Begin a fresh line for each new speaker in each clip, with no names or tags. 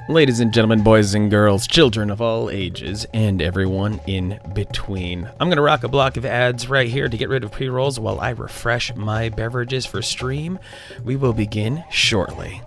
Ladies and gentlemen, boys and girls, children of all ages, and everyone in between. I'm going to rock a block of ads right here to get rid of pre-rolls while I refresh my beverages for stream. We will begin shortly.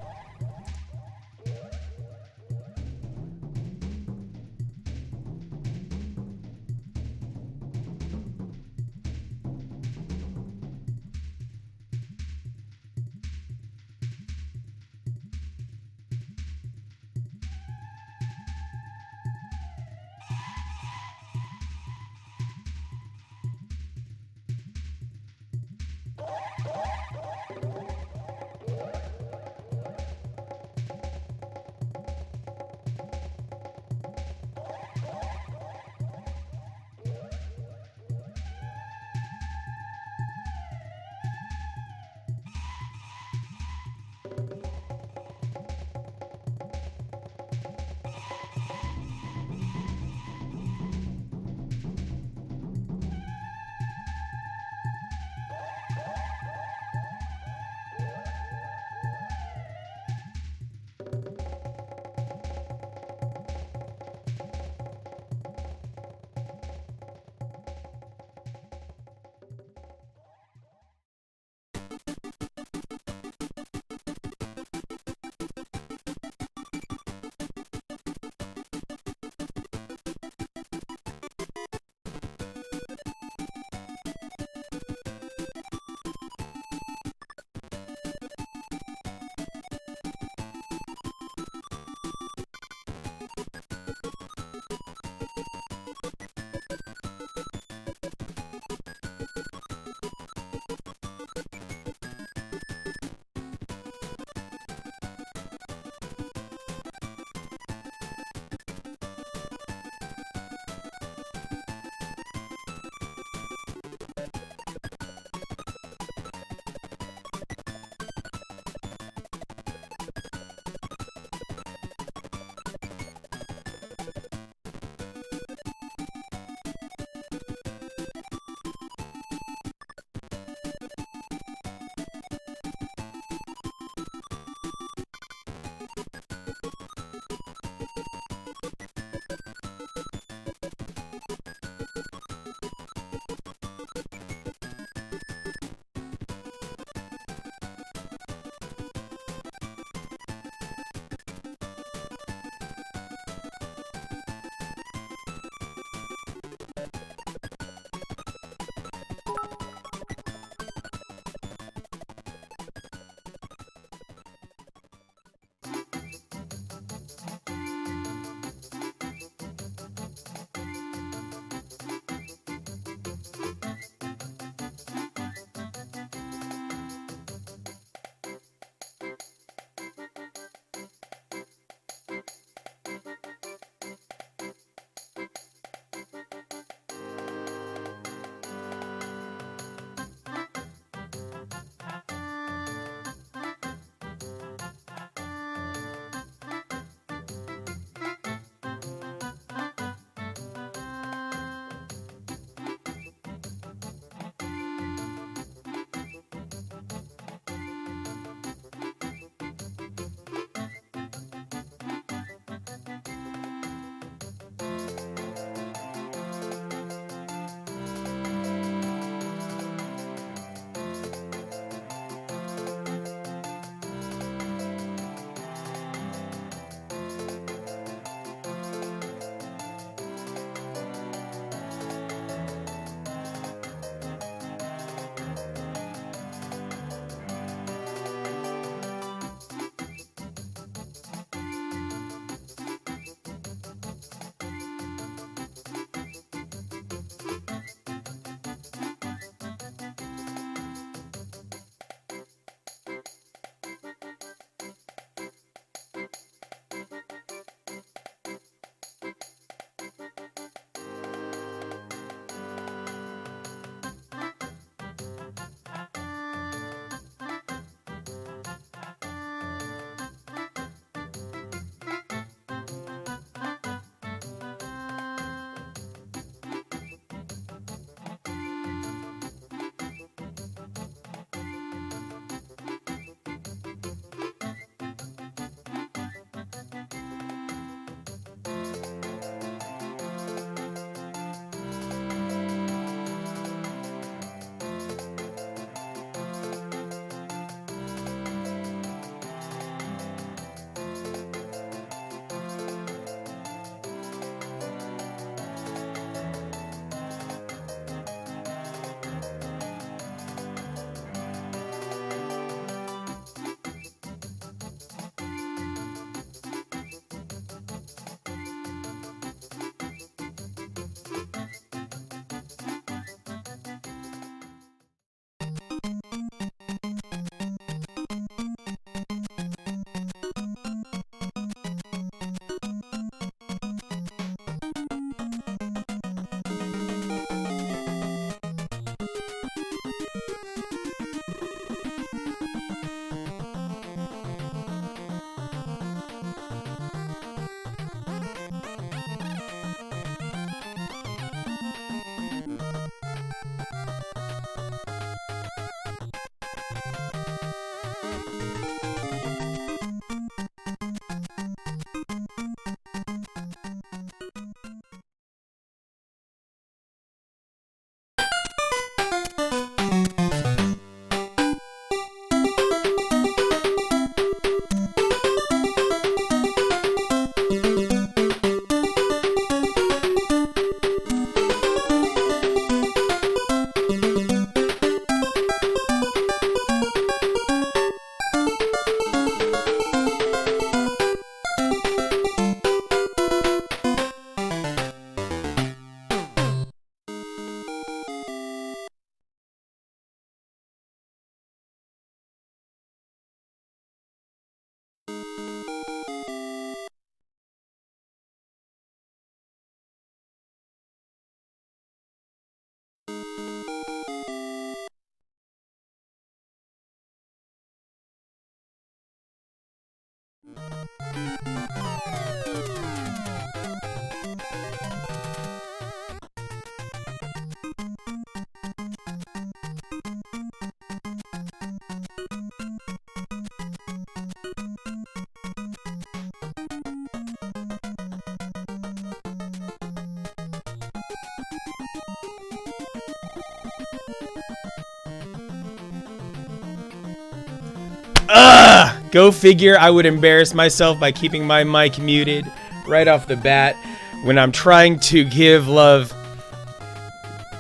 Go figure, I would embarrass myself by keeping my mic muted right off the bat when I'm trying to give love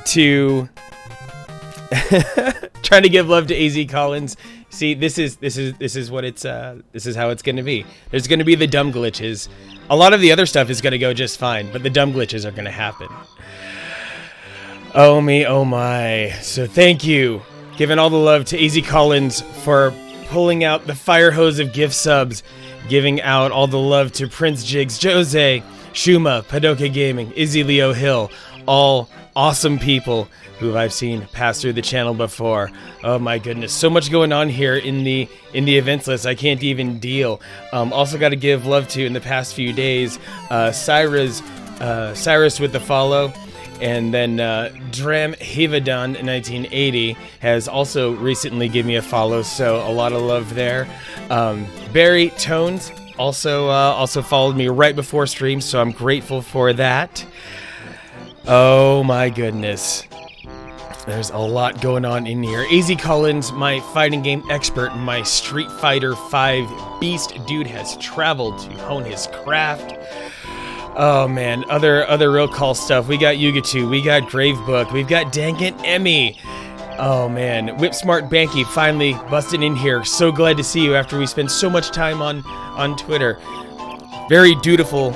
to trying to give love to AZ Collins. See, this is what it's this is how it's gonna be. There's gonna be the dumb glitches. A lot of the other stuff is gonna go just fine, but the dumb glitches are gonna happen. Oh me, oh my. So thank you. Giving all the love to AZ Collins for pulling out the fire hose of gift subs, giving out all the love to Prince Jigs, Jose, Shuma, Padoka Gaming, Izzy Leo Hill, all awesome people who I've seen pass through the channel before. Oh my goodness, so much going on here in the events list, I can't even deal. Also got to give love to, in the past few days, Cyrus with the follow. And then Dram Hivadon 1980 has also recently given me a follow, so a lot of love there. Barry Tones also followed me right before stream, so I'm grateful for that. Oh my goodness. There's a lot going on in here. AZ Collins, my fighting game expert, my Street Fighter V beast dude, has traveled to hone his craft. Oh man, other real call stuff. We got Yugatu, we got Gravebook, we've got Dangit Emmy. Oh man, Whip Smart Banky finally busted in here. So glad to see you after we spent so much time on Twitter. Very dutiful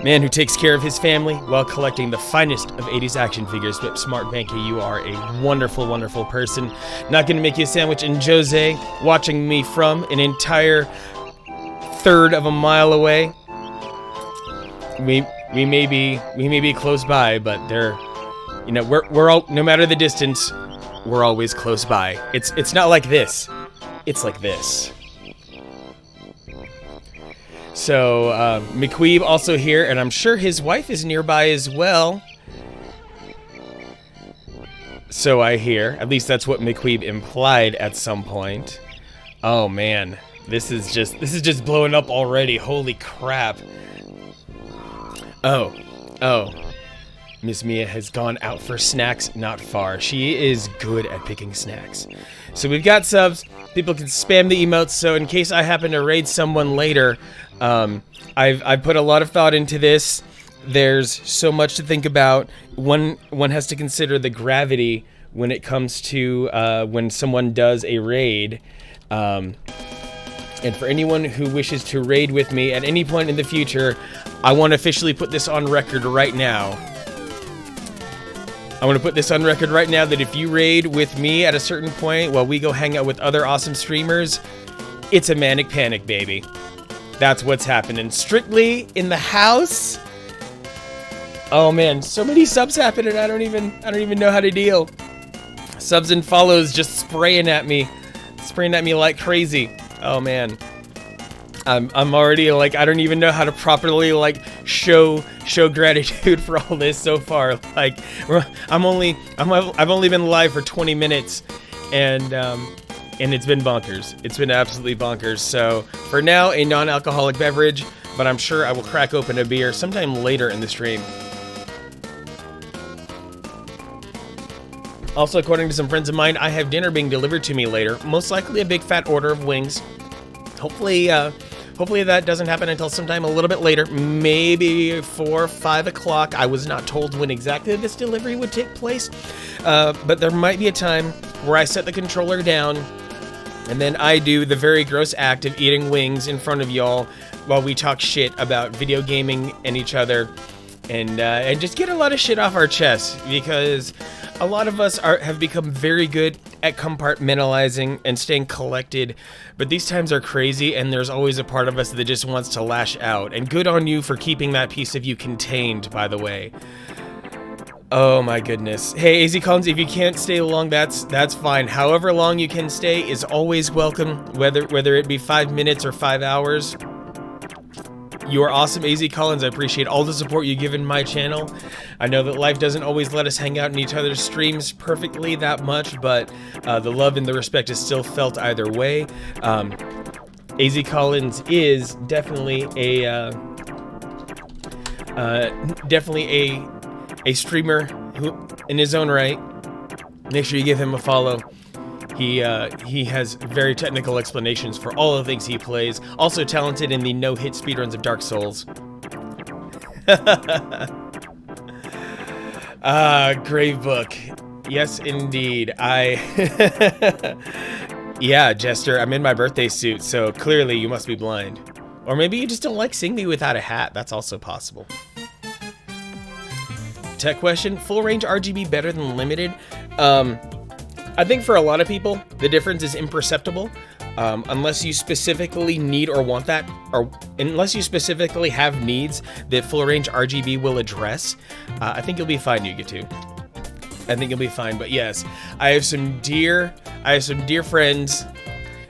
man who takes care of his family while collecting the finest of 80s action figures. Whip Smart Banky, you are a wonderful, wonderful person. Not gonna make you a sandwich. And Jose, watching me from an entire third of a mile away. We may be close by, but they're, you know, we're all, no matter the distance, we're always close by. It's not like this. It's like this. So McQueeb also here, and I'm sure his wife is nearby as well. So I hear. At least that's what McQueeb implied at some point. Oh man, this is just blowing up already. Holy crap. Oh, Miss Mia has gone out for snacks not far. She is good at picking snacks. So we've got subs. People can spam the emotes, so in case I happen to raid someone later, I've put a lot of thought into this. There's so much to think about. One has to consider the gravity when it comes to when someone does a raid. And for anyone who wishes to raid with me at any point in the future, I want to officially put this on record right now. I want to put this on record right now that if you raid with me at a certain point while we go hang out with other awesome streamers, it's a manic panic, baby. That's what's happening. Strictly in the house. Oh man, so many subs happening. I don't even know how to deal. Subs and follows just spraying at me like crazy. Oh man, I'm already like, I don't even know how to properly like show gratitude for all this so far. Like I've only been live for 20 minutes, and it's been bonkers. It's been absolutely bonkers. So for now, a non-alcoholic beverage, but I'm sure I will crack open a beer sometime later in the stream. Also, according to some friends of mine, I have dinner being delivered to me later. Most likely a big fat order of wings. Hopefully that doesn't happen until sometime a little bit later. Maybe 4 or 5 o'clock. I was not told when exactly this delivery would take place. But there might be a time where I set the controller down and then I do the very gross act of eating wings in front of y'all while we talk shit about video gaming and each other. And just get a lot of shit off our chests, because a lot of us have become very good at compartmentalizing and staying collected, but these times are crazy, and there's always a part of us that just wants to lash out. And good on you for keeping that piece of you contained, by the way. Oh my goodness. Hey, AZ Collins, if you can't stay long, that's fine. However long you can stay is always welcome, whether it be 5 minutes or 5 hours. You are awesome, AZ Collins. I appreciate all the support you give in my channel. I know that life doesn't always let us hang out in each other's streams perfectly that much, but the love and the respect is still felt either way. AZ Collins is definitely a streamer who, in his own right. Make sure you give him a follow. He has very technical explanations for all the things he plays. Also talented in the no-hit speedruns of Dark Souls. Gravebook. Yes, indeed. Yeah, Jester, I'm in my birthday suit, so clearly you must be blind. Or maybe you just don't like seeing me without a hat. That's also possible. Tech question, full range RGB better than limited? I think for a lot of people, the difference is imperceptible, unless you specifically need or want that, or unless you specifically have needs that full range RGB will address. I think you'll be fine, Yuga2. I think you'll be fine, but yes, I have some dear friends.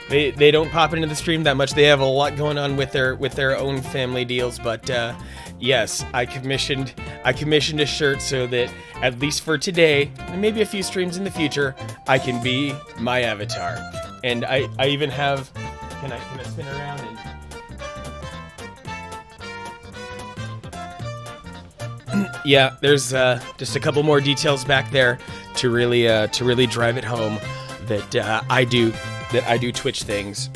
They don't pop into the stream that much. They have a lot going on with their own family deals, but yes, I commissioned a shirt so that at least for today, and maybe a few streams in the future, I can be my avatar. And I even have, can I spin around and yeah, there's just a couple more details back there to really drive it home that I do Twitch things.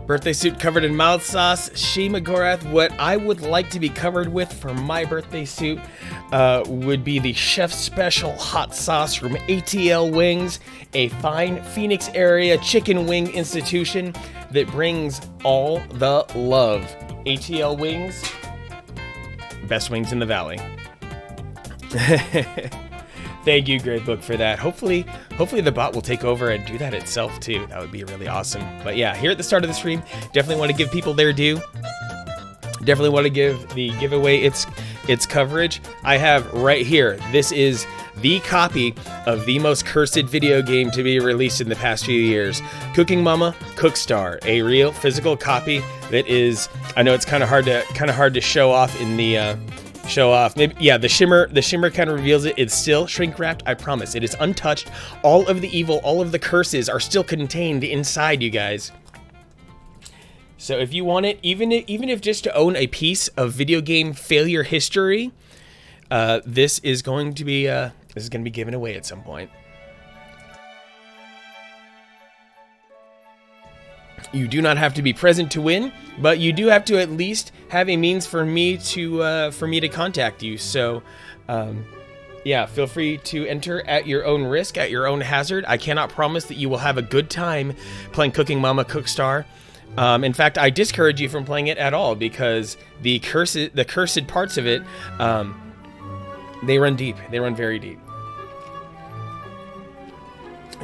Birthday suit covered in mild sauce. Shima Gorath, what I would like to be covered with for my birthday suit would be the Chef Special hot sauce from ATL Wings, a fine Phoenix area chicken wing institution that brings all the love. ATL Wings, best wings in the valley. Thank you, Gravebook, for that. Hopefully the bot will take over and do that itself too. That would be really awesome. But yeah, here at the start of the stream, definitely want to give people their due. Definitely want to give the giveaway its coverage. I have right here, this is the copy of the most cursed video game to be released in the past few years. Cooking Mama Cookstar, a real physical copy that is, I know it's kind of hard to show off in the maybe, yeah, the shimmer kind of reveals it. It's still shrink wrapped, I promise. It is untouched. All of the evil, all of the curses are still contained inside, you guys. So if you want it, even if just to own a piece of video game failure history, this is going to be given away at some point. You do not have to be present to win, but you do have to at least have a means for me to contact you. So, yeah, feel free to enter at your own risk, at your own hazard. I cannot promise that you will have a good time playing Cooking Mama Cookstar. In fact, I discourage you from playing it at all because the cursed parts of it, they run deep. They run very deep.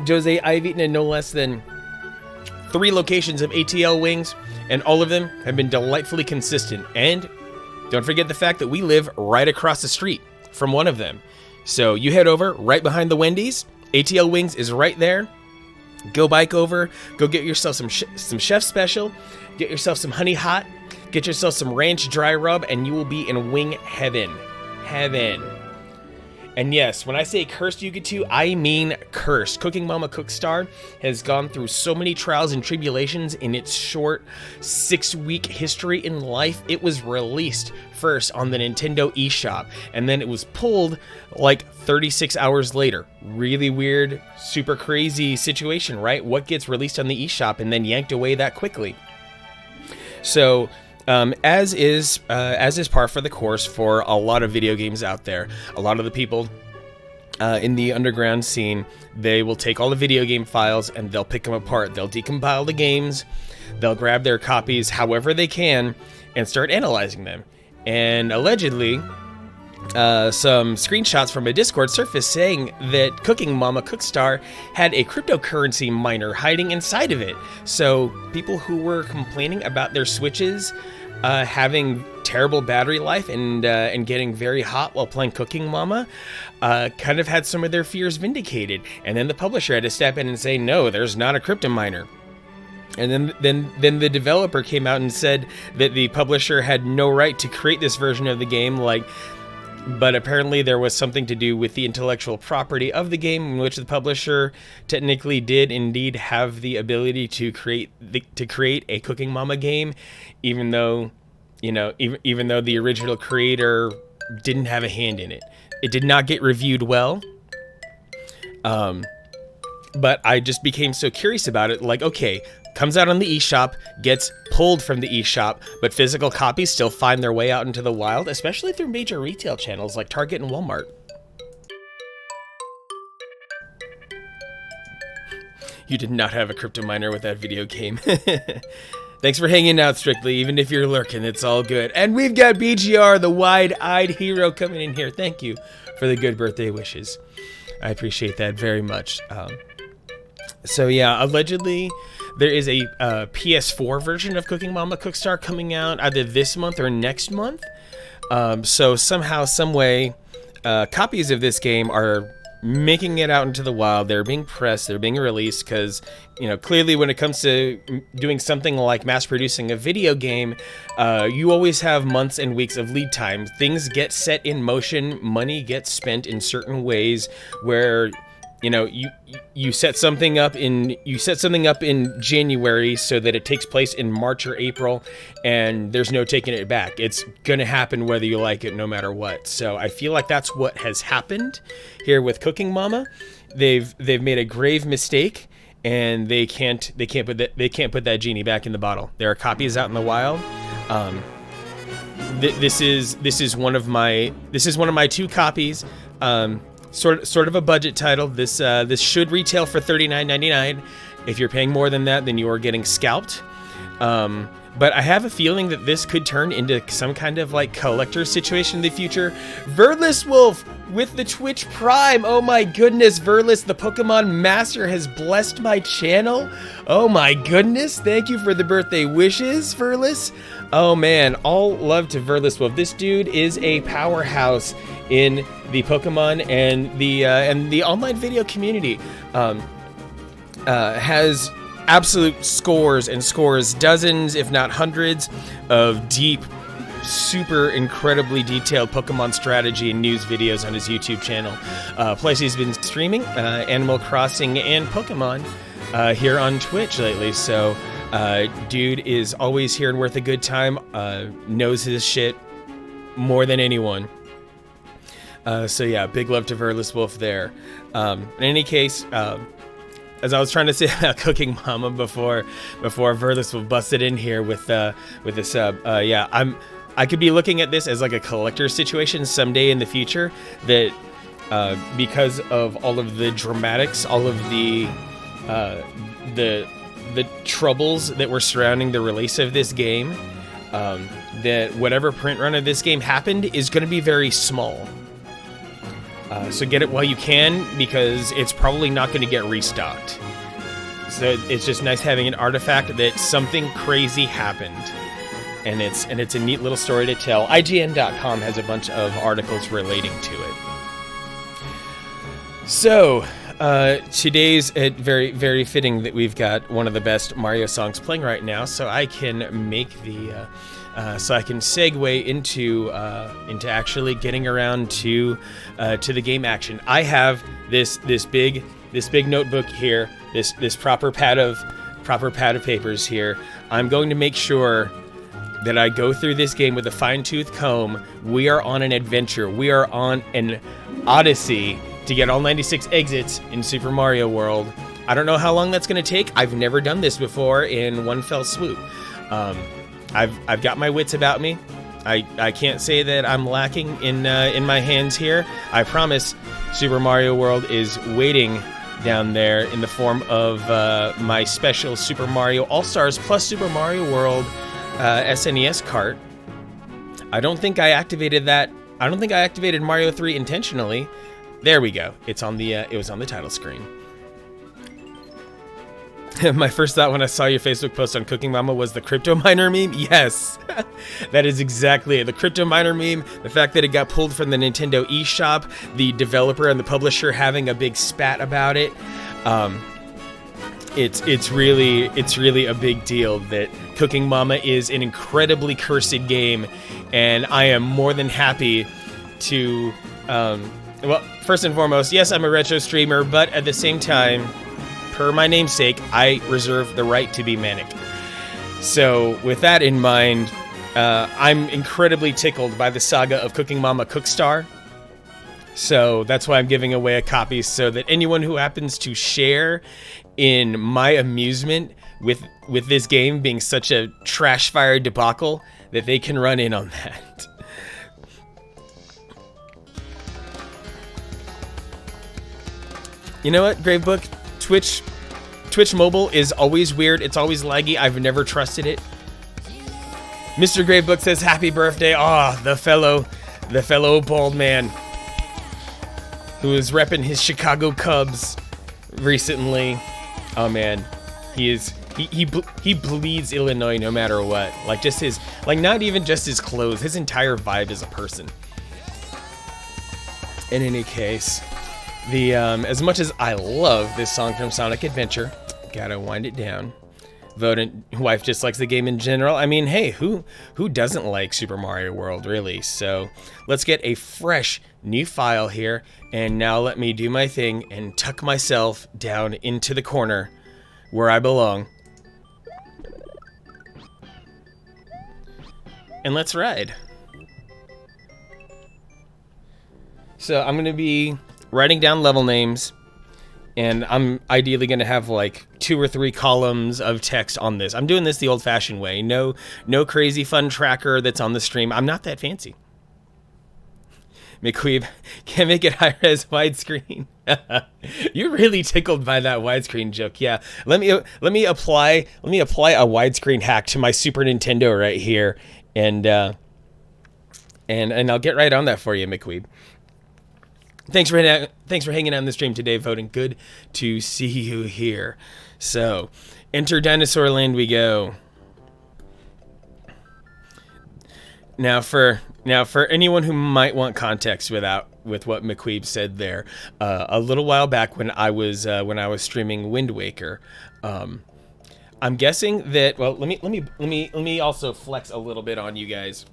Jose, I've eaten in no less than 3 locations of ATL Wings, and all of them have been delightfully consistent. And don't forget the fact that we live right across the street from one of them. So you head over right behind the Wendy's. ATL Wings is right there. Go bike over. Go get yourself some Chef Special. Get yourself some Honey Hot. Get yourself some Ranch Dry Rub, and you will be in wing heaven. Heaven. And yes, when I say cursed Yuga2, I mean cursed. Cooking Mama Cookstar has gone through so many trials and tribulations in its short 6-week history in life. It was released first on the Nintendo eShop, and then it was pulled like 36 hours later. Really weird, super crazy situation, right? What gets released on the eShop and then yanked away that quickly? So, as is par for the course for a lot of video games out there, a lot of the people in the underground scene, they will take all the video game files and they'll pick them apart. They'll decompile the games, they'll grab their copies however they can and start analyzing them. And allegedly, some screenshots from a Discord surfaced saying that Cooking Mama Cookstar had a cryptocurrency miner hiding inside of it. So people who were complaining about their Switches having terrible battery life and getting very hot while playing Cooking Mama kind of had some of their fears vindicated. And then the publisher had to step in and say, no, there's not a crypto miner. And then the developer came out and said that the publisher had no right to create this version of the game, but apparently there was something to do with the intellectual property of the game, in which the publisher technically did indeed have the ability to create a Cooking Mama game, even though, even though the original creator didn't have a hand in it. It did not get reviewed well. But I just became so curious about it. Like, okay, comes out on the eShop, gets pulled from the eShop, but physical copies still find their way out into the wild, especially through major retail channels like Target and Walmart. You did not have a crypto miner with that video game. Thanks for hanging out, Strictly. Even if you're lurking, it's all good. And we've got BGR, the wide-eyed hero, coming in here. Thank you for the good birthday wishes. I appreciate that very much. So yeah, allegedly there is a PS4 version of Cooking Mama Cookstar coming out either this month or next month. So somehow, some way, copies of this game are making it out into the wild. They're being pressed, they're being released, because, clearly when it comes to doing something like mass producing a video game, you always have months and weeks of lead time. Things get set in motion, money gets spent in certain ways where, you set something up in January so that it takes place in March or April, and there's no taking it back. It's gonna happen whether you like it, no matter what. So I feel like that's what has happened here with Cooking Mama. They've made a grave mistake, and they can't put that genie back in the bottle. There are copies out in the wild. This is one of my two copies. Sort of a budget title. This should retail for $39.99. If you're paying more than that, then you are getting scalped. But I have a feeling that this could turn into some kind of like collector situation in the future. Verlis Wolf with the Twitch Prime. Oh my goodness, Verlis, the Pokemon Master, has blessed my channel. Oh my goodness, thank you for the birthday wishes, Verlis. Oh man, all love to Verlis Wolf. This dude is a powerhouse in the Pokemon and the online video community. Has absolute scores and scores, dozens, if not hundreds, of deep, super incredibly detailed Pokemon strategy and news videos on his YouTube channel. Plus, he's been streaming Animal Crossing and Pokemon here on Twitch lately. So, dude is always here and worth a good time. Knows his shit more than anyone. So yeah, big love to Verlis Wolf there. In any case, as I was trying to say about Cooking Mama before Verlis Wolf busted in here with the sub, I could be looking at this as like a collector situation someday in the future, that because of all of the dramatics, all of the troubles that were surrounding the release of this game, that whatever print run of this game happened is going to be very small. So get it while you can, because it's probably not going to get restocked. So it's just nice having an artifact that something crazy happened, and it's a neat little story to tell. IGN.com has a bunch of articles relating to it. So today's very, very fitting that we've got one of the best Mario songs playing right now, so I can make the so I can segue into actually getting around to the game action. I have this big notebook here, this proper pad of papers here. I'm going to make sure that I go through this game with a fine-tooth comb. We are on an adventure. We are on an odyssey to get all 96 exits in Super Mario World. I don't know how long that's going to take. I've never done this before in one fell swoop. I've got my wits about me. I can't say that I'm lacking in my hands here. I promise Super Mario World is waiting down there in the form of my special Super Mario All-Stars plus Super Mario World SNES cart. I don't think I activated that. I don't think I activated Mario 3 intentionally. There we go. It's on the it was on the title screen. My first thought when I saw your Facebook post on Cooking Mama was the Crypto Miner meme. Yes, that is exactly it. The Crypto Miner meme, the fact that it got pulled from the Nintendo eShop, the developer and the publisher having a big spat about it. it's really a big deal that Cooking Mama is an incredibly cursed game, and I am more than happy to well, first and foremost, yes, I'm a retro streamer, but at the same time, per my namesake, I reserve the right to be manic. So with that in mind, I'm incredibly tickled by the saga of Cooking Mama Cookstar. So that's why I'm giving away a copy, so that anyone who happens to share in my amusement with this game being such a trash fire debacle, that they can run in on that. You know what, Gravebook? Twitch mobile is always weird. It's always laggy. I've never trusted it. Mr. Gravebook says happy birthday. Ah, the fellow bald man who is repping his Chicago Cubs recently. Oh man, he bleeds Illinois no matter what. Like just his, like not even just his clothes, his entire vibe as a person. In any case, the as much as I love this song from Sonic Adventure, gotta wind it down. Voting wife just likes the game in general. I mean, hey, who doesn't like Super Mario World, really? So let's get a fresh new file here, and now let me do my thing and tuck myself down into the corner where I belong. And let's ride. So I'm gonna be writing down level names, and I'm ideally going to have like 2 or 3 columns of text on this. I'm doing this the old-fashioned way. No crazy fun tracker that's on the stream. I'm not that fancy. McQueeb, can't make it high-res widescreen. You're really tickled by that widescreen joke. Yeah, let me apply a widescreen hack to my Super Nintendo right here, and I'll get right on that for you, McQueeb. Thanks for hanging out in the stream today, voting. Good to see you here. So, enter Dinosaur Land we go. Now for anyone who might want context with what McQueeb said there, a little while back when I was streaming Wind Waker, I'm guessing that, well, let me also flex a little bit on you guys.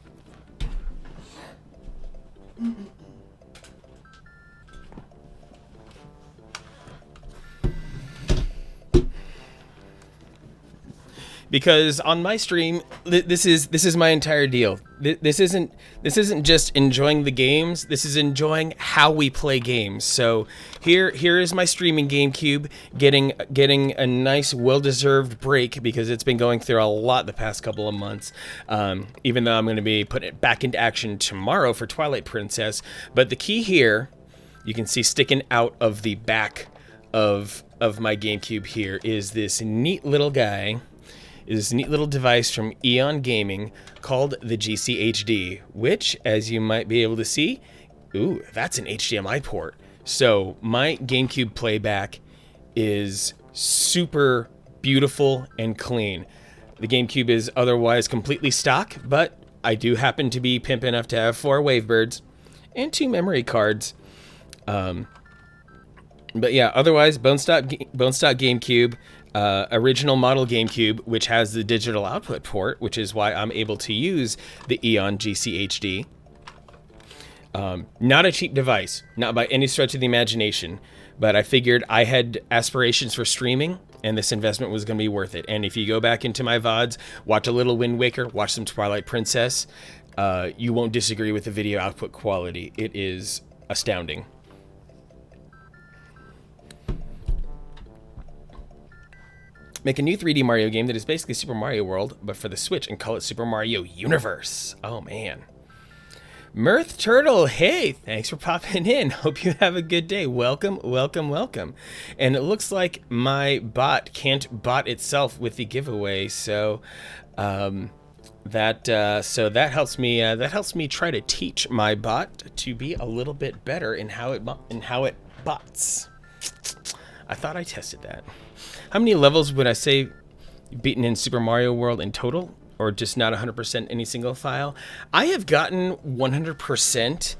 Because on my stream, this is my entire deal. This isn't just enjoying the games. This is enjoying how we play games. So here is my streaming GameCube getting a nice, well-deserved break, because it's been going through a lot the past couple of months. Even though I'm going to be putting it back into action tomorrow for Twilight Princess. But the key here, you can see sticking out of the back of my GameCube here, is this neat little guy. Is this neat little device from Eon Gaming called the GCHD, which, as you might be able to see, ooh, that's an HDMI port. So my GameCube playback is super beautiful and clean. The GameCube is otherwise completely stock, but I do happen to be pimp enough to have 4 Wavebirds and 2 memory cards. But yeah, otherwise, bone stock GameCube. Original model GameCube, which has the digital output port, which is why I'm able to use the Eon GCHD. Not a cheap device, not by any stretch of the imagination, but I figured I had aspirations for streaming, and this investment was going to be worth it. And if you go back into my VODs, watch a little Wind Waker, watch some Twilight Princess, you won't disagree with the video output quality. It is astounding. Make a new 3D Mario game that is basically Super Mario World, but for the Switch, and call it Super Mario Universe. Oh, man. Mirth Turtle, hey, thanks for popping in. Hope you have a good day. Welcome, welcome, welcome. And it looks like my bot can't bot itself with the giveaway, so that helps me try to teach my bot to be a little bit better in how it bots. I thought I tested that. How many levels would I say you've beaten in Super Mario World in total, or just not 100% any single file? I have gotten 100%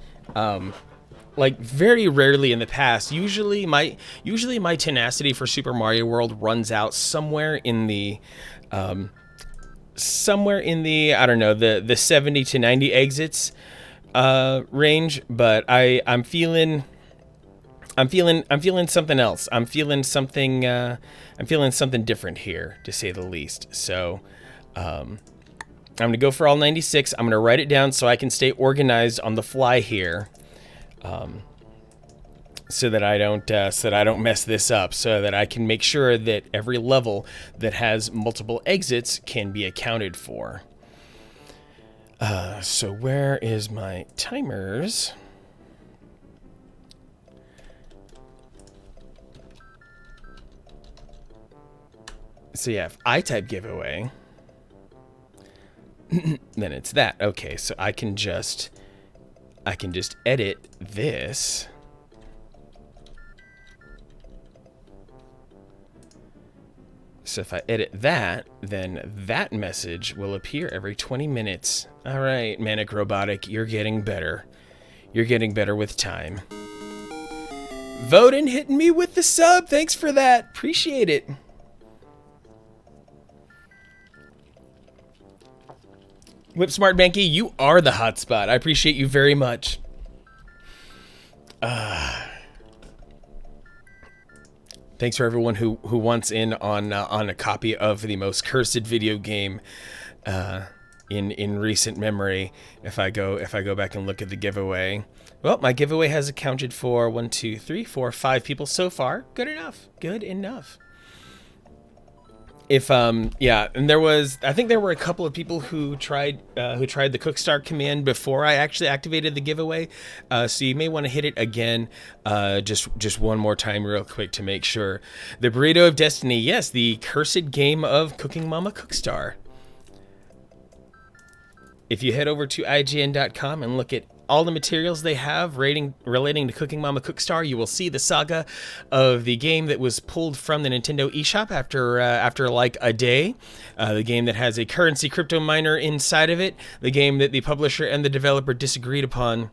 like very rarely in the past. Usually my tenacity for Super Mario World runs out somewhere in the I don't know, the 70 to 90 exits range, but I'm feeling something else. I'm feeling something different here, to say the least. So I'm gonna go for all 96. I'm gonna write it down so I can stay organized on the fly here, so that I don't mess this up. So that I can make sure that every level that has multiple exits can be accounted for. So where is my timers? So yeah, if I type giveaway, then it's that. Okay, so I can just edit this. So if I edit that, then that message will appear every 20 minutes. All right, Manic Robotic, you're getting better. You're getting better with time. Voden hitting me with the sub. Thanks for that. Appreciate it. Whip Smart Banky, you are the hotspot. I appreciate you very much. Thanks for everyone who wants in on a copy of the most cursed video game in recent memory. If I go back and look at the giveaway, well, my giveaway has accounted for 1, 2, 3, 4, 5 people so far. Good enough. Good enough. If yeah, and I think there were a couple of people who tried the Cookstar command before I actually activated the giveaway, so you may want to hit it again, just one more time real quick to make sure. The Burrito of Destiny, yes, the cursed game of Cooking Mama Cookstar. If you head over to IGN.com and look at all the materials they have relating to Cooking Mama Cookstar, you will see the saga of the game that was pulled from the Nintendo eShop after like a day, the game that has a currency crypto miner inside of it, the game that the publisher and the developer disagreed upon.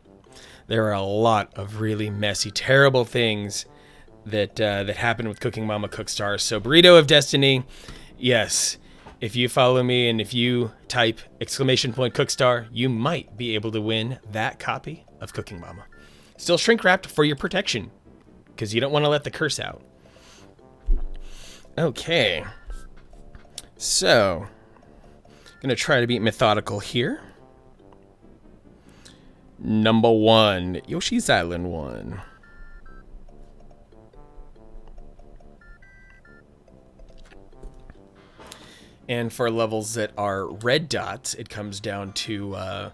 There are a lot of really messy, terrible things that happened with Cooking Mama Cookstar. So Burrito of Destiny, yes. If you follow me and if you type !Cookstar, you might be able to win that copy of Cooking Mama. Still shrink wrapped for your protection, because you don't want to let the curse out. Okay. So, I'm going to try to be methodical here. Number 1, Yoshi's Island 1. And for levels that are red dots, it comes down to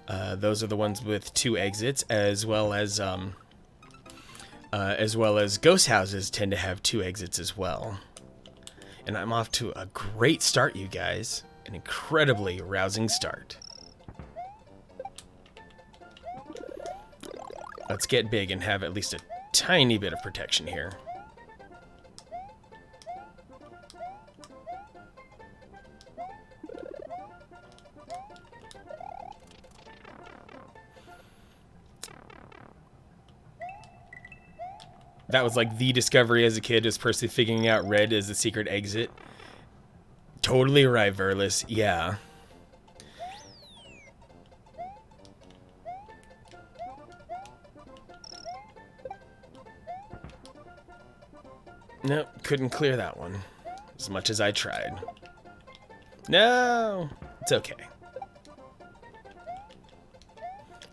those are the ones with 2 exits, as well as ghost houses tend to have 2 exits as well. And I'm off to a great start, you guys. An incredibly rousing start. Let's get big and have at least a tiny bit of protection here. That was like the discovery as a kid, is Percy figuring out red as the secret exit. Totally right, Verlis. Yeah. Nope, couldn't clear that one. As much as I tried. No! It's okay.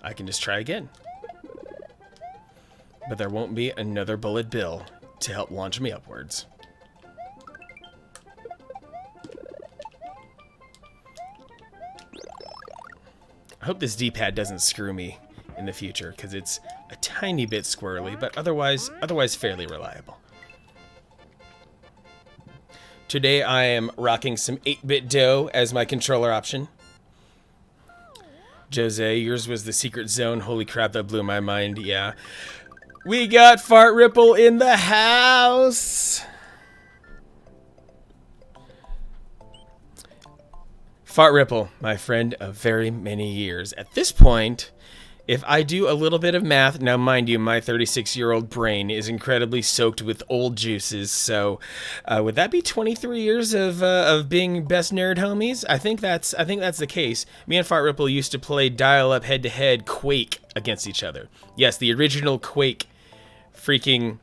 I can just try again. But there won't be another bullet bill to help launch me upwards. I hope this D-pad doesn't screw me in the future, because it's a tiny bit squirrely, but otherwise fairly reliable. Today I am rocking some 8-bit dough as my controller option. Jose, yours was the secret zone. Holy crap, that blew my mind. Yeah. We got Fart Ripple in the house. Fart Ripple, my friend of very many years. At this point, If I do a little bit of math, now mind you, my 36-year-old brain is incredibly soaked with old juices, so would that be 23 years of being best nerd homies? I think that's the case. Me and Fart Ripple used to play dial-up head-to-head Quake against each other. Yes, the original Quake, freaking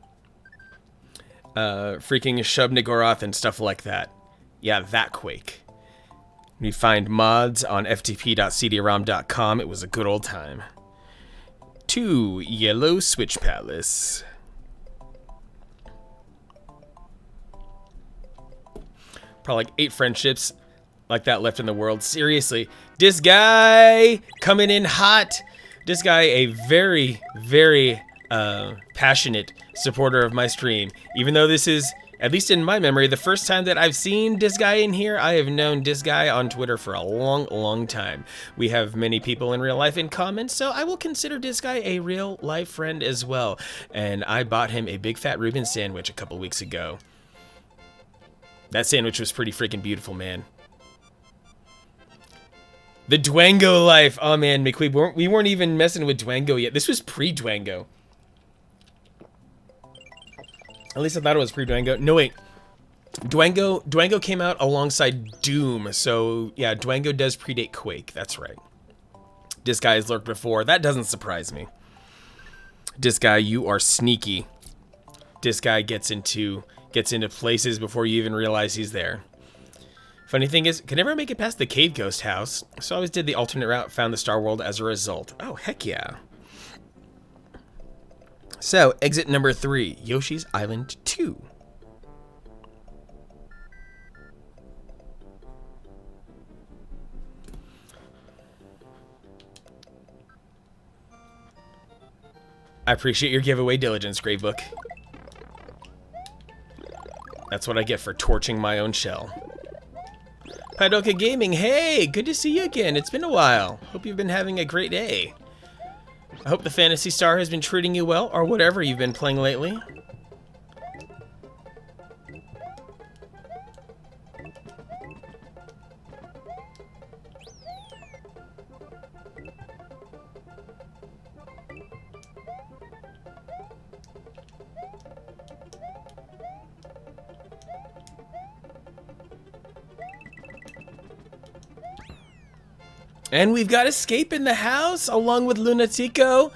Shub Niggurath and stuff like that. Yeah, that Quake. We find mods on ftp.cdrom.com. It was a good old time. 2 Yellow Switch Palace. Probably like 8 friendships like that left in the world. Seriously, this guy coming in hot. This guy, a very, very passionate supporter of my stream. Even though this is, at least in my memory, the first time that I've seen this guy in here. I have known this guy on Twitter for a long, long time. We have many people in real life in common, so I will consider this guy a real life friend as well. And I bought him a big fat Reuben sandwich a couple weeks ago. That sandwich was pretty freaking beautiful, man. The Dwango life. Oh man, McQueen, we weren't even messing with Dwango yet. This was pre-Dwango. At least I thought it was pre-Dwango. No, wait. Dwango came out alongside Doom. So, yeah, Dwango does predate Quake. That's right. This guy has lurked before. That doesn't surprise me. This guy, you are sneaky. This guy gets into places before you even realize he's there. Funny thing is, could never make it past the Cave Ghost house. So I always did the alternate route, found the Star World as a result. Oh, heck yeah. So, exit number 3, Yoshi's Island 2. I appreciate your giveaway diligence, Gravebook. That's what I get for torching my own shell. Padoka Gaming, hey! Good to see you again. It's been a while. Hope you've been having a great day. I hope the Phantasy Star has been treating you well, or whatever you've been playing lately. And we've got Escape in the house, along with Lunatico.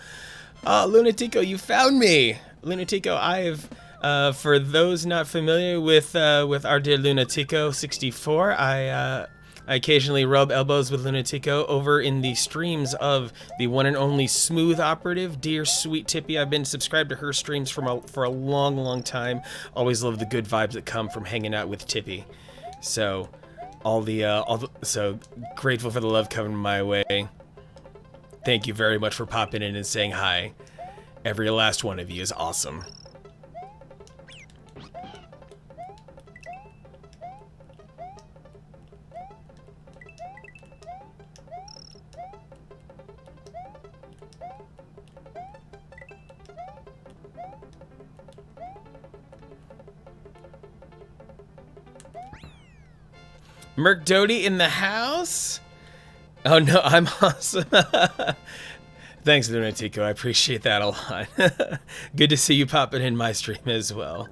Lunatico, you found me. Lunatico, I have, for those not familiar with our dear Lunatico 64, I occasionally rub elbows with Lunatico over in the streams of the one and only Smooth Operative, dear sweet Tippy. I've been subscribed to her streams for a long, long time. Always love the good vibes that come from hanging out with Tippy. So, so grateful for the love coming my way. Thank you very much for popping in and saying hi. Every last one of you is awesome. Merc Doty in the house? Oh no, I'm awesome. Thanks, Lunatico. I appreciate that a lot. Good to see you popping in my stream as well.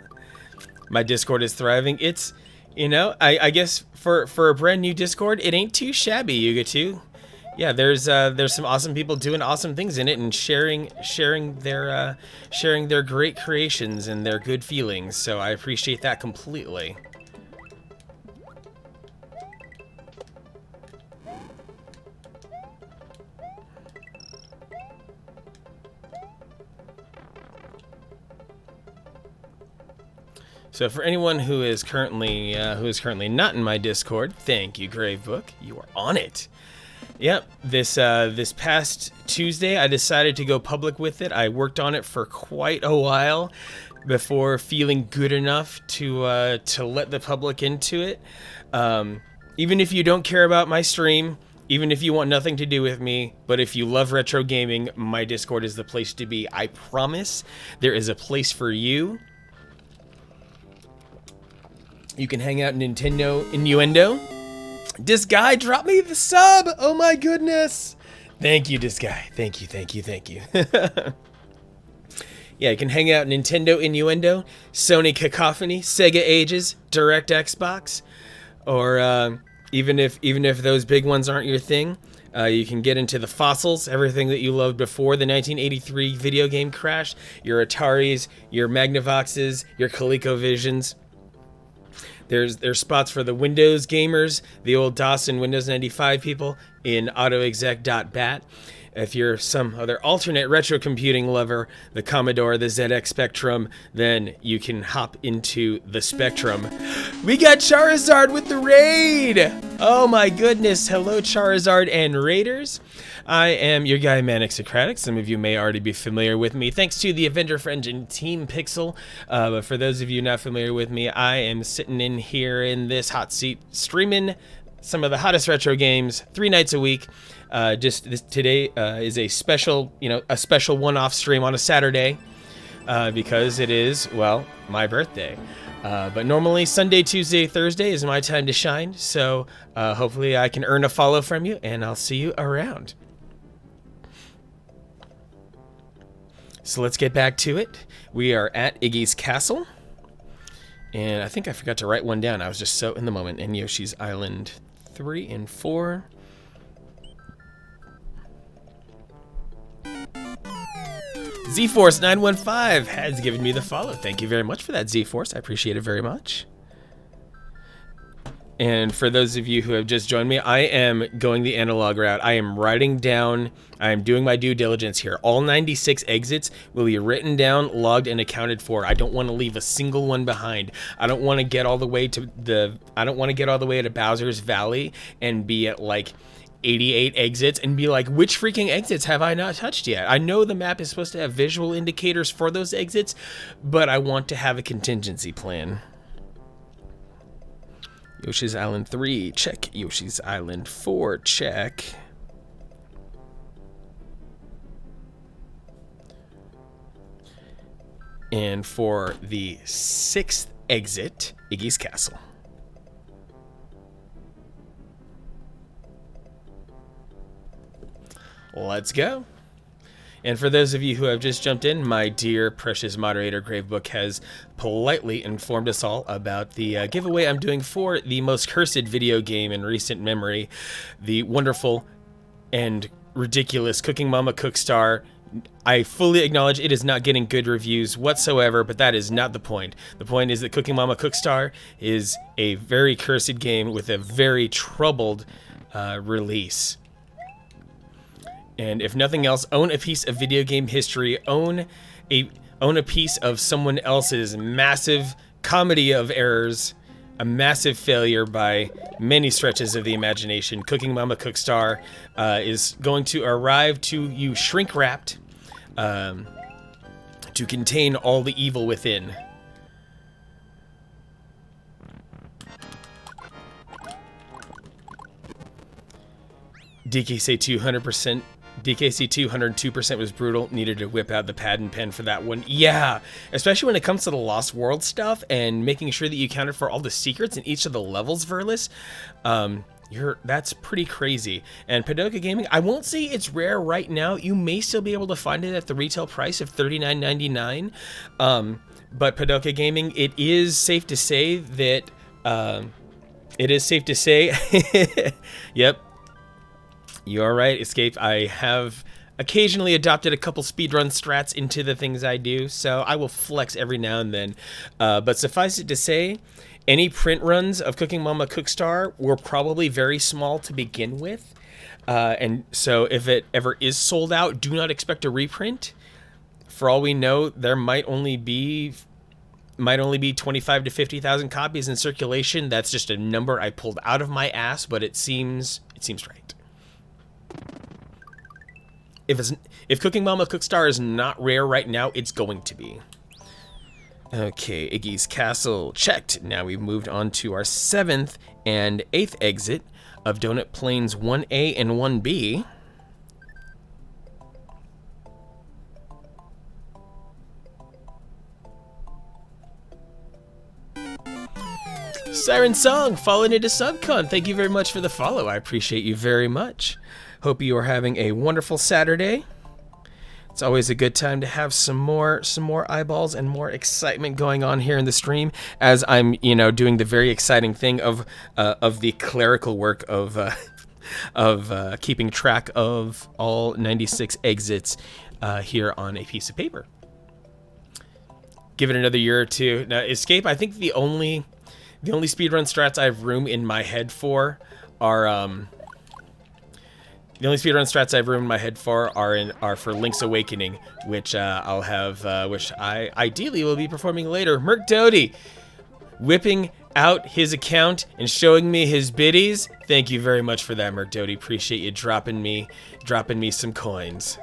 My Discord is thriving. It's, you know, I guess for a brand new Discord, it ain't too shabby, Yuga 2. Yeah, there's some awesome people doing awesome things in it and sharing their great creations and their good feelings. So I appreciate that completely. So for anyone who is currently not in my Discord, thank you, Gravebook. You are on it. Yep, this past Tuesday, I decided to go public with it. I worked on it for quite a while before feeling good enough to let the public into it. Even if you don't care about my stream, even if you want nothing to do with me, but if you love retro gaming, my Discord is the place to be. I promise there is a place for you. You can hang out in Nintendo Innuendo. This guy dropped me the sub! Oh my goodness! Thank you, this guy. Thank you, thank you, thank you. Yeah, you can hang out Nintendo Innuendo, Sony Cacophony, Sega Ages, Direct Xbox, or even if those big ones aren't your thing, you can get into the fossils, everything that you loved before the 1983 video game crash, your Ataris, your Magnavoxes, your ColecoVisions. There's spots for the Windows gamers, the old DOS and Windows 95 people in autoexec.bat. If you're some other alternate retro computing lover, the Commodore, the ZX Spectrum, then you can hop into the Spectrum. We got Charizard with the raid! Oh my goodness, hello Charizard and Raiders. I am your guy Manic Socratic. Some of you may already be familiar with me, thanks to the Avenger Friend and Team Pixel. But for those of you not familiar with me, I am sitting in here in this hot seat, streaming some of the hottest retro games 3 nights a week. Today is a special, a special one-off stream on a Saturday because it is, well, my birthday. But normally Sunday, Tuesday, Thursday is my time to shine. So hopefully I can earn a follow from you, and I'll see you around. So let's get back to it. We are at Iggy's Castle. And I think I forgot to write one down. I was just so in the moment. And Yoshi's Island 3 and 4. Z-Force915 has given me the follow. Thank you very much for that, Z-Force. I appreciate it very much. And for those of you who have just joined me, I am going the analog route. I am writing down, I am doing my due diligence here. All 96 exits will be written down, logged, and accounted for. I don't want to leave a single one behind. I don't want to get all the way to Bowser's Valley and be at like 88 exits and be like, which freaking exits have I not touched yet? I know the map is supposed to have visual indicators for those exits, but I want to have a contingency plan. Yoshi's Island 3, check. Yoshi's Island 4, check. And for the 6th exit, Iggy's Castle. Let's go. And for those of you who have just jumped in, my dear precious moderator Gravebook has politely informed us all about the giveaway I'm doing for the most cursed video game in recent memory, the wonderful and ridiculous Cooking Mama Cookstar. I fully acknowledge it is not getting good reviews whatsoever, but that is not the point. The point is that Cooking Mama Cookstar is a very cursed game with a very troubled release. And if nothing else, own a piece of video game history, own a piece of someone else's massive comedy of errors, a massive failure by many stretches of the imagination. Cooking Mama Cookstar is going to arrive to you shrink-wrapped to contain all the evil within. DKC 200%. DKC 202% was brutal. Needed to whip out the pad and pen for that one. Yeah, especially when it comes to the Lost World stuff and making sure that you accounted for all the secrets in each of the levels, Verlis. That's pretty crazy. And Padoka Gaming, I won't say it's rare right now. You may still be able to find it at the retail price of $39.99. But Padoka Gaming, it is safe to say that Yep. You are right, Escape. I have occasionally adopted a couple speedrun strats into the things I do, so I will flex every now and then. But suffice it to say, any print runs of Cooking Mama Cookstar were probably very small to begin with. And so if it ever is sold out, do not expect a reprint. For all we know, there might only be 25 to 50,000 copies in circulation. That's just a number I pulled out of my ass, but it seems right. If Cooking Mama Cookstar is not rare right now, it's going to be. Okay, Iggy's Castle checked. Now we've moved on to our 7th and 8th exit of Donut Plains 1A and 1B. Siren Song, fallen into Subcon. Thank you very much for the follow. I appreciate you very much. Hope you are having a wonderful Saturday. It's always a good time to have some more eyeballs and more excitement going on here in the stream as I'm, doing the very exciting thing of the clerical work of keeping track of all 96 exits here on a piece of paper. Give it another year or two. Now, Escape, I think the only speedrun strats I have room in my head for are the only speedrun strats I have room in my head for are for Link's Awakening, which I'll have, which I ideally will be performing later. Merc Doty, whipping out his account and showing me his biddies. Thank you very much for that, Merc Doty. Appreciate you dropping me some coins.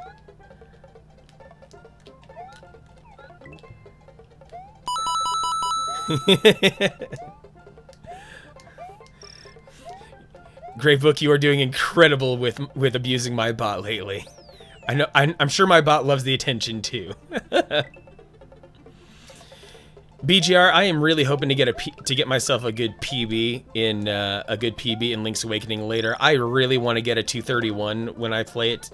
Great Book, you are doing incredible with abusing my bot lately. I know. I'm sure my bot loves the attention too. BGR, I am really hoping to get myself a good PB in Link's Awakening later. I really want to get a 231 when I play it.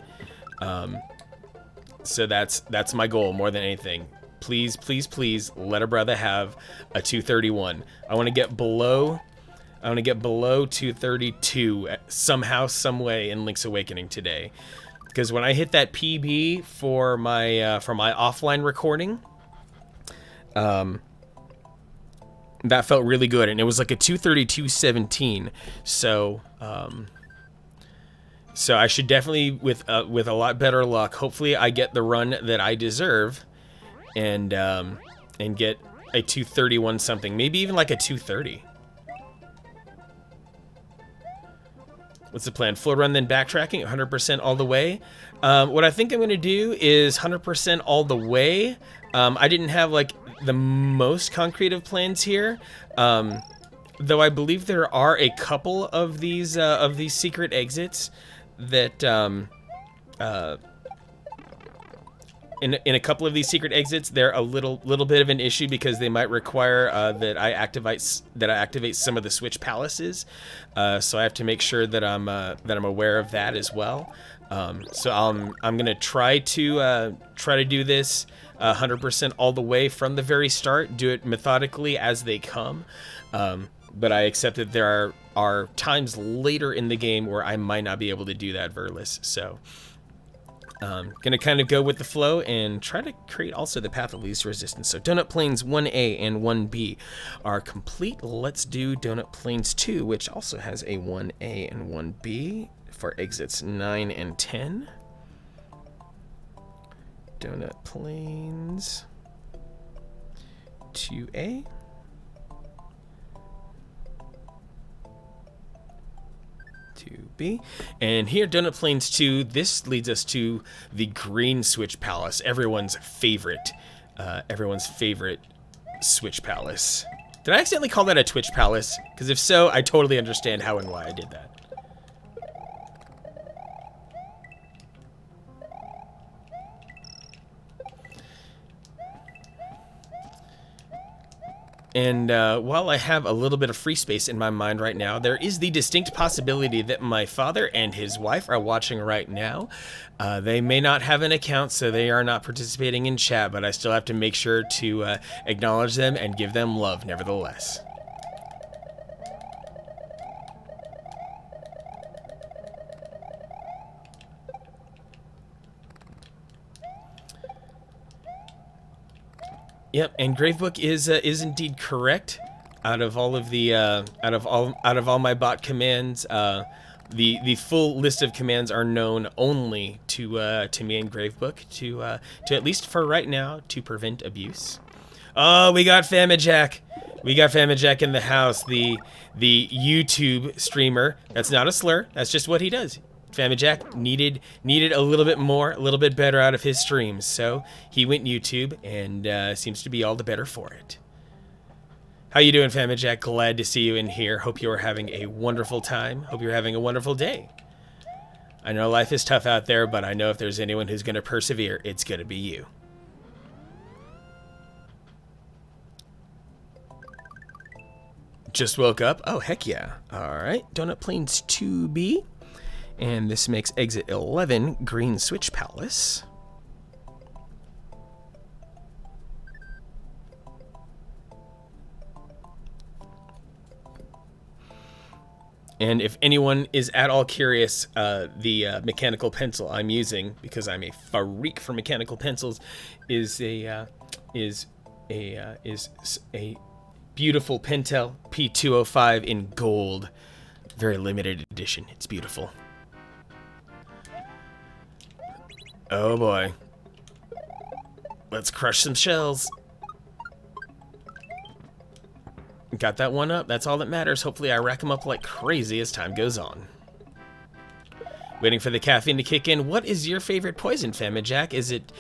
So that's my goal more than anything. Please, please, please let a brother have a 231. I want to get below 232 somehow, some way in Link's Awakening today. Because when I hit that PB for my offline recording, that felt really good, and it was like a 232.17. So so I should definitely, with a lot better luck, hopefully I get the run that I deserve, and get a 231 something, maybe even like a 230. What's the plan? Full run, then backtracking, 100% all the way. What I think I'm going to do is 100% all the way. I didn't have like the most concrete of plans here, though I believe there are a couple of these secret exits that in a couple of these secret exits, they're a little bit of an issue because they might require that I activate some of the switch palaces. So I have to make sure that I'm aware of that as well. So I'm gonna try to do this 100% all the way from the very start. Do it methodically as they come. But I accept that there are times later in the game where I might not be able to do that, Verlis. So. Gonna kind of go with the flow and try to create also the path of least resistance. So Donut Plains 1A and 1B are complete. Let's do Donut Plains 2, which also has a 1A and 1B for exits 9 and 10. Donut Plains 2A. B. And here, Donut Plains 2, this leads us to the Green Switch Palace, everyone's favorite Switch Palace. Did I accidentally call that a Twitch Palace? Because if so, I totally understand how and why I did that. And while I have a little bit of free space in my mind right now, there is the distinct possibility that my father and his wife are watching right now. They may not have an account, so they are not participating in chat, but I still have to make sure to acknowledge them and give them love nevertheless. Yep, and Gravebook is indeed correct. Out of all of the out of all my bot commands, the full list of commands are known only to me and Gravebook to at least for right now to prevent abuse. Oh, we got Famijack. We got Famijack in the house. The YouTube streamer. That's not a slur. That's just what he does. Famijack needed a little bit better out of his streams, so he went YouTube and seems to be all the better for it. How you doing, Famijack? Glad to see you in here. Hope you are having a wonderful time. Hope you're having a wonderful day. I know life is tough out there, but I know if there's anyone who's going to persevere, it's going to be you. Just woke up? Oh, heck yeah. All right. Donut Plains 2B. And this makes exit 11 Green Switch Palace. And if anyone is at all curious, the mechanical pencil I'm using, because I'm a freak for mechanical pencils, is a beautiful Pentel P205 in gold, very limited edition. It's beautiful. Oh boy, let's crush some shells. Got that one up. That's all that matters. Hopefully I rack them up like crazy as time goes on. Waiting for the caffeine to kick in. What is your favorite poison, Famajack? Is it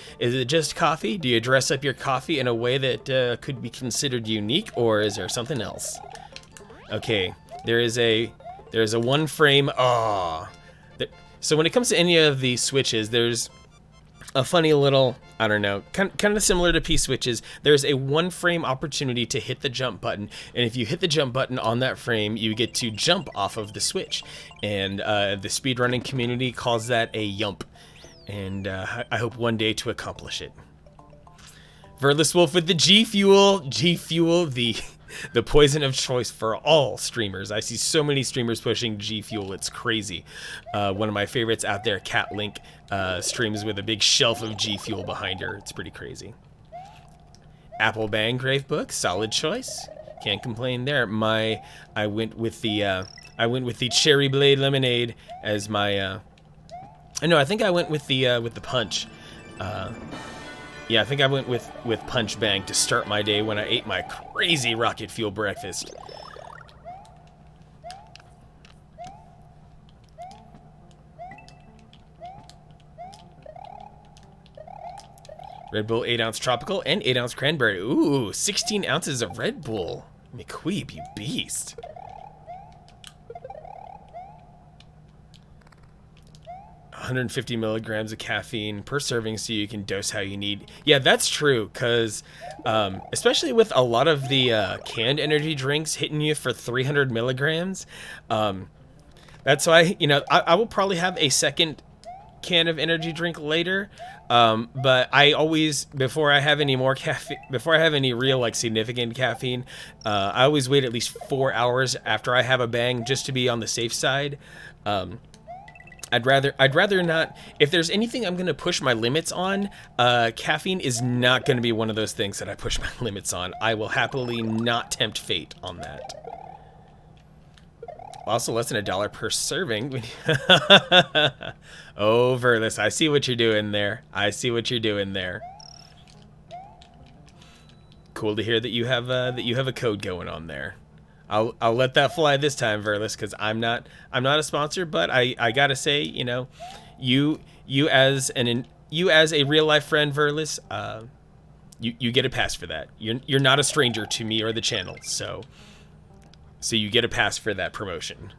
just coffee? Do you dress up your coffee in a way that could be considered unique, or is there something else? Okay, there is a one frame. So when it comes to any of the switches, there's a funny little, I don't know, kind of similar to P-switches. There's a one frame opportunity to hit the jump button, and if you hit the jump button on that frame, you get to jump off of the switch. And the speedrunning community calls that a yump, and I hope one day to accomplish it. Verless Wolf with the G Fuel, the poison of choice for all streamers. I see so many streamers pushing G Fuel, it's crazy. One of my favorites out there, Cat Link, streams with a big shelf of G Fuel behind her. It's pretty crazy. Apple Bang Grave Book, solid choice. Can't complain there. I went with the Cherry Blade Lemonade as my. No, I think I went with the Punch. Yeah, I think I went with Punch Bang to start my day when I ate my crazy rocket fuel breakfast. Red Bull 8-ounce tropical and 8-ounce cranberry. Ooh, 16 ounces of Red Bull. McQueeb, you beast. $150 milligrams of caffeine per serving, so you can dose how you need. Yeah, that's true, because especially with a lot of the canned energy drinks hitting you for 300 milligrams, that's why, I will probably have a second can of energy drink later, but I always, before I have any more caffeine, before I have any real significant caffeine, I always wait at least 4 hours after I have a bang just to be on the safe side. I'd rather not. If there's anything I'm gonna push my limits on, caffeine is not gonna be one of those things that I push my limits on. I will happily not tempt fate on that. Also, less than $1 per serving. Oh, Verless, I see what you're doing there. I see what you're doing there. Cool to hear that you have a code going on there. I'll let that fly this time, Verless, because I'm not a sponsor, but I gotta say, you as a real life friend, Verless, you get a pass for that. You're not a stranger to me or the channel, so you get a pass for that promotion.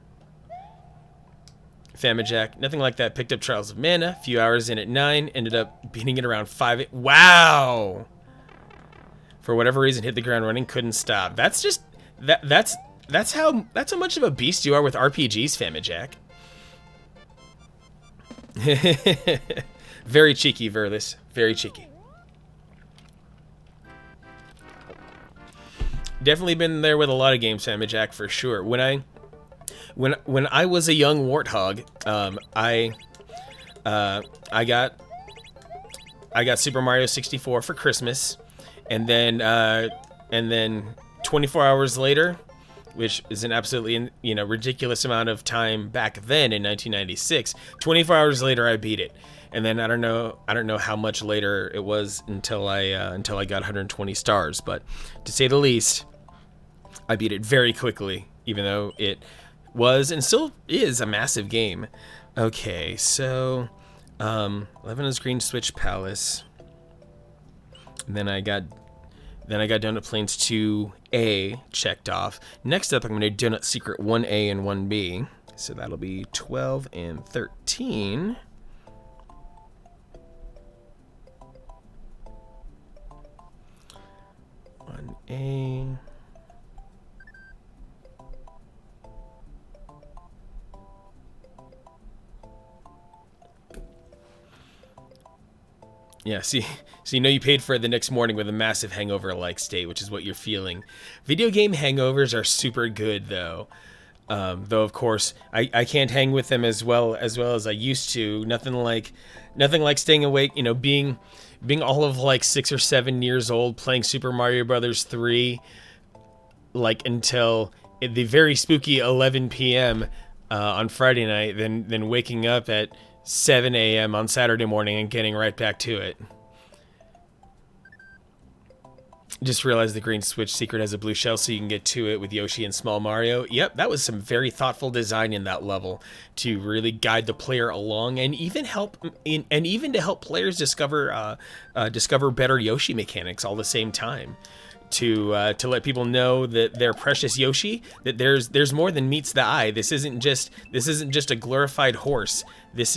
Famajack, nothing like that. Picked up Trials of Mana, a few hours in at 9, ended up beating it around 5. Wow! For whatever reason, hit the ground running, couldn't stop. That's just that's how much of a beast you are with RPGs, Famajack. Very cheeky, Verless. Very cheeky. Definitely been there with a lot of games, Famajack, for sure. When I was a young warthog, I got Super Mario 64 for Christmas, and then 24 hours later, which is an absolutely ridiculous amount of time back then in 1996. 24 hours later, I beat it, and then I don't know how much later it was until I got 120 stars. But to say the least, I beat it very quickly, even though it was and still is a massive game. Okay, so 11 is Green Switch Palace, and then I got Donut Plains 2A checked off. Next up, I'm going to do Donut Secret 1A and 1B. So that'll be 12 and 13. One A. Yeah, see, so you know you paid for it the next morning with a massive hangover-like state, which is what you're feeling. Video game hangovers are super good, though. Though of course I can't hang with them as I used to. Nothing like staying awake. You know, being all of like 6 or 7 years old playing Super Mario Brothers 3, like until the very spooky 11 p.m. On Friday night, then waking up at 7 a.m. on Saturday morning and getting right back to it. Just realized the green switch secret has a blue shell so you can get to it with Yoshi and Small Mario. Yep, that was some very thoughtful design in that level to really guide the player along, and even to help players discover better Yoshi mechanics all the same time. To let people know that they're precious Yoshi, that there's more than meets the eye. This isn't just a glorified horse. This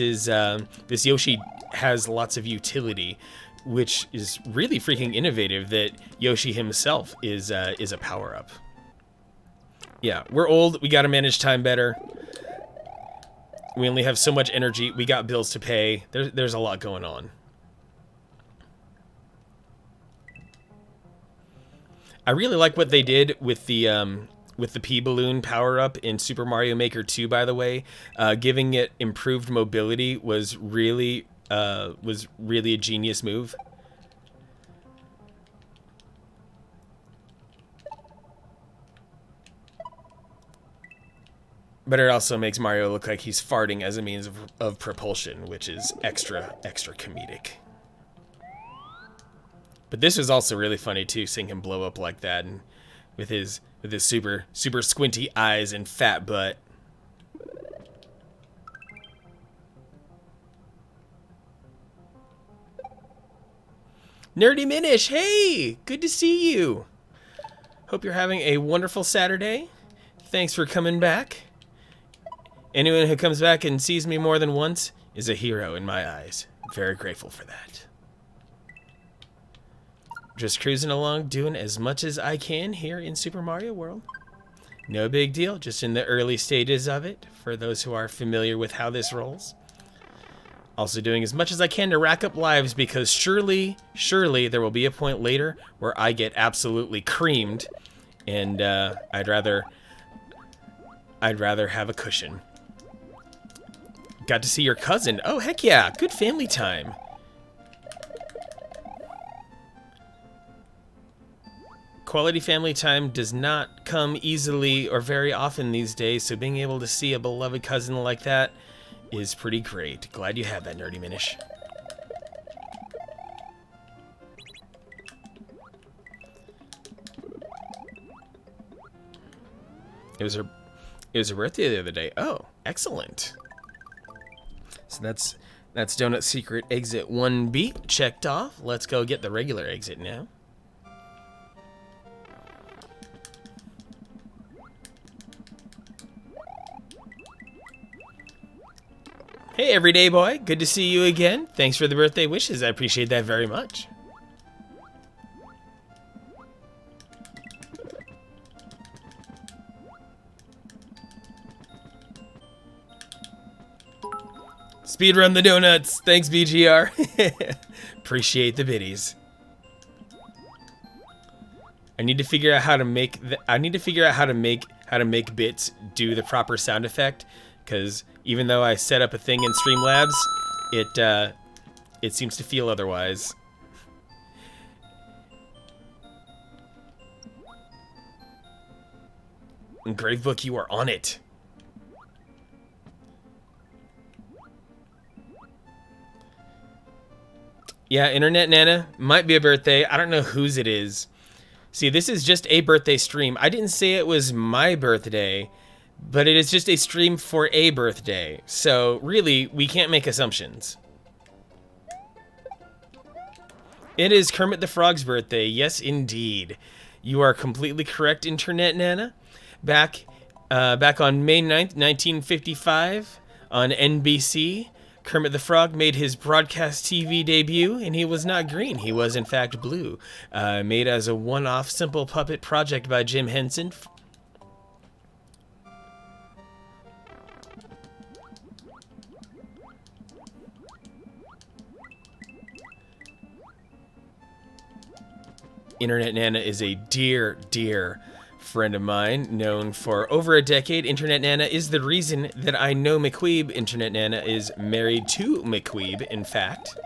Yoshi has lots of utility, which is really freaking innovative. That Yoshi himself is a power up. Yeah, we're old. We got to manage time better. We only have so much energy. We got bills to pay. There's a lot going on. I really like what they did with the P balloon power up in Super Mario Maker 2. By the way, giving it improved mobility was really a genius move. But it also makes Mario look like he's farting as a means of propulsion, which is extra comedic. But this was also really funny too, seeing him blow up like that, and with his super squinty eyes and fat butt. Nerdy Minish, hey, good to see you. Hope you're having a wonderful Saturday. Thanks for coming back. Anyone who comes back and sees me more than once is a hero in my eyes. I'm very grateful for that. Just cruising along, doing as much as I can here in Super Mario World. No big deal, just in the early stages of it, for those who are familiar with how this rolls. Also doing as much as I can to rack up lives, because surely there will be a point later where I get absolutely creamed, and I'd rather have a cushion. Got to see your cousin. Oh, heck yeah, good family time. Quality family time does not come easily or very often these days, so being able to see a beloved cousin like that is pretty great. Glad you had that, Nerdy Minish. It was her birthday the other day. Oh, excellent. So that's Donut Secret Exit 1B checked off. Let's go get the regular exit now. Hey, everyday boy. Good to see you again. Thanks for the birthday wishes. I appreciate that very much. Speedrun the donuts. Thanks, BGR. Appreciate the biddies. I need to figure out how to make bits do the proper sound effect, because even though I set up a thing in Streamlabs, it seems to feel otherwise. Gravebook, you are on it. Yeah, Internet Nana, might be a birthday. I don't know whose it is. See, this is just a birthday stream. I didn't say it was my birthday, but it is just a stream for a birthday. So really, we can't make assumptions. It is Kermit the Frog's birthday. Yes, indeed. You are completely correct, Internet Nana. Back on May 9th, 1955, on NBC, Kermit the Frog made his broadcast TV debut, and he was not green. He was, in fact, blue. Made as a one-off simple puppet project by Jim Henson. Internet Nana is a dear, dear friend of mine, known for over a decade. Internet Nana is the reason that I know McQueeb. Internet Nana is married to McQueeb, in fact.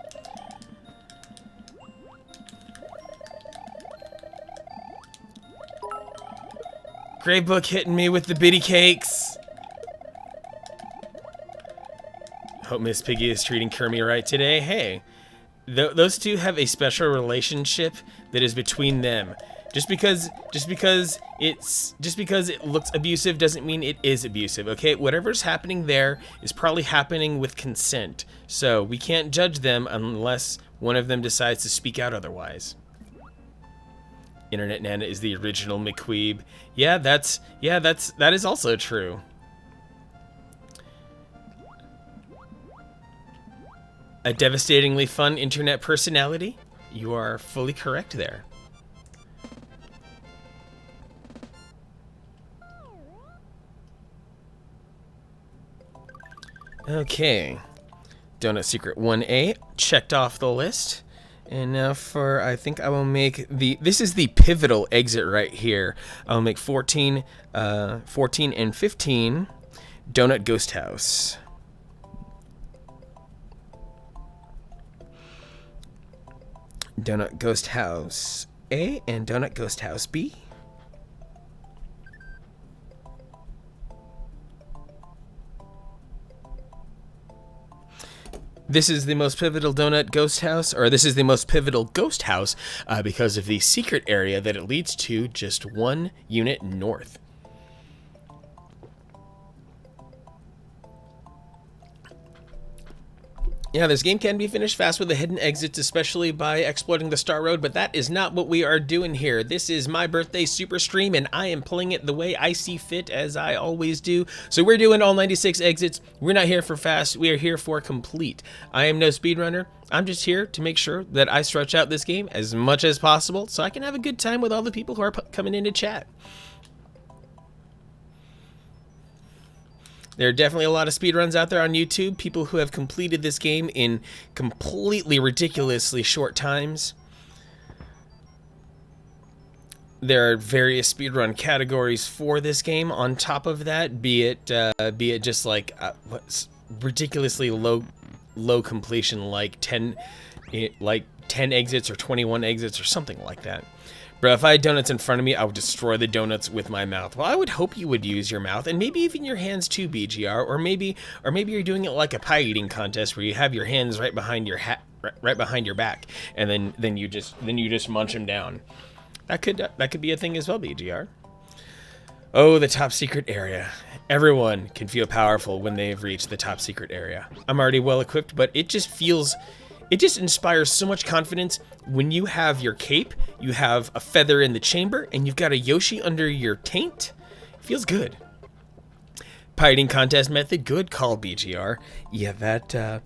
Gravebook hitting me with the bitty cakes. Hope Miss Piggy is treating Kermie right today. Hey, those two have a special relationship that is between them. Just because it looks abusive doesn't mean it is abusive, okay? Whatever's happening there is probably happening with consent. So we can't judge them unless one of them decides to speak out otherwise. Internet Nana is the original McQueeb. Yeah, that is also true. A devastatingly fun internet personality? You are fully correct there. Okay. Donut Secret 1A checked off the list. And now for, I think I will make this is the pivotal exit right here. I'll make 14 and 15 Donut Ghost House. Donut Ghost House A and Donut Ghost House B. This is the most pivotal donut ghost house, or this is the most pivotal ghost house because of the secret area that it leads to just 1 unit north. Yeah, this game can be finished fast with the hidden exits, especially by exploiting the Star Road, but that is not what we are doing here. This is my birthday super stream, and I am playing it the way I see fit, as I always do. So we're doing all 96 exits. We're not here for fast. We are here for complete. I am no speedrunner. I'm just here to make sure that I stretch out this game as much as possible so I can have a good time with all the people who are coming in to chat. There are definitely a lot of speedruns out there on YouTube, people who have completed this game in completely ridiculously short times. There are various speedrun categories for this game on top of that, be it just like ridiculously low completion, like 10 exits or 21 exits or something like that. Bro, if I had donuts in front of me, I would destroy the donuts with my mouth. Well, I would hope you would use your mouth, and maybe even your hands too, BGR, or maybe you're doing it like a pie eating contest where you have your hands right behind your right behind your back, and then you just munch them down. That could be a thing as well, BGR. Oh, the top secret area. Everyone can feel powerful when they've reached the top secret area. I'm already well equipped, but it just inspires so much confidence when you have your cape, you have a feather in the chamber, and you've got a Yoshi under your taint. It feels good. Pie eating contest method, good call, BGR. Yeah, that,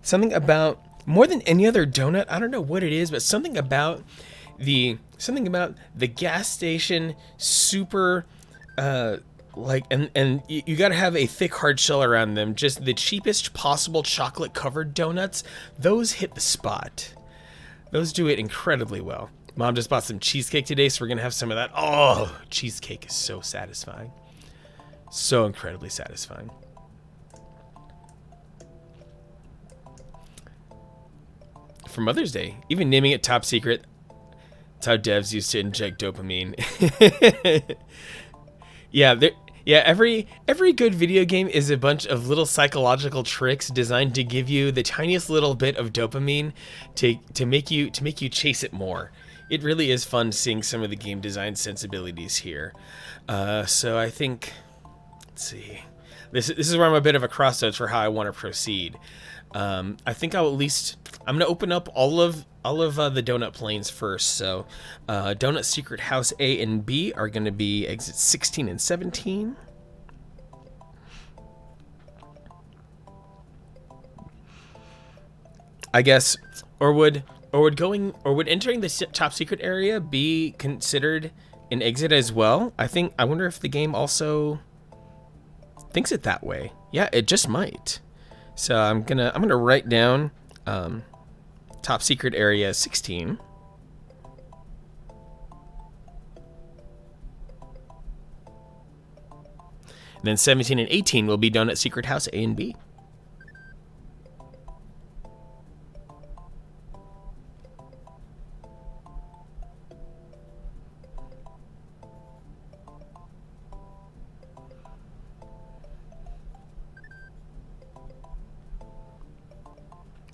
something about, more than any other donut, I don't know what it is, but something about the gas station super, and you gotta have a thick hard shell around them. Just the cheapest possible chocolate covered donuts. Those hit the spot. Those do it incredibly well. Mom just bought some cheesecake today, so we're gonna have some of that. Oh, cheesecake is so satisfying. So incredibly satisfying. For Mother's Day, even naming it Top Secret, that's how devs used to inject dopamine. Yeah, every good video game is a bunch of little psychological tricks designed to give you the tiniest little bit of dopamine to make you chase it more. It really is fun seeing some of the game design sensibilities here. So I think, let's see, this is where I'm a bit of a crossroads for how I want to proceed. I think I'm gonna open up all of the donut planes first. So Donut Secret House A and B are gonna be exits 16 and 17. I guess, or would entering the top secret area be considered an exit as well? I wonder if the game also thinks it that way. Yeah, it just might. So I'm gonna write down top secret area 16. And then 17 and 18 will be Donut Secret House A and B.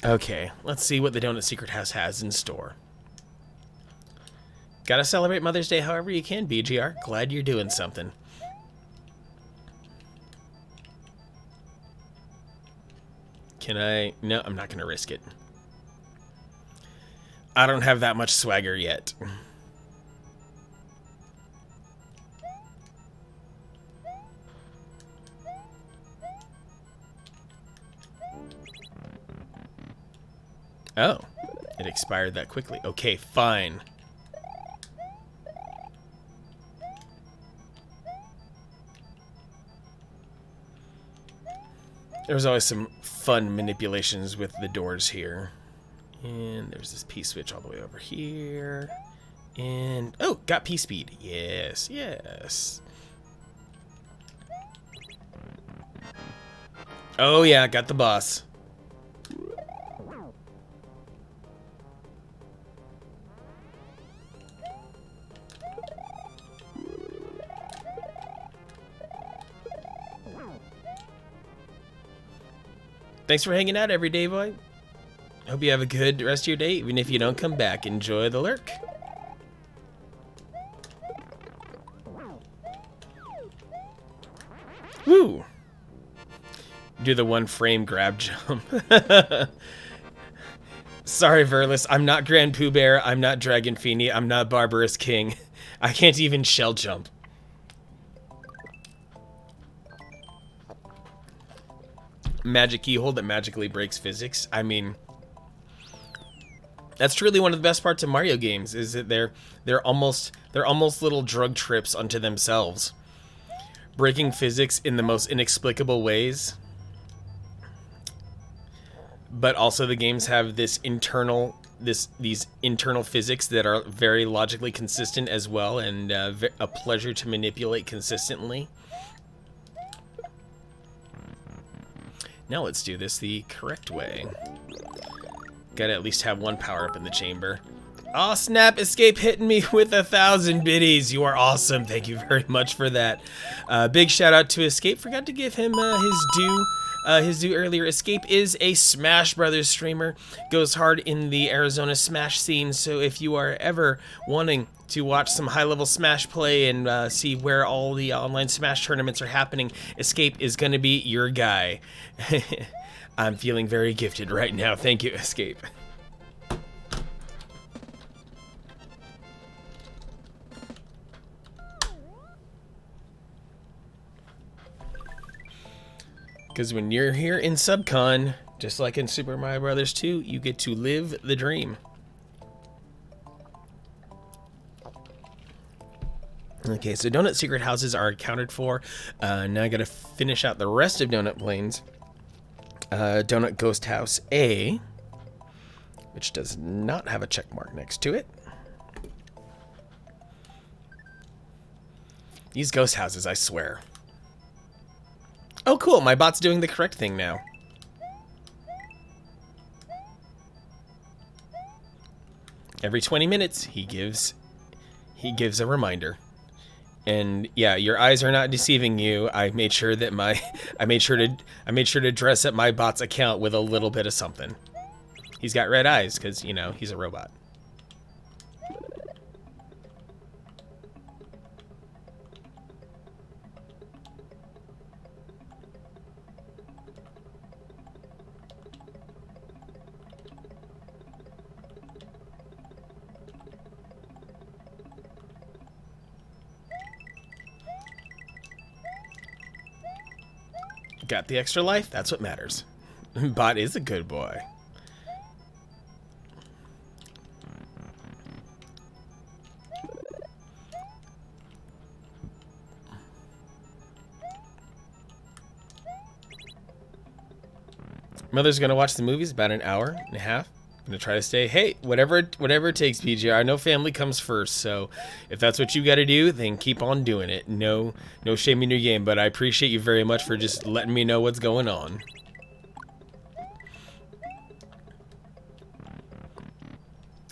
Okay, let's see what the Donut Secret House has in store. Gotta celebrate Mother's Day however you can, BGR. Glad you're doing something. Can I? No, I'm not gonna risk it. I don't have that much swagger yet. Oh, it expired that quickly. Okay, fine. There's always some fun manipulations with the doors here. And there's this P-switch all the way over here. And, oh, got P-speed. Yes, yes. Oh yeah, got the boss. Thanks for hanging out every day, boy. Hope you have a good rest of your day. Even if you don't come back, enjoy the lurk. Woo! Do the 1 frame grab jump. Sorry, Verlis. I'm not Grand Pooh Bear. I'm not Dragon Feeny. I'm not Barbarous King. I can't even shell jump. Magic keyhole that magically breaks physics. I mean, that's truly one of the best parts of Mario games, is that they're almost little drug trips unto themselves, breaking physics in the most inexplicable ways. But also the games have these internal physics that are very logically consistent as well, and a pleasure to manipulate consistently. Now let's do this the correct way. Gotta at least have 1 power-up in the chamber. Oh snap, Escape hitting me with 1,000 biddies. You are awesome. Thank you very much for that. Big shout out to Escape. Forgot to give him his due earlier. Escape is a Smash Brothers streamer. Goes hard in the Arizona Smash scene, so if you are ever wanting to watch some high-level Smash play and see where all the online Smash tournaments are happening, Escape is going to be your guy. I'm feeling very gifted right now. Thank you, Escape. Because when you're here in Subcon, just like in Super Mario Bros. 2, you get to live the dream. Okay, so Donut Secret Houses are accounted for. Now I gotta finish out the rest of Donut Plains. Donut Ghost House A, which does not have a check mark next to it. These ghost houses, I swear. Oh, cool. My bot's doing the correct thing now. Every 20 minutes, he gives a reminder. And yeah, your eyes are not deceiving you. I made sure that I made sure to dress up my bot's account with a little bit of something. He's got red eyes because, you know, he's a robot. Got the extra life? That's what matters. Bot is a good boy. Mother's gonna watch the movies about an hour and a half. gonna try to stay. Hey, whatever it takes, BGR. I know family comes first, so if that's what you got to do, then keep on doing it. No shame in your game, but I appreciate you very much for just letting me know what's going on.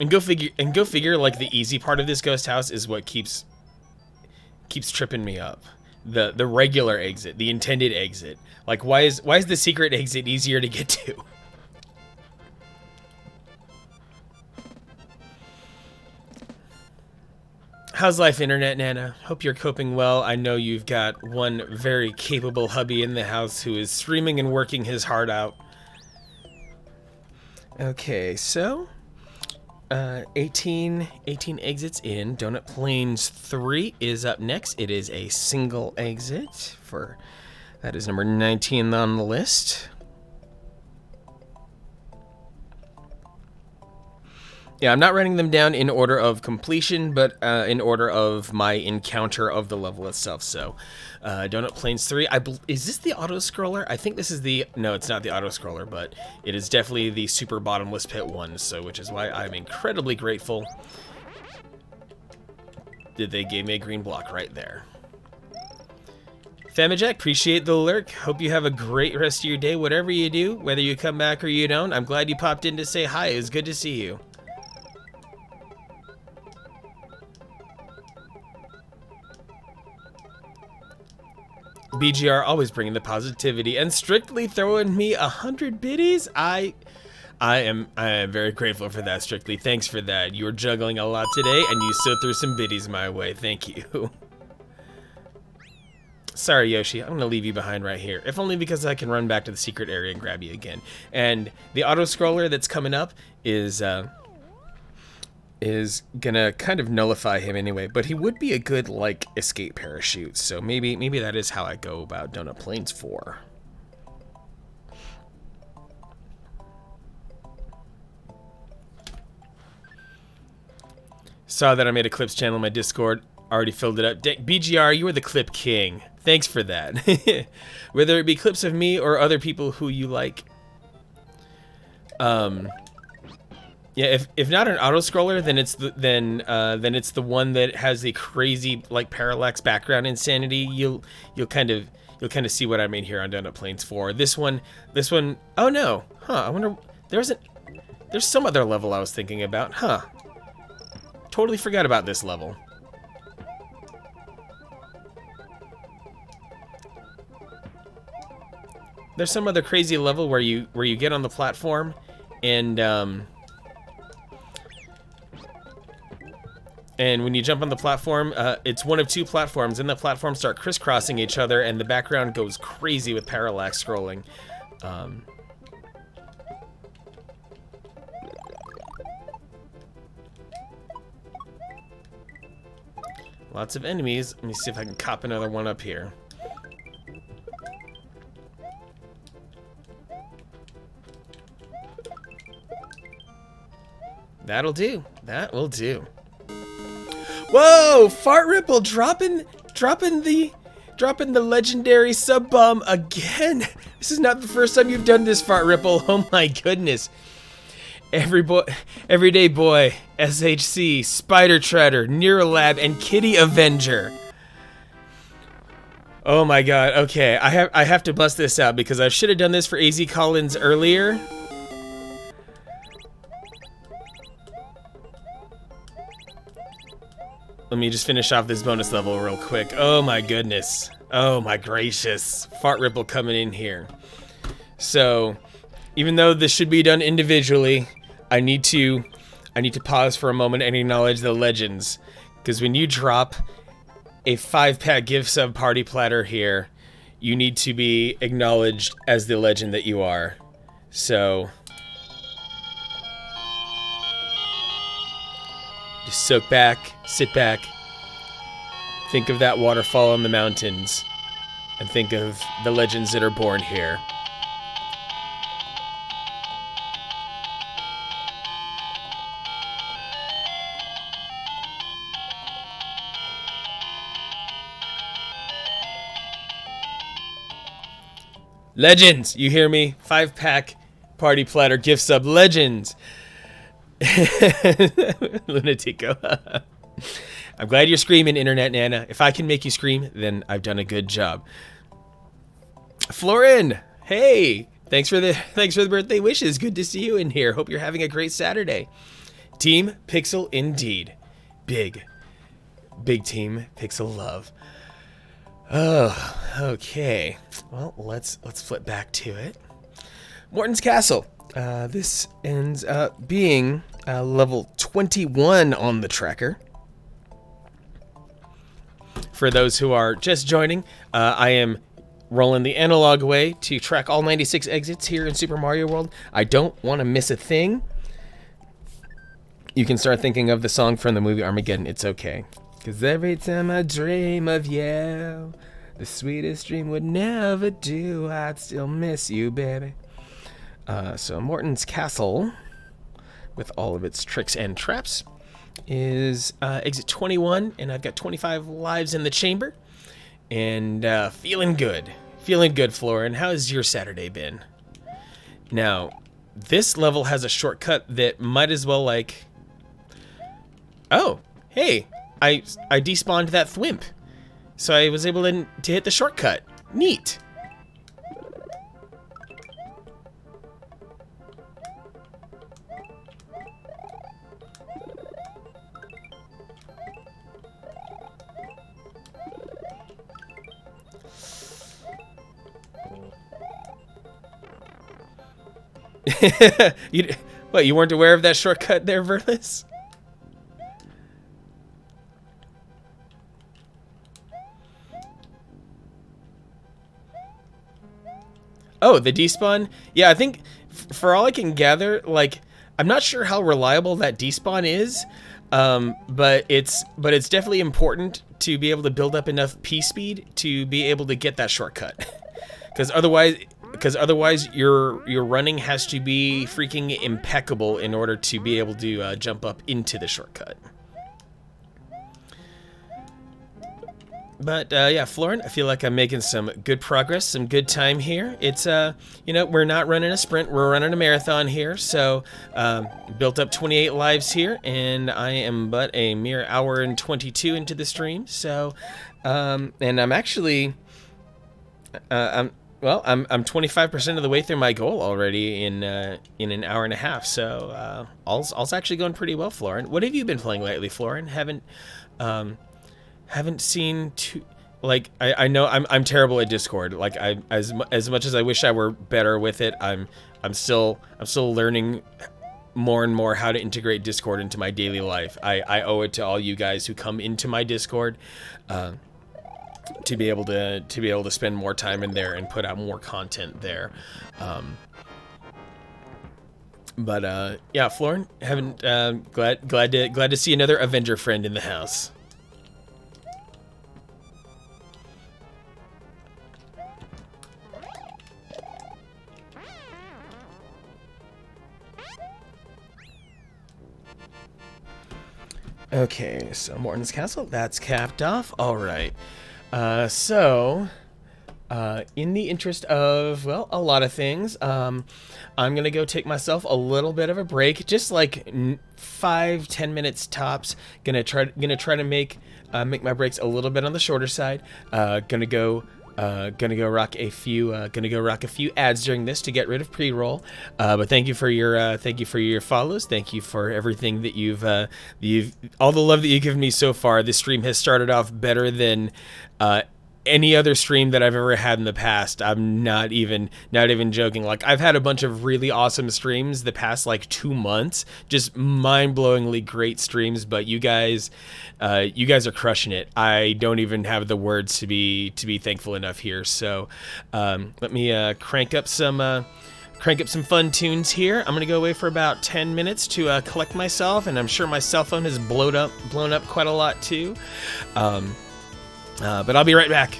And go figure. Like the easy part of this ghost house is what keeps tripping me up. The regular exit, the intended exit. Like why is the secret exit easier to get to? How's life, Internet Nana? Hope you're coping well. I know you've got one very capable hubby in the house who is streaming and working his heart out. Okay, so 18 exits in. Donut Plains 3 is up next. It is a single exit that is number 19 on the list. Yeah, I'm not writing them down in order of completion, but in order of my encounter of the level itself. So, Donut Plains 3. Is this the auto-scroller? I think this is the... No, it's not the auto-scroller, but it is definitely the super bottomless pit one, so which is why I'm incredibly grateful that they gave me a green block right there. Famijack, appreciate the lurk. Hope you have a great rest of your day, whatever you do, whether you come back or you don't. I'm glad you popped in to say hi. It was good to see you. BGR always bringing the positivity and strictly throwing me 100 biddies. I am very grateful for that, Strictly. Thanks for that. You were juggling a lot today, and you still threw some biddies my way. Thank you. Sorry, Yoshi. I'm gonna leave you behind right here, if only because I can run back to the secret area and grab you again. And the auto scroller that's coming up is gonna kind of nullify him anyway, but he would be a good, like, escape parachute, so maybe that is how I go about Donut Plains 4. Saw that I made a clips channel in my Discord, already filled it up. BGR, you are the clip king. Thanks for that. Whether it be clips of me or other people who you like. Yeah, if not an auto scroller, then it's the one that has the crazy, like, parallax background insanity. You'll kind of see what I mean here on Donut Plains 4. This one. Oh no, huh? I wonder. There's some other level I was thinking about, huh? Totally forgot about this level. There's some other crazy level where you get on the platform and when you jump on the platform, it's one of two platforms, and the platforms start crisscrossing each other, and the background goes crazy with parallax scrolling. Lots of enemies. Let me see if I can cop another one up here. That'll do. That will do. Whoa! Fart Ripple dropping the legendary sub bomb again. This is not the first time you've done this, Fart Ripple. Oh my goodness. Everyday Boy, SHC, Spider Treader, Neuralab, and Kitty Avenger. Oh my god. Okay, I have to bust this out because I should have done this for AZ Collins earlier. Let me just finish off this bonus level real quick. Oh my goodness. Oh my gracious. Fart Ripple coming in here. So, even though this should be done individually, I need to pause for a moment and acknowledge the legends. Because when you drop a 5-pack gift sub party platter here, you need to be acknowledged as the legend that you are. So, just soak back, sit back, think of that waterfall in the mountains, and think of the legends that are born here. Legends, you hear me? 5-pack party platter gift sub legends. Lunatico. I'm glad you're screaming, Internet Nana. If I can make you scream, then I've done a good job. Florin, hey, thanks for the birthday wishes. Good to see you in here. Hope you're having a great Saturday. Team Pixel indeed. Big Team Pixel love. Oh, okay. Well, let's flip back to it. Morton's Castle. This ends up being level 21 on the tracker. For those who are just joining, I am rolling the analog way to track all 96 exits here in Super Mario World. I don't want to miss a thing. You can start thinking of the song from the movie Armageddon. It's okay. 'Cause every time I dream of you, the sweetest dream would never do. I'd still miss you, baby. So Morton's Castle, with all of its tricks and traps, is exit 21, and I've got 25 lives in the chamber. And feeling good. Feeling good, Florin. How has your Saturday been? Now, this level has a shortcut that might as well, like... Oh, hey, I despawned that thwimp. So I was able to hit the shortcut. Neat. You weren't aware of that shortcut there, Verlis? Oh, the despawn? Yeah, I think for all I can gather, like, I'm not sure how reliable that despawn is, but it's definitely important to be able to build up enough P speed to be able to get that shortcut. Because otherwise your running has to be freaking impeccable in order to be able to jump up into the shortcut. But yeah, Florin, I feel like I'm making some good progress, some good time here. It's we're not running a sprint, we're running a marathon here. So built up 28 lives here, and I am but a mere hour and 22 into the stream. So and I'm actually I'm 25% of the way through my goal already in an hour and a half. So all's actually going pretty well, Florin. What have you been playing lately, Florin? Haven't seen too, like, I know I'm terrible at Discord. Like, as much as I wish I were better with it, I'm still learning more and more how to integrate Discord into my daily life. I owe it to all you guys who come into my Discord to be able to spend more time in there and put out more content there. But yeah, Florin, glad to see another Avenger friend in the house. Okay, so Morton's Castle, that's capped off. All right. So, in the interest of, well, a lot of things, I'm going to go take myself a little bit of a break, just like 5-10 minutes tops. Gonna try to make my breaks a little bit on the shorter side. Gonna go rock a few ads during this to get rid of pre-roll. But thank you for your follows. Thank you for everything that you've all the love that you've given me so far. This stream has started off better than any other stream that I've ever had in the past. I'm not even joking. Like, I've had a bunch of really awesome streams the past like 2 months, just mind-blowingly great streams, but you guys are crushing it. I don't even have the words to be thankful enough here. So let me crank up some fun tunes here. I'm gonna go away for about 10 minutes to collect myself, and I'm sure my cell phone has blown up quite a lot too. But I'll be right back.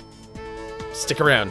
Stick around.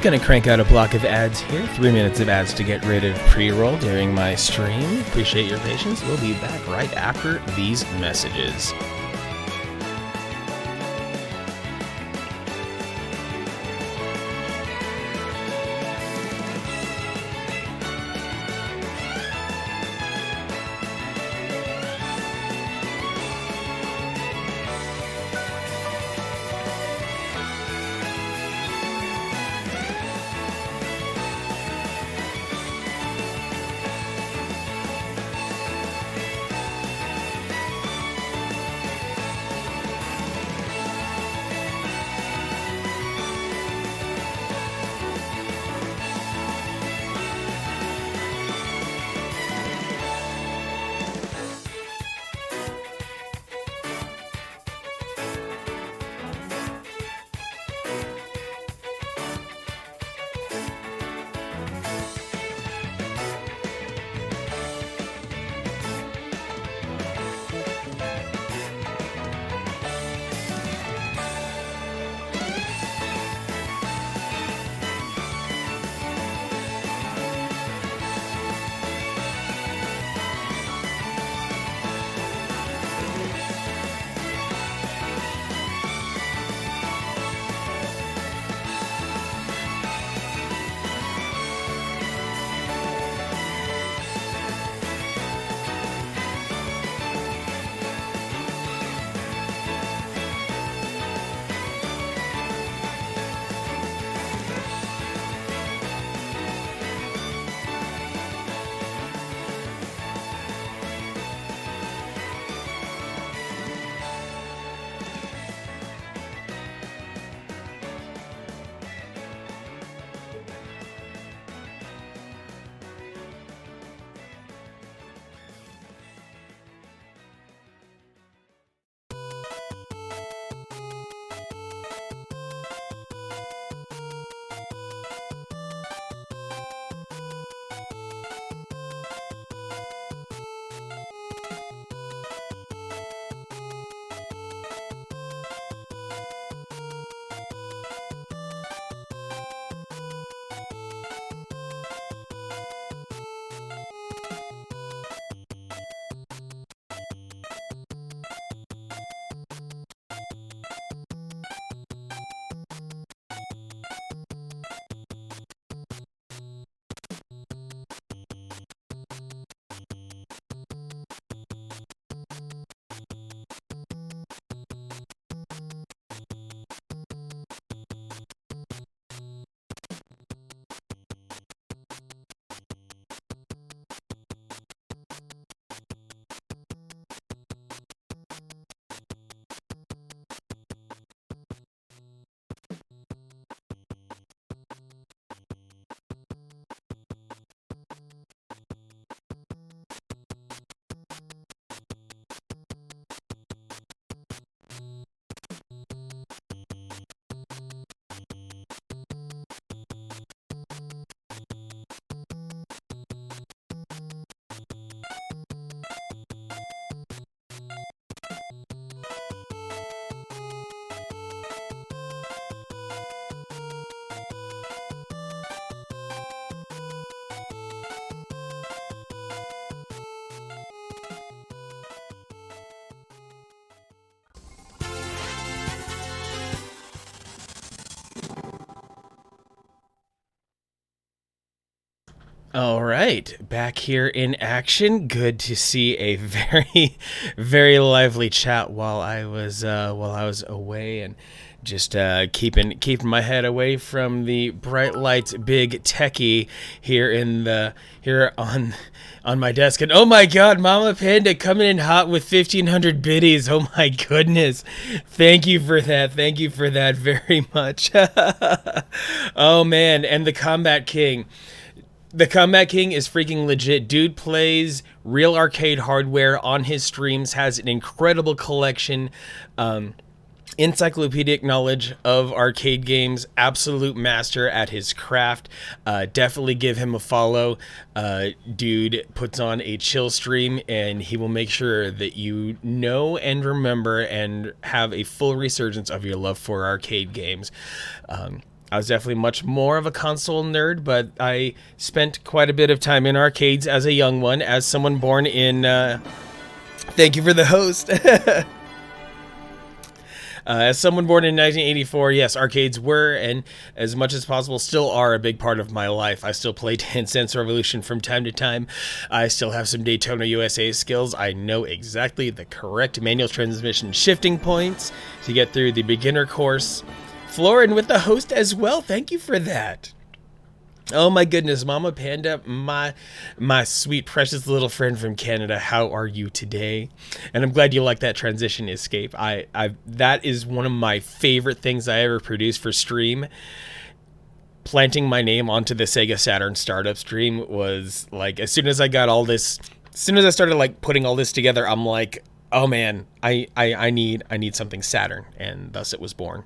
Gonna crank out a block of ads here. 3 minutes of ads to get rid of pre-roll during my stream. Appreciate your patience. We'll be back right after these messages. All right, back here in action. Good to see a very, very lively chat while I was away and just keeping my head away from the bright lights, big techie here on my desk. And oh my God, Mama Panda coming in hot with 1,500 biddies. Oh my goodness, thank you for that. Thank you for that very much. Oh man, and the Combat King. The Combat King is freaking legit. Dude plays real arcade hardware on his streams, has an incredible collection, encyclopedic knowledge of arcade games, absolute master at his craft. Definitely give him a follow. Dude puts on a chill stream, and he will make sure that you know and remember and have a full resurgence of your love for arcade games. I was definitely much more of a console nerd, but I spent quite a bit of time in arcades as a young one, as someone born in... thank you for the host. As someone born in 1984, yes, arcades were, and as much as possible, still are a big part of my life. I still play Dance Dance Revolution from time to time. I still have some Daytona USA skills. I know exactly the correct manual transmission shifting points to get through the beginner course. Florin with the host as well. Thank you for that. Oh my goodness, Mama Panda, my sweet precious little friend from Canada, how are you today? And I'm glad you like that transition escape. I that is one of my favorite things I ever produced for stream. Planting my name onto the Sega Saturn startup stream was like, as soon as I got all this, as soon as I started like putting all this together, I'm like, oh man, I need something Saturn, and thus it was born.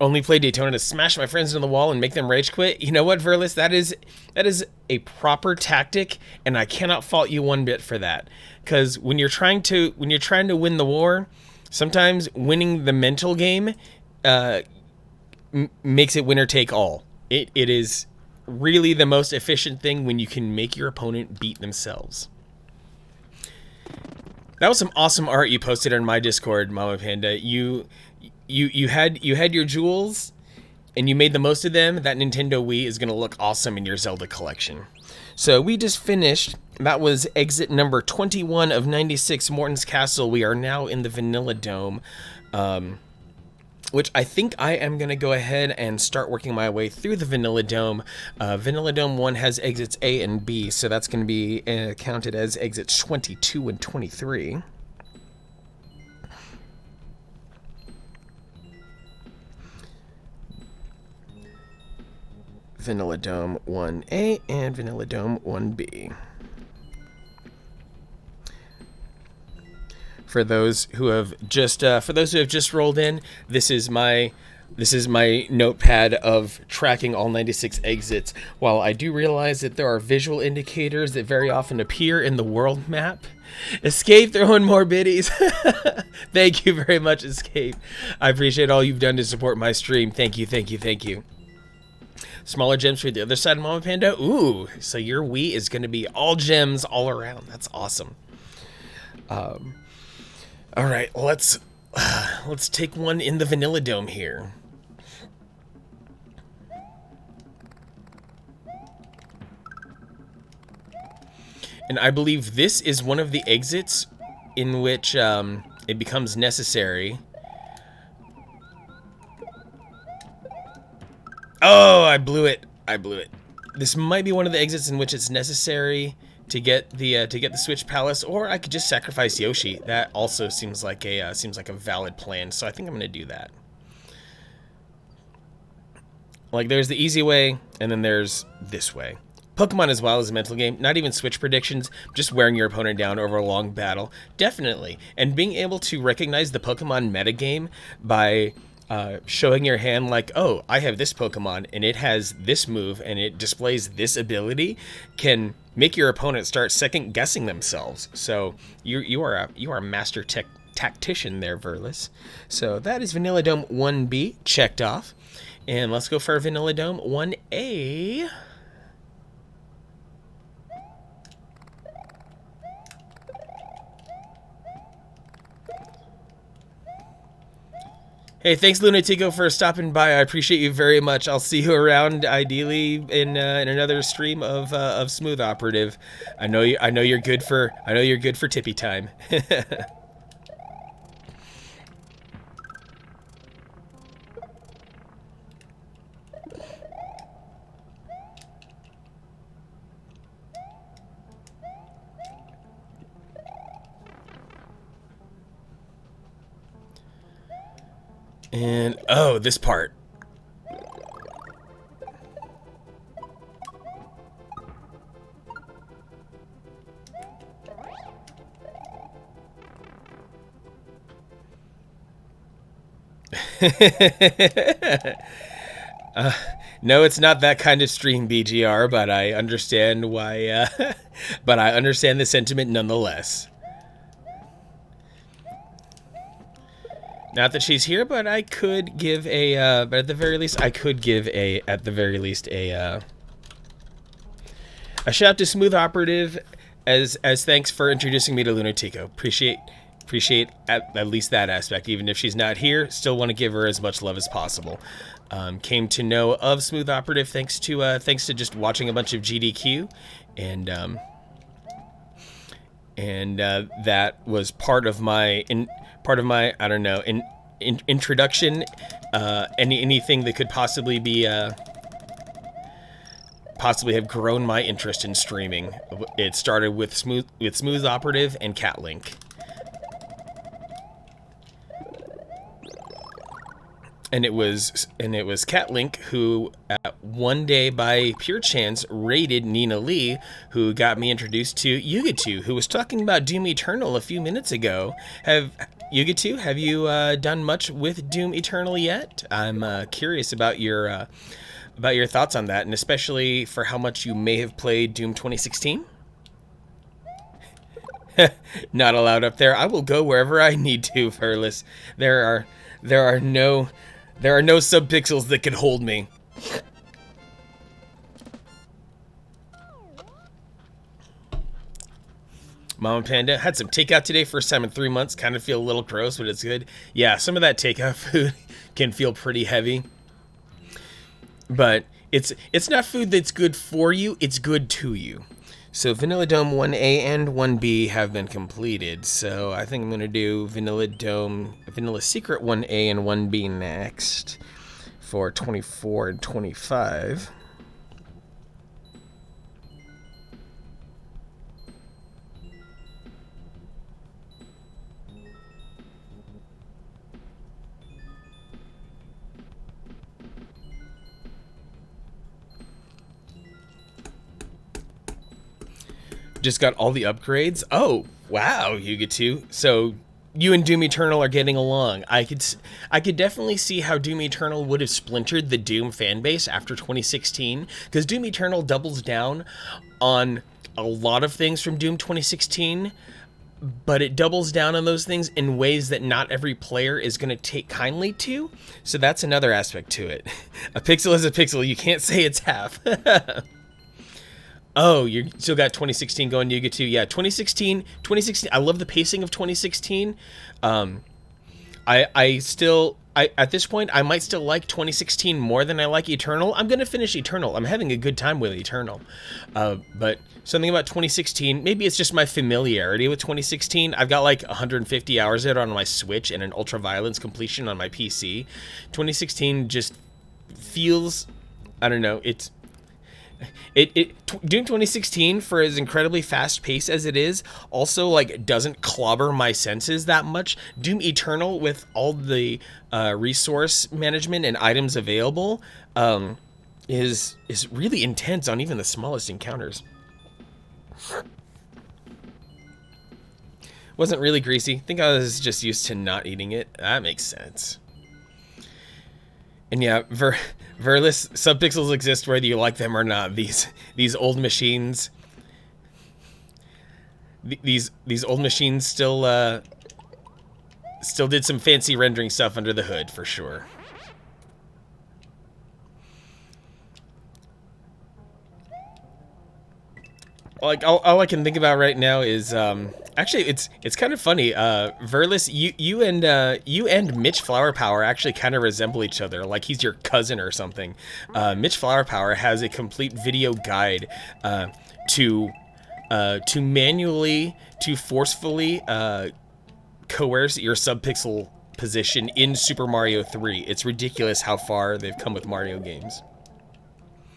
Only play Daytona to smash my friends into the wall and make them rage quit. You know what, Verlis? That is a proper tactic, and I cannot fault you one bit for that. Because when you're trying to win the war, sometimes winning the mental game makes it winner take all. It is really the most efficient thing when you can make your opponent beat themselves. That was some awesome art you posted on my Discord, Mama Panda. You had your jewels, and you made the most of them. That Nintendo Wii is going to look awesome in your Zelda collection. So we just finished. That was exit number 21 of 96, Morton's Castle. We are now in the Vanilla Dome, which I think I am going to go ahead and start working my way through the Vanilla Dome. Vanilla Dome 1 has exits A and B, so that's going to be counted as exits 22 and 23. Vanilla Dome 1A and Vanilla Dome 1B. For those who have just rolled in, this is my notepad of tracking all 96 exits. While I do realize that there are visual indicators that very often appear in the world map. Escape throwing more biddies. Thank you very much, Escape. I appreciate all you've done to support my stream. Thank you, thank you, thank you. Smaller gems for the other side, Mama Panda. Ooh, so your Wii is going to be all gems all around. That's awesome. All right, let's take one in the Vanilla Dome here. And I believe this is one of the exits in which it becomes necessary. Oh, I blew it. This might be one of the exits in which it's necessary to get the Switch Palace, or I could just sacrifice Yoshi. That also seems like a valid plan. So I think I'm gonna do that. Like, there's the easy way, and then there's this way. Pokemon as well as a mental game, not even Switch predictions, just wearing your opponent down over a long battle. Definitely. And being able to recognize the Pokemon metagame by showing your hand like, oh, I have this Pokemon and it has this move and it displays this ability, can make your opponent start second guessing themselves. So you are a master tactician there, Verlis. So that is Vanilla Dome 1B checked off, and let's go for Vanilla Dome 1A. Hey, thanks Lunatico for stopping by. I appreciate you very much. I'll see you around, ideally in another stream of Smooth Operative. I know you're good for tippy time. And, oh, this part. No, it's not that kind of stream, BGR, but I understand why, but I understand the sentiment nonetheless. Not that she's here, but I could give a, but at the very least, I could give a, at the very least, a shout to Smooth Operative as thanks for introducing me to Lunatico. Appreciate at least that aspect. Even if she's not here, still want to give her as much love as possible. Came to know of Smooth Operative thanks to just watching a bunch of GDQ, and that was part of my I don't know, introduction. Anything that could possibly be possibly have grown my interest in streaming. It started with Smooth Operative and Catlink. And it was Catlink who, one day by pure chance, raided Nina Lee, who got me introduced to Yugatu, who was talking about Doom Eternal a few minutes ago. Yugatu, have you done much with Doom Eternal yet? I'm curious about your thoughts on that, and especially for how much you may have played Doom 2016. Not allowed up there. I will go wherever I need to, Furless. There are no subpixels that can hold me. Mama Panda had some takeout today, first time in 3 months. Kind of feel a little gross, but it's good. Yeah, some of that takeout food can feel pretty heavy. But it's not food that's good for you, it's good to you. So Vanilla Dome 1A and 1B have been completed. So I think I'm going to do Vanilla Secret 1A and 1B next for 24 and 25. Just got all the upgrades. Oh, wow, Yugatu. So you and Doom Eternal are getting along. I could definitely see how Doom Eternal would have splintered the Doom fan base after 2016, because Doom Eternal doubles down on a lot of things from Doom 2016, but it doubles down on those things in ways that not every player is going to take kindly to. So that's another aspect to it. A pixel is a pixel. You can't say it's half. Oh, you still got 2016 going, Yugatu. Yeah, 2016. I love the pacing of 2016. At this point, I might still like 2016 more than I like Eternal. I'm going to finish Eternal. I'm having a good time with Eternal. But something about 2016, maybe it's just my familiarity with 2016. I've got like 150 hours of it on my Switch and an Ultraviolence completion on my PC. 2016 just feels, I don't know, Doom 2016, for as incredibly fast paced as it is, also like doesn't clobber my senses that much. Doom Eternal, with all the resource management and items available, is really intense on even the smallest encounters. Wasn't really greasy. Think I was just used to not eating it. That makes sense. And yeah, Verlis, subpixels exist whether you like them or not. These old machines, these old machines still did some fancy rendering stuff under the hood for sure. Like all I can think about right now is actually it's kind of funny. Verlis, you and Mitch Flower Power actually kind of resemble each other. Like he's your cousin or something. Mitch Flower Power has a complete video guide to forcefully coerce your subpixel position in Super Mario 3. It's ridiculous how far they've come with Mario games.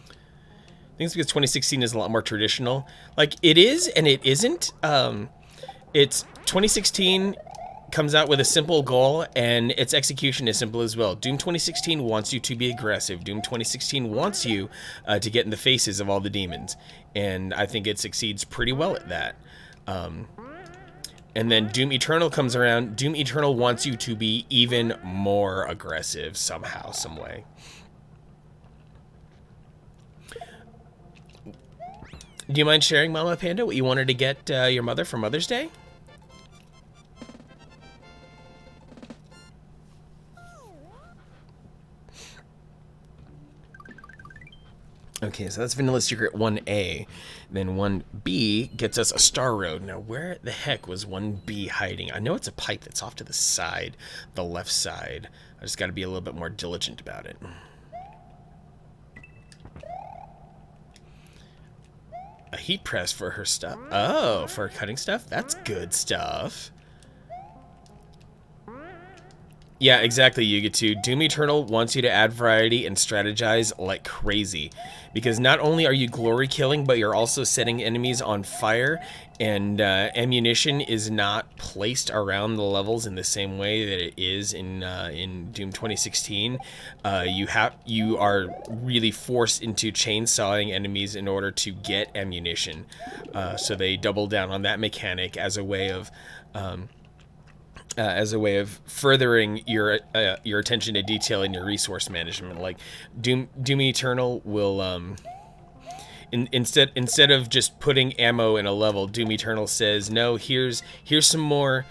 I think it's because 2016 is a lot more traditional. Like, it is and it isn't. It's 2016 comes out with a simple goal, and its execution is simple as well. Doom 2016 wants you to be aggressive. Doom 2016 wants you to get in the faces of all the demons, and I think it succeeds pretty well at that. And then Doom Eternal comes around. Doom Eternal wants you to be even more aggressive somehow, some way. Do you mind sharing, Mama Panda, what you wanted to get your mother for Mother's Day? Okay, so that's Vanilla Secret 1A. Then 1B gets us a Star Road. Now, where the heck was 1B hiding? I know it's a pipe that's off to the side, the left side. I just got to be a little bit more diligent about it. A heat press for her stuff. Oh, for cutting stuff? That's good stuff. Yeah, exactly, Yugetsu. Doom Eternal wants you to add variety and strategize like crazy. Because not only are you glory killing, but you're also setting enemies on fire, and ammunition is not placed around the levels in the same way that it is in Doom 2016. You are really forced into chainsawing enemies in order to get ammunition. So they double down on that mechanic as a way of furthering your attention to detail and your resource management. Like Doom Eternal will instead of just putting ammo in a level, Doom Eternal says, no, here's some more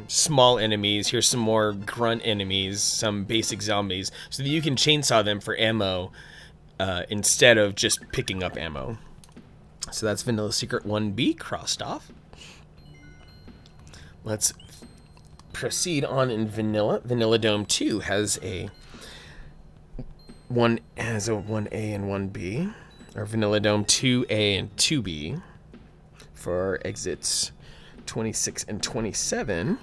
small enemies, here's some more grunt enemies, some basic zombies, so that you can chainsaw them for ammo instead of just picking up ammo. So that's Vanilla Secret 1B crossed off. Let's proceed on in Vanilla. Vanilla Dome 2 has a 1A and 1B, or Vanilla Dome 2A and 2B for exits 26 and 27.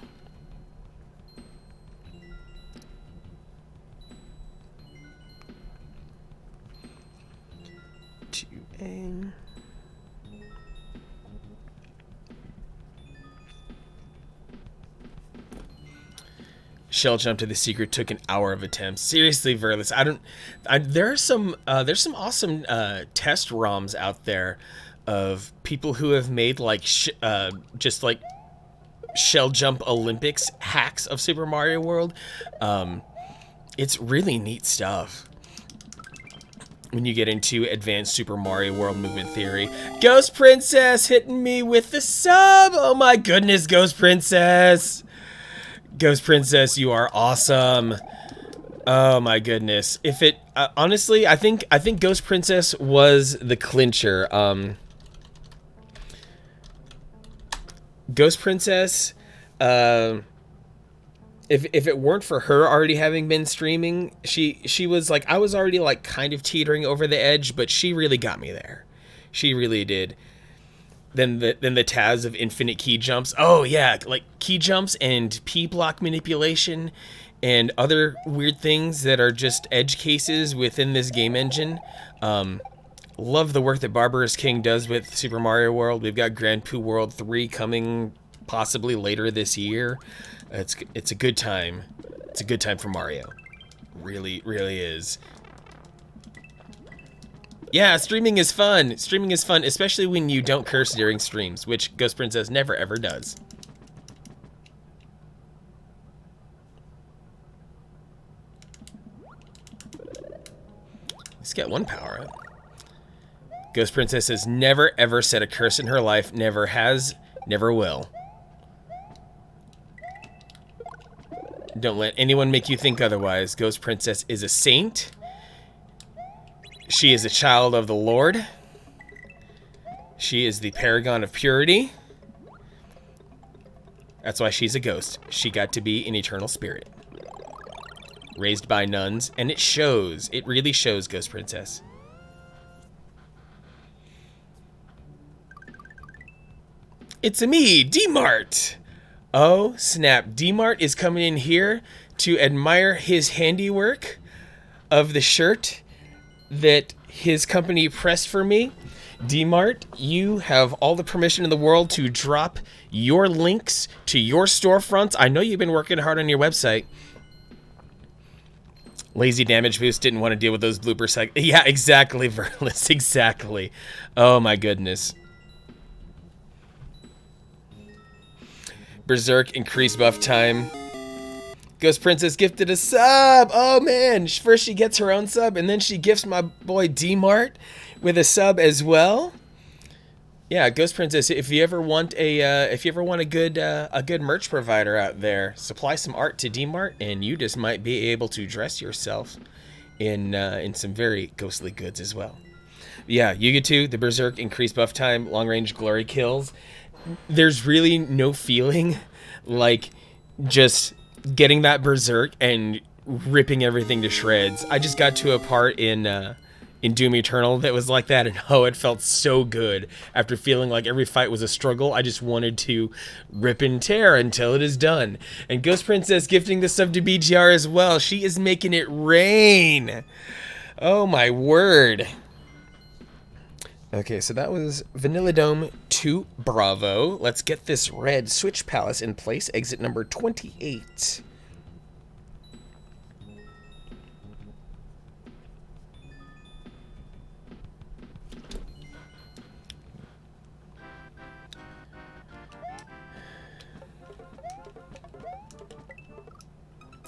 Shell jump to the secret took an hour of attempts. Seriously, Verlis, there's some awesome test ROMs out there of people who have made like just like shell jump Olympics hacks of Super Mario World. It's really neat stuff when you get into advanced Super Mario World movement theory. Ghost Princess hitting me with the sub. Oh my goodness, Ghost Princess. Ghost Princess, you are awesome. Oh my goodness. If it honestly, I think Ghost Princess was the clincher. Ghost Princess, if it weren't for her already having been streaming, she was like, I was already like kind of teetering over the edge, but she really got me there. She really did. Then the Taz of infinite key jumps. Oh yeah, like key jumps and P block manipulation and other weird things that are just edge cases within this game engine. Love the work that Barbarous King does with Super Mario World. We've got Grand Poo World 3 coming possibly later this year. It's a good time. It's a good time for Mario. Really, really is. Yeah, streaming is fun. Streaming is fun, especially when you don't curse during streams, which Ghost Princess never ever does. Let's get one power up. Ghost Princess has never ever said a curse in her life. Never has, never will. Don't let anyone make you think otherwise. Ghost Princess is a saint. She is a child of the Lord. She is the paragon of purity. That's why she's a ghost. She got to be an eternal spirit. Raised by nuns, and it shows. It really shows, Ghost Princess. It's me, D-Mart. Oh, snap. D-Mart is coming in here to admire his handiwork of the shirt that his company pressed for me. D-Mart, you have all the permission in the world to drop your links to your storefronts. I know you've been working hard on your website. Lazy Damage Boost didn't want to deal with those bloopers. Yeah, exactly, Verlis, exactly. Oh my goodness. Berserk increased buff time. Ghost Princess gifted a sub. Oh man, first she gets her own sub, and then she gifts my boy D-Mart with a sub as well. Yeah, Ghost Princess, if you ever want a good merch provider out there, supply some art to D-Mart, and you just might be able to dress yourself in some very ghostly goods as well. Yeah, Yuga 2, the Berserk, increased buff time, long range glory kills. There's really no feeling like just getting that Berserk and ripping everything to shreds. I just got to a part in Doom Eternal that was like that, and oh, it felt so good. After feeling like every fight was a struggle, I just wanted to rip and tear until it is done. And Ghost Princess gifting the sub to BGR as well. She is making it rain. Oh my word. Okay, so that was Vanilla Dome 2 Bravo. Let's get this red Switch Palace in place. Exit number 28.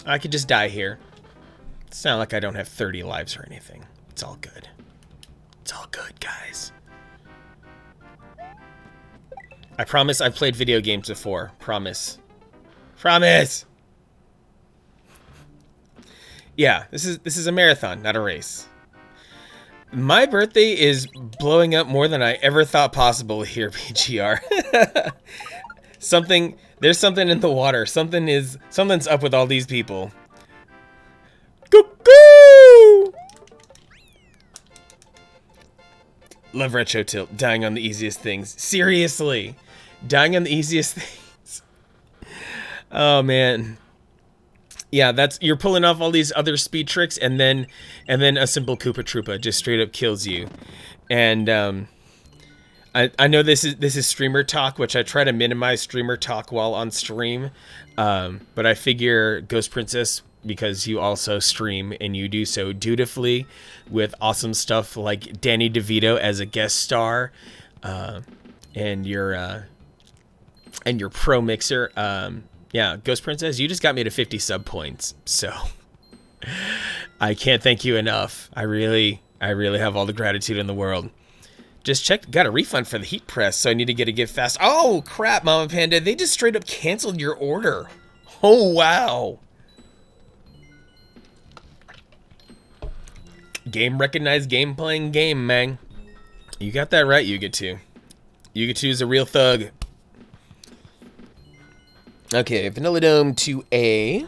I could just die here. It's not like I don't have 30 lives or anything. It's all good. It's all good, guys. I promise I've played video games before. Promise. Promise! Yeah, this is a marathon, not a race. My birthday is blowing up more than I ever thought possible here, BGR. There's something in the water. Something's up with all these people. Cuckoo! Love Retro Tilt, dying on the easiest things. Seriously, dying on the easiest things. Oh man. Yeah, you're pulling off all these other speed tricks, and then a simple Koopa Troopa just straight up kills you. And I know this is streamer talk, which I try to minimize streamer talk while on stream. But I figure Ghost Princess, because you also stream and you do so dutifully with awesome stuff like Danny DeVito as a guest star, and your pro mixer. Yeah, Ghost Princess, you just got me to 50 sub points, so I can't thank you enough. I really have all the gratitude in the world. Just checked, got a refund for the heat press, so I need to get a gift fast. Oh crap, Mama Panda, they just straight up canceled your order. Oh wow. Game recognized, game playing game, man. You got that right, Yuga 2. Yuga 2 is a real thug. Okay, Vanilla Dome 2A.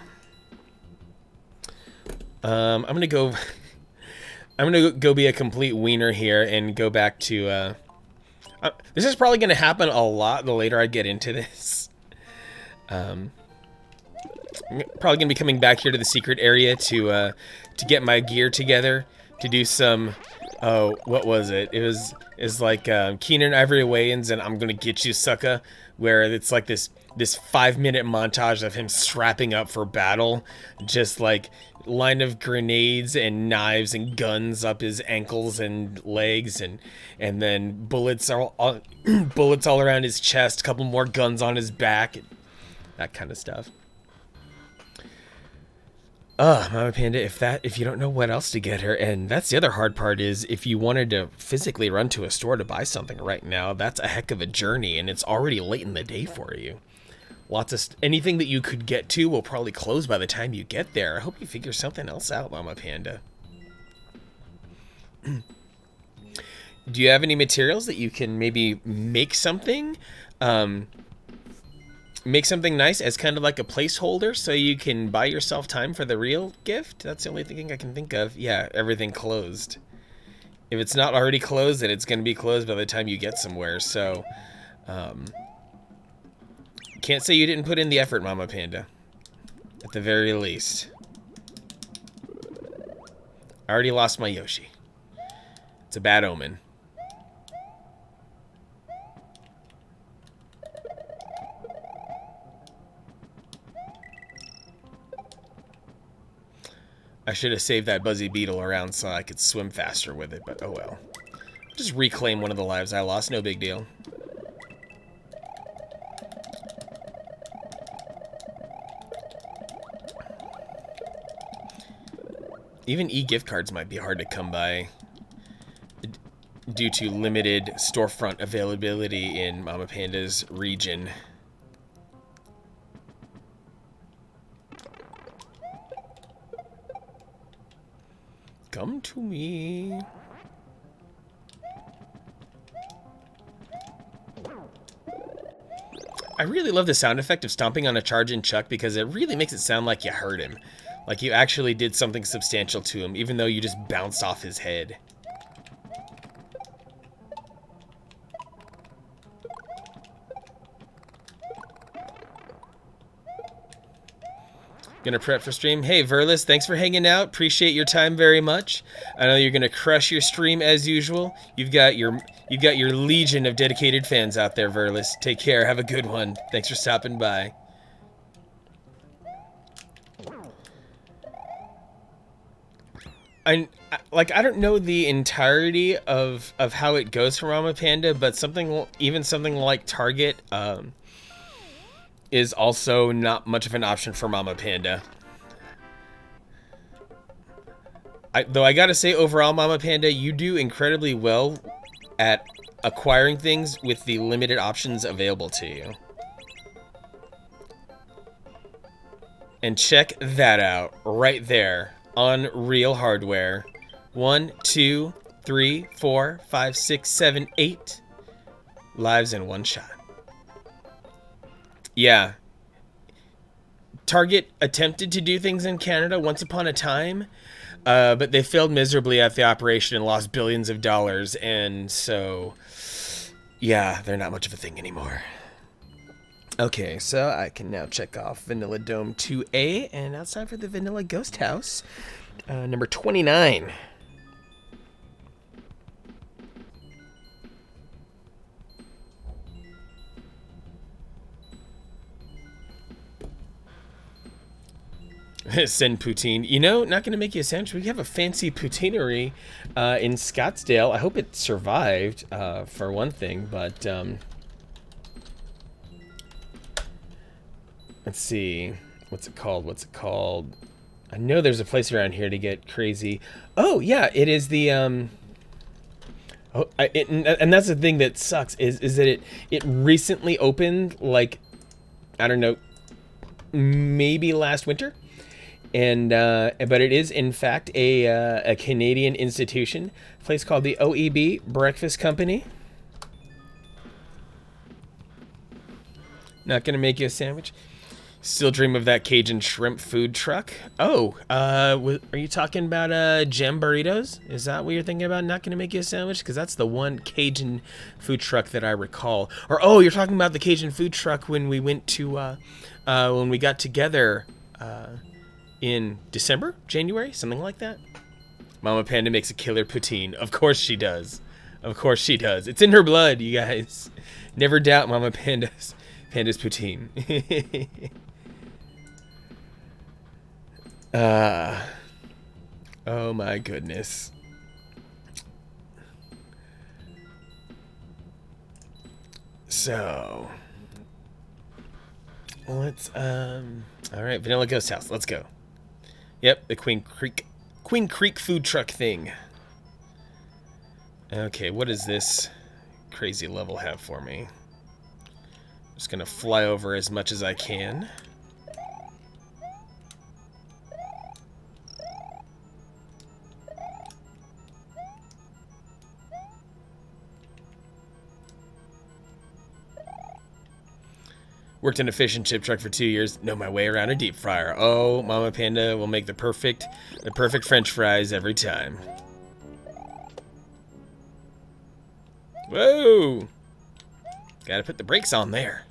I'm gonna go. I'm gonna go be a complete wiener here and go back to. This is probably gonna happen a lot the later I get into this. I'm probably gonna be coming back here to the secret area to get my gear together to do some. Oh, what was it? It's like Keenan Ivory Wayans and I'm gonna get you, sucker, where it's like this 5-minute montage of him strapping up for battle, just like line of grenades and knives and guns up his ankles and legs, and then bullets all bullets all around his chest, a couple more guns on his back, that kind of stuff. Mama Panda, if you don't know what else to get her, and that's the other hard part, is if you wanted to physically run to a store to buy something right now, that's a heck of a journey, and it's already late in the day for you. Lots of anything that you could get to will probably close by the time you get there. I hope you figure something else out, Mama Panda. Do you have any materials that you can maybe make something? Make something nice as kind of like a placeholder so you can buy yourself time for the real gift? That's the only thing I can think of. Yeah, everything closed. If it's not already closed, then it's going to be closed by the time you get somewhere. So, can't say you didn't put in the effort, Mama Panda. At the very least. I already lost my Yoshi. It's a bad omen. I should have saved that Buzzy Beetle around so I could swim faster with it, but oh well. Just reclaim one of the lives I lost, no big deal. Even e-gift cards might be hard to come by due to limited storefront availability in Mama Panda's region. Come to me. I really love the sound effect of stomping on a charging Chuck because it really makes it sound like you hurt him. Like you actually did something substantial to him, even though you just bounced off his head. Gonna prep for stream. Hey, Verlis, thanks for hanging out. Appreciate your time very much. I know you're gonna crush your stream as usual. You've got your legion of dedicated fans out there, Verlis. Take care. Have a good one. Thanks for stopping by. I don't know the entirety of how it goes for Mama Panda, but something like Target is also not much of an option for Mama Panda. Though I gotta say, overall, Mama Panda, you do incredibly well at acquiring things with the limited options available to you. And check that out right there on Real Hardware. 1, 2, 3, 4, 5, 6, 7, 8 lives in one shot. Yeah. Target attempted to do things in Canada once upon a time, but they failed miserably at the operation and lost billions of dollars, and so, yeah, they're not much of a thing anymore. Okay, so I can now check off Vanilla Dome 2A, and now it's time for the Vanilla Ghost House, number 29. Send poutine. You know, not going to make you a sandwich. We have a fancy poutineery in Scottsdale. I hope it survived, for one thing, but let's see. What's it called? I know there's a place around here to get crazy. Oh, yeah, it is the and that's the thing that sucks is that it recently opened, like, I don't know, maybe last winter. And but it is in fact a Canadian institution, a place called the OEB Breakfast Company. Not gonna make you a sandwich. Still dream of that Cajun shrimp food truck. Oh, are you talking about Gem Burritos? Is that what you're thinking about? Not gonna make you a sandwich? Because that's the one Cajun food truck that I recall. Or oh, you're talking about the Cajun food truck when we went to when we got together. In December, January, something like that. Mama Panda makes a killer poutine. Of course she does. Of course she does. It's in her blood, you guys. Never doubt Mama Panda's poutine. Oh my goodness. So let's all right, Vanilla Ghost House. Let's go. Yep, the Queen Creek food truck thing. Okay, what does this crazy level have for me? Just gonna fly over as much as I can. Worked in a fish and chip truck for 2 years. Know my way around a deep fryer. Oh, Mama Panda will make the perfect French fries every time. Whoa! Gotta put the brakes on there.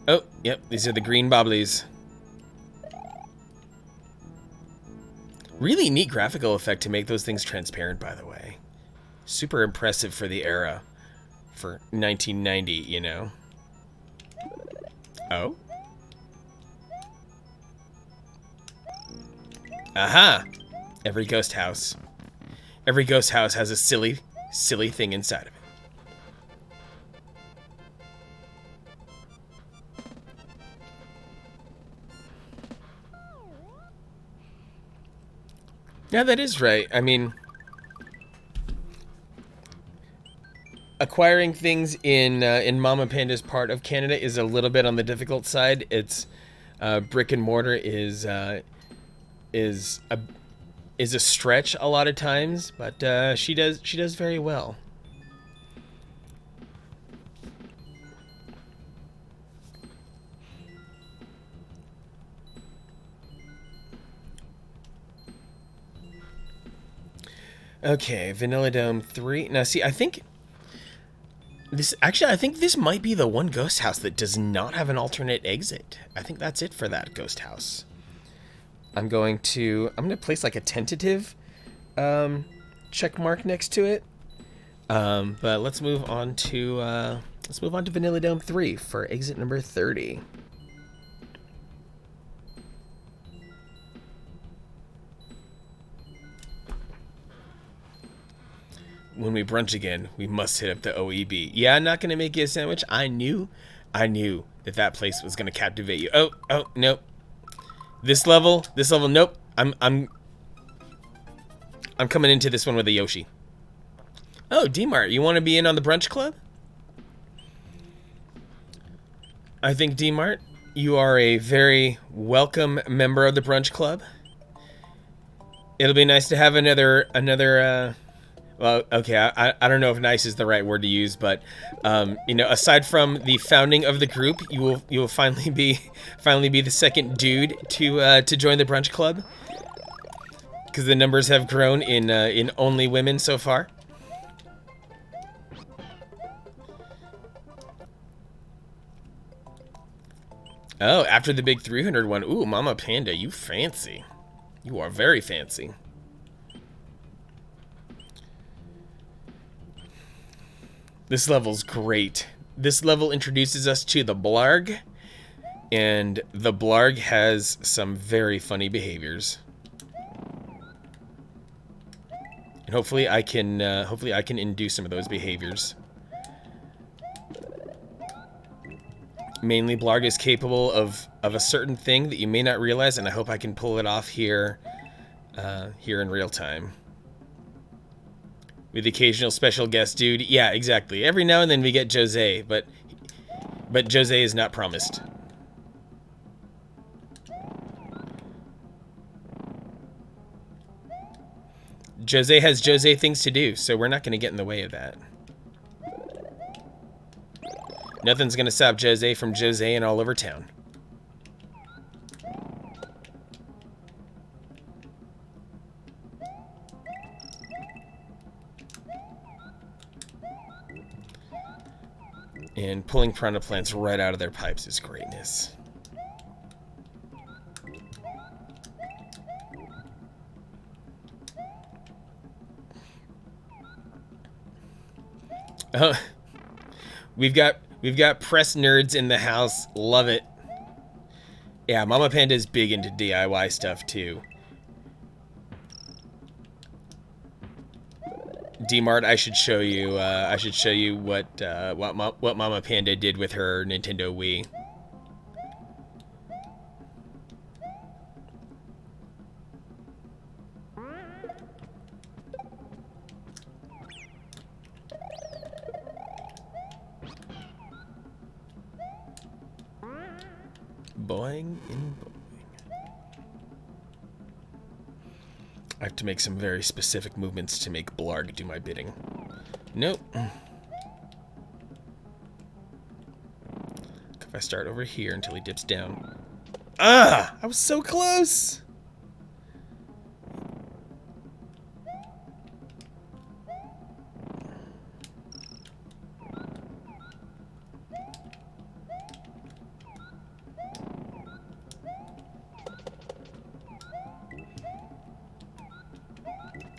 Oh, yep, these are the green bobblies. Really neat graphical effect to make those things transparent, by the way. Super impressive for the era. For 1990, you know. Oh? Aha! Every ghost house has a silly thing inside of it. Yeah, that is right. I mean, acquiring things in Mama Panda's part of Canada is a little bit on the difficult side. It's brick and mortar is a stretch a lot of times, but she does very well. Okay, Vanilla Dome 3. Now, see, I think this might be the one ghost house that does not have an alternate exit. I think that's it for that ghost house. I'm going to place like a tentative check mark next to it. But let's move on to Vanilla Dome 3 for exit number 30. When we brunch again, we must hit up the OEB. Yeah, I'm not gonna make you a sandwich. I knew that place was gonna captivate you. Oh, nope. This level, nope. I'm coming into this one with a Yoshi. Oh, D-Mart, you want to be in on the brunch club? I think D-Mart, you are a very welcome member of the brunch club. It'll be nice to have another. Well, okay, I don't know if nice is the right word to use, but aside from the founding of the group, you will finally be the second dude to join the brunch club, because the numbers have grown in only women so far. Oh, after the big 300 one, ooh, Mama Panda, you fancy. You are very fancy. This level's great. This level introduces us to the Blarg, and the Blarg has some very funny behaviors. And hopefully I can induce some of those behaviors. Mainly, Blarg is capable of a certain thing that you may not realize, and I hope I can pull it off here in real time. With the occasional special guest dude. Yeah, exactly. Every now and then we get Jose, but Jose is not promised. Jose has Jose things to do, so we're not going to get in the way of that. Nothing's going to stop Jose from Joseing all over town. And pulling piranha plants right out of their pipes is greatness. We've got press nerds in the house. Love it. Yeah, Mama Panda is big into DIY stuff too. D-Mart, I should show you. What Mama Panda did with her Nintendo Wii. Boing and boing. I have to make some very specific movements to make Blarg do my bidding. Nope. If I start over here until he dips down. Ah! I was so close!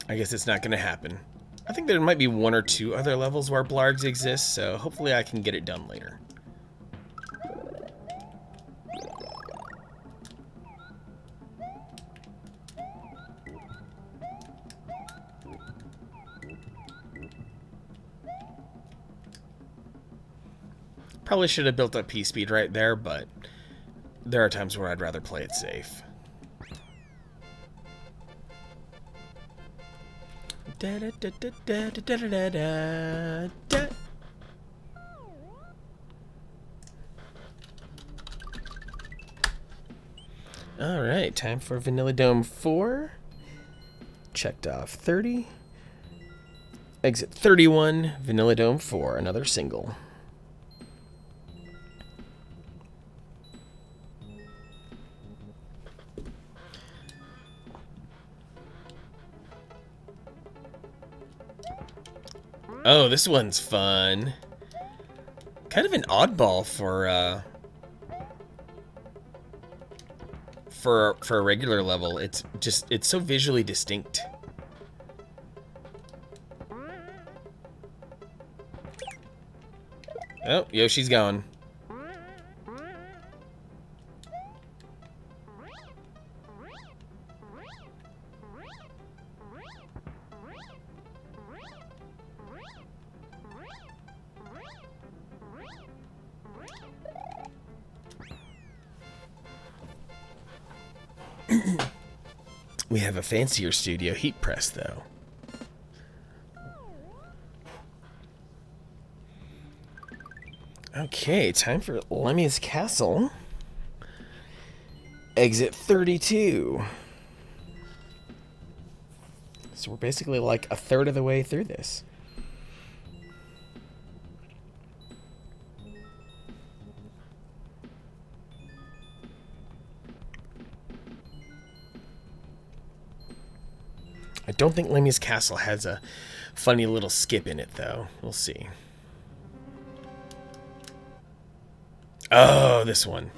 I guess it's not going to happen. I think there might be one or two other levels where Blargs exist, so hopefully I can get it done later. Probably should have built up P-Speed right there, but there are times where I'd rather play it safe. All right, time for Vanilla Dome 4. Checked off 30. Exit 31, Vanilla Dome 4, another single. Oh, this one's fun. Kind of an oddball for a regular level. It's so visually distinct. Oh, Yoshi's gone. We have a fancier studio heat press, though. Okay, time for Lemmy's Castle. Exit 32. So we're basically like a third of the way through this. I don't think Lemmy's Castle has a funny little skip in it, though. We'll see. Oh, this one.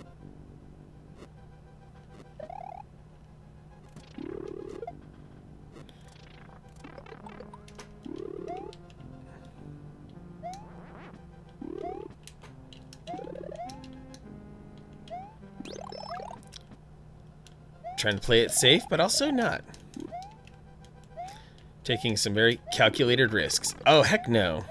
Trying to play it safe, but also not. Taking some very calculated risks. Oh, heck no.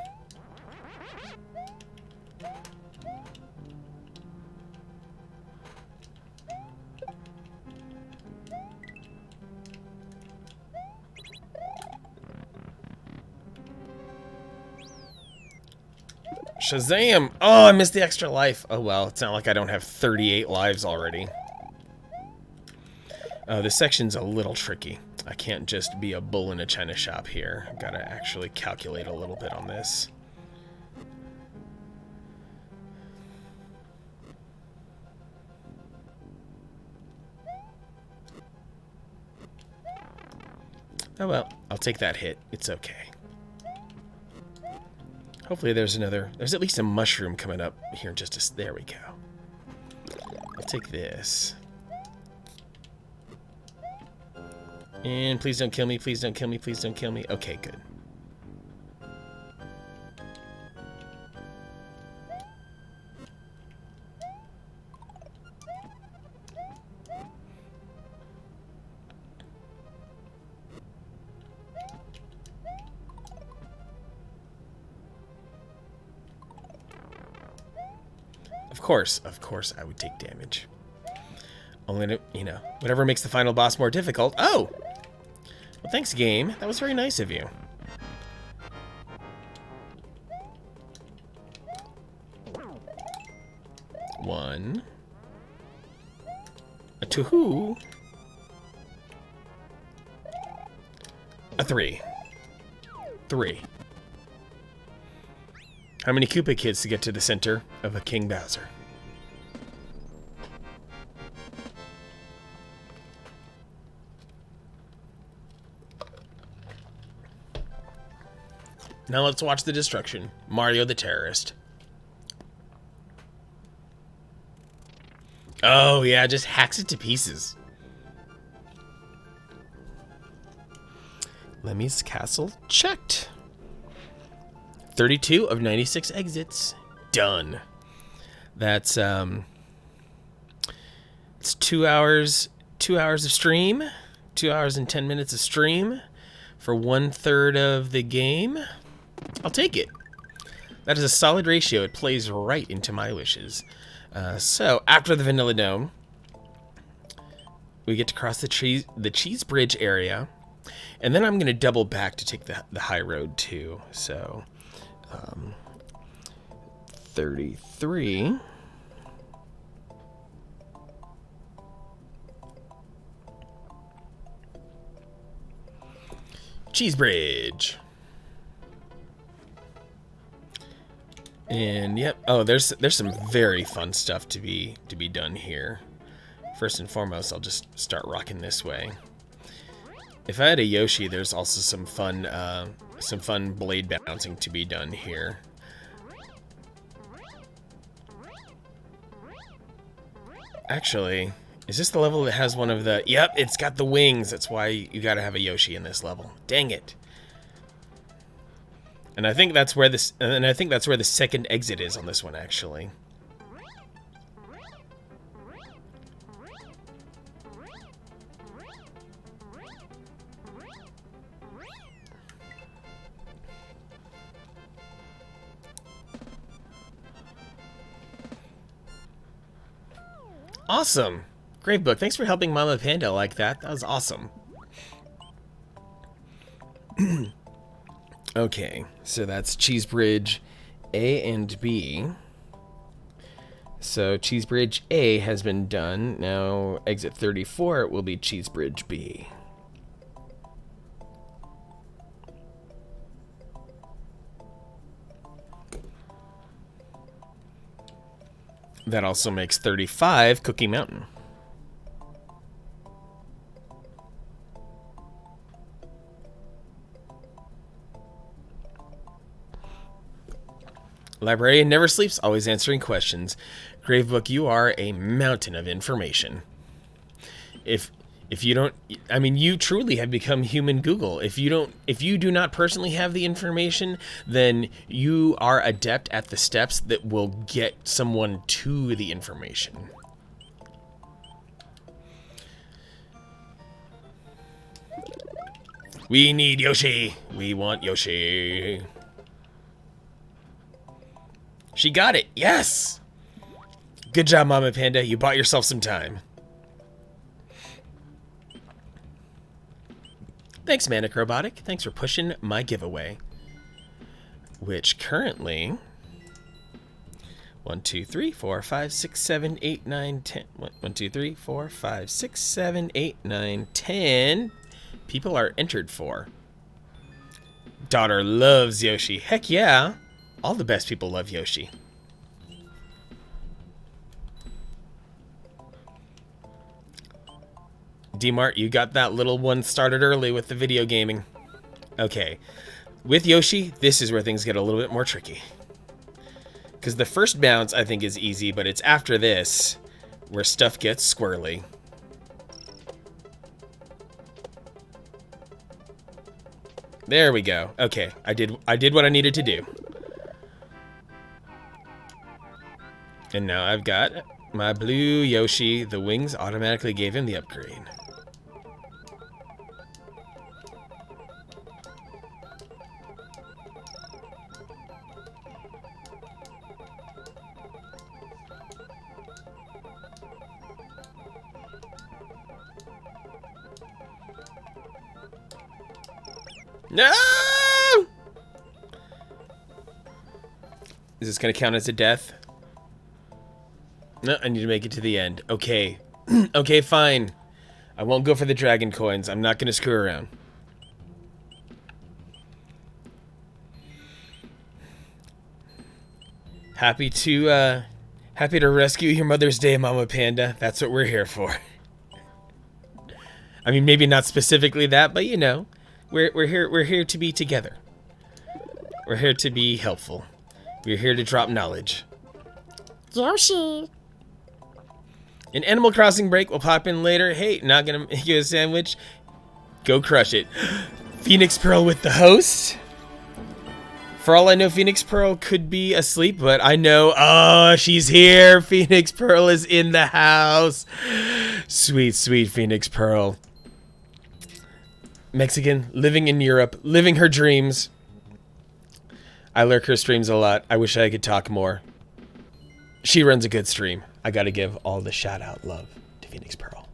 Shazam! Oh, I missed the extra life. Oh well, it's not like I don't have 38 lives already. Oh, this section's a little tricky. I can't just be a bull in a china shop here. I've got to actually calculate a little bit on this. Oh well, I'll take that hit. It's okay. Hopefully there's at least a mushroom coming up here in just a... There we go. I'll take this. And please don't kill me, please don't kill me, please don't kill me. Okay, good. Of course I would take damage. Only to, whatever makes the final boss more difficult. Oh! Well, thanks, game. That was very nice of you. One. A two. A three. Three. How many Koopa Kids to get to the center of a King Bowser? Now let's watch the destruction. Mario the Terrorist. Oh yeah, just hacks it to pieces. Lemmy's Castle checked. 32 of 96 exits. Done. That's it's 2 hours of stream. 2 hours and 10 minutes of stream for 1/3 of the game. I'll take it. That is a solid ratio. It plays right into my wishes. So after the Vanilla Dome, we get to cross the cheese bridge area, and then I'm going to double back to take the high road too. So 33. Cheese Bridge. And yep, oh, there's some very fun stuff to be done here. First and foremost, I'll just start rocking this way. If I had a Yoshi, there's also some fun blade bouncing to be done here. Actually, is this the level that has one of the... Yep, it's got the wings. That's why you gotta have a Yoshi in this level. Dang it. And I think that's where this... And I think that's where the second exit is on this one, actually. Awesome. Great book. Thanks for helping Mama Panda like that. That was awesome. Okay, so that's Cheese Bridge A and B. So Cheese Bridge A has been done. Now exit 34 will be Cheese Bridge B. That also makes 35 Cookie Mountain. Librarian never sleeps, always answering questions. Gravebook, you are a mountain of information. If you don't, I mean, you truly have become human Google. If you do not personally have the information, then you are adept at the steps that will get someone to the information. We need Yoshi. We want Yoshi. She got it. Yes. Good job, Mama Panda. You bought yourself some time. Thanks, Manacrobotic. Thanks for pushing my giveaway. Which currently... 1, 2, 3, 4, 5, 6, 7, 8, 9, 10... 1, 2, 3, 4, 5, 6, 7, 8, 9, 10... people are entered for. Daughter loves Yoshi. Heck yeah. All the best people love Yoshi. D-Mart, you got that little one started early with the video gaming. Okay. With Yoshi, this is where things get a little bit more tricky. Because the first bounce, I think, is easy, but it's after this where stuff gets squirrely. There we go. Okay, I did what I needed to do. And now I've got my blue Yoshi. The wings automatically gave him the upgrade. No! Is this going to count as a death? No, I need to make it to the end. Okay. Okay, fine. I won't go for the dragon coins. I'm not going to screw around. Happy to rescue your Mother's Day, Mama Panda. That's what we're here for. I mean, maybe not specifically that, but you know, we're here to be together. We're here to be helpful. We're here to drop knowledge.
Yoshi.
An Animal Crossing break will pop in later. Hey, not gonna make you a sandwich. Go crush it. Phoenix Pearl with the host. For all I know, Phoenix Pearl could be asleep, but I know, oh, she's here. Phoenix Pearl is in the house. Sweet, sweet Phoenix Pearl. Mexican, living in Europe, living her dreams. I lurk her streams a lot. I wish I could talk more. She runs a good stream. I gotta give all the shout out love to Phoenix Pearl.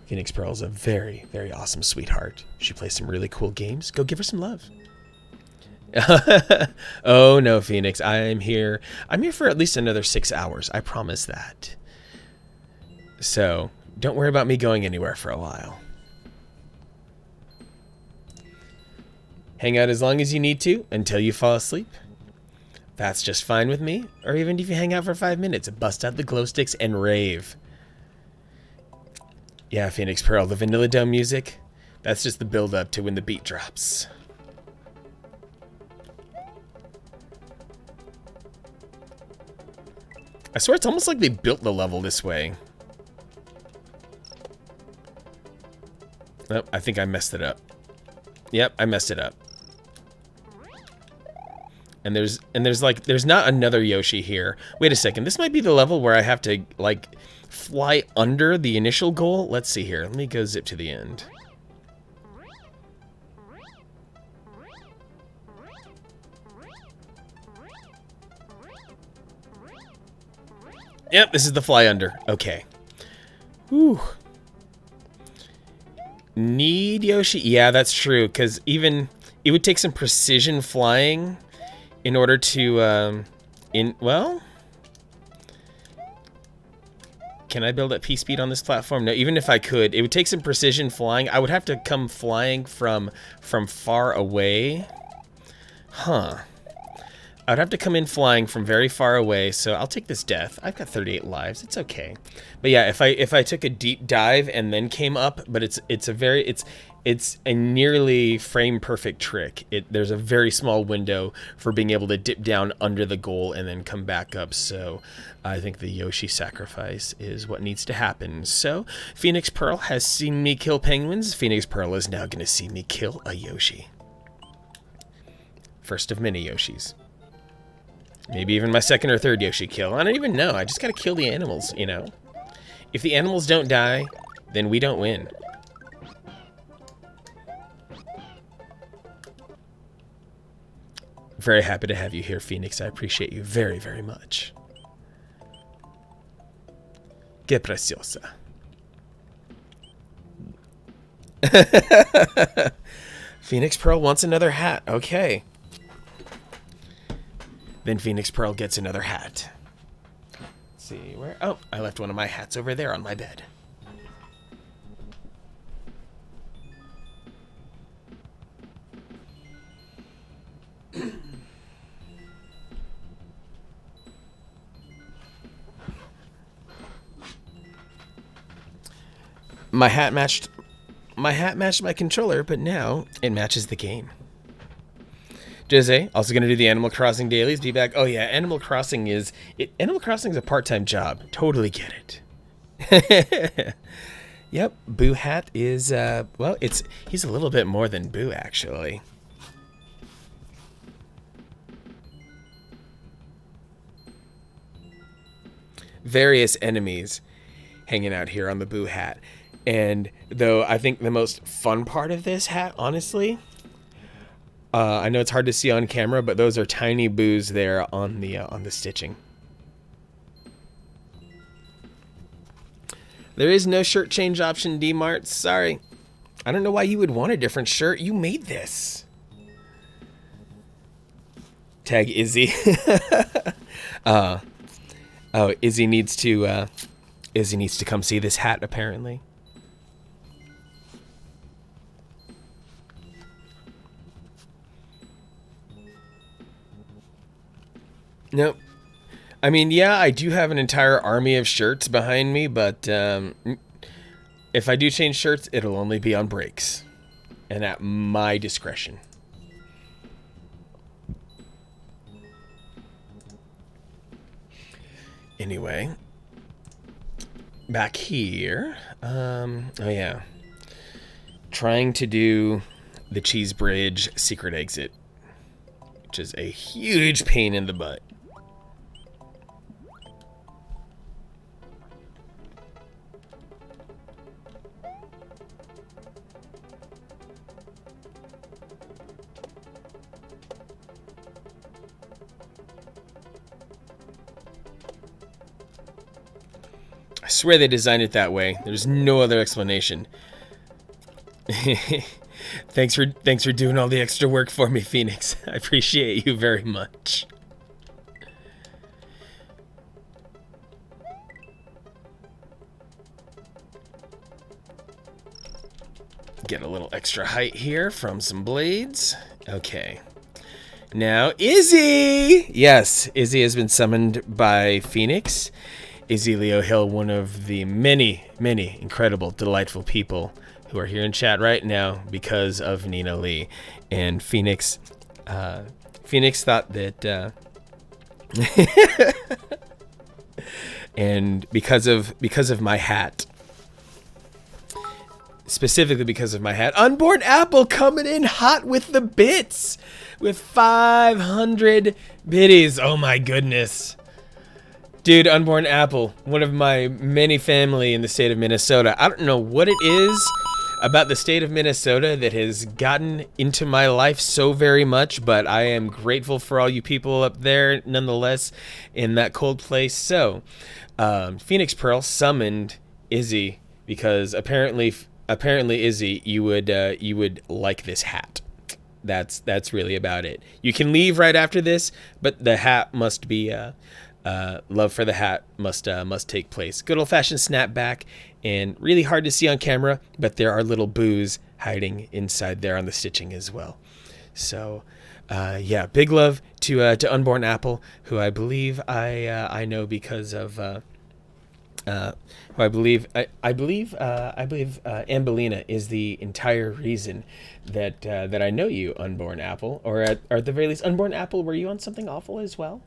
Phoenix Pearl is a very, very awesome sweetheart. She plays some really cool games. Go give her some love. Oh no, Phoenix, I'm here. I'm here for at least another 6 hours. I promise that. So don't worry about me going anywhere for a while. Hang out as long as you need to until you fall asleep. That's just fine with me. Or even if you hang out for 5 minutes, bust out the glow sticks and rave. Yeah, Phoenix Pearl, the Vanilla Dome music, that's just the build-up to when the beat drops. I swear it's almost like they built the level this way. Oh, I think I messed it up. Yep, I messed it up. And there's not another Yoshi here. Wait a second, this might be the level where I have to, like, fly under the initial goal. Let's see here. Let me go zip to the end. Yep, this is the fly under. Okay. Whew. Need Yoshi? Yeah, that's true, because even it would take some precision flying in order to, well, can I build up P-Speed on this platform? No, even if I could, it would take some precision flying. I would have to come flying from far away. Huh. I would have to come in flying from very far away, so I'll take this death. I've got 38 lives. It's okay. But yeah, if I took a deep dive and then came up, but it's a nearly frame perfect trick. There's a very small window for being able to dip down under the goal and then come back up. So I think the Yoshi sacrifice is what needs to happen. So Phoenix Pearl has seen me kill penguins. Phoenix Pearl is now going to see me kill a Yoshi. First of many Yoshis. Maybe even my second or third Yoshi kill. I don't even know. I just gotta kill the animals, you know? If the animals don't die, then we don't win. Very happy to have you here, Phoenix. I appreciate you very, very much. Que preciosa. Phoenix Pearl wants another hat. Okay. Then Phoenix Pearl gets another hat. Let's see where. Oh, I left one of my hats over there on my bed. My hat matched my controller, but now it matches the game. Jose, also going to do the Animal Crossing dailies. Be back. Oh yeah, Animal Crossing is a part-time job. Totally get it. Yep, Boo Hat is well, he's a little bit more than Boo actually. Various enemies hanging out here on the Boo Hat. And though I think the most fun part of this hat, honestly, I know it's hard to see on camera, but those are tiny boos there on the stitching. There is no shirt change option, D-Mart. Sorry. I don't know why you would want a different shirt. You made this. Tag Izzy. Oh, Izzy needs to come see this hat, apparently. Nope. I mean, yeah, I do have an entire army of shirts behind me, but if I do change shirts, it'll only be on breaks. And at my discretion. Anyway. Back here. Oh yeah. Trying to do the Cheese Bridge secret exit. Which is a huge pain in the butt. I swear they designed it that way. There's no other explanation. Thanks for doing all the extra work for me, Phoenix. I appreciate you very much. Get a little extra height here from some blades. Okay. Now, Izzy! Yes, Izzy has been summoned by Phoenix. Izzy Leo Hill, one of the many, many incredible, delightful people who are here in chat right now because of Nina Lee. And Phoenix thought that... and because of my hat... Specifically because of my hat, Unborn Apple coming in hot with the bits, with 500 biddies. Oh my goodness. Dude, Unborn Apple, one of my many family in the state of Minnesota. I don't know what it is about the state of Minnesota that has gotten into my life so very much, but I am grateful for all you people up there nonetheless in that cold place. So, Phoenix Pearl summoned Izzy because apparently Izzy, you would like this hat. That's really about it. You can leave right after this, but the hat must be love for the hat must take place. Good old-fashioned snapback, and really hard to see on camera, but there are little boos hiding inside there on the stitching as well. So yeah, big love to Unborn Apple, who I believe I know because of who I believe Ambelina is the entire reason that I know you, Unborn Apple, or at the very least, Unborn Apple. Were you on something awful as well?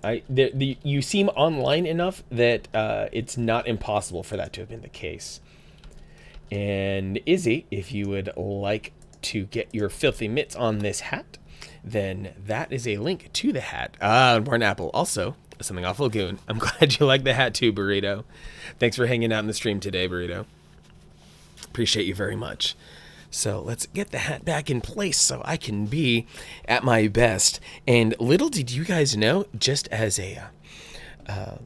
You seem online enough that it's not impossible for that to have been the case. And Izzy, if you would like to get your filthy mitts on this hat, then that is a link to the hat. Unborn Apple also. Something awful goon. I'm glad you like the hat too, Burrito. Thanks for hanging out in the stream today, Burrito. Appreciate you very much. So let's get the hat back in place so I can be at my best. And little did you guys know, just as a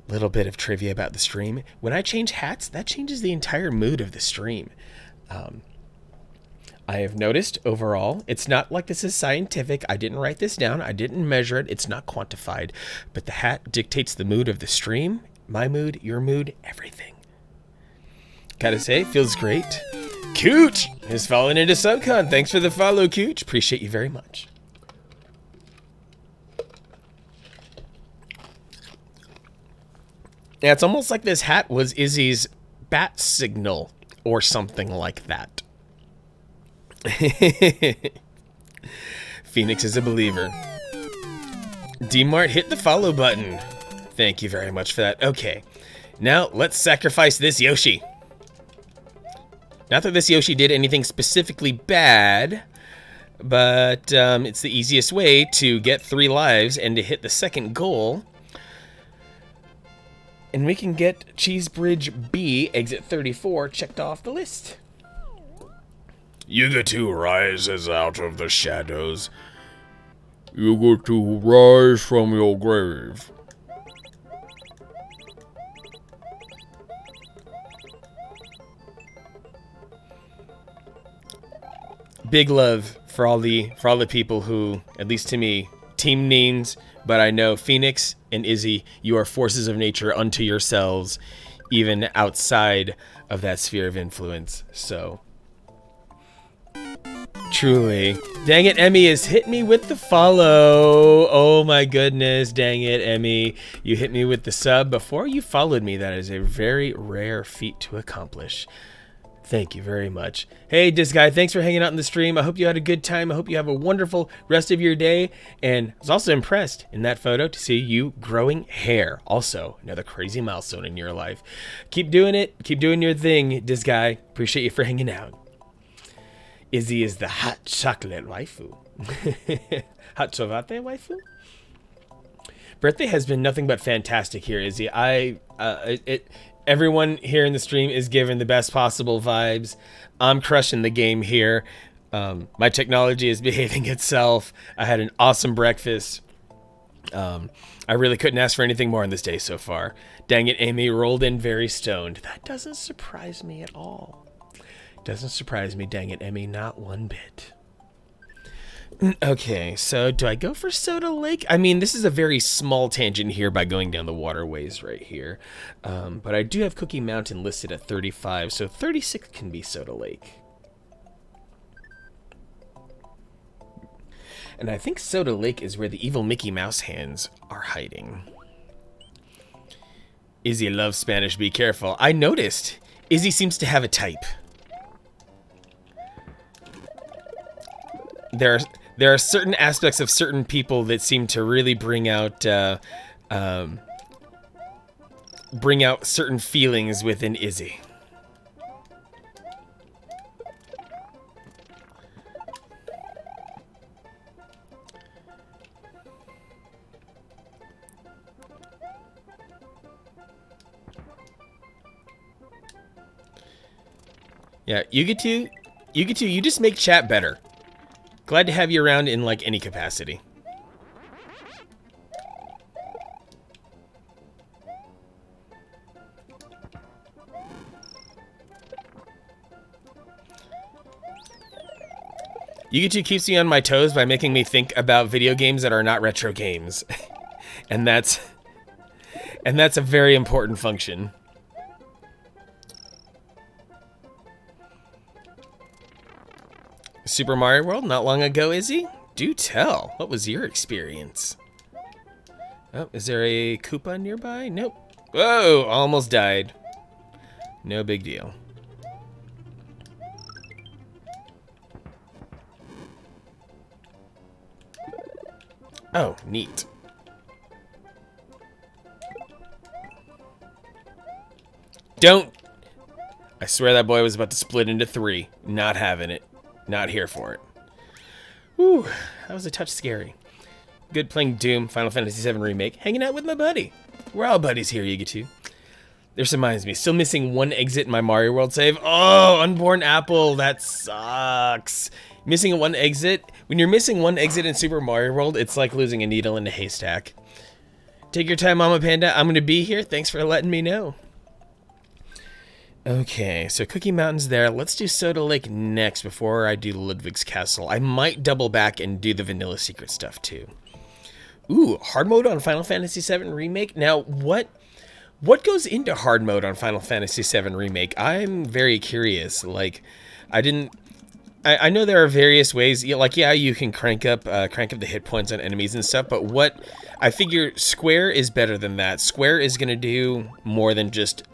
little bit of trivia about the stream, when I change hats, that changes the entire mood of the stream. I have noticed overall, it's not like this is scientific. I didn't write this down. I didn't measure it. It's not quantified. But the hat dictates the mood of the stream, my mood, your mood, everything. Gotta say, feels great. Cooch has fallen into Subcon. Thanks for the follow, Cooch. Appreciate you very much. Yeah, it's almost like this hat was Izzy's bat signal or something like that. Phoenix is a believer. D-Mart, hit the follow button. Thank you very much for that. Okay, now let's sacrifice this Yoshi. Not that this Yoshi did anything specifically bad, but it's the easiest way to get 3 lives and to hit the second goal. And we can get Cheesebridge B, exit 34, checked off the list.
You get to rises out of the shadows. You get to rise from your grave.
Big love for all the people who, at least to me, team Neens, but I know Phoenix and Izzy, you are forces of nature unto yourselves, even outside of that sphere of influence. So truly. Dang it, Emmy has hit me with the follow. Oh my goodness, dang it, Emmy. You hit me with the sub before you followed me. That is a very rare feat to accomplish. Thank you very much. Hey, Disguy, thanks for hanging out in the stream. I hope you had a good time. I hope you have a wonderful rest of your day. And I was also impressed in that photo to see you growing hair. Also, another crazy milestone in your life. Keep doing it. Keep doing your thing, Disguy. Appreciate you for hanging out. Izzy is the hot chocolate waifu. Hot chocolate waifu? Birthday has been nothing but fantastic here, Izzy. Everyone here in the stream is given the best possible vibes. I'm crushing the game here. My technology is behaving itself. I had an awesome breakfast. I really couldn't ask for anything more on this day so far. Dang it, Amy rolled in very stoned. That doesn't surprise me at all. Doesn't surprise me, dang it, Emmy, not one bit. Okay, so do I go for Soda Lake? I mean, this is a very small tangent here by going down the waterways right here. But I do have Cookie Mountain listed at 35, so 36 can be Soda Lake. And I think Soda Lake is where the evil Mickey Mouse hands are hiding. Izzy loves Spanish, be careful. I noticed. Izzy seems to have a type. There are certain aspects of certain people that seem to really bring out certain feelings within Izzy. Yeah, you just make chat better. Glad to have you around in, like, any capacity. Yugitu keeps me on my toes by making me think about video games that are not retro games. and that's a very important function. Super Mario World not long ago, Izzy? Do tell. What was your experience? Oh, is there a Koopa nearby? Nope. Whoa, almost died. No big deal. Oh, neat. Don't! I swear that boy was about to split into 3. Not having it. Not here for it. Whew, that was a touch scary. Good playing Doom, Final Fantasy VII Remake, hanging out with my buddy. We're all buddies here, Yugitu. This reminds me, still missing one exit in my Mario World save. Oh, Unborn Apple, that sucks. Missing one exit. When you're missing one exit in Super Mario World, it's like losing a needle in a haystack. Take your time, Mama Panda. I'm going to be here. Thanks for letting me know. Okay, so Cookie Mountain's there. Let's do Soda Lake next before I do Ludwig's Castle. I might double back and do the Vanilla Secret stuff too. Ooh, hard mode on Final Fantasy VII Remake. Now, what goes into hard mode on Final Fantasy VII Remake? I'm very curious. Like, I know there are various ways. Like, yeah, you can crank up the hit points on enemies and stuff. But what I figure Square is better than that. Square is gonna do more than just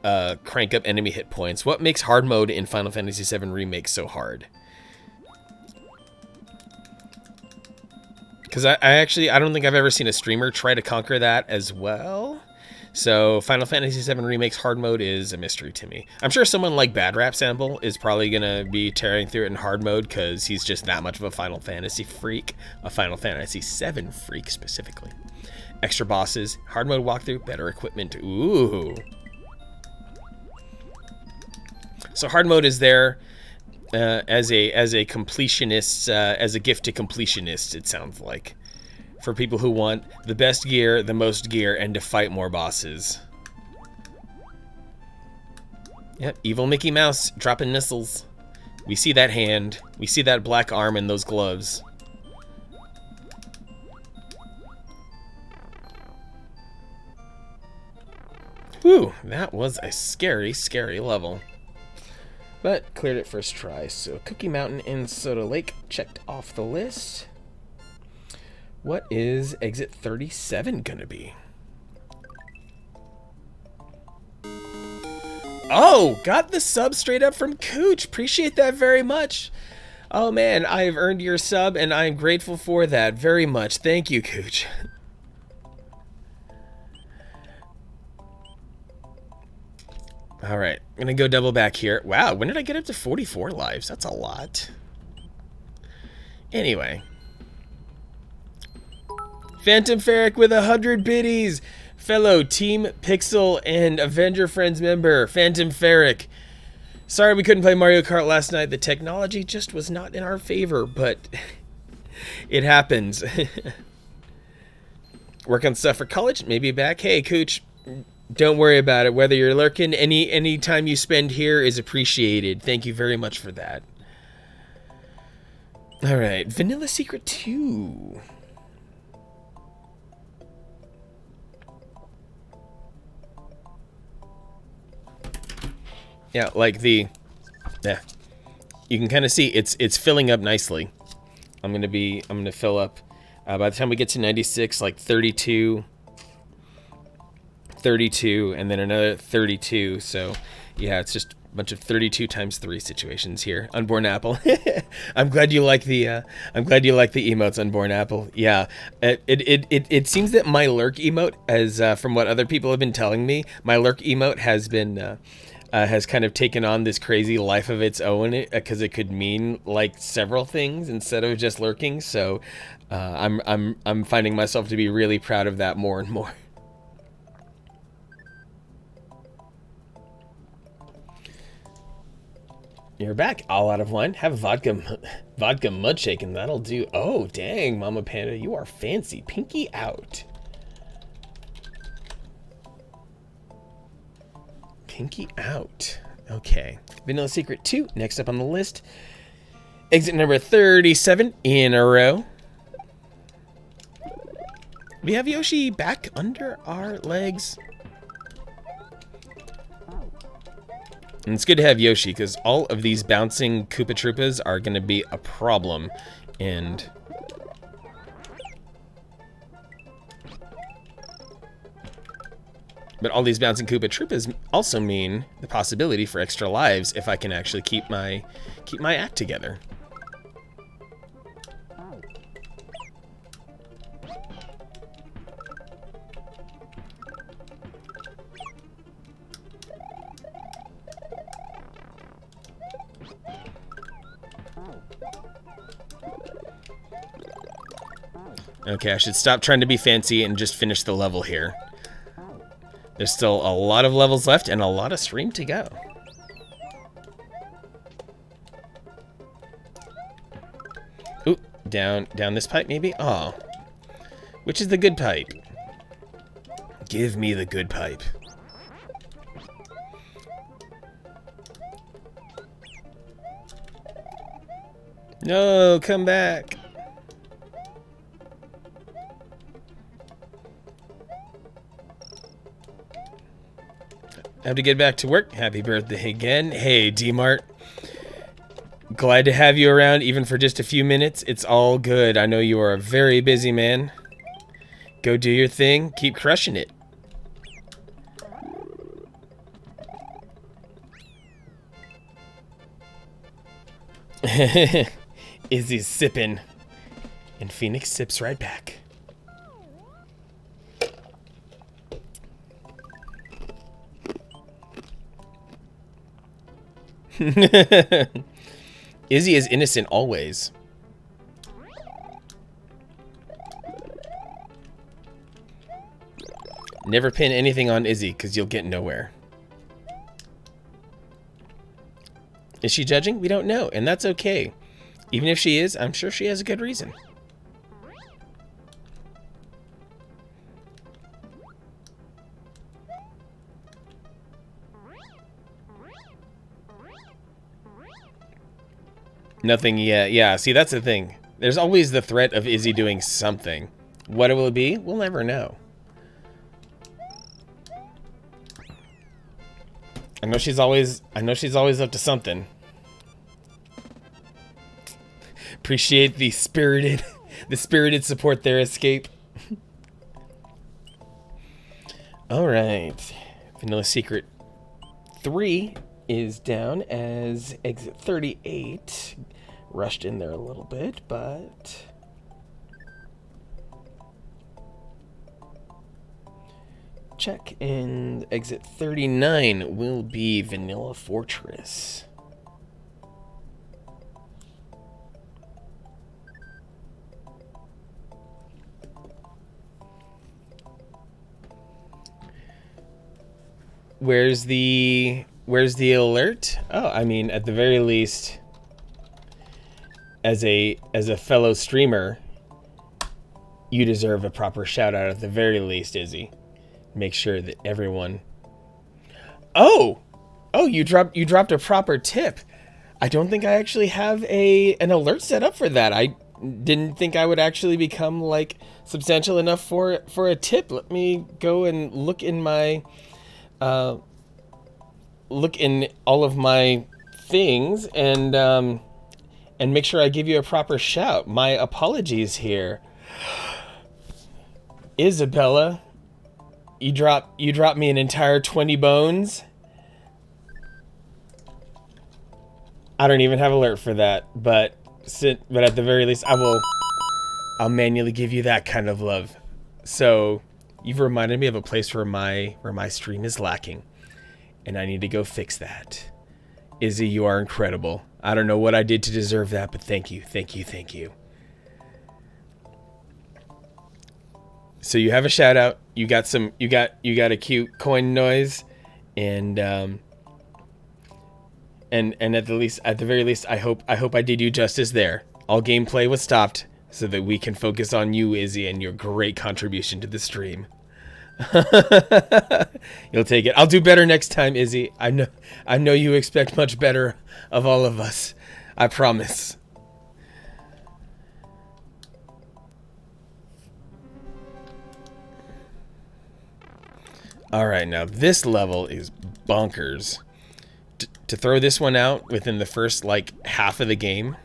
crank up enemy hit points. What makes hard mode in Final Fantasy VII Remake so hard? Because I don't think I've ever seen a streamer try to conquer that as well. So Final Fantasy VII Remake's hard mode is a mystery to me. I'm sure someone like Bad Rap Sample is probably going to be tearing through it in hard mode because he's just that much of a Final Fantasy freak. A Final Fantasy VII freak, specifically. Extra bosses, hard mode walkthrough, better equipment. Ooh. So hard mode is there as a completionist, as a gift to completionists, it sounds like. For people who want the best gear, the most gear, and to fight more bosses. Yep, evil Mickey Mouse dropping missiles. We see that hand. We see that black arm and those gloves. Whew, that was a scary, scary level. But cleared it first try. So Cookie Mountain and Soda Lake checked off the list. What is exit 37 gonna be? Oh, got the sub straight up from Cooch. Appreciate that very much. Oh man, I've earned your sub and I'm grateful for that very much. Thank you, Cooch. All right, I'm gonna go double back here. Wow, when did I get up to 44 lives? That's a lot. Anyway. Phantom Ferric with 100 biddies. Fellow Team Pixel and Avenger Friends member, Phantom Ferric. Sorry we couldn't play Mario Kart last night. The technology just was not in our favor, but it happens. Work on stuff for college, maybe back. Hey, Cooch, don't worry about it. Whether you're lurking, any time you spend here is appreciated. Thank you very much for that. All right, Vanilla Secret 2. Yeah, like you can kind of see it's filling up nicely. I'm gonna fill up By the time we get to 96, like 32, 32, and then another 32. So, yeah, it's just a bunch of 32 times 3 situations here. Unborn Apple. I'm glad you like the emotes, Unborn Apple. Yeah, it seems that my lurk emote, as from what other people have been telling me, my lurk emote has been has kind of taken on this crazy life of its own, because it could mean like several things instead of just lurking. So I'm finding myself to be really proud of that more and more. You're back, all out of wine. Have a vodka mud shaken. That'll do. Oh, dang, Mama Panda, you are fancy. Pinky out. Pinky out. Okay. Vanilla Secret 2, next up on the list. Exit number 37 in a row. We have Yoshi back under our legs. And it's good to have Yoshi, because all of these bouncing Koopa Troopas are going to be a problem. And but all these bouncing Koopa Troopas also mean the possibility for extra lives if I can actually keep my act together. Okay, I should stop trying to be fancy and just finish the level here. There's still a lot of levels left and a lot of stream to go. Ooh, down this pipe maybe? Oh. Which is the good pipe? Give me the good pipe. No, come back. I have to get back to work. Happy birthday again. Hey, D-Mart. Glad to have you around, even for just a few minutes. It's all good. I know you are a very busy man. Go do your thing. Keep crushing it. Izzy's sipping. And Phoenix sips right back. Izzy is innocent always. Never pin anything on Izzy, because you'll get nowhere. Is she judging? We don't know, and that's okay. Even if she is, I'm sure she has a good reason. Nothing yet. Yeah, see, that's the thing. There's always the threat of Izzy doing something. What it will be, we'll never know. I know she's always up to something. Appreciate the spirited support there, Escape. All right. Vanilla Secret 3 is down as exit 38. Rushed in there a little bit, but check. And exit 39 will be Vanilla Fortress. Where's the alert? Oh, I mean, at the very least, as a fellow streamer, you deserve a proper shout out at the very least, Izzy. Make sure that everyone. Oh, you dropped a proper tip. I don't think I actually have an alert set up for that. I didn't think I would actually become like substantial enough for a tip. Let me go and look in my look in all of my things and make sure I give you a proper shout. My apologies here. Isabella, you drop me an entire 20 bones. I don't even have alert for that, but at the very least I'll manually give you that kind of love. So you've reminded me of a place where my stream is lacking, and I need to go fix that. Izzy, you are incredible. I don't know what I did to deserve that, but thank you. So you have a shout out. You got a cute coin noise, and at the very least, I hope I did you justice there. All gameplay was stopped so that we can focus on you, Izzy, and your great contribution to the stream. You'll take it. I'll do better next time, Izzy. I know you expect much better of all of us. I promise. All right, now this level is bonkers. To throw this one out within the first like half of the game,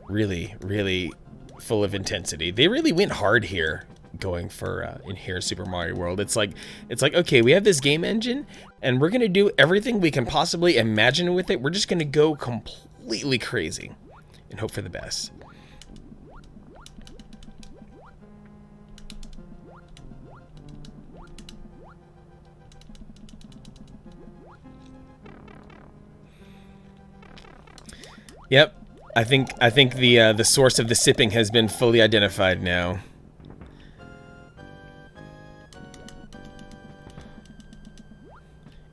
really full of intensity. They really went hard here going for in here Super Mario World. It's like okay, we have this game engine and we're gonna do everything we can possibly imagine with it. We're just gonna go completely crazy and hope for the best. Yep, I think the source of the sipping has been fully identified now.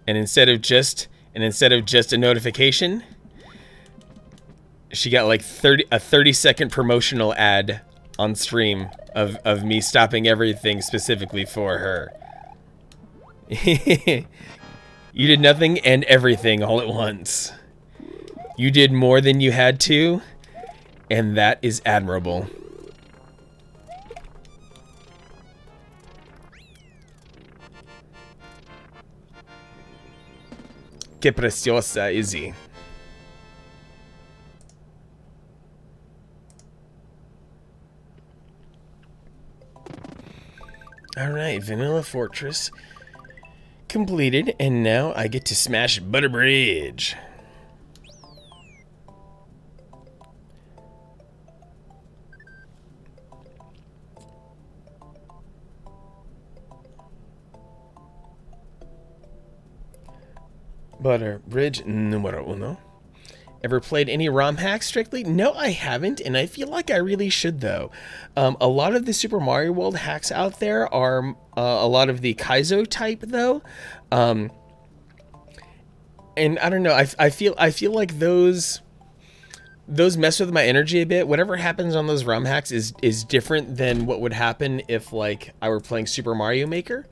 And instead of just a notification, she got like a 30-second promotional ad on stream of me stopping everything specifically for her. You did nothing and everything all at once. You did more than you had to, and that is admirable. Que preciosa, Izzy. Alright, Vanilla Fortress completed, and now I get to smash Butter Bridge. Butter Bridge numero uno. Ever played any ROM hacks strictly? No, I haven't, and I feel like I really should, though. A lot of the Super Mario World hacks out there are a lot of the Kaizo type, though. And I don't know. I feel like those mess with my energy a bit. Whatever happens on those ROM hacks is different than what would happen if like I were playing Super Mario Maker.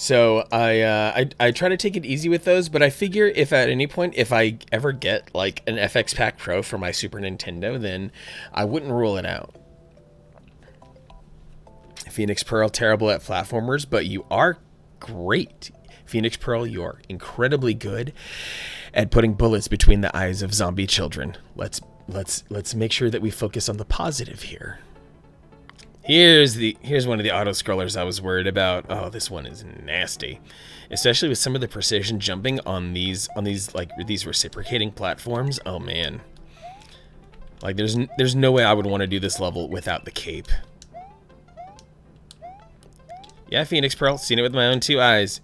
So I try to take it easy with those, but I figure if at any point, if I ever get like an FX Pack Pro for my Super Nintendo, then I wouldn't rule it out. Phoenix Pearl, terrible at platformers, but you are great. Phoenix Pearl, you are incredibly good at putting bullets between the eyes of zombie children. Let's make sure that we focus on the positive here. Here's one of the auto scrollers I was worried about. Oh, this one is nasty, especially with some of the precision jumping on these reciprocating platforms. Oh man, like there's no way I would want to do this level without the cape. Yeah, Phoenix Pearl, seen it with my own two eyes.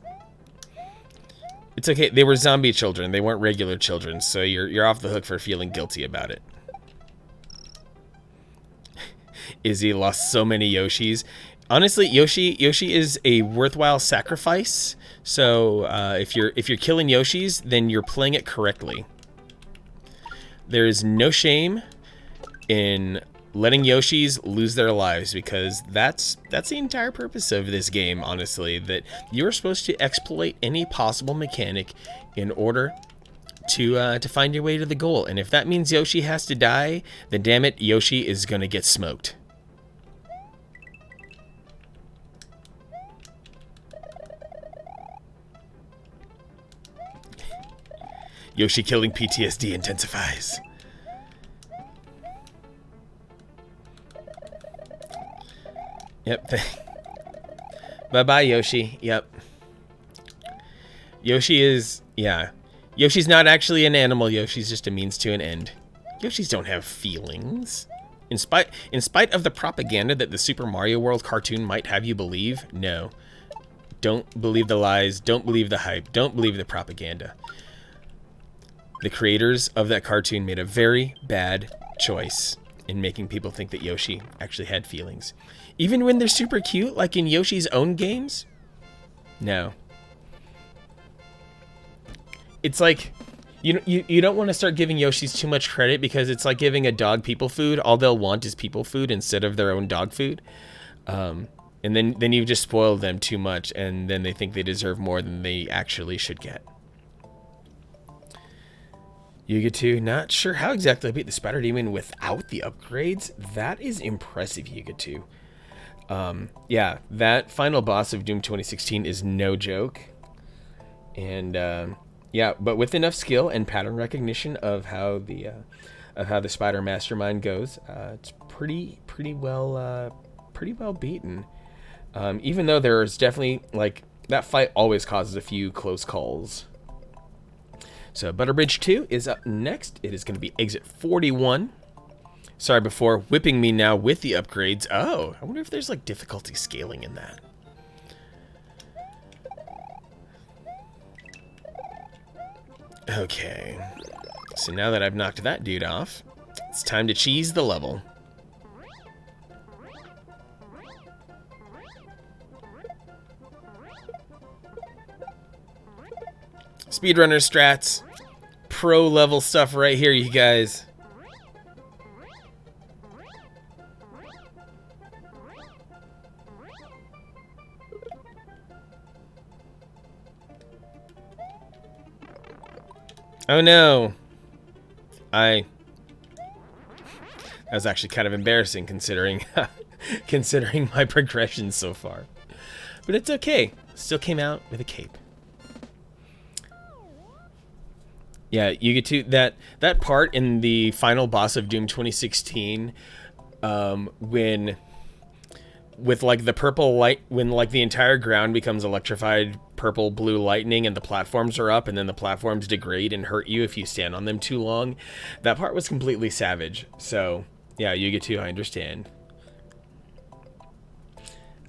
It's okay. They were zombie children. They weren't regular children, so you're off the hook for feeling guilty about it. Izzy lost so many Yoshis. Honestly, Yoshi is a worthwhile sacrifice. So if you're killing Yoshis, then you're playing it correctly. There is no shame in letting Yoshis lose their lives, because that's the entire purpose of this game. Honestly, that you're supposed to exploit any possible mechanic in order to find your way to the goal. And if that means Yoshi has to die, then damn it, Yoshi is gonna get smoked. Yoshi killing PTSD intensifies. Yep. Bye-bye, Yoshi. Yep. Yoshi is... Yeah. Yoshi's not actually an animal. Yoshi's just a means to an end. Yoshis don't have feelings. In spite of the propaganda that the Super Mario World cartoon might have you believe, no. Don't believe the lies. Don't believe the hype. Don't believe the propaganda. The creators of that cartoon made a very bad choice in making people think that Yoshi actually had feelings. Even when they're super cute, like in Yoshi's own games? No. It's like, you don't want to start giving Yoshis too much credit because it's like giving a dog people food. All they'll want is people food instead of their own dog food. And then you've just spoiled them too much, and then they think they deserve more than they actually should get. Yuga 2, not sure how exactly I beat the Spider Demon without the upgrades. That is impressive, Yuga 2. Yeah, that final boss of Doom 2016 is no joke. And yeah, but with enough skill and pattern recognition of how the Spider Mastermind goes, it's pretty well beaten. Even though there's definitely, like, that fight always causes a few close calls. So Butterbridge 2 is up next. It is going to be exit 41. Sorry, before whipping me now with the upgrades. Oh, I wonder if there's like difficulty scaling in that. Okay. So now that I've knocked that dude off, it's time to cheese the level. Speedrunner strats. Pro level stuff right here, you guys. Oh no. That was actually kind of embarrassing considering considering my progression so far. But it's okay. Still came out with a cape. Yeah, you get to that part in the final boss of Doom 2016, when with like the purple light, when like the entire ground becomes electrified purple blue lightning and the platforms are up and then the platforms degrade and hurt you if you stand on them too long. That part was completely savage. So yeah, you get to, I understand.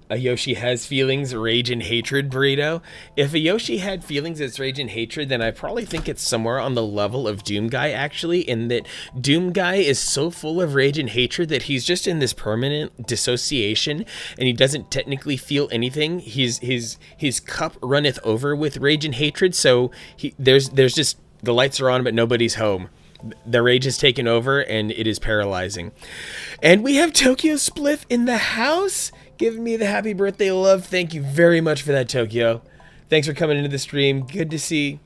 A Yoshi has feelings, rage, and hatred, Burrito. If a Yoshi had feelings, it's rage and hatred, then I probably think it's somewhere on the level of Doom Guy, actually, in that Doom Guy is so full of rage and hatred that he's just in this permanent dissociation, and he doesn't technically feel anything. His cup runneth over with rage and hatred, so there's just, the lights are on, but nobody's home. The rage has taken over, and it is paralyzing. And we have Tokyo Spliff in the house, giving me the happy birthday love. Thank you very much for that, Tokyo. Thanks for coming into the stream. Good to see,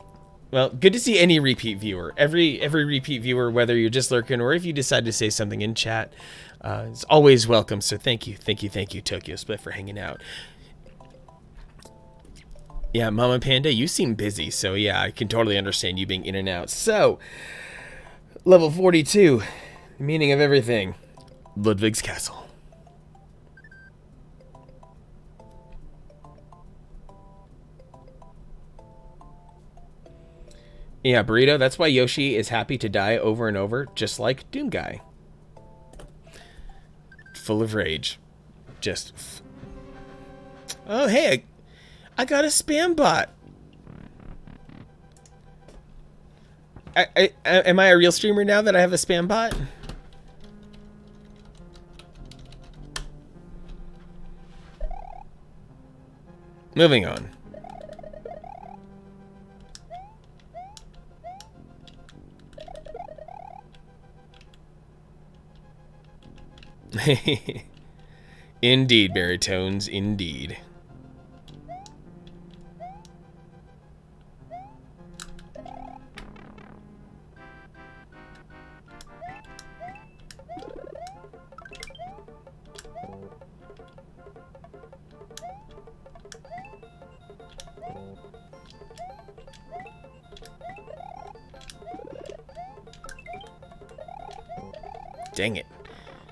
well, good to see any repeat viewer. Every repeat viewer, whether you're just lurking or if you decide to say something in chat, is always welcome. So thank you, Tokyo Spliff, for hanging out. Yeah, Mama Panda, you seem busy, so yeah, I can totally understand you being in and out. So, level 42, meaning of everything, Ludwig's Castle. Yeah, Burrito, that's why Yoshi is happy to die over and over, just like Doom Guy. Full of rage. Just... Oh, hey, I got a spam bot. Am I a real streamer now that I have a spam bot? Moving on. Indeed, baritones, indeed. Dang it.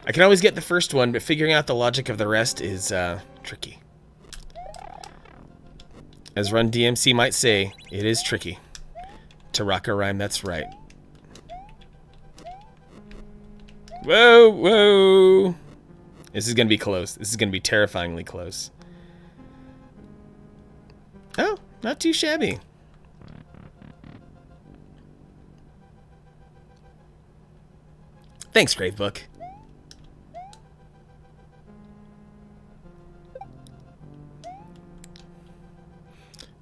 I can always get the first one, but figuring out the logic of the rest is tricky. As Run DMC might say, it is tricky. To rock a rhyme, that's right. Whoa, whoa. This is going to be close. This is going to be terrifyingly close. Oh, not too shabby. Thanks, Gravebook.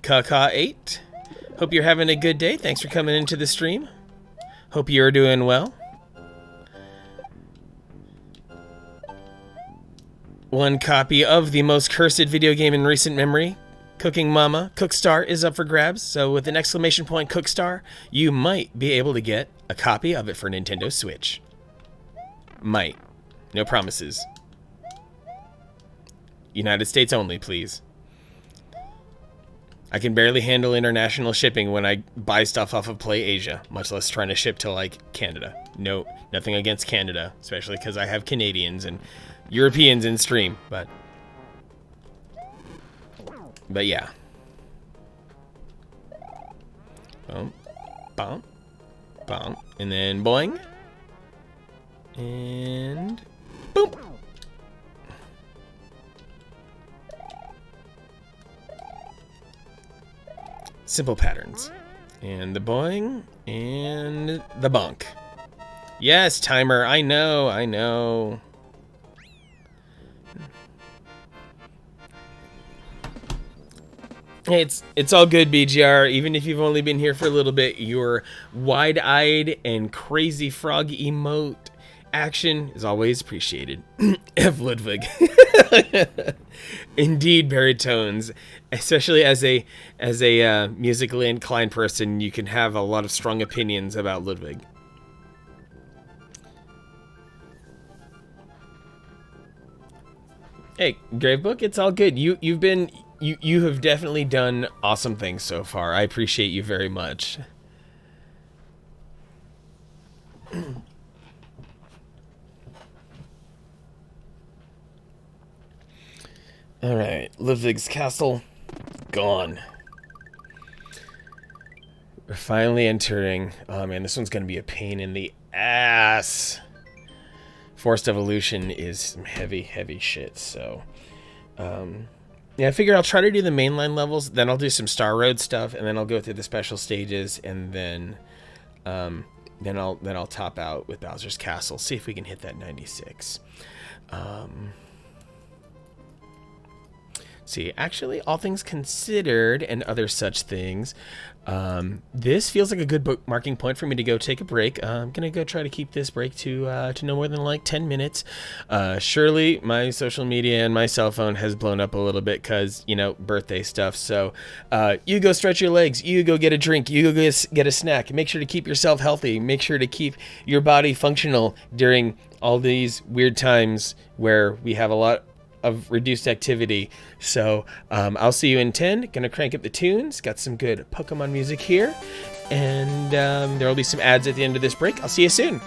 Kaka8. Hope you're having a good day. Thanks for coming into the stream. Hope you're doing well. One copy of the most cursed video game in recent memory, Cooking Mama, Cookstar, is up for grabs. So with an exclamation point Cookstar, you might be able to get a copy of it for Nintendo Switch. Might. No promises. United States only, please. I can barely handle international shipping when I buy stuff off of Play Asia, much less trying to ship to, like, Canada. No, nothing against Canada, especially because I have Canadians and Europeans in stream, but yeah. Boom, bump, bump, and then boing, and boom. Simple patterns. And the boing, and the bonk. Yes, timer, I know, I know. Hey, it's all good, BGR. Even if you've only been here for a little bit, your wide-eyed and crazy frog emote action is always appreciated. F. Ludwig. Indeed, baritones. Especially as a musically inclined person, you can have a lot of strong opinions about Ludwig. Hey, Gravebook, it's all good. You have definitely done awesome things so far. I appreciate you very much. Alright, Ludwig's castle, gone. We're finally entering. Oh man, this one's gonna be a pain in the ass. Forced Evolution is some heavy, heavy shit, so... yeah, I figure I'll try to do the mainline levels, then I'll do some Star Road stuff, and then I'll go through the special stages, and then I'll top out with Bowser's Castle. See if we can hit that 96. See, actually, all things considered, and other such things, this feels like a good bookmarking point for me to go take a break. I'm gonna go try to keep this break to no more than like 10 minutes. Surely my social media and my cell phone has blown up a little bit because, you know, birthday stuff. So you go stretch your legs, you go get a drink, you go get a snack. Make sure to keep yourself healthy. Make sure to keep your body functional during all these weird times where we have a lot of reduced activity. So I'll see you in 10. Gonna crank up the tunes. Got some good Pokemon music here, and there will be some ads at the end of this break. I'll see you soon.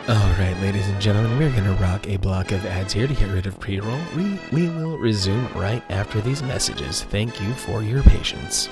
Alright, ladies and gentlemen, we're going to rock a block of ads here to get rid of pre-roll. We will resume right after these messages. Thank you for your patience.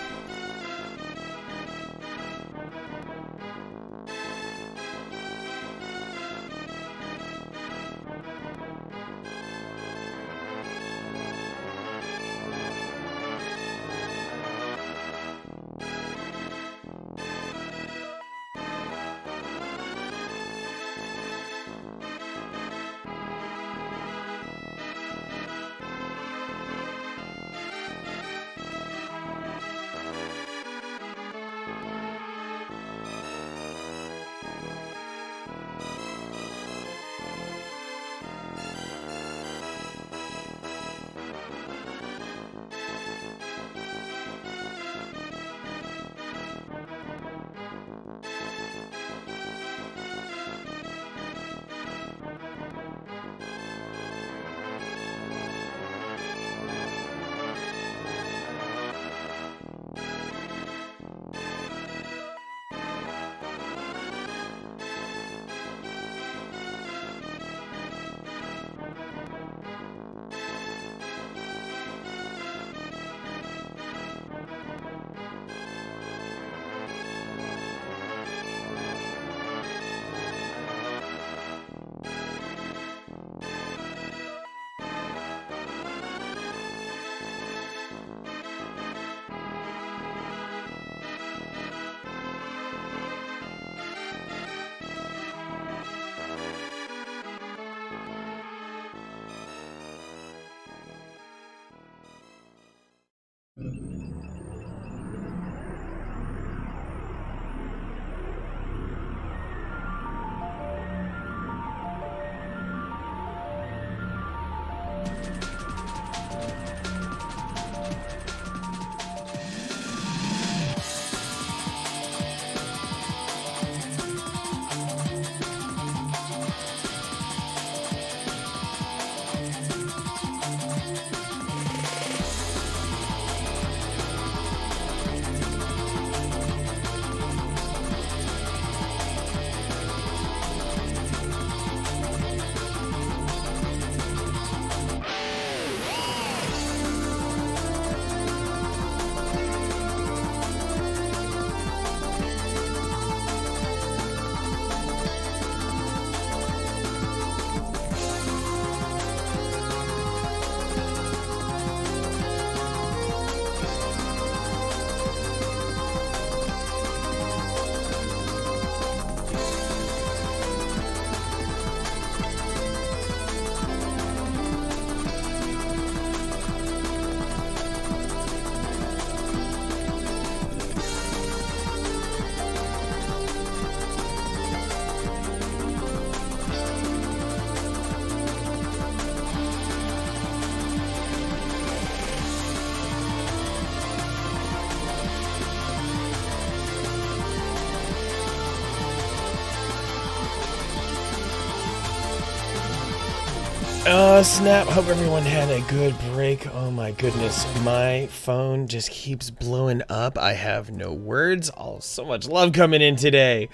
Oh, snap. Hope everyone had a good break. Oh, my goodness. My phone just keeps blowing up. I have no words. Oh, so much love coming in today.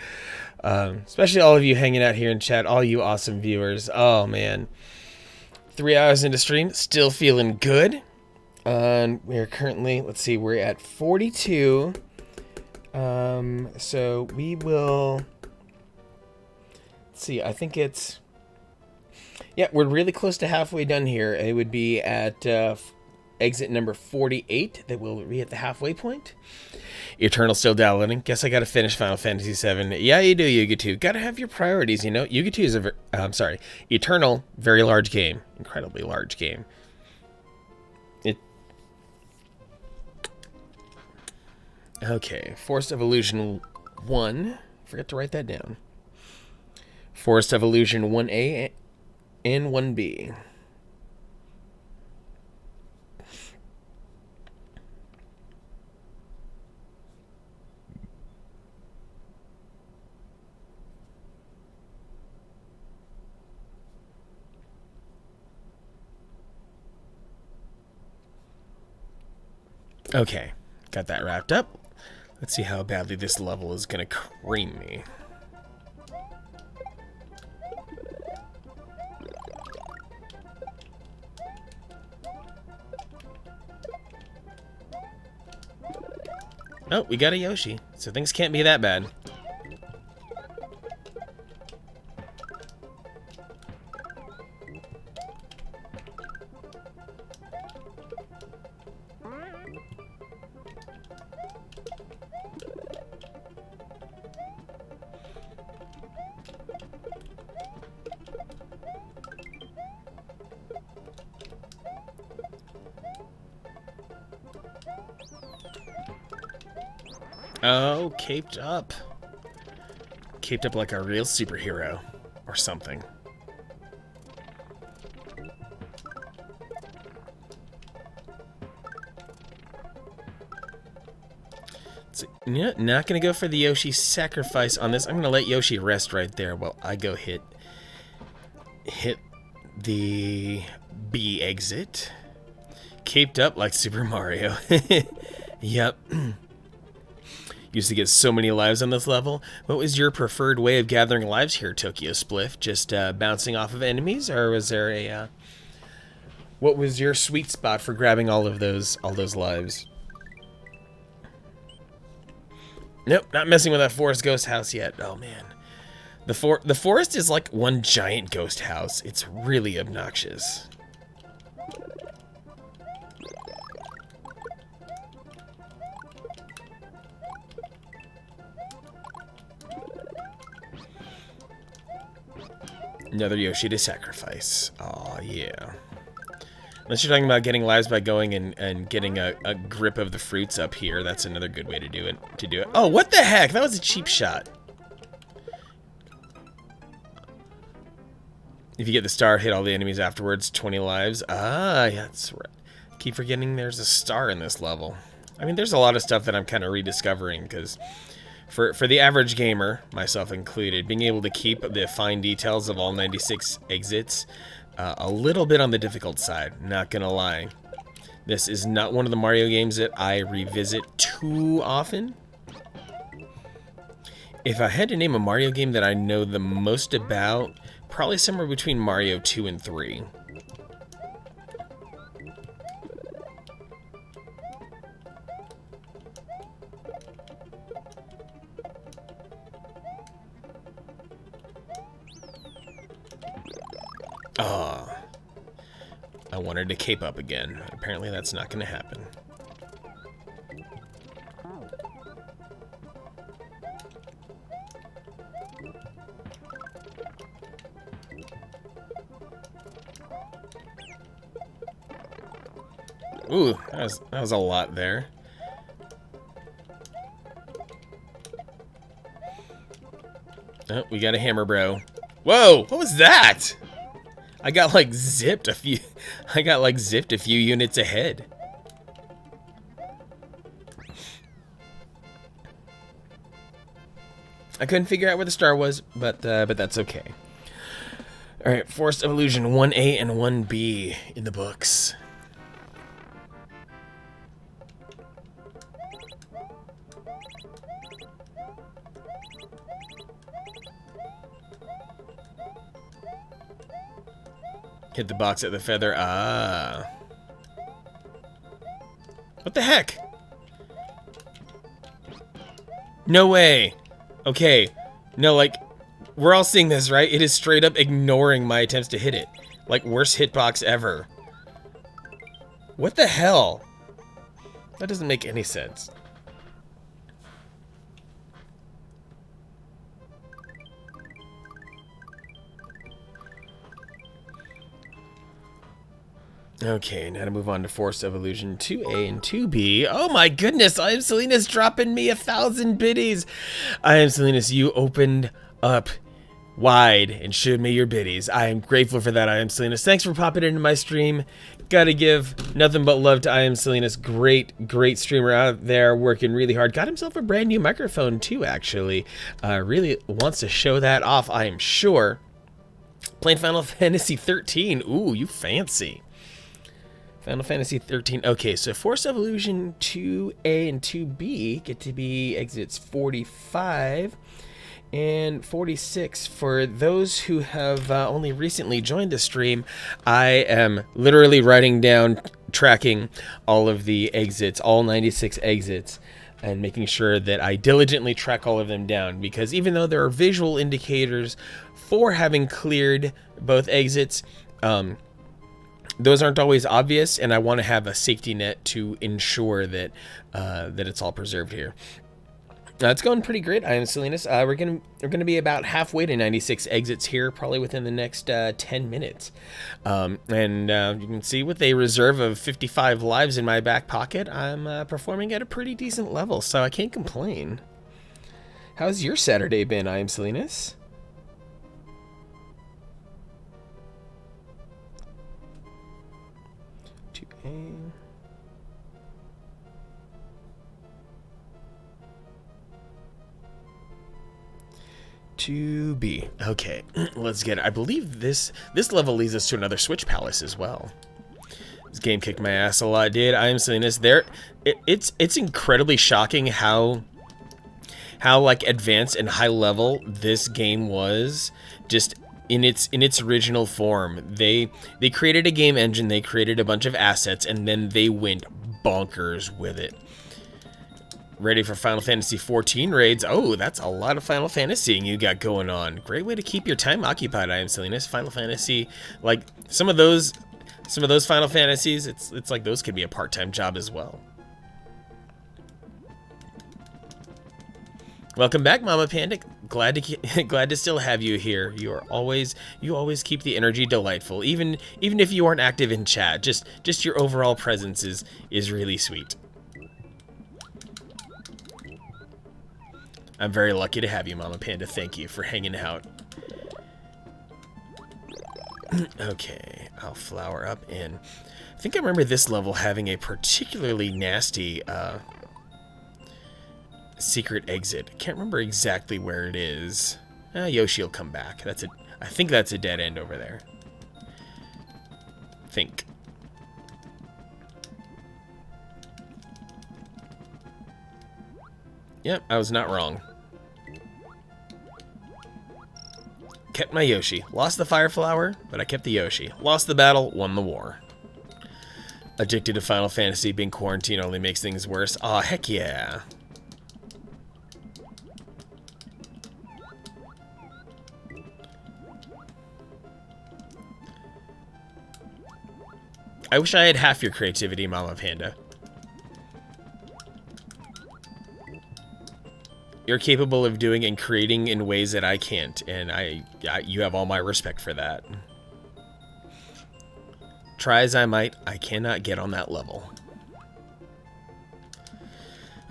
Especially all of you hanging out here in chat. All you awesome viewers. Oh, man. 3 hours into stream. Still feeling good. We're currently, let's see, we're at 42. So we will... Let's see, I think it's... Yeah, we're really close to halfway done here. It would be at exit number 48 that will be at the halfway point. Eternal still downloading. Guess I gotta finish Final Fantasy VII. Yeah, you do, Yuga 2. Gotta have your priorities, you know. Yuga 2 is a Eternal, very large game. Incredibly large game. Okay, Forest of Illusion 1. Forgot to write that down. Forest of Illusion 1A and 1B. Okay, got that wrapped up. Let's see how badly this level is gonna cream me. Oh, we got a Yoshi, so things can't be that bad. Oh, caped up. Caped up like a real superhero. Or something. So, yeah, not gonna go for the Yoshi sacrifice on this. I'm gonna let Yoshi rest right there while I go hit the B exit. Caped up like Super Mario. Yep. Used to get so many lives on this level. What was your preferred way of gathering lives here, Tokyo Spliff? Just bouncing off of enemies, or was there a what was your sweet spot for grabbing all those lives? Nope, not messing with that forest ghost house yet. Oh man. The forest is like one giant ghost house. It's really obnoxious. Another Yoshi to sacrifice. Aw, yeah. Unless you're talking about getting lives by going and getting a grip of the fruits up here. That's another good way to do it. Oh, what the heck? That was a cheap shot. If you get the star, hit all the enemies afterwards, 20 lives. Ah, yeah, that's right. Keep forgetting there's a star in this level. I mean, there's a lot of stuff that I'm kind of rediscovering, because for the average gamer, myself included, being able to keep the fine details of all 96 exits, a little bit on the difficult side, not gonna lie. This is not one of the Mario games that I revisit too often. If I had to name a Mario game that I know the most about, probably somewhere between Mario 2 and 3. Ah, I wanted to cape up again. Apparently that's not going to happen. Ooh, that was a lot there. Oh, we got a hammer, bro. Whoa, what was that? I got like zipped a few units ahead. I couldn't figure out where the star was, but that's okay. All right, Forest of Illusion 1A and 1B in the books. Hit the box at the feather. Ah. What the heck? No way. Okay. No, like, we're all seeing this, right? It is straight up ignoring my attempts to hit it. Like, worst hitbox ever. What the hell? That doesn't make any sense. Okay, now to move on to Force of Illusion 2A and 2B. Oh my goodness, I Am Salinas dropping me 1,000 biddies. I Am Salinas, you opened up wide and showed me your biddies. I am grateful for that, I Am Salinas. Thanks for popping into my stream. Gotta give nothing but love to I Am Salinas. Great streamer out there working really hard. Got himself a brand new microphone too, actually. Really wants to show that off, I am sure. Playing Final Fantasy 13. Ooh, you fancy. Final Fantasy 13. Okay, so Force of Illusion 2A and 2B get to be exits 45 and 46. For those who have only recently joined the stream, I am literally writing down, tracking all of the exits, all 96 exits, and making sure that I diligently track all of them down, because even though there are visual indicators for having cleared both exits, those aren't always obvious, and I want to have a safety net to ensure that that it's all preserved here. It's going pretty great. I Am Salinas. We're gonna be about halfway to 96 exits here, probably within the next 10 minutes. And you can see with a reserve of 55 lives in my back pocket, I'm performing at a pretty decent level, so I can't complain. How's your Saturday been, I Am Salinas? To B. Okay, let's get it. I believe this level leads us to another Switch Palace as well. This game kicked my ass a lot, dude. I Am Salinas. It's incredibly shocking how like advanced and high level this game was, just in its original form. They created a game engine, they created a bunch of assets, and then they went bonkers with it. Ready for Final Fantasy 14 raids. Oh, that's a lot of Final Fantasying you got going on. Great way to keep your time occupied, I Am Salinas. Final Fantasy, like some of those Final Fantasies, it's like those could be a part-time job as well. Welcome back, Mama Panda. glad to glad to still have you here. You always keep the energy delightful, even if you aren't active in chat. Just your overall presence is really sweet. I'm very lucky to have you, Mama Panda. Thank you for hanging out. Okay, I'll flower up in. I think I remember this level having a particularly nasty secret exit. I can't remember exactly where it is. Yoshi will come back. I think that's a dead end over there. Think. Yep, I was not wrong. Kept my Yoshi. Lost the Fire Flower, but I kept the Yoshi. Lost the battle, won the war. Addicted to Final Fantasy, being quarantined only makes things worse. Aw, heck yeah. I wish I had half your creativity, Mama Panda. You're capable of doing and creating in ways that I can't, and you have all my respect for that. Try as I might, I cannot get on that level.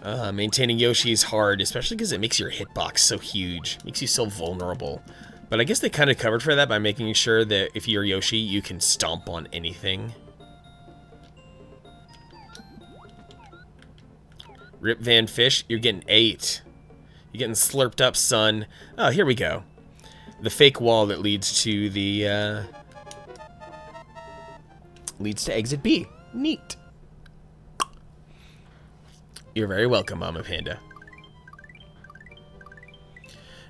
Maintaining Yoshi is hard, especially because it makes your hitbox so huge. Makes you so vulnerable. But I guess they kind of covered for that by making sure that if you're Yoshi, you can stomp on anything. Rip Van Fish, you're getting 8. You're getting slurped up, son. Oh, here we go. The fake wall that leads to the, leads to exit B. Neat. You're very welcome, Mama Panda.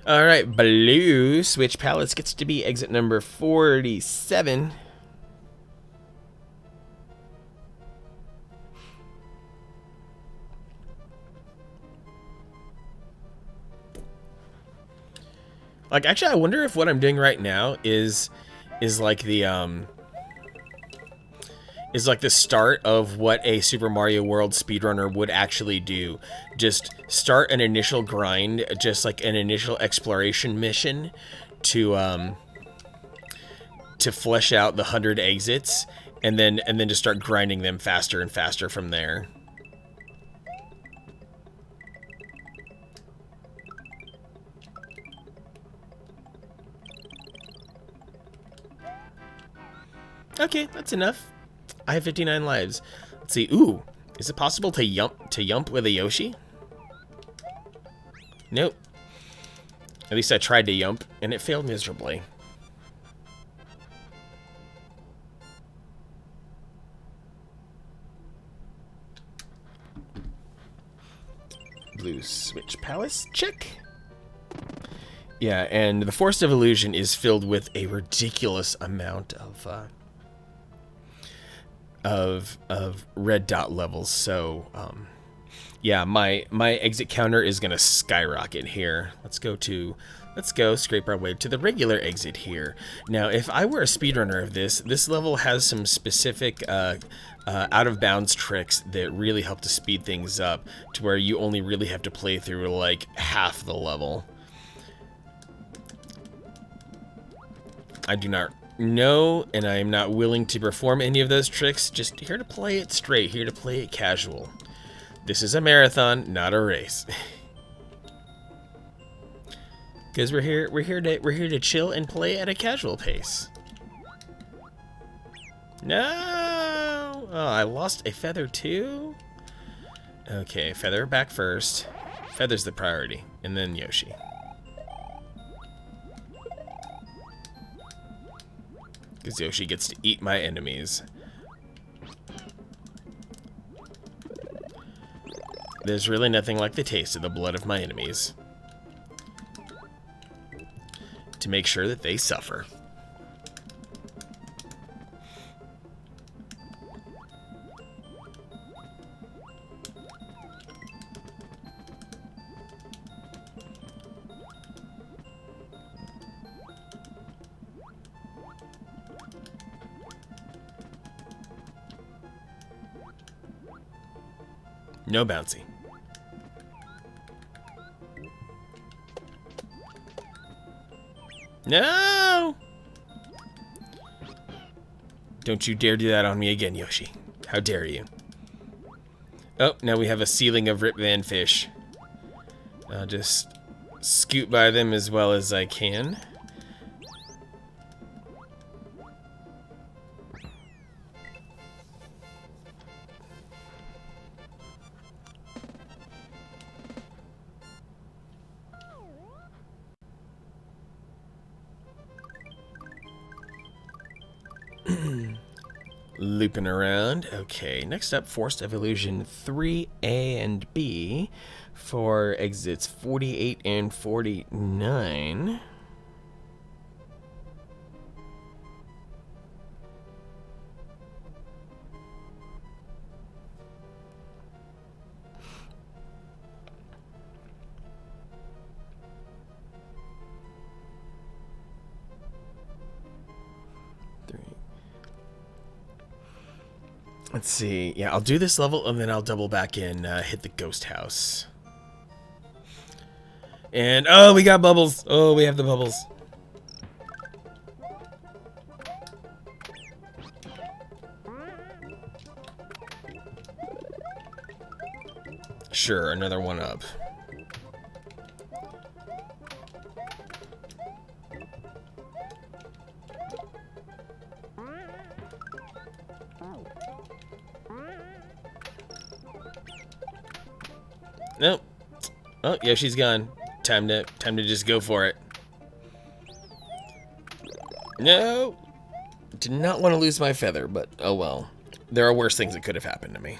Alright, Blue Switch Palace gets to be exit number 47. Like, actually, I wonder if what I'm doing right now is like the start of what a Super Mario World speedrunner would actually do. Just start an initial grind, just like an initial exploration mission to flesh out the 100 exits, and then just start grinding them faster and faster from there. Okay, that's enough. I have 59 lives. Let's see. Ooh, is it possible to yump with a Yoshi? Nope. At least I tried to yump, and it failed miserably. Blue Switch Palace, check. Yeah, and the Forest of Illusion is filled with a ridiculous amount of red dot levels, so yeah, my exit counter is gonna skyrocket here. Let's go scrape our way to the regular exit here. Now, if I were a speedrunner of this level has some specific out of bounds tricks that really help to speed things up to where you only really have to play through like half the level. I do not know, and I am not willing to perform any of those tricks. Just here to play it straight, here to play it casual. This is a marathon, not a race. Because we're here to chill and play at a casual pace. No! Oh, I lost a feather too? Okay, feather back first. Feather's the priority, and then Yoshi. Because Yoshi gets to eat my enemies. There's really nothing like the taste of the blood of my enemies to make sure that they suffer. No bouncy. No! Don't you dare do that on me again, Yoshi. How dare you? Oh, now we have a ceiling of Rip Van Fish. I'll just scoot by them as well as I can. Looping around. Okay, next up, Forced Evolution 3A and B for exits 48 and 49. Let's see. Yeah, I'll do this level and then I'll double back in, hit the ghost house. And, oh, we got bubbles. Oh, we have the bubbles. Sure, another one up. Nope. Oh, yeah, she's gone. Time to just go for it. No. Did not want to lose my feather, but oh well. There are worse things that could have happened to me.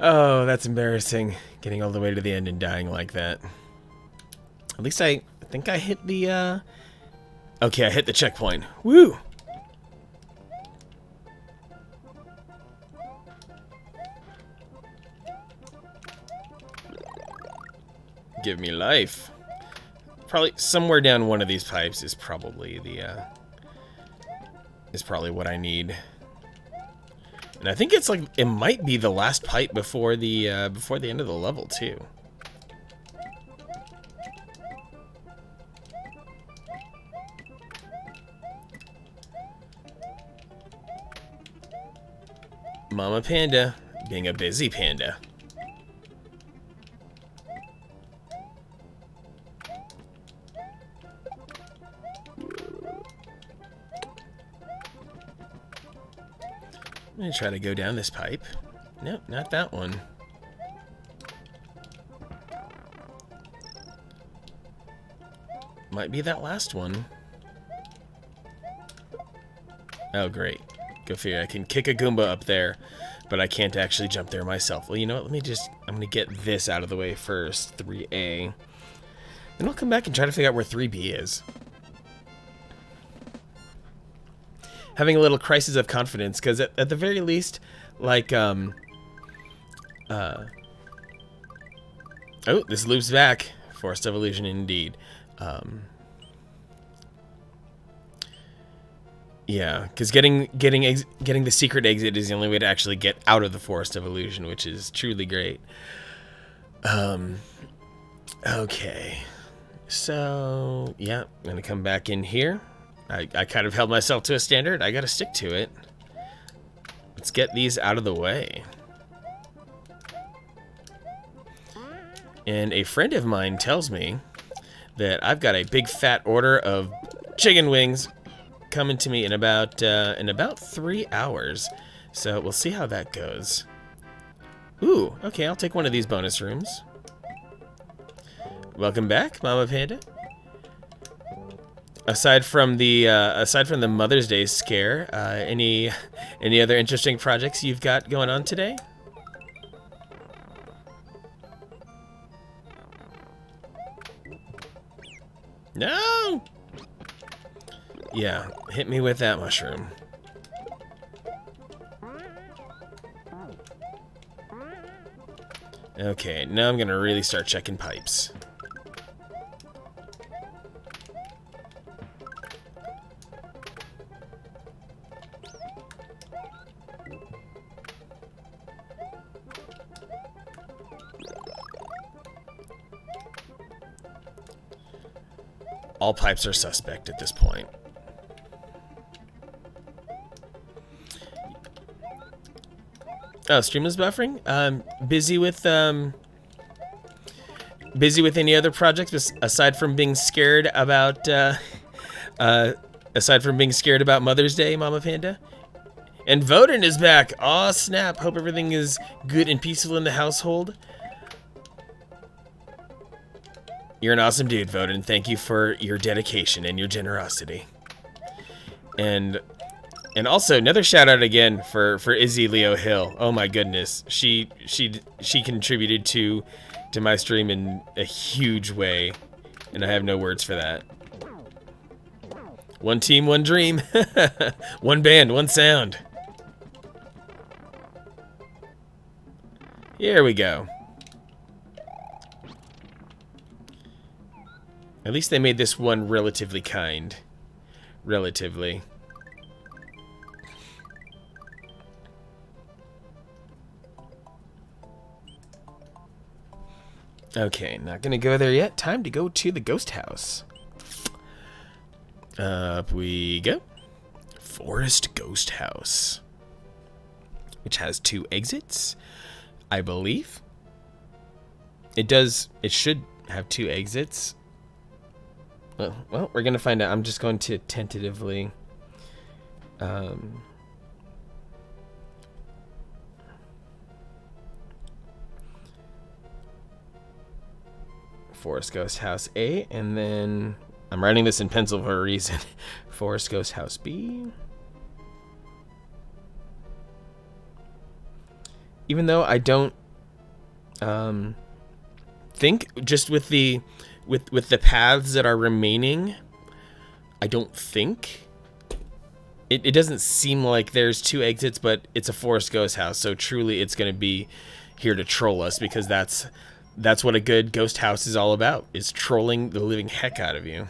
Oh, that's embarrassing. Getting all the way to the end and dying like that. At least I think I hit the, Okay, I hit the checkpoint. Woo! Give me life. Probably somewhere down one of these pipes is probably the, is probably what I need. And I think it's like, it might be the last pipe before the end of the level, too. Mama Panda, being a busy panda. I'm gonna try to go down this pipe. Nope, not that one. Might be that last one. Oh, great. Go figure. I can kick a Goomba up there, but I can't actually jump there myself. Well, you know what? I'm gonna get this out of the way first, 3A. Then I'll come back and try to figure out where 3B is. Having a little crisis of confidence, because at the very least, like, oh, this loops back. Forced Evolution indeed. Yeah, because getting the secret exit is the only way to actually get out of the Forced Evolution, which is truly great. Okay. So, yeah, I'm gonna come back in here. I kind of held myself to a standard. I gotta stick to it. Let's get these out of the way. And a friend of mine tells me that I've got a big fat order of chicken wings coming to me in about 3 hours. So we'll see how that goes. Ooh, okay, I'll take one of these bonus rooms. Welcome back, Mama Panda. Aside from the Mother's Day scare, any other interesting projects you've got going on today? No! Yeah, hit me with that mushroom. Okay, now I'm gonna really start checking pipes. All pipes are suspect at this point. Oh, stream is buffering? Busy with any other projects aside from being scared about Mother's Day, Mama Panda? And Voden is back. Aw, snap. Hope everything is good and peaceful in the household. You're an awesome dude, Voden. Thank you for your dedication and your generosity. And also another shout out again for Izzy Leo Hill. Oh my goodness, she contributed to my stream in a huge way, and I have no words for that. One team, one dream. One band, one sound. Here we go. At least they made this one relatively kind. Relatively. Okay, not gonna go there yet. Time to go to the ghost house. Up we go. Forest Ghost House. Which has 2 exits, I believe. It should have 2 exits. Well, we're gonna find out. I'm just going to tentatively Forest Ghost House A, and then I'm writing this in pencil for a reason. Forest Ghost House B. Even though I don't think, just with the paths that are remaining, I don't think it doesn't seem like there's 2 exits, but it's a Forest Ghost House, so truly it's going to be here to troll us, because that's what a good ghost house is all about, is trolling the living heck out of you.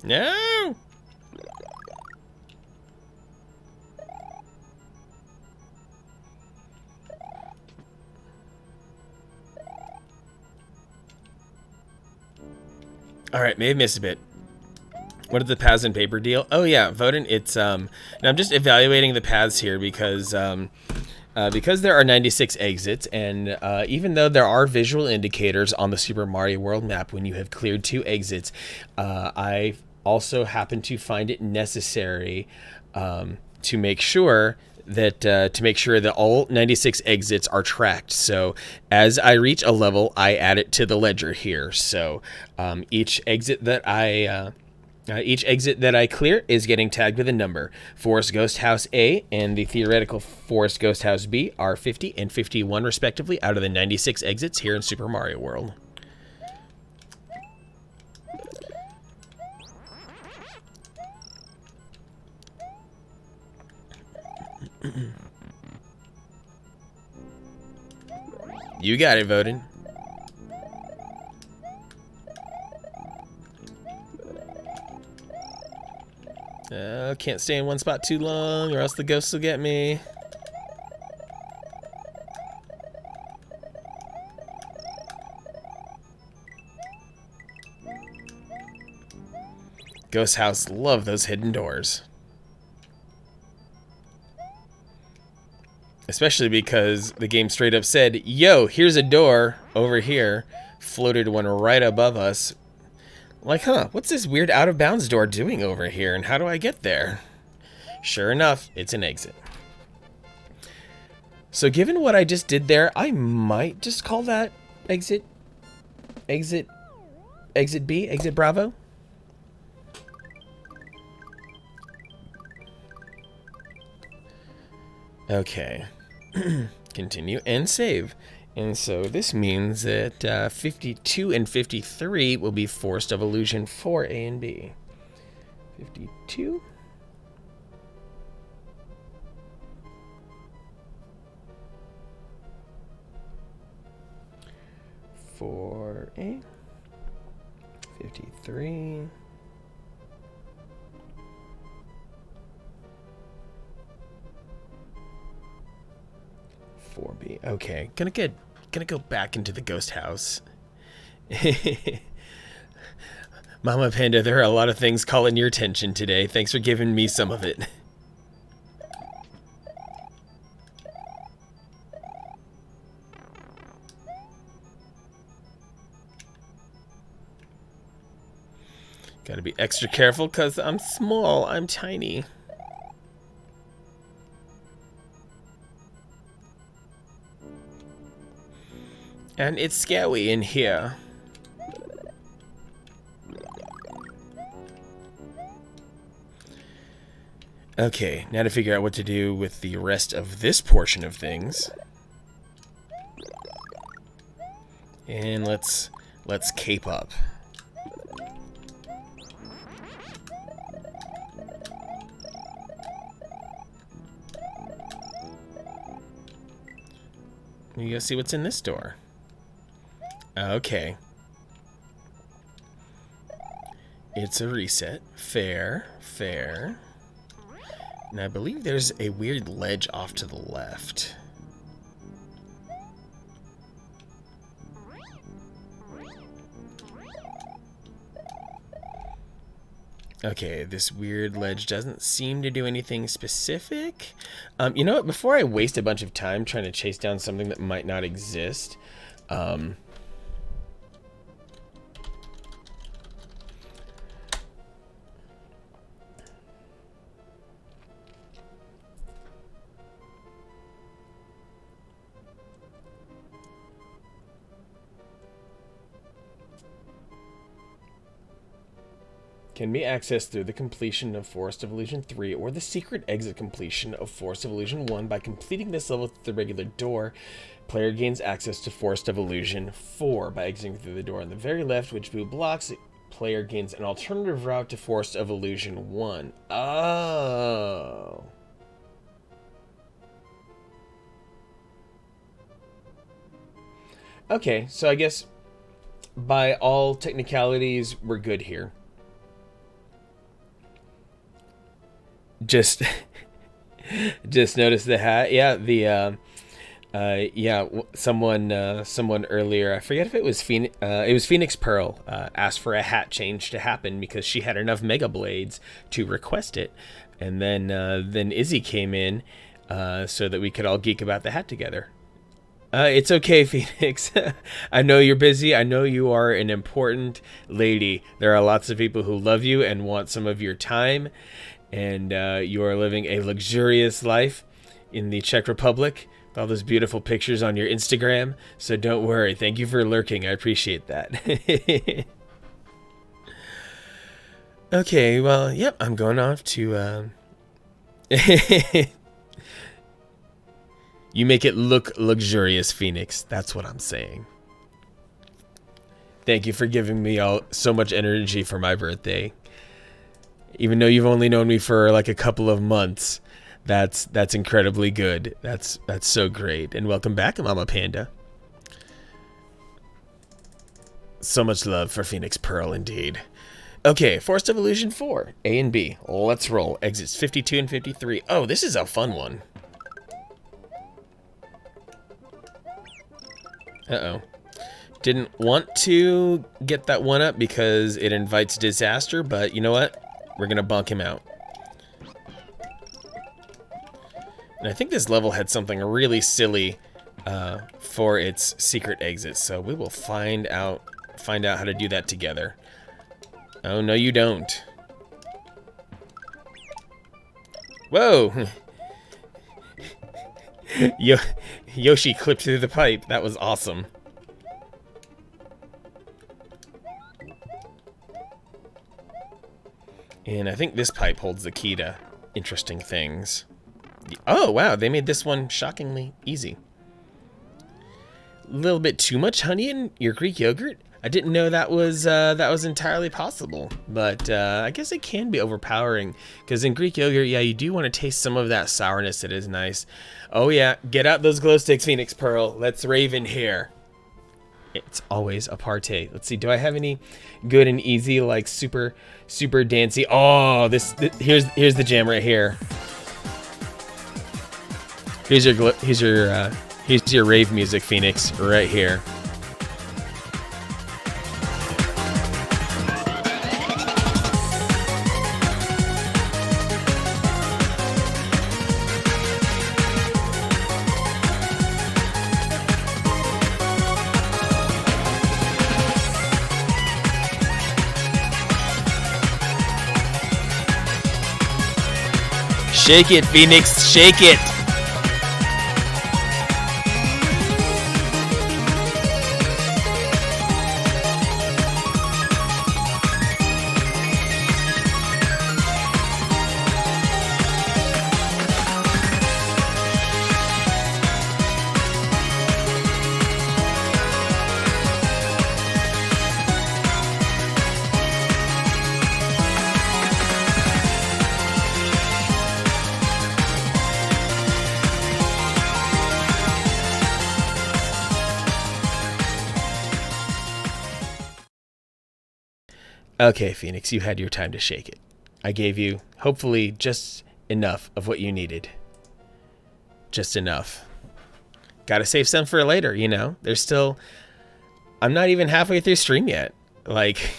No! Alright, may have missed a bit. What did the paths and paper deal? Oh yeah, Voden, it's now I'm just evaluating the paths here because there are 96 exits, and even though there are visual indicators on the Super Mario World map when you have cleared 2 exits, I also happen to find it necessary to make sure that all 96 exits are tracked. So as I reach a level, I add it to the ledger here. So each exit that I clear is getting tagged with a number. Forest Ghost House A and the theoretical Forest Ghost House B are 50 and 51 respectively out of the 96 exits here in Super Mario World. You got it, Voden. Can't stay in one spot too long or else the ghosts will get me. Ghost House love those hidden doors. Especially because the game straight up said, yo, here's a door over here. Floated one right above us. Like, huh, what's this weird out of bounds door doing over here, and how do I get there? Sure enough, it's an exit. So given what I just did there, I might just call that exit B, exit Bravo. Okay. Continue and save. And so this means that 52 and 53 will be Forest of Illusion 4, A and B. 52. For A. 53. B. Okay, gonna go back into the ghost house. Mama Panda, there are a lot of things calling your attention today. Thanks for giving me some of it. Gotta be extra careful because I'm small, I'm tiny. And it's scary in here. Okay, now to figure out what to do with the rest of this portion of things. And let's cape up. You go see what's in this door. Okay. It's a reset. Fair, fair. And I believe there's a weird ledge off to the left. Okay, this weird ledge doesn't seem to do anything specific. You know what? Before I waste a bunch of time trying to chase down something that might not exist, can be accessed through the completion of Forest of Illusion 3 or the secret exit completion of Forest of Illusion 1. By completing this level through the regular door, player gains access to Forest of Illusion 4. By exiting through the door on the very left, which blue blocks, player gains an alternative route to Forest of Illusion 1. Oh. Okay, so I guess by all technicalities, we're good here. Just noticed the hat. Yeah, someone earlier, I forget if it was Phoenix Pearl, asked for a hat change to happen because she had enough Mega Blades to request it, and then Izzy came in so that we could all geek about the hat together. It's okay, Phoenix. I know you're busy. I know you are an important lady. There are lots of people who love you and want some of your time. And you are living a luxurious life in the Czech Republic with all those beautiful pictures on your Instagram. So don't worry. Thank you for lurking. I appreciate that. Okay, well, yep, I'm going off to... You make it look luxurious, Phoenix. That's what I'm saying. Thank you for giving me so much energy for my birthday. Even though you've only known me for like a couple of months, that's incredibly good. That's so great. And welcome back, Mama Panda. So much love for Phoenix Pearl, indeed. Okay, Forest of Illusion 4, A and B. Let's roll. Exits 52 and 53. Oh, this is a fun one. Uh-oh. Didn't want to get that one up because it invites disaster, but you know what? We're gonna bunk him out. And I think this level had something really silly for its secret exit, so we will find out how to do that together. Oh, no you don't. Whoa! Yoshi clipped through the pipe. That was awesome. And I think this pipe holds the key to interesting things. Oh, wow, they made this one shockingly easy. little bit too much honey in your Greek yogurt. I didn't know that was entirely possible, but I guess it can be overpowering because in Greek yogurt, yeah, you do want to taste some of that sourness that is nice. Oh yeah, get out those glow sticks, Phoenix Pearl. Let's rave in here. It's always a party. Let's see, do I have any good and easy, like super dancey? Oh, here's the jam right here. Here's your rave music, Phoenix, right here. Shake it, Phoenix, shake it. Okay, Phoenix, you had your time to shake it. I gave you, hopefully, just enough of what you needed. Just enough. Gotta save some for later, you know? There's still... I'm not even halfway through stream yet. Like,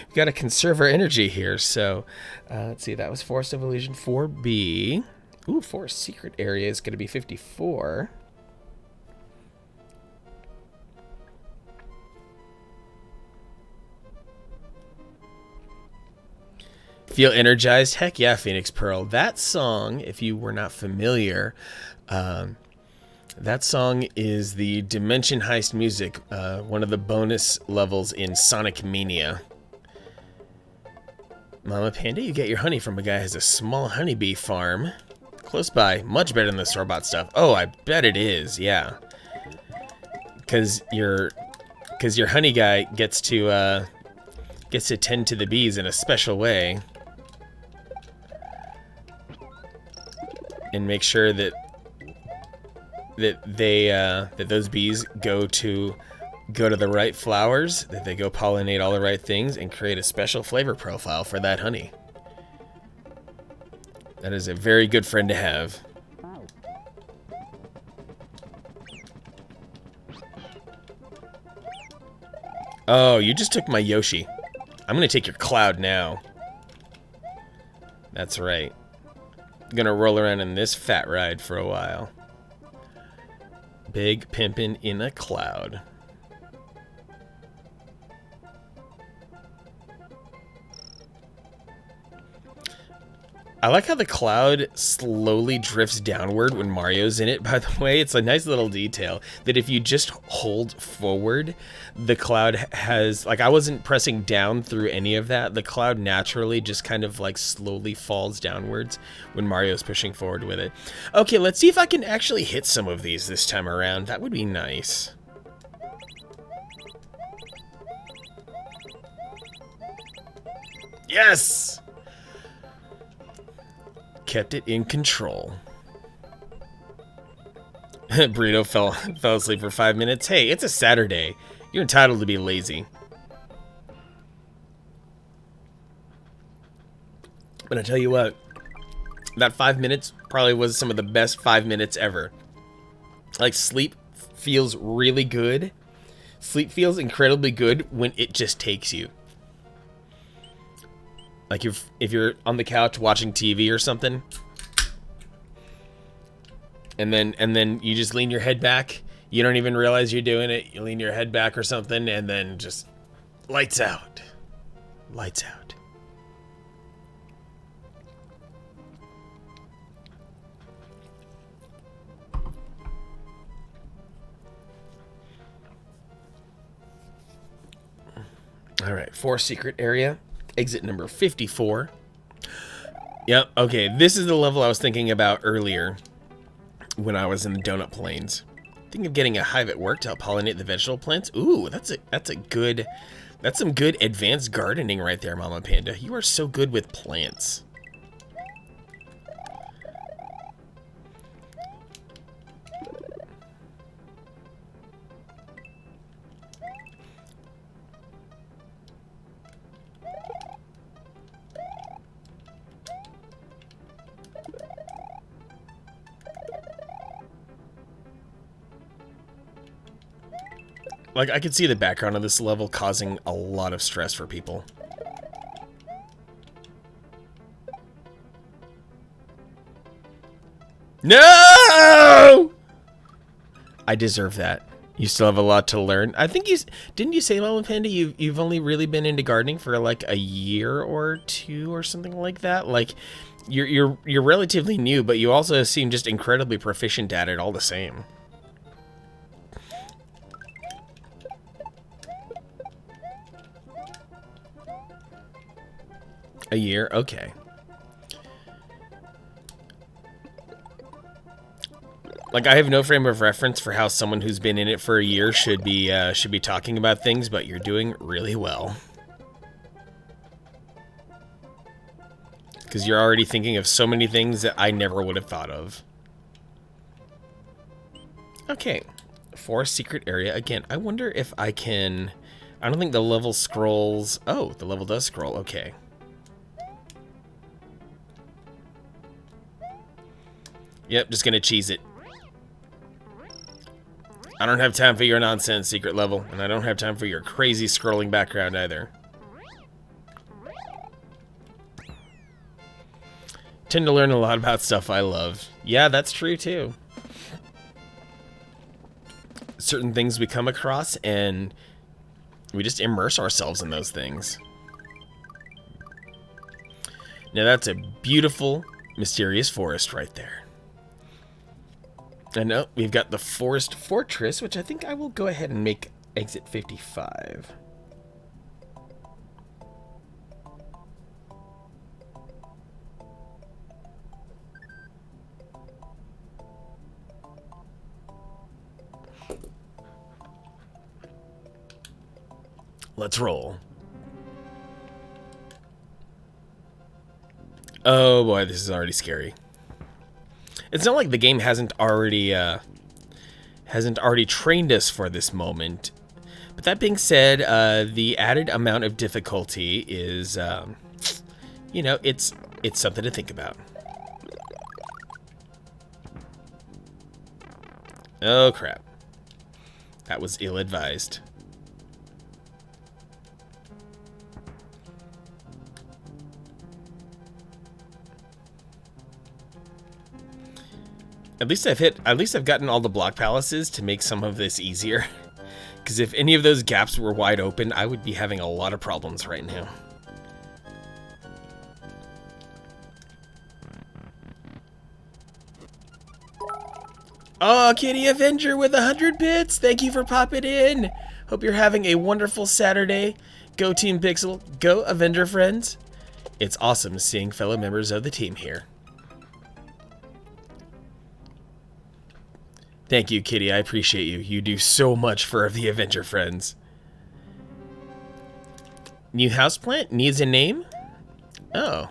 we gotta conserve our energy here, so... let's see, that was Forest of Illusion 4B. Ooh, Forest Secret Area is gonna be 54. Feel energized? Heck yeah, Phoenix Pearl. That song, if you were not familiar, that song is the Dimension Heist music, one of the bonus levels in Sonic Mania. Mama Panda, you get your honey from a guy who has a small honeybee farm. Close by. Much better than the store-bought stuff. Oh, I bet it is, yeah. Because your honey guy gets to tend to the bees in a special way. And make sure that those bees go to the right flowers, that they go pollinate all the right things, and create a special flavor profile for that honey. That is a very good friend to have. Oh, you just took my Yoshi. I'm gonna take your Cloud now. That's right. Gonna roll around in this fat ride for a while. Big pimpin' in a Cloud. I like how the Cloud slowly drifts downward when Mario's in it, by the way. It's a nice little detail that if you just hold forward, the Cloud has, like, I wasn't pressing down through any of that. The Cloud naturally just kind of like slowly falls downwards when Mario's pushing forward with it. Okay, let's see if I can actually hit some of these this time around. That would be nice. Yes! Kept it in control. Burrito fell asleep for 5 minutes. Hey, it's a Saturday. You're entitled to be lazy. But I tell you what, that 5 minutes probably was some of the best 5 minutes ever. Like, sleep feels really good. Sleep feels incredibly good when it just takes you. Like if you're on the couch watching TV or something, and then you just lean your head back, you don't even realize you're doing it. You lean your head back or something, and then just lights out. Lights out. All right, Forest Secret Area. Exit number 54. Yep, okay, this is the level I was thinking about earlier when I was in the Donut Plains. Think of getting a hive at work to help pollinate the vegetable plants. Ooh, that's some good advanced gardening right there, Mama Panda. You are so good with plants. Like, I could see the background of this level causing a lot of stress for people. No! I deserve that. You still have a lot to learn. I think didn't you say, Mama Panda, you've only really been into gardening for like a year or two or something like that? Like, you're relatively new, but you also seem just incredibly proficient at it all the same. A year? Okay. Like, I have no frame of reference for how someone who's been in it for a year should be talking about things, but you're doing really well. Because you're already thinking of so many things that I never would have thought of. Okay. Forest secret area. Again, I wonder if I can... I don't think the level scrolls... Oh, the level does scroll. Okay. Yep, just gonna cheese it. I don't have time for your nonsense, secret level, and I don't have time for your crazy scrolling background either. Tend to learn a lot about stuff I love. Yeah, that's true too. Certain things we come across, and we just immerse ourselves in those things. Now that's a beautiful, mysterious forest right there. And oh, we've got the Forest Fortress, which I think I will go ahead and make exit 55. Let's roll. Oh boy, this is already scary. It's not like the game hasn't already trained us for this moment. But that being said, the added amount of difficulty is, you know, it's something to think about. Oh crap. That was ill-advised. At least I've gotten all the block palaces to make some of this easier. Because if any of those gaps were wide open, I would be having a lot of problems right now. Oh, Kitty Avenger with 100 bits! Thank you for popping in! Hope you're having a wonderful Saturday. Go Team Pixel, go Avenger friends. It's awesome seeing fellow members of the team here. Thank you, Kitty. I appreciate you. You do so much for the Avenger friends. New houseplant needs a name? Oh.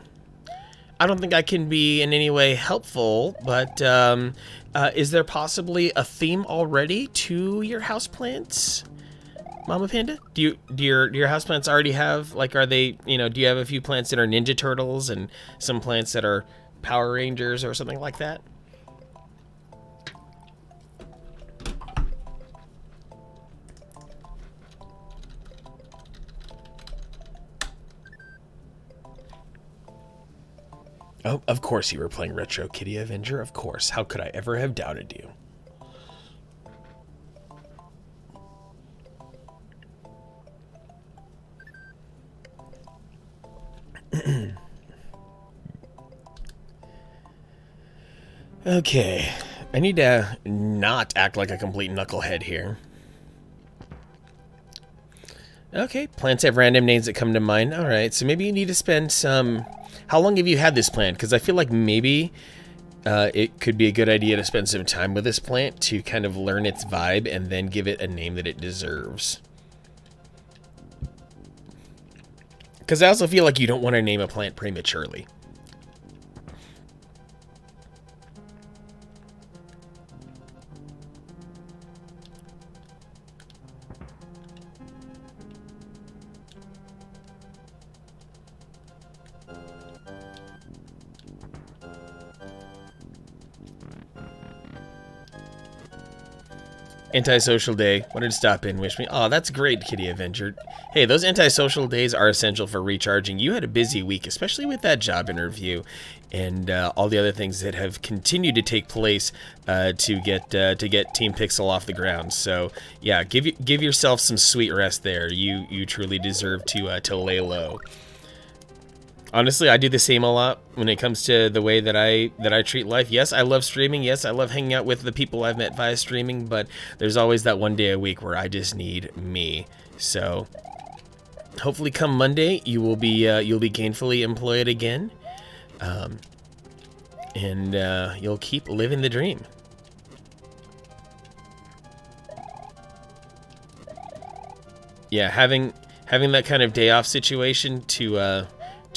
I don't think I can be in any way helpful, but is there possibly a theme already to your houseplants, Mama Panda? Do your houseplants already have, like, are they, you know, do you have a few plants that are Ninja Turtles and some plants that are Power Rangers or something like that? Oh, of course you were playing Retro Kitty Avenger, of course. How could I ever have doubted you? Okay, I need to not act like a complete knucklehead here. Okay, plants have random names that come to mind. Alright, so maybe you need to spend some... How long have you had this plant? Because I feel like maybe it could be a good idea to spend some time with this plant to kind of learn its vibe and then give it a name that it deserves. Because I also feel like you don't want to name a plant prematurely. Antisocial day. Wanted to stop in, wish me. Oh, that's great, Kitty Avenger. Hey, those antisocial days are essential for recharging. You had a busy week, especially with that job interview and all the other things that have continued to take place to get Team Pixel off the ground. So yeah, give yourself some sweet rest there. You truly deserve to lay low. Honestly, I do the same a lot when it comes to the way that I treat life. Yes, I love streaming. Yes, I love hanging out with the people I've met via streaming, but there's always that one day a week where I just need me. So hopefully come Monday, you'll be gainfully employed again. And you'll keep living the dream. Yeah, having that kind of day off situation to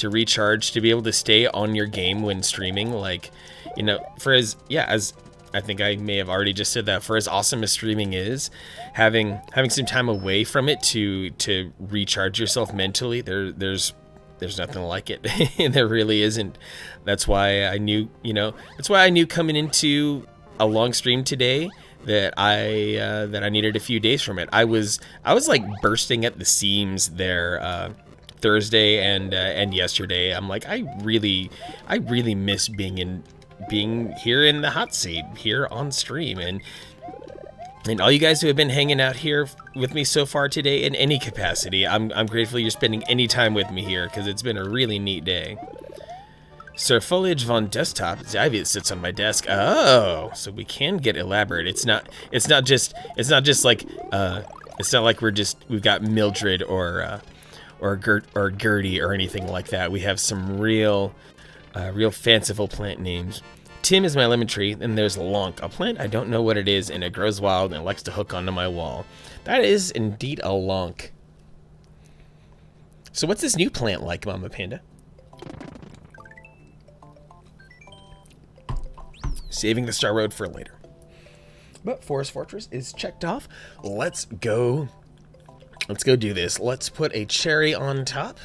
recharge, to be able to stay on your game when streaming, like, you know, as I think I may have already just said that, for as awesome as streaming is, having some time away from it to recharge yourself mentally, there's nothing like it. There really isn't. That's why I knew coming into a long stream today that I needed a few days from it. I was like bursting at the seams there Thursday and yesterday. I'm like, I really miss being here in the hot seat here on stream, and all you guys who have been hanging out here with me so far today in any capacity, I'm grateful you're spending any time with me here, because it's been a really neat day. Sir Foliage von Desktop, it's the ivy that sits on my desk. Oh, so we can get elaborate. It's not just like we've got Mildred or Gertie or anything like that. We have some real fanciful plant names. Tim is my lemon tree, and there's Lonk, a plant I don't know what it is, and it grows wild and it likes to hook onto my wall. That is indeed a Lonk. So what's this new plant like, Mama Panda? Saving the Star Road for later. But Forest Fortress is checked off. Let's go do this. Let's put a cherry on top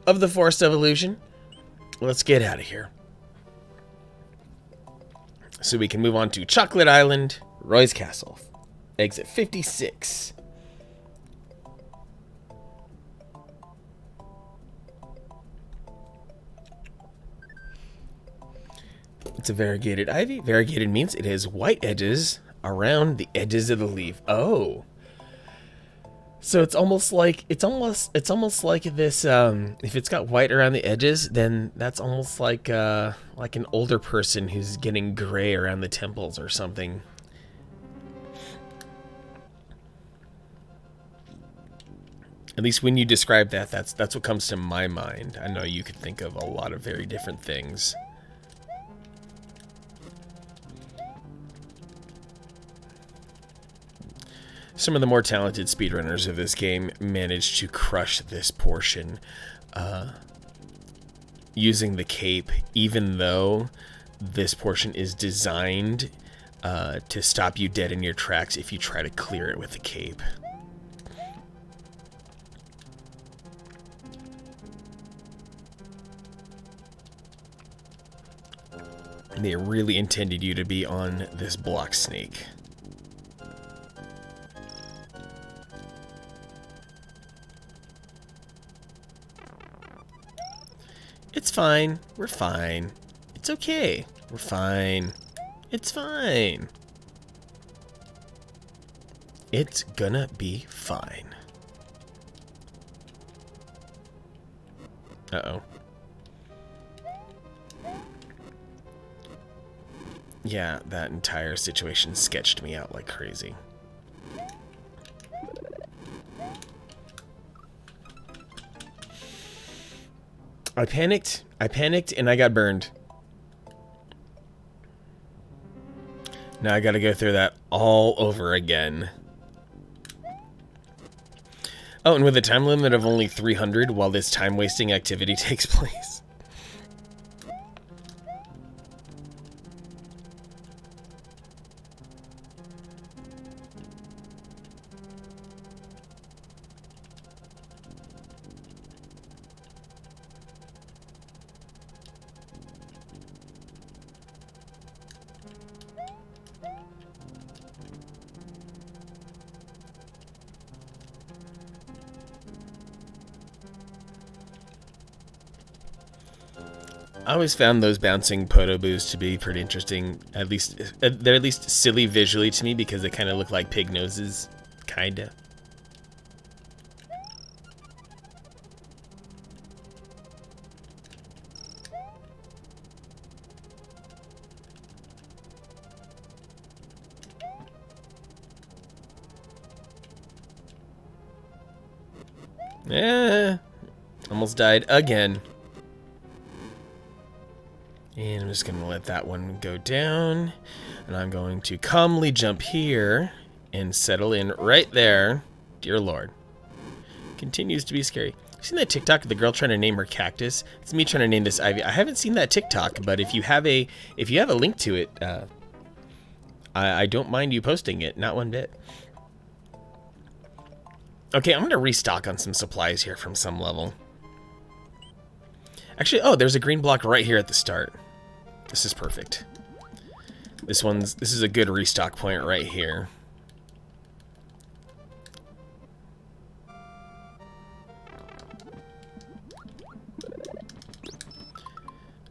of the Forest Evolution. Let's get out of here. So we can move on to Chocolate Island, Roy's Castle. Exit 56. It's a variegated ivy. Variegated means it has white edges around the edges of the leaf. Oh. So it's almost like this, if it's got white around the edges, then that's almost like an older person who's getting gray around the temples or something. At least when you describe that, that's what comes to my mind. I know you could think of a lot of very different things. Some of the more talented speedrunners of this game managed to crush this portion using the cape, even though this portion is designed to stop you dead in your tracks if you try to clear it with the cape. They really intended you to be on this block snake. It's fine. We're fine. It's okay. We're fine. It's fine. It's gonna be fine. Uh-oh. Yeah, that entire situation sketched me out like crazy. I panicked, and I got burned. Now I gotta go through that all over again. Oh, and with a time limit of only 300 while this time-wasting activity takes place. I always found those bouncing Podoboos to be pretty interesting. At least they're at least silly visually to me because they kind of look like pig noses, kinda. Almost died again. And I'm just going to let that one go down. And I'm going to calmly jump here and settle in right there. Dear Lord. Continues to be scary. You seen that TikTok of the girl trying to name her cactus? It's me trying to name this ivy. I haven't seen that TikTok, but if you have a link to it, I don't mind you posting it. Not one bit. Okay, I'm going to restock on some supplies here from some level. Actually, oh, there's a green block right here at the start. This is perfect. This is a good restock point right here.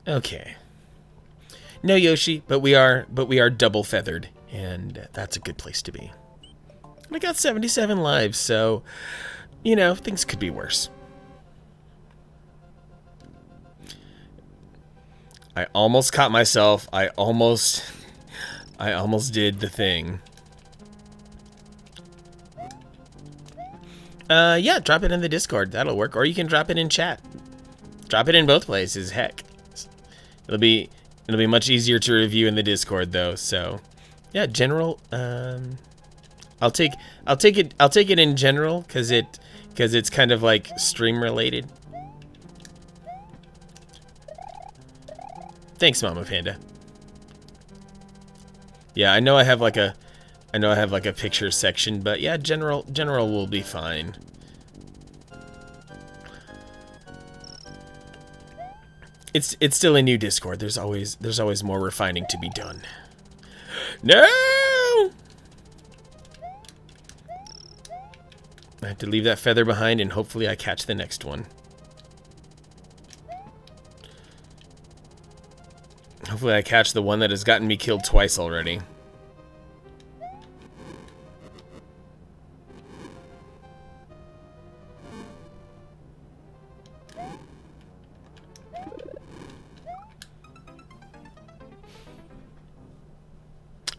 Okay. No Yoshi, but we are double feathered, and that's a good place to be. We got 77 lives, so you know, things could be worse. I almost caught myself. I almost did the thing. Yeah, drop it in the Discord. That'll work. Or you can drop it in chat. Drop it in both places. Heck, it'll be much easier to review in the Discord though. So, yeah, general. I'll take it in general because it's kind of like stream related. Thanks, Mama Panda. Yeah, I know I have like a picture section, but yeah, general will be fine. It's still a new Discord. There's always more refining to be done. No! I have to leave that feather behind, and hopefully I catch the next one. Hopefully I catch the one that has gotten me killed twice already.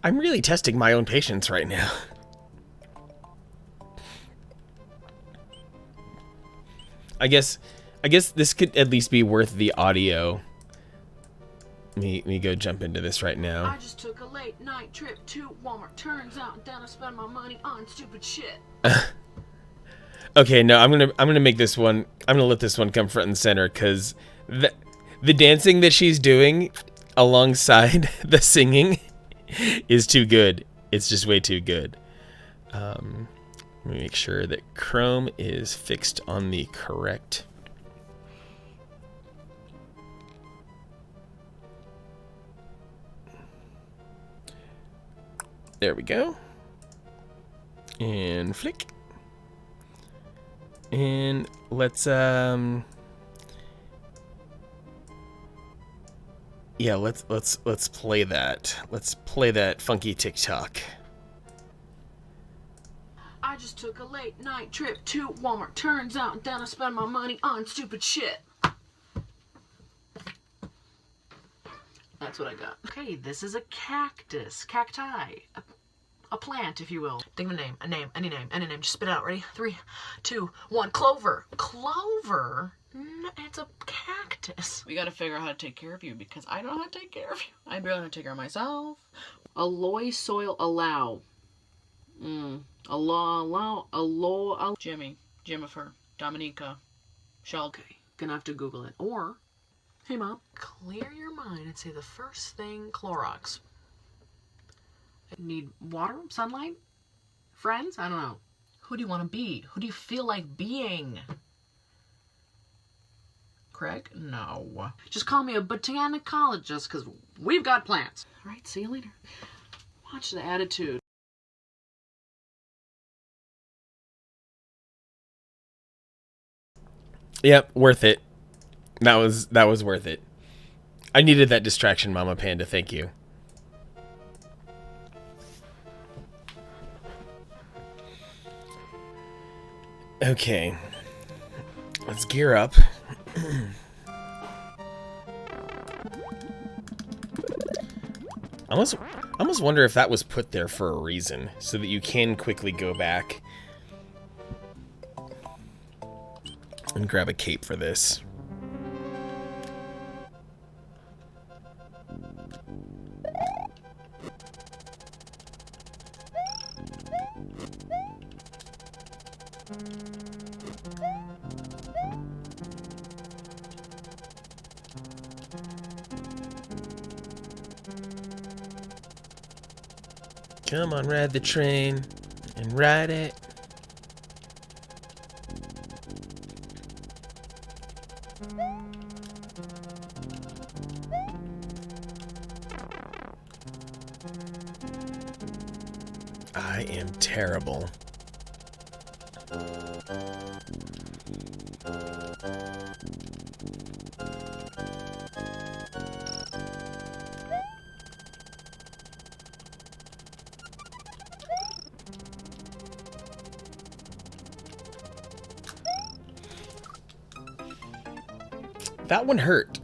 I'm really testing my own patience right now. I guess this could at least be worth the audio. Let me go jump into this right now.
I just took a late night trip to Walmart. Turns out down to spend my money on stupid shit.
Okay, no, I'm gonna make this one. I'm gonna let this one come front and center because the dancing that she's doing alongside the singing is too good. It's just way too good. Let me make sure that Chrome is fixed on the correct. There we go. And flick. And let's yeah, let's play that. Let's play that funky TikTok.
I just took a late night trip to Walmart. Turns out down to spend my money on stupid shit. That's what I got. Okay, this is a cactus. Cacti. A plant, if you will. Think of a name, any name. Just spit it out. Ready? 3, 2, 1. Clover. Clover? No, it's a cactus. We gotta figure out how to take care of you because I don't know how to take care of you. I barely know how to take care of myself. Alloy soil allow. Allow. Jimmy, Jimifer, Dominica, Sheldon. Okay, gonna have to Google it. Or, hey Mom, clear your mind and say the first thing Clorox. Need water, sunlight, friends? I don't know. Who do you want to be? Who do you feel like being? Craig? No. Just call me a botanicologist because we've got plants. All right, see you later. Watch the attitude.
Yep, worth it. That was worth it. I needed that distraction, Mama Panda. Thank you. Okay. Let's gear up. I almost wonder if that was put there for a reason, so that you can quickly go back and grab a cape for this. Come on, ride the train and ride it. I am terrible. That one hurt.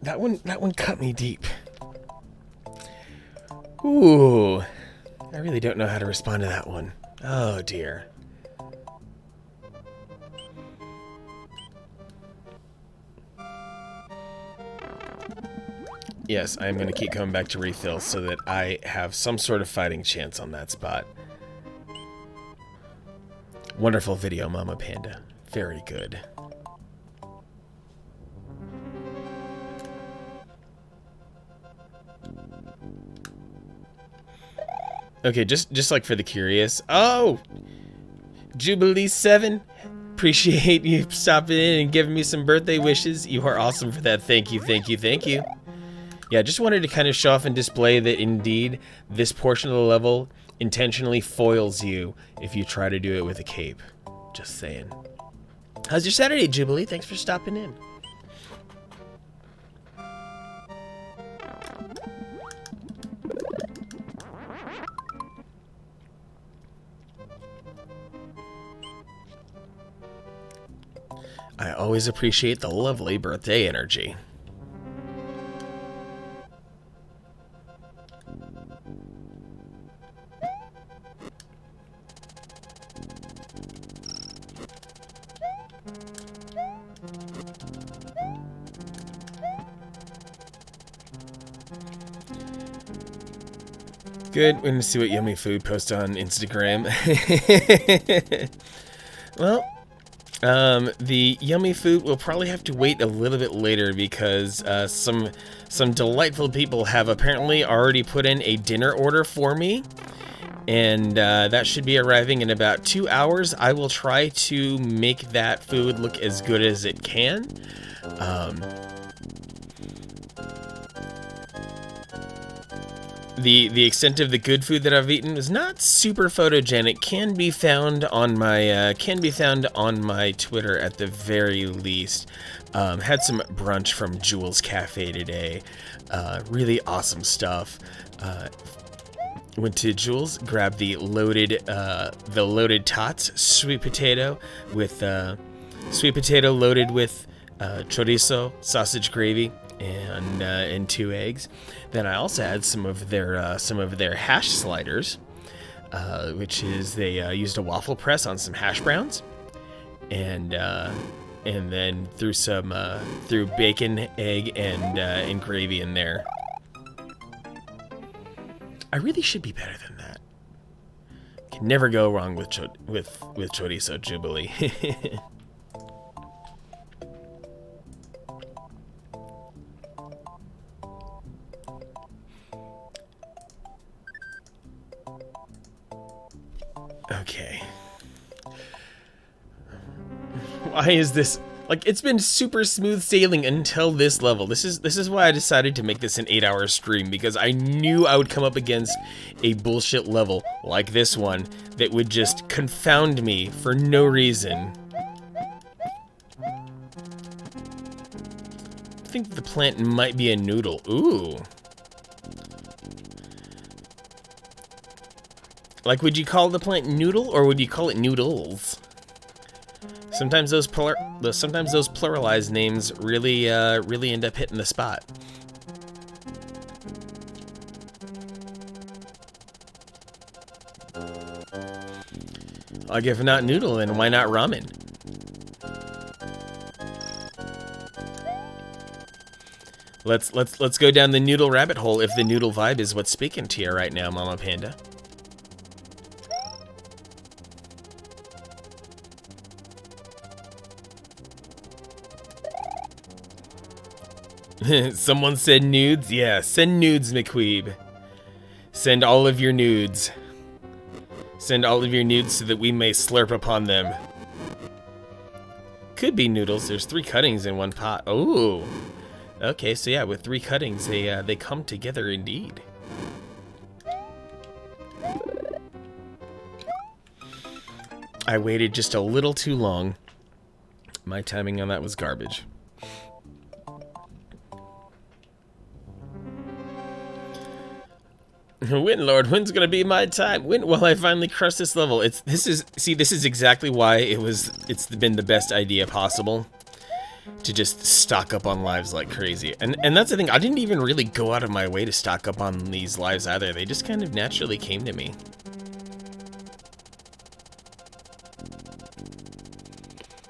That one cut me deep. Ooh. I really don't know how to respond to that one. Oh dear. Yes, I'm going to keep coming back to refill so that I have some sort of fighting chance on that spot. Wonderful video, Mama Panda. Very good. Okay, just like for the curious. Oh! Jubilee 7. Appreciate you stopping in and giving me some birthday wishes. You are awesome for that. Thank you, thank you, thank you. Yeah, just wanted to kind of show off and display that indeed this portion of the level intentionally foils you if you try to do it with a cape. Just saying. How's your Saturday, Jubilee? Thanks for stopping in. I always appreciate the lovely birthday energy. Good. We're gonna see what Yummy Food posts on Instagram. Well, the Yummy Food will probably have to wait a little bit later because some delightful people have apparently already put in a dinner order for me, and that should be arriving in about 2 hours. I will try to make that food look as good as it can. The extent of the good food that I've eaten is not super photogenic. Can be found on my Twitter at the very least. Had some brunch from Jules Cafe today. Really awesome stuff. Went to Jules, grabbed the loaded tots, sweet potato loaded with chorizo, sausage gravy, and 2 eggs. Then I also had some of their hash sliders, which is they used a waffle press on some hash browns, and then threw bacon, egg, and gravy in there. I really should be better than that. Can never go wrong with Chorizo Jubilee. Okay. Why is this... Like, it's been super smooth sailing until this level. This is why I decided to make this an 8-hour stream, because I knew I would come up against a bullshit level like this one that would just confound me for no reason. I think the plant might be a noodle. Ooh. Like, would you call the plant noodle, or would you call it noodles? Sometimes those pluralized names really really end up hitting the spot. Like, if not noodle, then why not ramen? Let's go down the noodle rabbit hole if the noodle vibe is what's speaking to you right now, Mama Panda. Someone said nudes? Yeah, send nudes, McQueeb. Send all of your nudes. Send all of your nudes so that we may slurp upon them. Could be noodles. There's 3 cuttings in one pot. Oh. Okay, so yeah, with 3 cuttings, they come together indeed. I waited just a little too long. My timing on that was garbage. When, Lord, when's gonna be my time? When will I finally crush this level? This is exactly why it's been the best idea possible to just stock up on lives like crazy. And that's the thing, I didn't even really go out of my way to stock up on these lives either. They just kind of naturally came to me.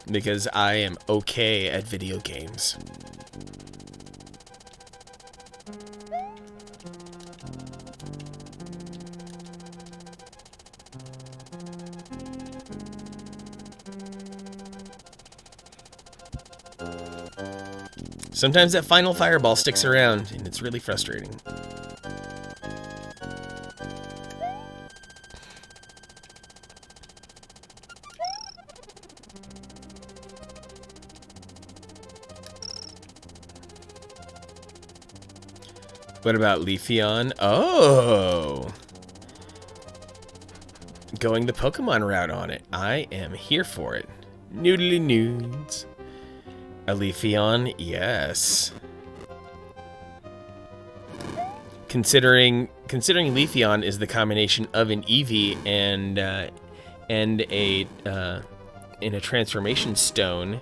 Because I am okay at video games. Sometimes that final fireball sticks around, and it's really frustrating. What about Leafeon? Oh! Going the Pokemon route on it. I am here for it. Noodly nudes. A Leafeon, yes. Considering Leafeon is the combination of an Eevee and a transformation stone,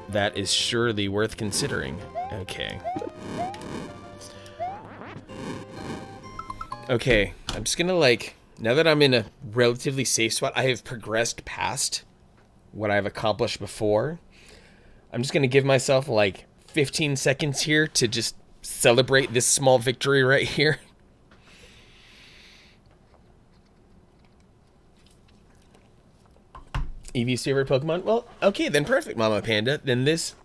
that is surely worth considering. Okay. Okay, I'm just gonna, like, now that I'm in a relatively safe spot, I have progressed past what I've accomplished before. I'm just gonna give myself like 15 seconds here to just celebrate this small victory right here. Eevee's favorite Pokemon? Well, okay, then perfect, Mama Panda. Then this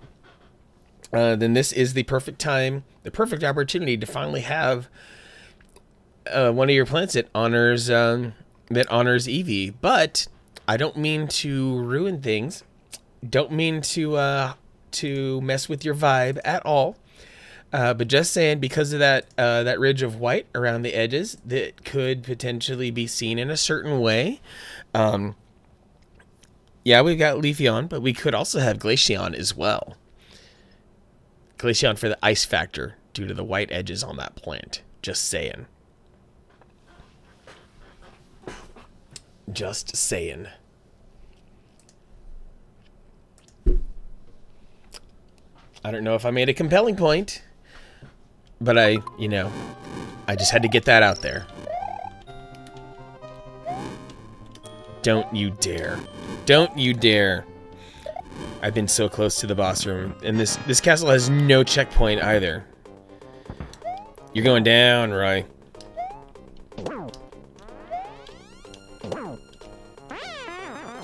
is the perfect time, the perfect opportunity to finally have one of your plants that honors Eevee. But I don't mean to ruin things. Don't mean to mess with your vibe at all. But just saying, because of that ridge of white around the edges that could potentially be seen in a certain way. Yeah, we've got Leafeon, but we could also have Glaceon as well. Glaceon for the ice factor due to the white edges on that plant. Just saying. Just saying. I don't know if I made a compelling point, but I just had to get that out there. Don't you dare. Don't you dare. I've been so close to the boss room, and this castle has no checkpoint either. You're going down, Roy.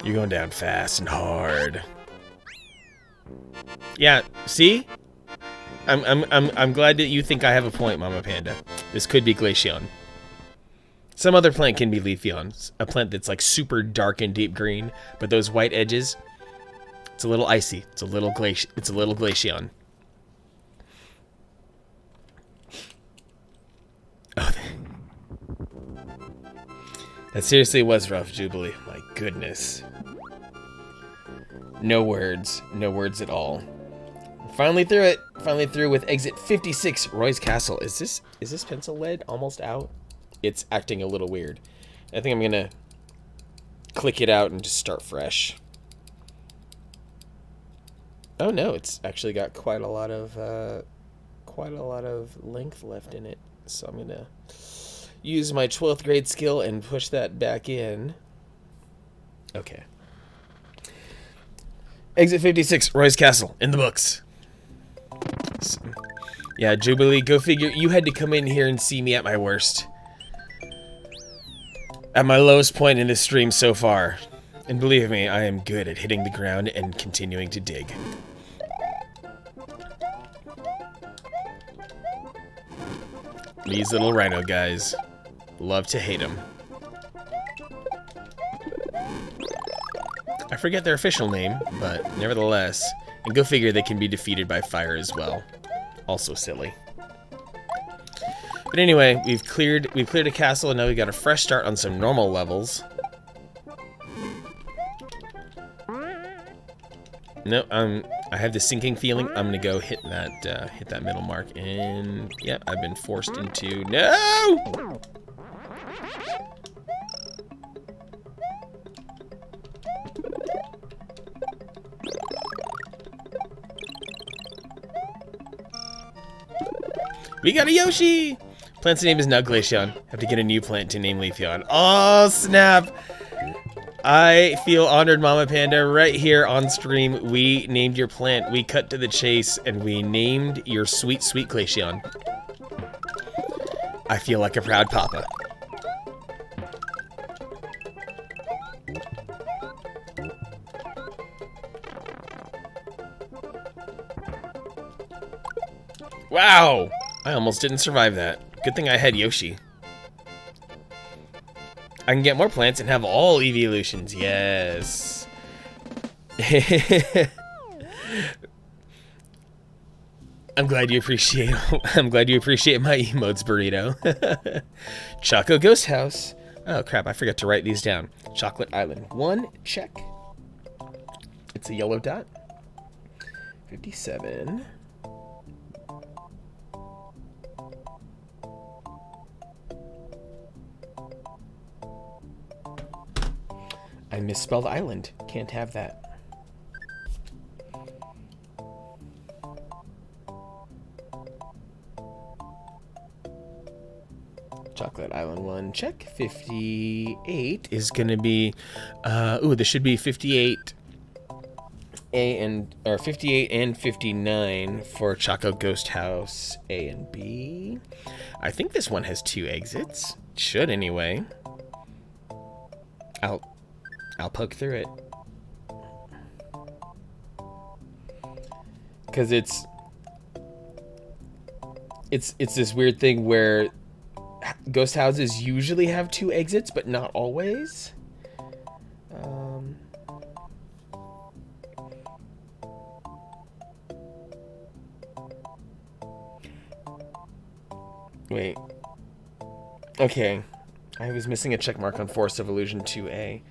You're going down fast and hard. Yeah, see? I'm glad that you think I have a point, Mama Panda. This could be Glaceon. Some other plant can be Leafeon, a plant that's like super dark and deep green, but those white edges, it's a little icy. It's a little Glaceon. Oh, that seriously was rough, Jubilee. My goodness. No words. No words at all. Finally through it. Finally through with exit 56, Roy's Castle. Is this pencil lead almost out? It's acting a little weird. I think I'm gonna click it out and just start fresh. Oh no, it's actually got quite a lot of length left in it. So I'm gonna use my 12th grade skill and push that back in. Okay. Exit 56, Roy's Castle, in the books. So, yeah, Jubilee, go figure. You had to come in here and see me at my worst. At my lowest point in this stream so far. And believe me, I am good at hitting the ground and continuing to dig. These little rhino guys. Love to hate them. I forget their official name, but nevertheless. And go figure they can be defeated by fire as well. Also silly. But anyway, we've cleared a castle, and now we got a fresh start on some normal levels. No, I have the sinking feeling. I'm gonna go hit that middle mark, and yeah, I've been forced into no. We got a Yoshi! Plant's name is now Glaceon. Have to get a new plant to name Leafeon. Oh, snap! I feel honored, Mama Panda. Right here on stream, we named your plant. We cut to the chase, and we named your sweet, sweet Glaceon. I feel like a proud papa. Wow! I almost didn't survive that. Good thing I had Yoshi. I can get more plants and have all evolutions. Yes. I'm glad you appreciate my emotes, Burrito. Choco Ghost House. Oh crap, I forgot to write these down. Chocolate Island. 1, check. It's a yellow dot. 57. I misspelled island. Can't have that. Chocolate Island 1, check. 58 is gonna be, this should be 58 or 58 and 59 for Choco Ghost House A and B. I think this one has 2 exits. Should anyway. I'll poke through it. Cause it's this weird thing where ghost houses usually have 2 exits, but not always. Wait. Okay. I was missing a check mark on Forest of Illusion 2A.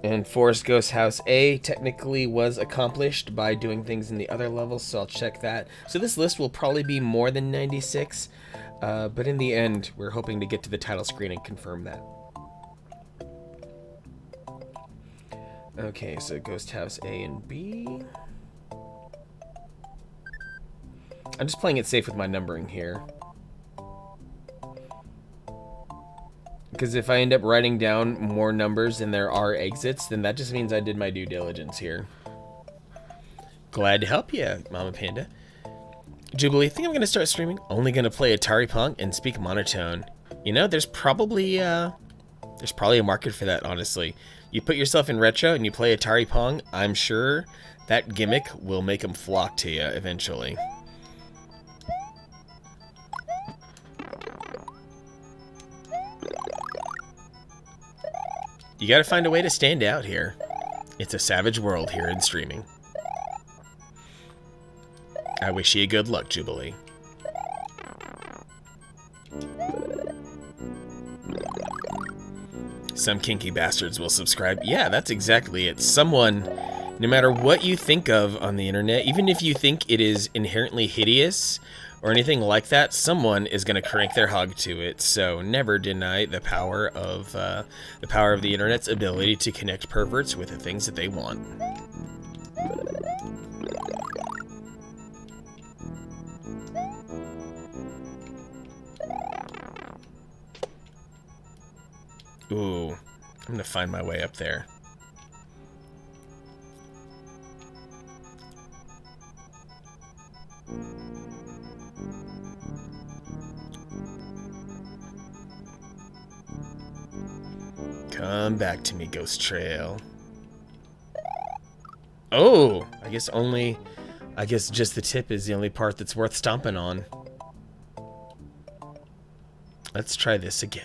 And Forest Ghost House A technically was accomplished by doing things in the other levels, so I'll check that. So this list will probably be more than 96, but in the end, we're hoping to get to the title screen and confirm that. Okay, so Ghost House A and B. I'm just playing it safe with my numbering here. Because if I end up writing down more numbers than there are exits, then that just means I did my due diligence here. Glad to help you, Mama Panda. Jubilee, think I'm going to start streaming? Only going to play Atari Pong and speak monotone. You know, there's probably There's probably a market for that, honestly. You put yourself in retro and you play Atari Pong, I'm sure that gimmick will make them flock to you eventually. You gotta find a way to stand out here. It's a savage world here in streaming. I wish you good luck, Jubilee. Some kinky bastards will subscribe. Yeah, that's exactly it. Someone, no matter what you think of on the internet, even if you think it is inherently hideous or anything like that, someone is going to crank their hog to it. So never deny the power of the internet's ability to connect perverts with the things that they want. Ooh, I'm going to find my way up there. Come back to me, Ghost Trail. Oh, I guess just the tip is the only part that's worth stomping on. Let's try this again.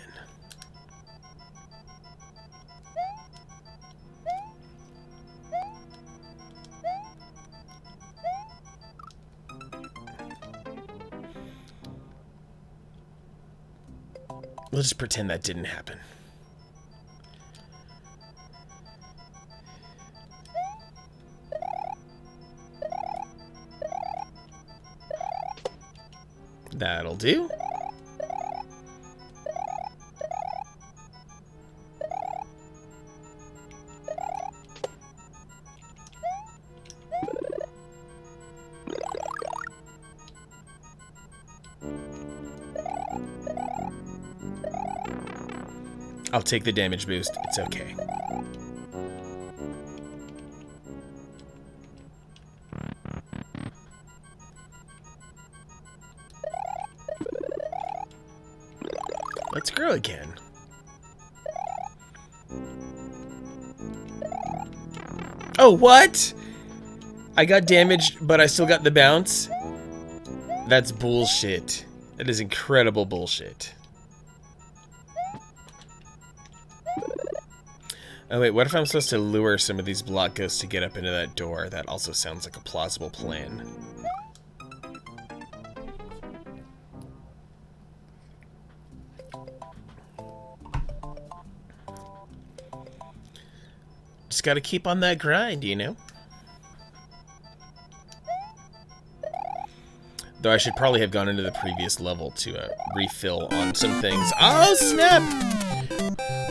We'll just pretend that didn't happen. That'll do. I'll take the damage boost. It's okay. Let's grow again. Oh, what? I got damaged, but I still got the bounce? That's bullshit. That is incredible bullshit. Oh wait, what if I'm supposed to lure some of these block ghosts to get up into that door? That also sounds like a plausible plan. Just gotta keep on that grind, you know? Though I should probably have gone into the previous level to refill on some things. Oh, snap!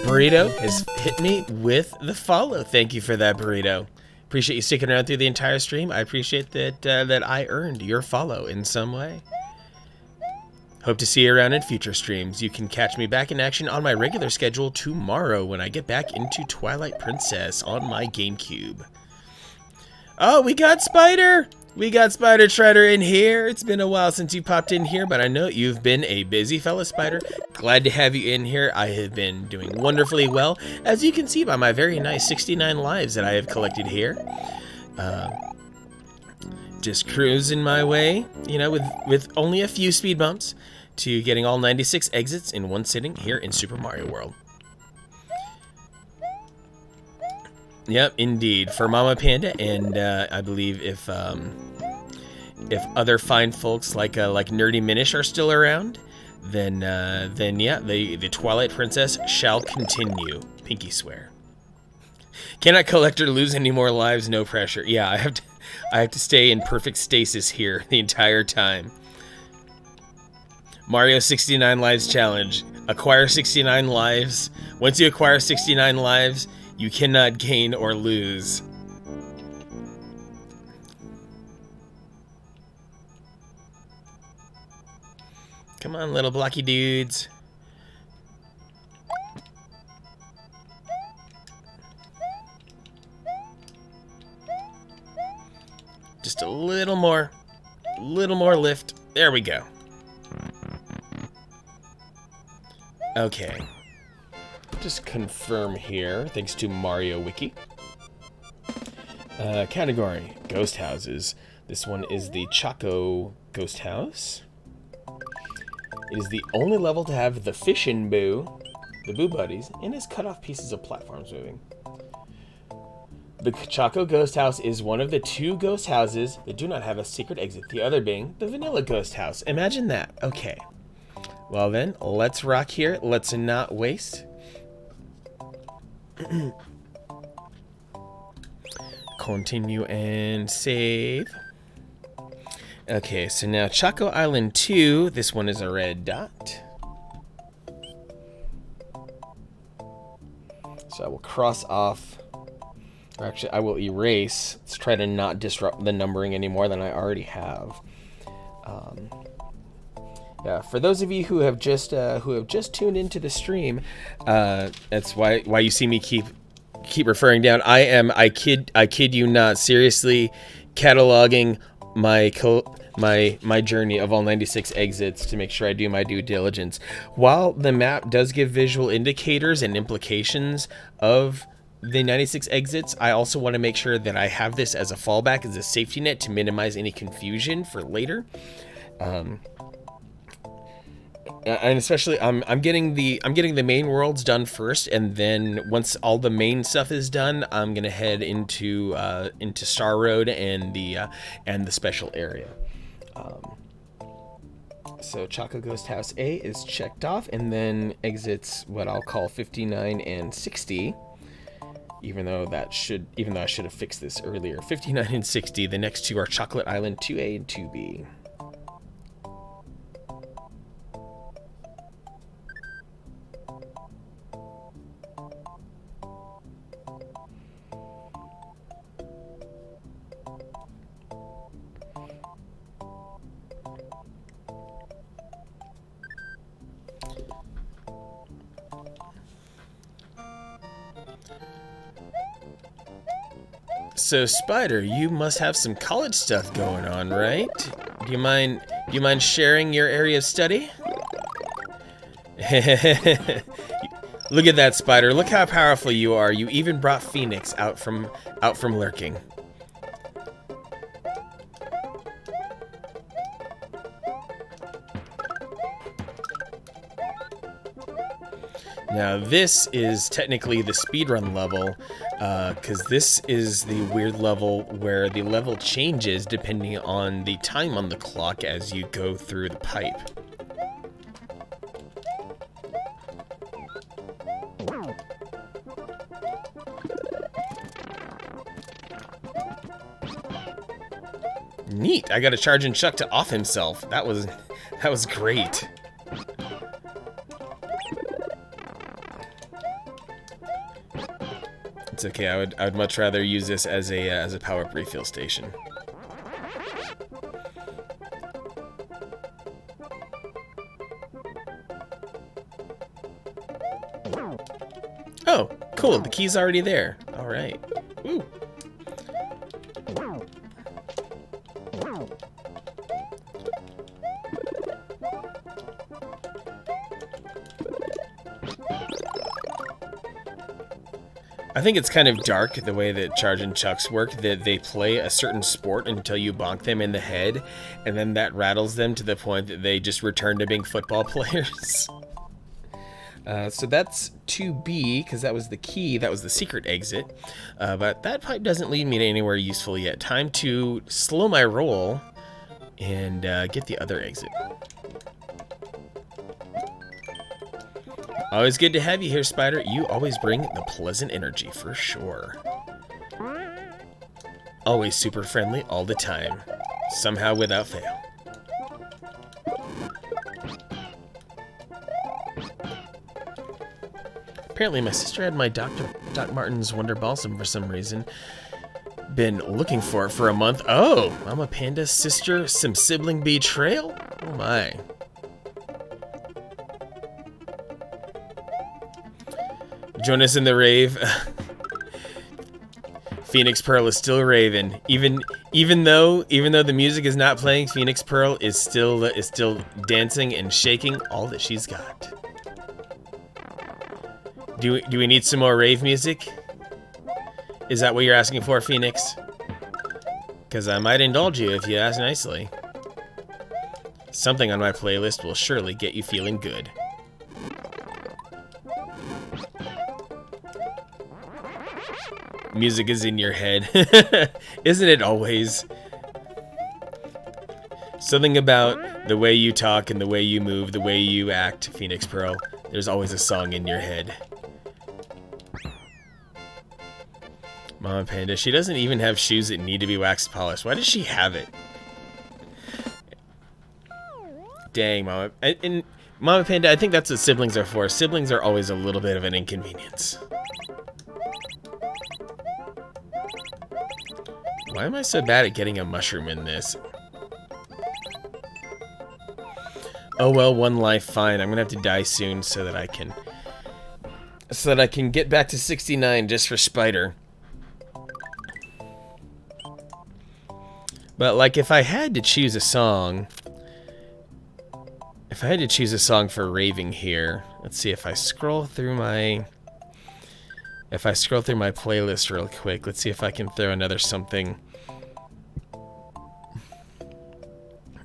Burrito has hit me with the follow. Thank you for that, Burrito. Appreciate you sticking around through the entire stream. I appreciate that that I earned your follow in some way. Hope to see you around in future streams. You can catch me back in action on my regular schedule tomorrow when I get back into Twilight Princess on my GameCube. Oh, we got Spider! We got Spider Shredder in here. It's been a while since you popped in here, but I know you've been a busy fella, Spider. Glad to have you in here. I have been doing wonderfully well, as you can see by my very nice 69 lives that I have collected here. Just cruising my way, you know, with only a few speed bumps to getting all 96 exits in one sitting here in Super Mario World. Yep, indeed. For Mama Panda, and I believe if other fine folks like Nerdy Minish are still around, then yeah, the Twilight Princess shall continue. Pinky swear. Cannot collect or lose any more lives. No pressure. Yeah, I have to stay in perfect stasis here the entire time. Mario 69 lives challenge. Acquire 69 lives. Once you acquire 69 lives, you cannot gain or lose. Come on, little blocky dudes. Just a little more lift. There we go. just confirm here, thanks to Mario Wiki. Category, ghost houses. This one is the Choco Ghost House. It is the only level to have the fish and Boo, the Boo Buddies, and has cut off pieces of platforms moving. The Choco Ghost House is one of the 2 ghost houses that do not have a secret exit, the other being the Vanilla Ghost House. Imagine that. Okay. Well then, let's rock here. Let's not waste. Continue and save. Okay, so now Choco Island 2, this one is a red dot. So I will cross off, or actually I will erase. Let's try to not disrupt the numbering any more than I already have. Yeah, for those of you who have just tuned into the stream, that's why you see me keep referring down. I kid you not, seriously cataloging my journey of all 96 exits to make sure I do my due diligence. While the map does give visual indicators and implications of the 96 exits, I also want to make sure that I have this as a fallback, as a safety net to minimize any confusion for later. And especially, I'm getting the main worlds done first, and then once all the main stuff is done, I'm gonna head into Star Road and the special area. So Choco Ghost House A is checked off, and then exits what I'll call 59 and 60. Even though I should have fixed this earlier. 59 and 60. The next 2 are Chocolate Island 2A and 2B. So Spider, you must have some college stuff going on, right? Do you mind sharing your area of study? Look at that, Spider. Look how powerful you are. You even brought Phoenix out from lurking. Now this is technically the speedrun level, because this is the weird level where the level changes depending on the time on the clock as you go through the pipe. Neat! I got a Charging Chuck to off himself. That was great. It's okay. I would much rather use this as a power-up refill station. Oh, cool. The key's already there. All right. Ooh. I think it's kind of dark the way that Charging Chucks work, that they play a certain sport until you bonk them in the head, and then that rattles them to the point that they just return to being football players. So that's 2B, because that was the key, that was the secret exit. But that pipe doesn't lead me to anywhere useful yet. Time to slow my roll and get the other exit. Always good to have you here, Spider. You always bring the pleasant energy, for sure. Always super friendly all the time. Somehow without fail. Apparently my sister had my Doc Martens Wonder Balsam for some reason. Been looking for it for a month. Oh, Mama Panda's sister, some sibling betrayal? Oh my. Join us in the rave. Phoenix Pearl is still raving. Even though the music is not playing, Phoenix Pearl is still dancing and shaking all that she's got. Do we need some more rave music? Is that what you're asking for, Phoenix? Because I might indulge you if you ask nicely. Something on my playlist will surely get you feeling good. Music is in your head. Isn't it always? Something about the way you talk and the way you move, the way you act, Phoenix Pearl. There's always a song in your head. Mama Panda, she doesn't even have shoes that need to be waxed polished. Why does she have it? Dang, Mama. And Mama Panda, I think that's what siblings are for. Siblings are always a little bit of an inconvenience. Why am I so bad at getting a mushroom in this? Oh well, one life, fine. I'm gonna have to die soon so that I can get back to 69 just for Spider. But like if I had to choose a song, for raving here, let's see if I scroll through my playlist real quick. Let's see if I can throw another something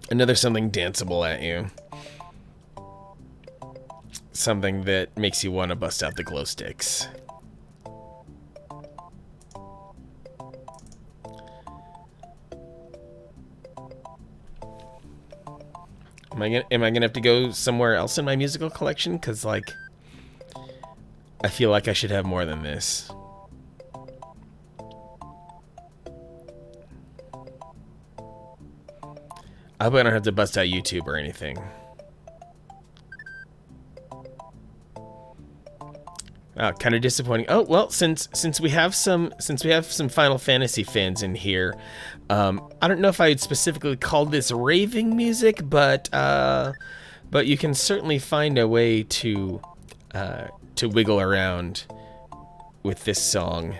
danceable at you. Something that makes you want to bust out the glow sticks. Am I gonna have to go somewhere else in my musical collection? Cause like, I feel like I should have more than this. I hope I don't have to bust out YouTube or anything. Wow, kind of disappointing. Oh well, since we have some Final Fantasy fans in here, I don't know if I would specifically call this raving music, but you can certainly find a way to wiggle around with this song.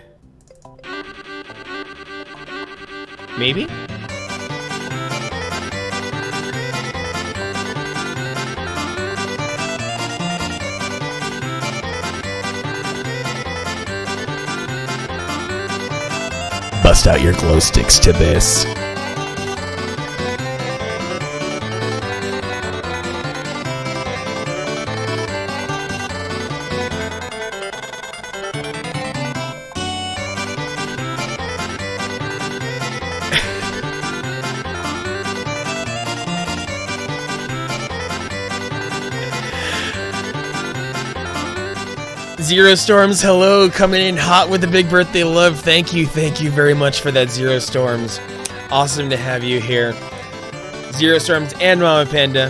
Maybe? Bust out your glow sticks to this. Zero Storms, hello, coming in hot with the big birthday love. Thank you very much for that, Zero Storms. Awesome to have you here. Zero Storms and Mama Panda,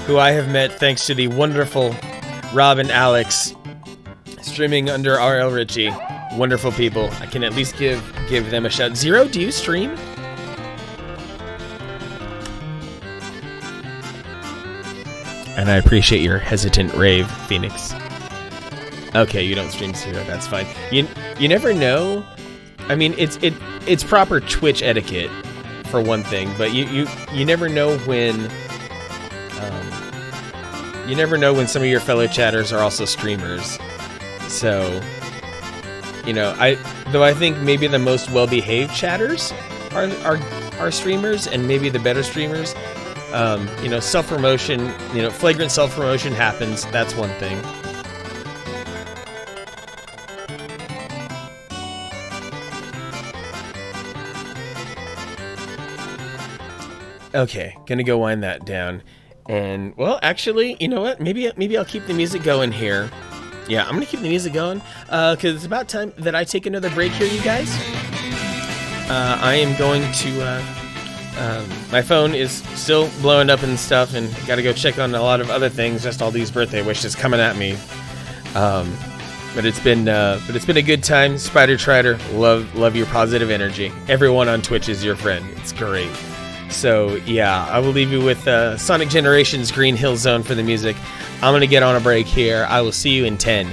who I have met thanks to the wonderful Rob and Alex, streaming under RL Richie. Wonderful people. I can at least give them a shout. Zero, do you stream? And I appreciate your hesitant rave, Phoenix. Okay, you don't stream Zero, that's fine. You never know. I mean, it's proper Twitch etiquette for one thing, but you never know when some of your fellow chatters are also streamers. So, you know, I think maybe the most well-behaved chatters are streamers, and maybe the better streamers. You know, self-promotion, flagrant self-promotion happens. That's one thing. Okay, gonna go wind that down. And, well, actually, you know what? Maybe I'll keep the music going here. Yeah, I'm gonna keep the music going, because it's about time that I take another break here, you guys. I am going to, my phone is still blowing up and stuff, and gotta go check on a lot of other things, just all these birthday wishes coming at me. But it's been a good time. Spider Trider, love your positive energy. Everyone on Twitch is your friend. It's great. So, yeah, I will leave you with Sonic Generations Green Hill Zone for the music. I'm going to get on a break here. I will see you in 10.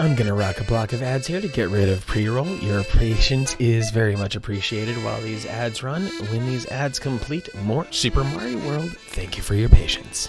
I'm gonna rock a block of ads here to get rid of pre-roll. Your patience is very much appreciated while these ads run. When these ads complete, more Super Mario World. Thank you for your patience.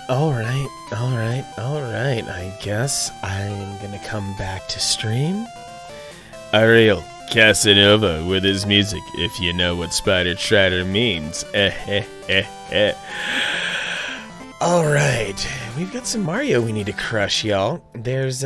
Alright. I guess I'm gonna come back to stream.
Ariel Casanova with his music, if you know what Spider Strider means.
Alright, we've got some Mario we need to crush, y'all. There's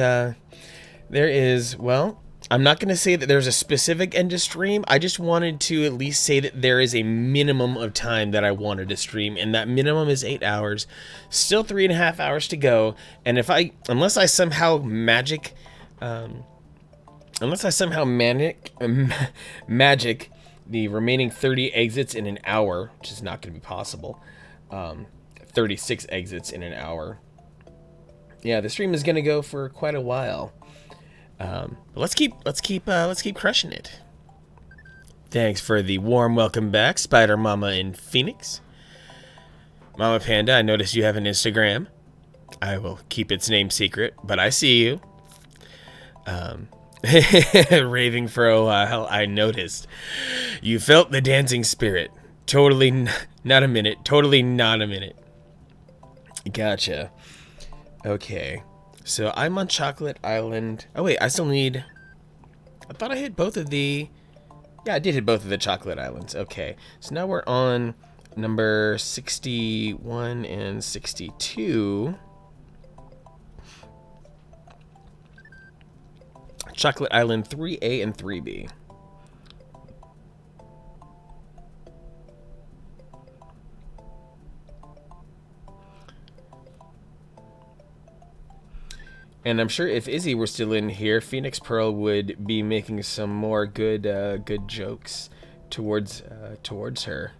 There is, well, I'm not going to say that there's a specific end to stream. I just wanted to at least say that there is a minimum of time that I wanted to stream, and that minimum is 8 hours. Still 3.5 hours to go, and unless I somehow magic the remaining 30 exits in an hour, which is not going to be possible. 36 exits in an hour. Yeah, the stream is going to go for quite a while. But let's keep crushing it. Thanks for the warm welcome back, Spider Mama in Phoenix. Mama Panda, I noticed you have an Instagram. I will keep its name secret, but I see you. Raving for a while, I noticed. You felt the dancing spirit. Totally not a minute. Totally not a minute. Gotcha. Okay. So I'm on Chocolate Island. Oh wait, I still need... I thought I hit both of the... Yeah, I did hit both of the Chocolate Islands. Okay. So now we're on number 61 and 62. Chocolate Island 3A and 3B. And I'm sure if Izzy were still in here, Phoenix Pearl would be making some more good jokes towards her.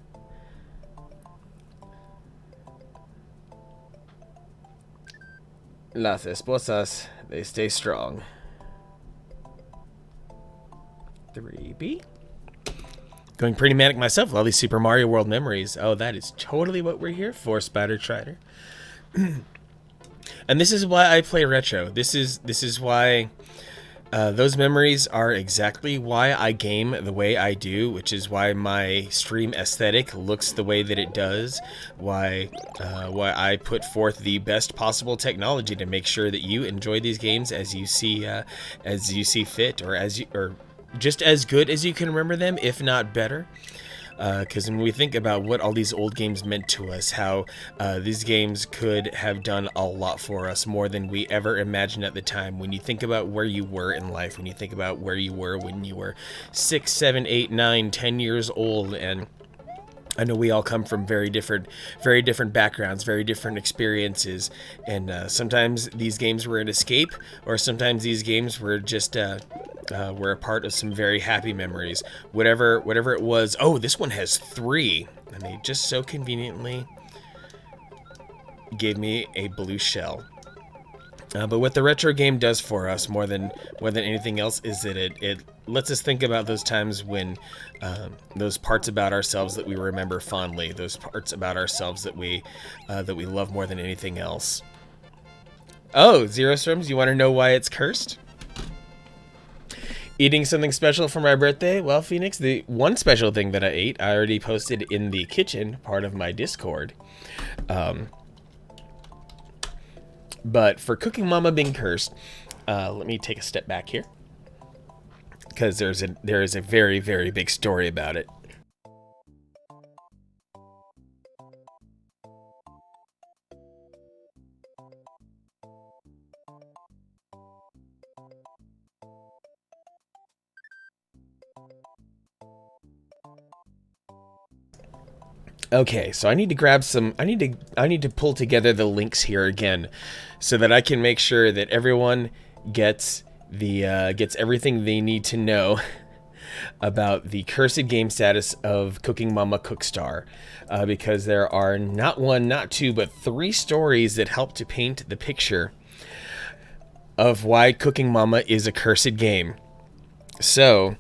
Las esposas, they stay strong. 3B. Going pretty manic myself with all these Super Mario World memories. Oh, that is totally what we're here for, Spider Trider. And this is why I play retro. This is why those memories are exactly why I game the way I do, which is why my stream aesthetic looks the way that it does. Why I put forth the best possible technology to make sure that you enjoy these games as you see fit, or just as good as you can remember them, if not better. Because when we think about what all these old games meant to us, how these games could have done a lot for us, more than we ever imagined at the time. When you think about where you were in life, when you think about where you were when you were 6, 7, 8, 9, 10 years old, and I know we all come from very different backgrounds, very different experiences, and sometimes these games were an escape, or sometimes these games were just were a part of some very happy memories. Whatever it was. Oh, this one has 3, and they just so conveniently gave me a blue shell. But what the retro game does for us more than anything else is that it lets us think about those times when those parts about ourselves that we remember fondly, those parts about ourselves that we love more than anything else. Oh, Zero Storms, you want to know why it's cursed? Eating something special for my birthday? Well, Phoenix, the one special thing that I ate, I already posted in the kitchen part of my Discord. But for Cooking Mama being cursed, let me take a step back here, because there is a very, very big story about it. Okay, so I need to grab some. I need to pull together the links here again, so that I can make sure that everyone gets everything they need to know about the cursed game status of Cooking Mama Cookstar, because there are not one, not two, but 3 stories that help to paint the picture of why Cooking Mama is a cursed game. So,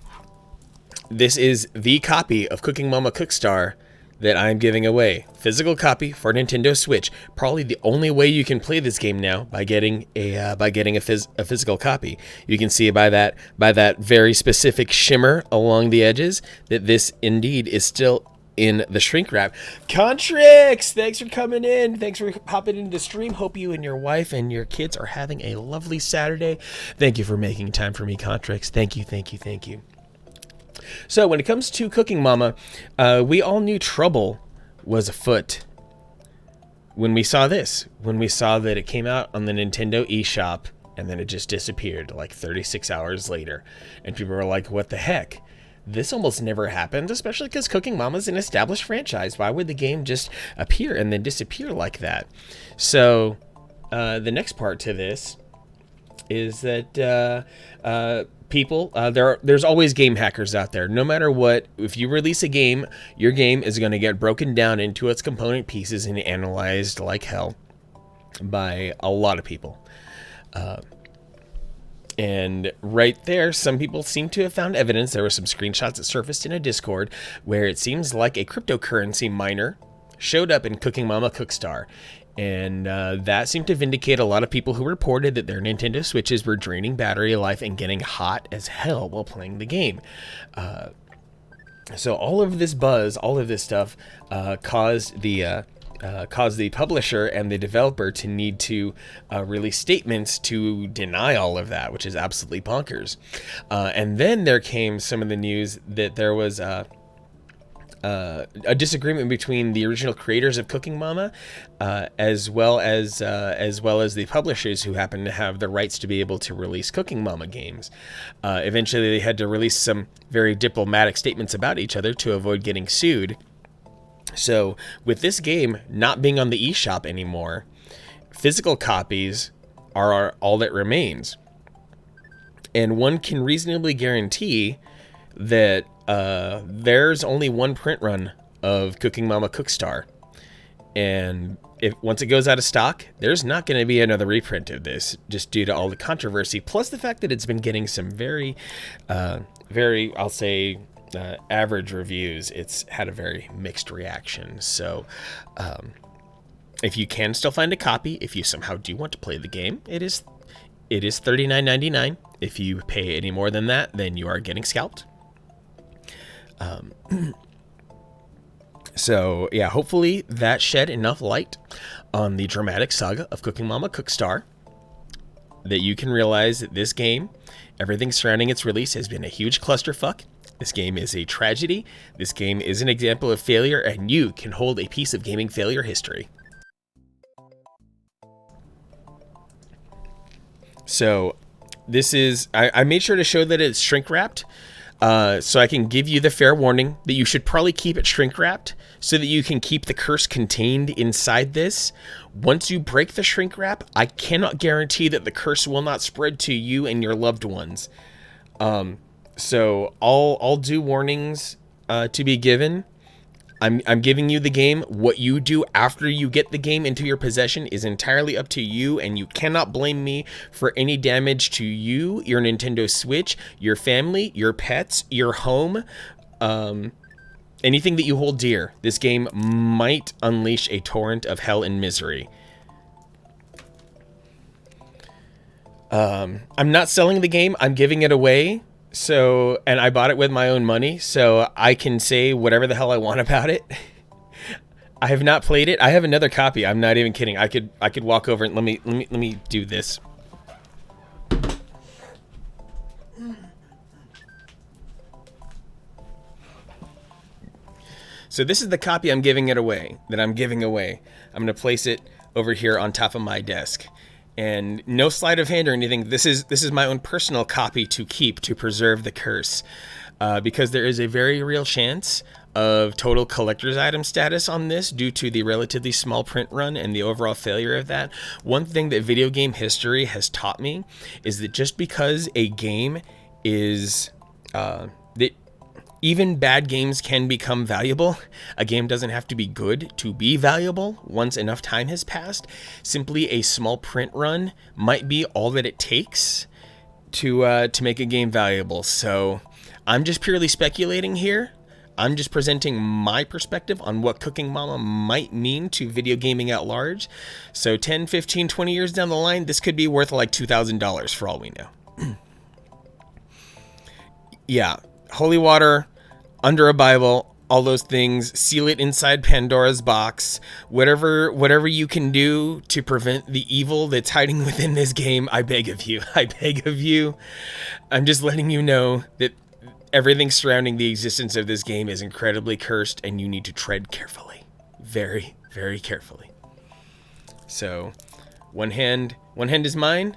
this is the copy of Cooking Mama Cookstar that I'm giving away. Physical copy for Nintendo Switch. Probably the only way you can play this game now, by getting a physical copy. You can see by that very specific shimmer along the edges that this indeed is still in the shrink wrap. Contrix, thanks for coming in. Thanks for popping into the stream. Hope you and your wife and your kids are having a lovely Saturday. Thank you for making time for me, Contrix. Thank you, thank you, thank you. So when it comes to Cooking Mama, we all knew trouble was afoot when we saw this. When we saw that it came out on the Nintendo eShop, and then it just disappeared like 36 hours later. And people were like, what the heck? This almost never happened, especially because Cooking Mama's an established franchise. Why would the game just appear and then disappear like that? So the next part to this is that people, there's always game hackers out there. No matter what, if you release a game, your game is going to get broken down into its component pieces and analyzed like hell by a lot of people. And right there, some people seem to have found evidence. There were some screenshots that surfaced in a Discord where it seems like a cryptocurrency miner showed up in Cooking Mama Cookstar. And that seemed to vindicate a lot of people who reported that their Nintendo Switches were draining battery life and getting hot as hell while playing the game. So all of this buzz, all of this stuff caused the publisher and the developer to need to release statements to deny all of that, which is absolutely bonkers. And then there came some of the news that there was a disagreement between the original creators of Cooking Mama, as well as the publishers who happen to have the rights to be able to release Cooking Mama games. Eventually, they had to release some very diplomatic statements about each other to avoid getting sued. So, with this game not being on the eShop anymore, physical copies are all that remains. And one can reasonably guarantee that there's only one print run of Cooking Mama Cookstar. And once it goes out of stock, there's not going to be another reprint of this, just due to all the controversy, plus the fact that it's been getting some very, I'll say, average reviews. It's had a very mixed reaction. So if you can still find a copy, if you somehow do want to play the game, it is $39.99. If you pay any more than that, then you are getting scalped. So yeah, hopefully that shed enough light on the dramatic saga of Cooking Mama Cookstar that you can realize that this game, everything surrounding its release, has been a huge clusterfuck. This game is a tragedy. This game is an example of failure, and you can hold a piece of gaming failure history. So this is, I made sure to show that it's shrink wrapped, so I can give you the fair warning that you should probably keep it shrink wrapped so that you can keep the curse contained inside this. Once you break the shrink wrap, I cannot guarantee that the curse will not spread to you and your loved ones. So I'll do warnings to be given. I'm giving you the game. What you do after you get the game into your possession is entirely up to you, and you cannot blame me for any damage to you, your Nintendo Switch, your family, your pets, your home, anything that you hold dear. This game might unleash a torrent of hell and misery. I'm not selling the game. I'm giving it away. So, and I bought it with my own money, so I can say whatever the hell I want about it. I have not played it. I have another copy. I'm not even kidding. I could walk over and let me do this. So this is the copy I'm giving away. I'm going to place it over here on top of my desk. And no sleight of hand or anything. This is my own personal copy to keep to preserve the curse, because there is a very real chance of total collector's item status on this due to the relatively small print run and the overall failure of that. One thing that video game history has taught me is that just because a game is that even bad games can become valuable. A game doesn't have to be good to be valuable once enough time has passed. Simply a small print run might be all that it takes to make a game valuable. So I'm just purely speculating here. I'm just presenting my perspective on what Cooking Mama might mean to video gaming at large. So 10, 15, 20 years down the line, this could be worth like $2,000 for all we know. Yeah. Holy water, under a Bible, all those things, seal it inside Pandora's box, whatever you can do to prevent the evil that's hiding within this game, I beg of you. I'm just letting you know that everything surrounding the existence of this game is incredibly cursed, and you need to tread carefully. Very, very carefully. So, one hand is mine,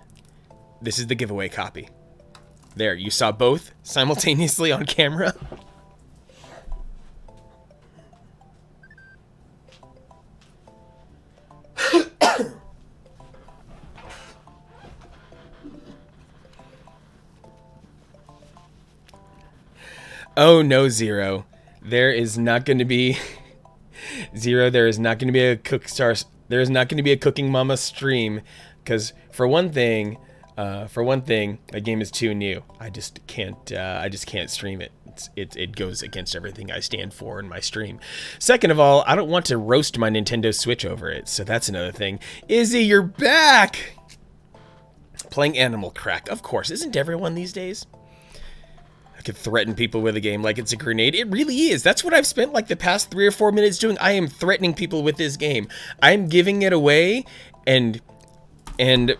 This is the giveaway copy. There, you saw both simultaneously on camera. Oh no, Zero. There is not going to be Zero. There is not going to be a There is not going to be a Cooking Mama stream, because for one thing, the game is too new. I just can't stream it. It goes against everything I stand for in my stream. Second of all, I don't want to roast my Nintendo Switch over it, so that's another thing. Izzy, you're back! Playing Animal Crack, of course. Isn't everyone these days? I could threaten people with a game like it's a grenade. It really is. That's what I've spent like the past 3 or 4 minutes doing. I am threatening people with this game. I'm giving it away, and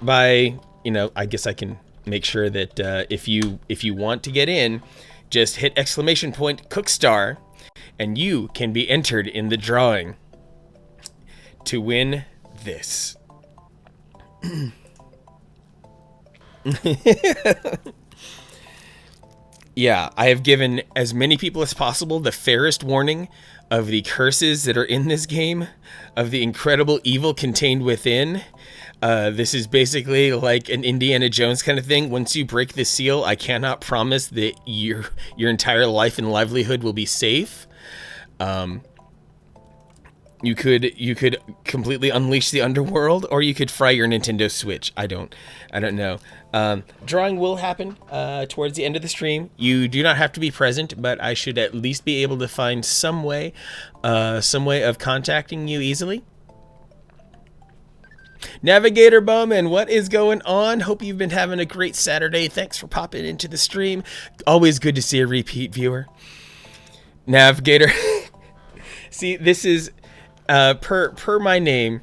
by, you know, I guess I can make sure that if you want to get in, just hit ! Cookstar, and you can be entered in the drawing to win this. Yeah, I have given as many people as possible the fairest warning of the curses that are in this game, of the incredible evil contained within. This is basically like an Indiana Jones kind of thing. Once you break the seal, I cannot promise that your entire life and livelihood will be safe. You could completely unleash the underworld, or you could fry your Nintendo Switch. I don't know. Drawing will happen towards the end of the stream. You do not have to be present, but I should at least be able to find some way of contacting you easily. Navigator Bowman, what is going on? Hope you've been having a great Saturday. Thanks for popping into the stream. Always good to see a repeat viewer. Navigator. See, this is per my name,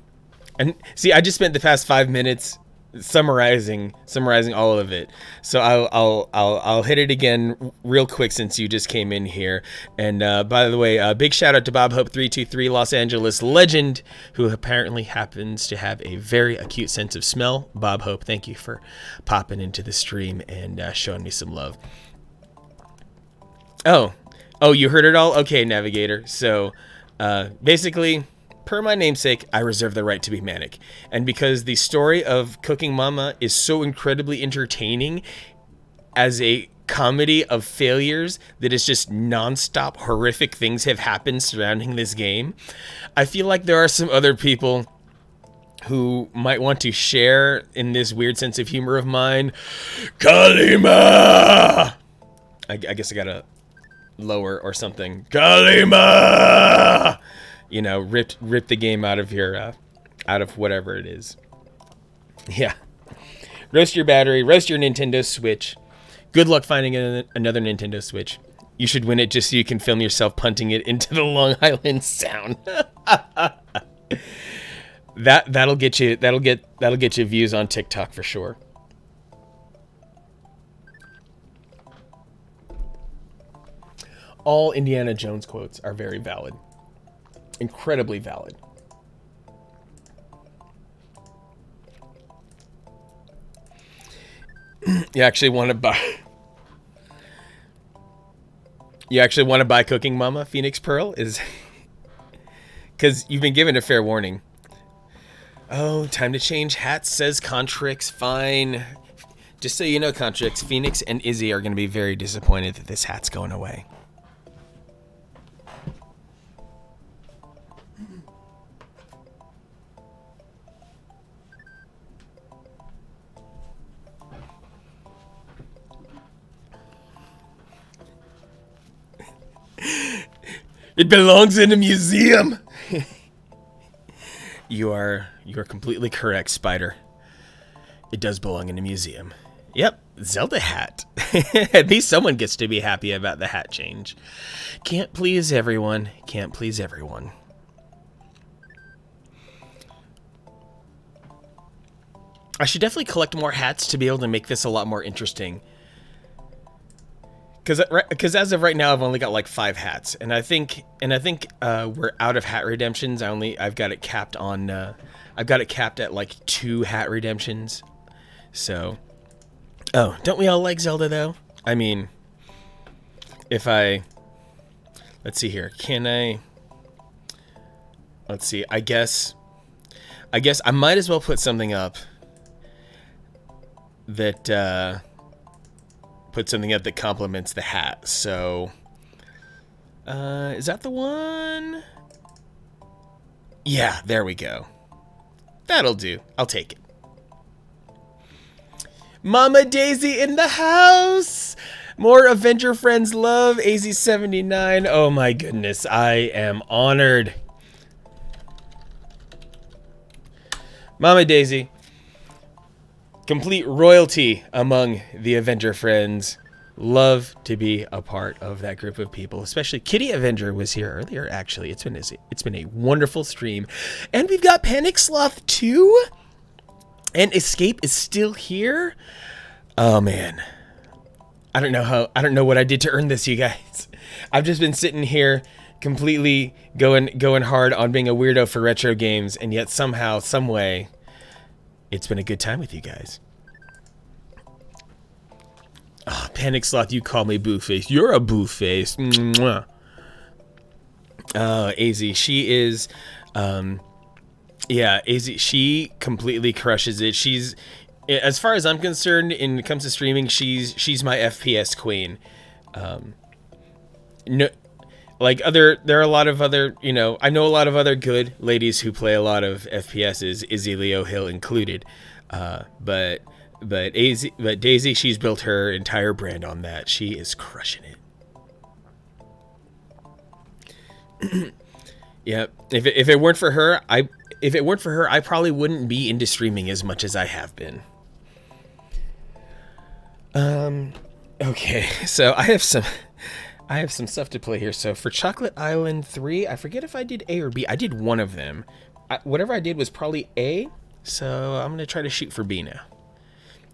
and see, I just spent the past 5 minutes summarizing all of it. So I'll hit it again real quick since you just came in here. And by the way, big shout out to Bob Hope 323, Los Angeles legend, who apparently happens to have a very acute sense of smell. Bob Hope, thank you for popping into the stream and showing me some love. Oh, you heard it all? Okay, Navigator. So basically, per my namesake, I reserve the right to be manic. And because the story of Cooking Mama is so incredibly entertaining as a comedy of failures that is just nonstop horrific things have happened surrounding this game, I feel like there are some other people who might want to share in this weird sense of humor of mine. Kalima! I guess I gotta lower or something. Kalima! You know, rip the game out of your, out of whatever it is. Yeah. Roast your battery, roast your Nintendo Switch. Good luck finding another Nintendo Switch. You should win it just so you can film yourself punting it into the Long Island Sound. That'll get you views on TikTok for sure. All Indiana Jones quotes are very valid. Incredibly valid. You actually want to buy Cooking Mama, Phoenix Pearl? Is because you've been given a fair warning. Oh, time to change hats, says Contrix. Fine. Just so you know, Contrix, Phoenix and Izzy are going to be very disappointed that this hat's going away. It belongs in a museum. You are completely correct, Spider. It does belong in a museum. Yep, Zelda hat. At least someone gets to be happy about the hat change. Can't please everyone. Can't please everyone. I should definitely collect more hats to be able to make this a lot more interesting. Because as of right now, I've only got like 5 hats, and I think we're out of hat redemptions. I've got it capped on. I've got it capped at like 2 hat redemptions. So Oh, don't we all like Zelda, though? I mean, if I... Let's see here. Can I... Let's see. I guess I might as well put something up that... Put something up that complements the hat. So... is that the one? Yeah, there we go. That'll do. I'll take it. Mama Daisy in the house! More Avenger Friends love, AZ79. Oh my goodness, I am honored. Mama Daisy, complete royalty among the Avenger Friends. Love to be a part of that group of people, especially Kitty Avenger was here earlier. Actually, it's been a wonderful stream, and we've got Panic Sloth too, and Escape is still here. Oh man, I don't know what I did to earn this, you guys. I've just been sitting here completely going hard on being a weirdo for retro games, and yet somehow, some way, it's been a good time with you guys. Oh, Panic Sloth, you call me boo face. You're a boo face. Mwah. AZ, she is, yeah, AZ, she completely crushes it. She's, as far as I'm concerned, when it comes to streaming, she's my FPS queen. No, like there are a lot of other, I know a lot of other good ladies who play a lot of FPSs, Izzy Leo Hill included, but Daisy, she's built her entire brand on that. She is crushing it. Yeah, if it weren't for her, I probably wouldn't be into streaming as much as I have been. Okay, so I have some stuff to play here. So for Chocolate Island 3, I forget if I did A or B. I did one of them. Whatever I did was probably A, so I'm gonna try to shoot for B now.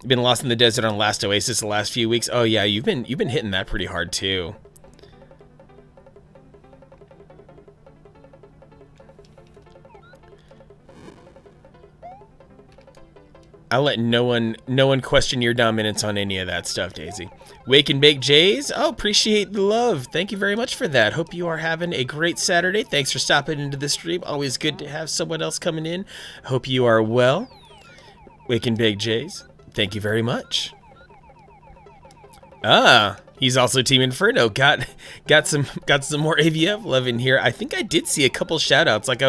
Been lost in the desert on Last Oasis the last few weeks. Oh yeah, you've been hitting that pretty hard too. I'll let no one question your dominance on any of that stuff, Daisy. Wake and Bake Jays. Oh, appreciate the love. Thank you very much for that. Hope you are having a great Saturday. Thanks for stopping into the stream. Always good to have someone else coming in. Hope you are well. Wake and Bake Jays. Thank you very much. Ah, he's also Team Inferno. Got some more AVF love in here. I think I did see a couple shoutouts. Like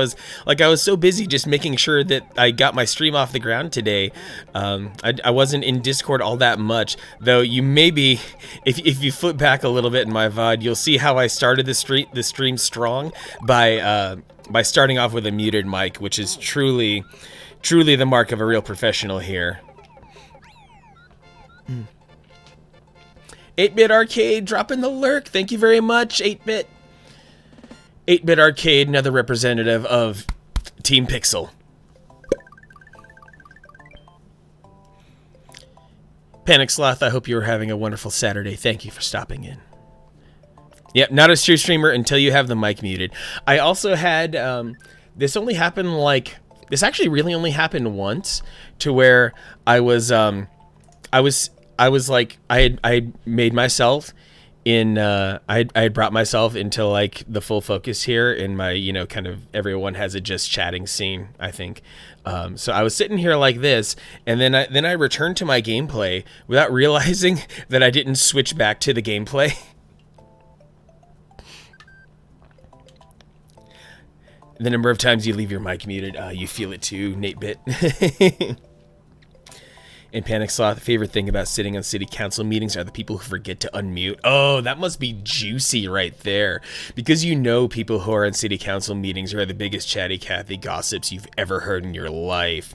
I was so busy just making sure that I got my stream off the ground today. I wasn't in Discord all that much, though. You maybe, if you flip back a little bit in my VOD, you'll see how I started the stream strong by starting off with a muted mic, which is truly the mark of a real professional here. 8-Bit Arcade dropping the lurk. Thank you very much, 8-Bit. 8-Bit Arcade, another representative of Team Pixel. Panic Sloth, I hope you are having a wonderful Saturday. Thank you for stopping in. Yep, not a true streamer until you have the mic muted. I also had, this actually really only happened once, to where I had made myself in, I had brought myself into like the full focus here in my, kind of everyone has a just chatting scene, I think. So I was sitting here like this, and then I returned to my gameplay without realizing that I didn't switch back to the gameplay. The number of times you leave your mic muted, you feel it too, Nate-Bit. And Panic Sloth, the favorite thing about sitting on city council meetings are the people who forget to unmute. Oh, that must be juicy right there. Because people who are in city council meetings are the biggest chatty Cathy gossips you've ever heard in your life.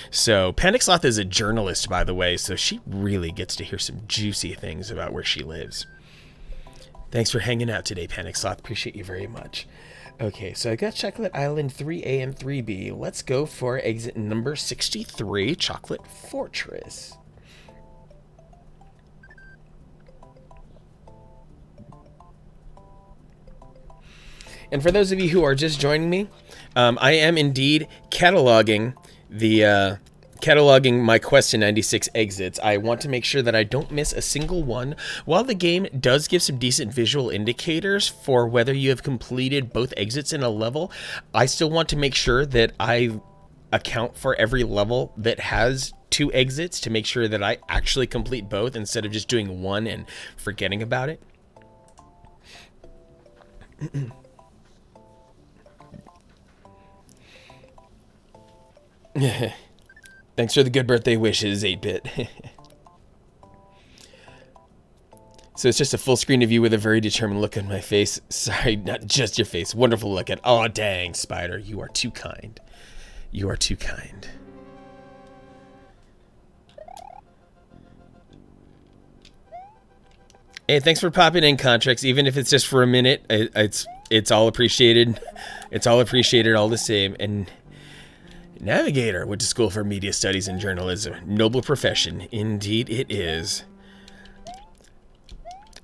So Panic Sloth is a journalist, by the way, so she really gets to hear some juicy things about where she lives. Thanks for hanging out today, Panic Sloth. Appreciate you very much. Okay, so I got Chocolate Island 3A and 3B. Let's go for exit number 63, Chocolate Fortress. And for those of you who are just joining me, I am indeed cataloging the cataloging my quest to 96 exits, I want to make sure that I don't miss a single one. While the game does give some decent visual indicators for whether you have completed both exits in a level, I still want to make sure that I account for every level that has 2 exits to make sure that I actually complete both instead of just doing one and forgetting about it. Thanks for the good birthday wishes, 8-Bit. So it's just a full screen of you with a very determined look on my face. Sorry, not just your face. Wonderful look at. Oh, dang, Spider. You are too kind. You are too kind. Hey, thanks for popping in, Contrix. Even if it's just for a minute, it's all appreciated. It's all appreciated all the same. And Navigator went to school for media studies and journalism. Noble profession. Indeed it is.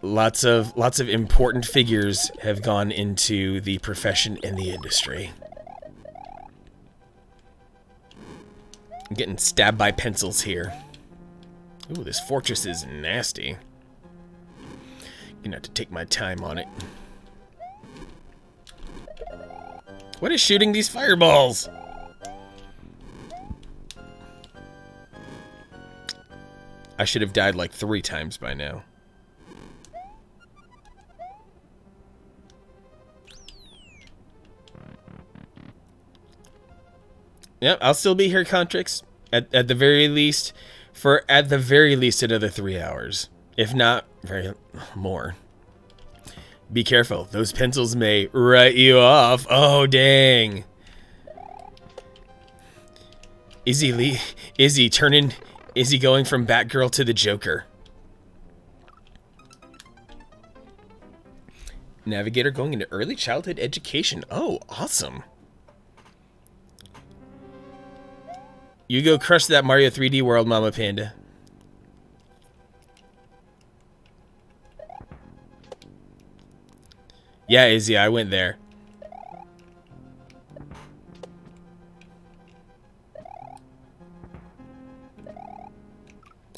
Lots of important figures have gone into the profession and the industry. I'm getting stabbed by pencils here. Ooh, this fortress is nasty. Gonna have to take my time on it. What is shooting these fireballs? I should have died like 3 times by now. Yep, I'll still be here, Contrix. At the very least, for another 3 hours. If not, more. Be careful. Those pencils may write you off. Oh, dang. Is he going from Batgirl to the Joker? Navigator going into early childhood education. Oh, awesome. You go crush that Mario 3D World, Mama Panda. Yeah, Izzy, I went there.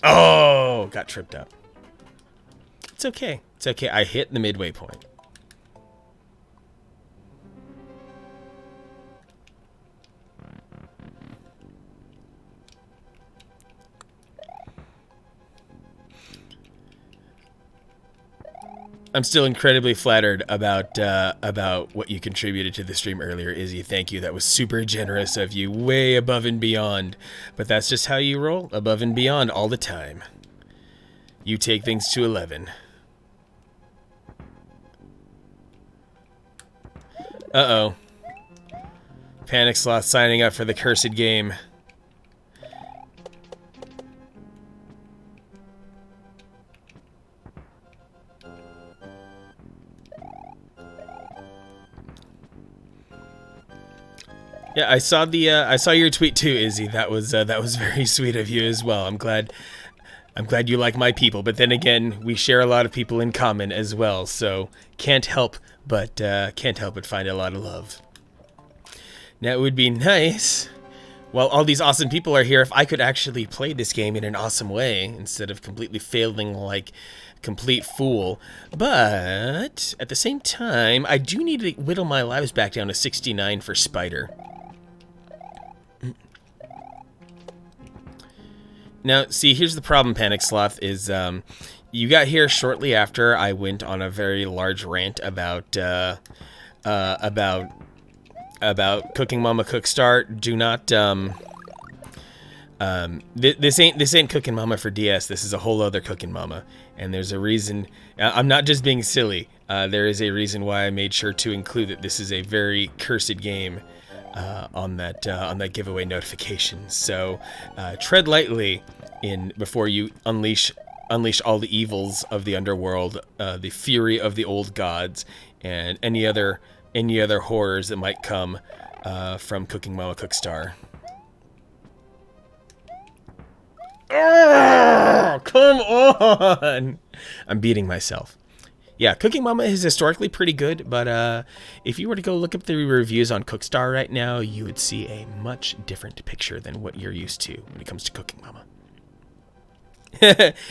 Oh, got tripped up. It's okay. It's okay. I hit the midway point. I'm still incredibly flattered about what you contributed to the stream earlier, Izzy. Thank you. That was super generous of you, way above and beyond. But that's just how you roll, above and beyond all the time. You take things to 11. Uh-oh. Panic Sloth signing up for the cursed game. Yeah, I saw your tweet too, Izzy. That was very sweet of you as well. I'm glad you like my people, but then again, we share a lot of people in common as well, so can't help but find a lot of love. Now it would be nice, while all these awesome people are here, if I could actually play this game in an awesome way instead of completely failing like a complete fool. But at the same time, I do need to whittle my lives back down to 69 for Spider. Now, see, here's the problem, Panic Sloth, is you got here shortly after I went on a very large rant about Cooking Mama Cookstar. Do not this ain't Cooking Mama for DS. This is a whole other Cooking Mama, and there's a reason. I'm not just being silly. There is a reason why I made sure to include that this is a very cursed game on that giveaway notification. So tread lightly before you unleash all the evils of the underworld, the fury of the old gods, and any other horrors that might come from Cooking Mama Cookstar. Oh, come on! I'm beating myself. Yeah, Cooking Mama is historically pretty good, but if you were to go look up the reviews on Cookstar right now, you would see a much different picture than what you're used to when it comes to Cooking Mama.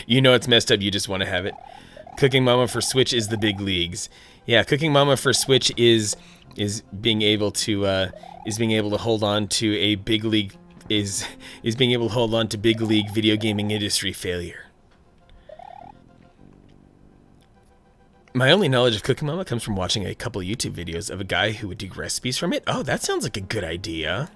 You know it's messed up, you just want to have it. Cooking Mama for Switch is the big leagues. Yeah, Cooking Mama for Switch is being able to hold on to a big league is being able to hold on to big league video gaming industry failure. My only knowledge of Cooking Mama comes from watching a couple YouTube videos of a guy who would do recipes from it. Oh, that sounds like a good idea.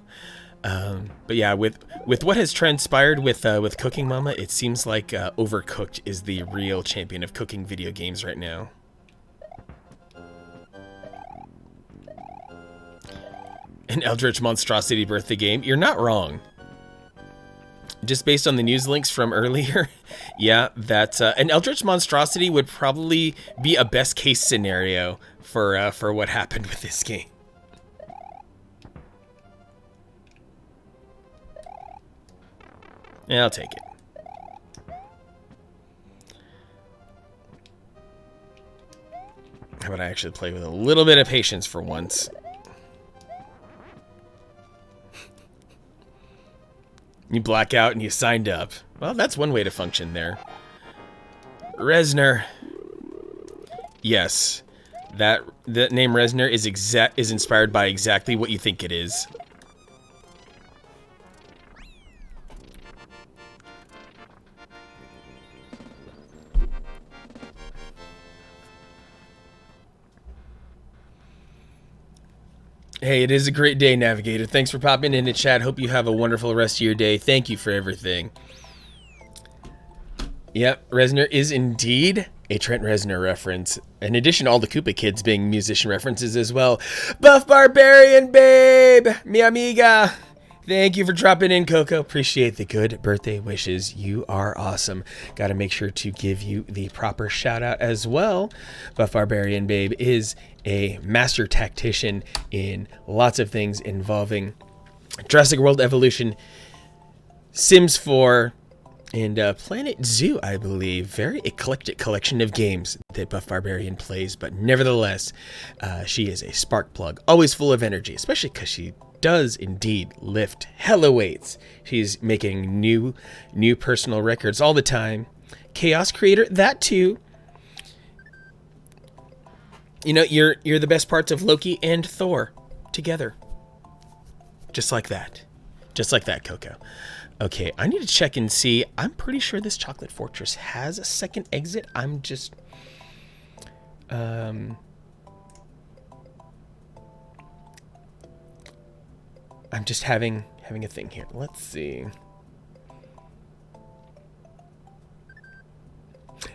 But yeah, with what has transpired with Cooking Mama, it seems like Overcooked is the real champion of cooking video games right now. An Eldritch Monstrosity birthday game? You're not wrong. Just based on the news links from earlier, yeah, that an Eldritch Monstrosity would probably be a best case scenario for what happened with this game. Yeah, I'll take it. How about I actually play with a little bit of patience for once? You black out and you signed up. Well, that's one way to function there. Reznor. Yes. That name Reznor is inspired by exactly what you think it is. Hey, it is a great day, Navigator. Thanks for popping into chat. Hope you have a wonderful rest of your day. Thank you for everything. Yep, Reznor is indeed a Trent Reznor reference. In addition to all the Koopa Kids being musician references as well. Buff Barbarian, babe! Mi amiga! Thank you for dropping in, Coco. Appreciate the good birthday wishes. You are awesome. Got to make sure to give you the proper shout out as well. Buff Barbarian Babe is a master tactician in lots of things involving Jurassic World Evolution, Sims 4, and Planet Zoo, I believe. Very eclectic collection of games that Buff Barbarian plays, but nevertheless, she is a spark plug. Always full of energy, especially because she does indeed lift hella weights. She's making new personal records all the time. Chaos creator, that too. You know, you're the best parts of Loki and Thor together. Just like that. Just like that, Coco. Okay, I need to check and see. I'm pretty sure this Chocolate Fortress has a second exit. I'm just having a thing here. Let's see.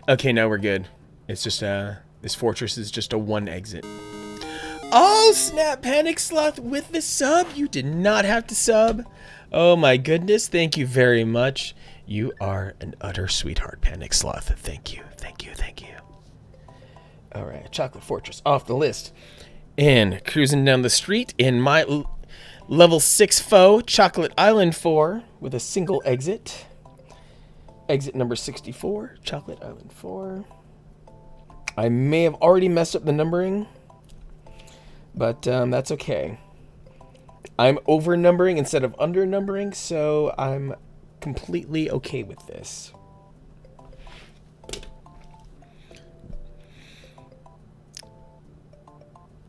Okay, now we're good. It's just this fortress is just a one exit. Oh, snap, Panic Sloth with the sub. You did not have to sub. Oh my goodness, thank you very much. You are an utter sweetheart, Panic Sloth. Thank you, thank you, thank you. All right, Chocolate Fortress off the list. And cruising down the street in my level 6 foe, Chocolate Island 4, with a single exit. Exit number 64, Chocolate Island 4. I may have already messed up the numbering, but that's okay. I'm over numbering instead of under numbering, so I'm completely okay with this.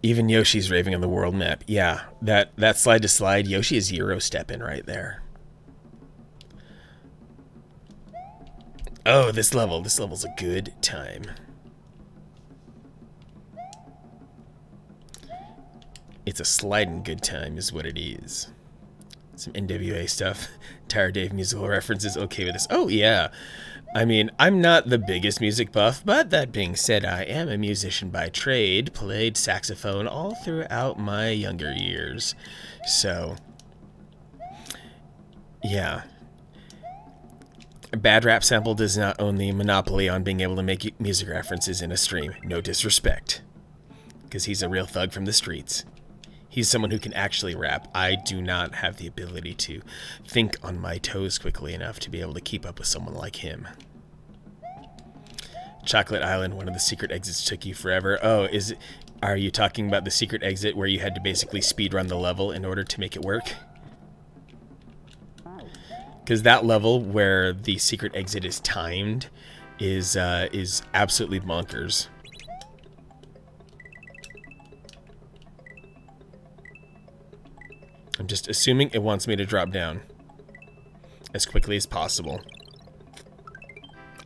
Even Yoshi's raving on the world map. Yeah, that slide to slide, Yoshi is Euro stepping right there. Oh, this level's a good time. It's a sliding good time is what it is. Some NWA stuff. Tire Dave musical references. Okay with this. Oh, yeah. I mean, I'm not the biggest music buff, but that being said, I am a musician by trade. Played saxophone all throughout my younger years. So, yeah. Bad Rap Sample does not own the monopoly on being able to make music references in a stream. No disrespect. Because he's a real thug from the streets. He's someone who can actually rap. I do not have the ability to think on my toes quickly enough to be able to keep up with someone like him. Chocolate Island, one of the secret exits took you forever. Oh, are you talking about the secret exit where you had to basically speed run the level in order to make it work? Because that level where the secret exit is timed is absolutely bonkers. I'm just assuming it wants me to drop down as quickly as possible.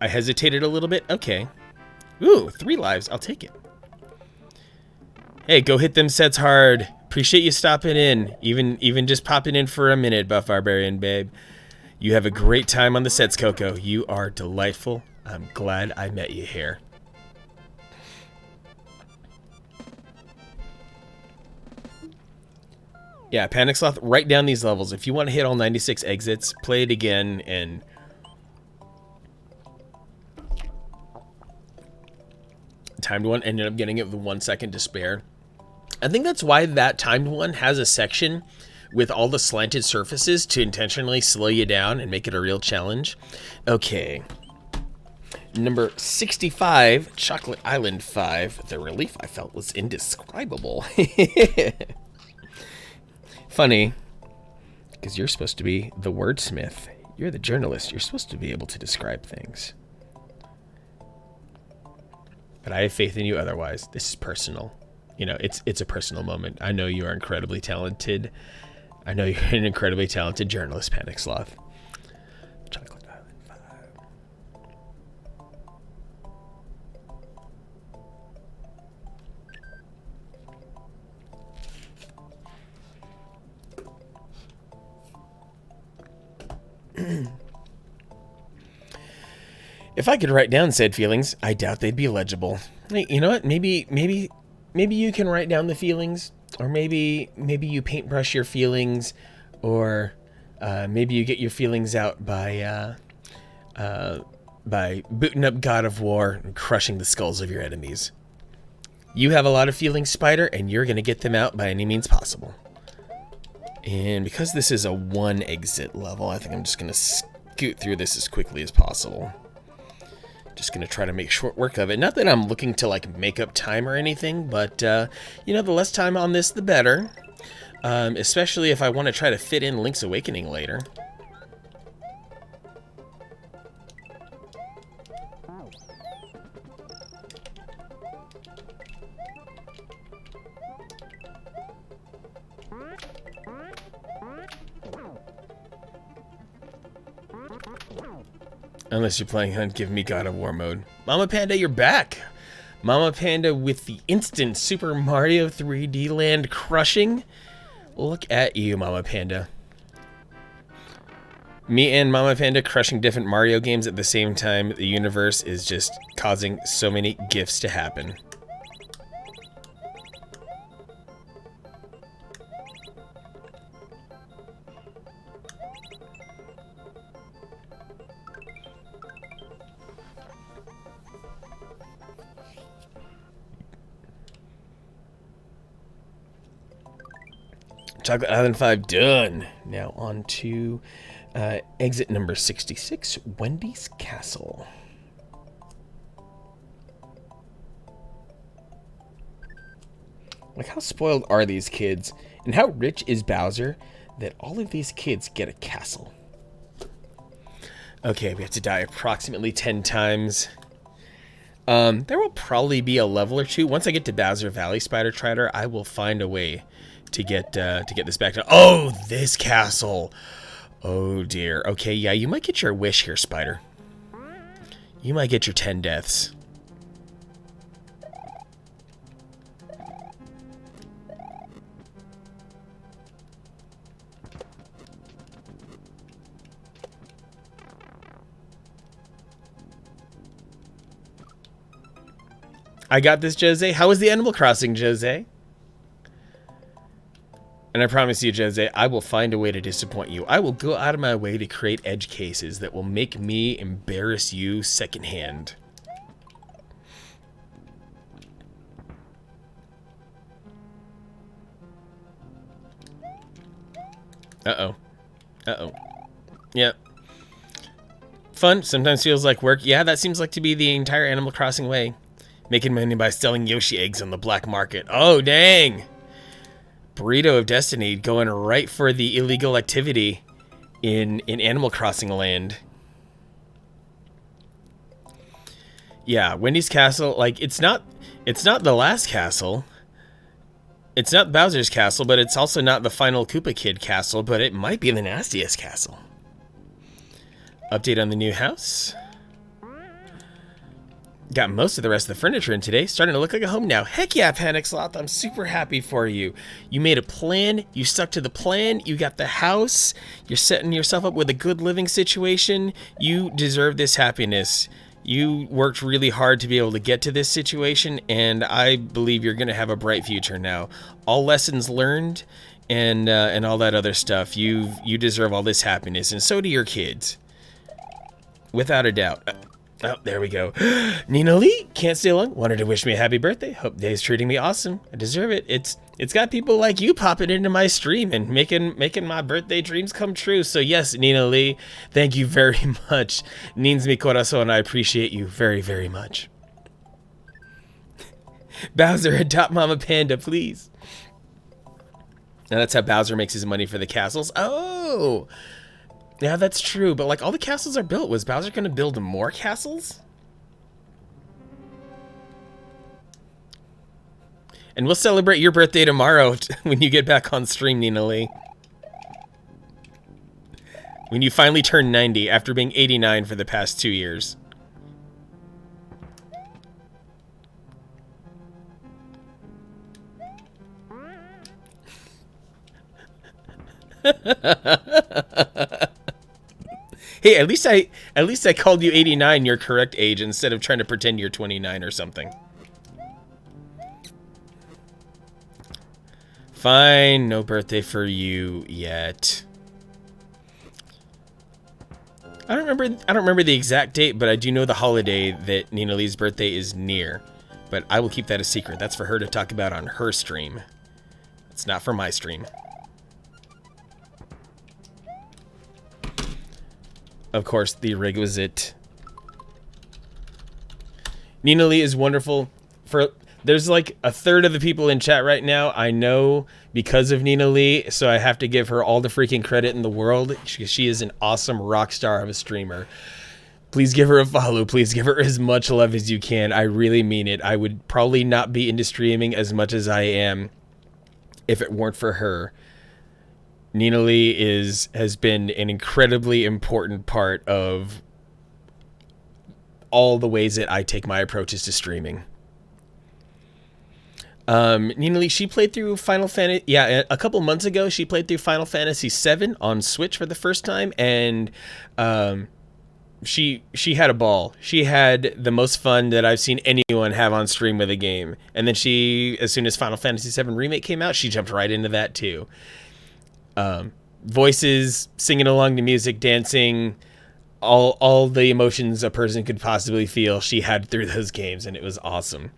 I hesitated a little bit. Okay. Ooh, 3 lives. I'll take it. Hey, go hit them sets hard. Appreciate you stopping in. Even just popping in for a minute, Buff Barbarian babe. You have a great time on the sets, Coco. You are delightful. I'm glad I met you here. Yeah, Panic Sloth, write down these levels. If you want to hit all 96 exits, play it again and... Timed one, ended up getting it with 1 second to spare. I think that's why that timed one has a section with all the slanted surfaces to intentionally slow you down and make it a real challenge. Okay. Number 65, Chocolate Island 5. The relief I felt was indescribable. Funny, because you're supposed to be the wordsmith. You're the journalist. You're supposed to be able to describe things. But I have faith in you otherwise. This is personal. You know, it's a personal moment. I know you are incredibly talented. I know you're an incredibly talented journalist, Panic Sloth. Chocolate Island 5. If I could write down said feelings, I doubt they'd be legible. Hey, you know what? Maybe you can write down the feelings, or maybe you paintbrush your feelings, or maybe you get your feelings out by booting up God of War and crushing the skulls of your enemies. You have a lot of feelings, Spider, and you're gonna get them out by any means possible. And because this is a 1 exit level, I think I'm just gonna scoot through this as quickly as possible. Just gonna try to make short work of it. Not that I'm looking to like make up time or anything, but you know, the less time on this, the better. Especially if I want to try to fit in Link's Awakening later. Unless you're playing on Give Me God of War mode. Mama Panda, you're back! Mama Panda with the instant Super Mario 3D Land crushing. Look at you, Mama Panda. Me and Mama Panda crushing different Mario games at the same time. The universe is just causing so many gifts to happen. Chocolate Island 5 done. Now on to exit number 66, Wendy's Castle. Like, how spoiled are these kids? And how rich is Bowser that all of these kids get a castle? Okay, we have to die approximately 10 times. There will probably be a level or two. Once I get to Bowser Valley, Spider Trider, I will find a way to get this back to... Oh, this castle! Oh, dear. Okay, yeah, you might get your wish here, Spider. You might get your 10 deaths. I got this, Jose. How was the Animal Crossing, Jose? And I promise you, Jose, I will find a way to disappoint you. I will go out of my way to create edge cases that will make me embarrass you secondhand. Uh-oh. Uh-oh. Yep. Fun sometimes feels like work. Yeah, that seems like to be the entire Animal Crossing way. Making money by selling Yoshi eggs on the black market. Oh, dang. Burrito of Destiny going right for the illegal activity in Animal Crossing land. Yeah, Wendy's Castle, like, it's not the last castle. It's not Bowser's castle, but it's also not the final Koopa Kid castle, but it might be the nastiest castle. Update on the new house. Got most of the rest of the furniture in today. Starting to look like a home now. Heck yeah, Panic Sloth. I'm super happy for you. You made a plan. You stuck to the plan. You got the house. You're setting yourself up with a good living situation. You deserve this happiness. You worked really hard to be able to get to this situation, and I believe you're going to have a bright future now. All lessons learned and all that other stuff. You deserve all this happiness, and so do your kids. Without a doubt. Oh, there we go. Nina Lee, can't stay long. Wanted to wish me a happy birthday. Hope day's treating me awesome. I deserve it. It's got people like you popping into my stream and making my birthday dreams come true. So yes, Nina Lee, thank you very much. Nins mi corazón, I appreciate you very, very much. Bowser, adopt Mama Panda, please. Now that's how Bowser makes his money for the castles. Oh! Yeah, that's true, but like all the castles are built. Was Bowser going to build more castles? And we'll celebrate your birthday tomorrow when you get back on stream, Nina Lee. When you finally turn 90 after being 89 for the past 2 years. Hey, at least I called you 89 your correct age instead of trying to pretend you're 29 or something. Fine, no birthday for you yet. I don't remember the exact date, but I do know the holiday that Nina Lee's birthday is near. But I will keep that a secret. That's for her to talk about on her stream. It's not for my stream. Of course, the requisite. Nina Lee is wonderful. There's like a third of the people in chat right now I know because of Nina Lee, so I have to give her all the freaking credit in the world. She is an awesome rock star of a streamer. Please give her a follow. Please give her as much love as you can. I really mean it. I would probably not be into streaming as much as I am if it weren't for her. Nina Lee has been an incredibly important part of all the ways that I take my approaches to streaming. Nina Lee, she played through Final Fantasy. Yeah, a couple months ago, she played through Final Fantasy VII on Switch for the first time, and she had a ball. She had the most fun that I've seen anyone have on stream with a game. And then as soon as Final Fantasy VII Remake came out, she jumped right into that too. Voices, singing along to music, dancing, all the emotions a person could possibly feel she had through those games, and it was awesome.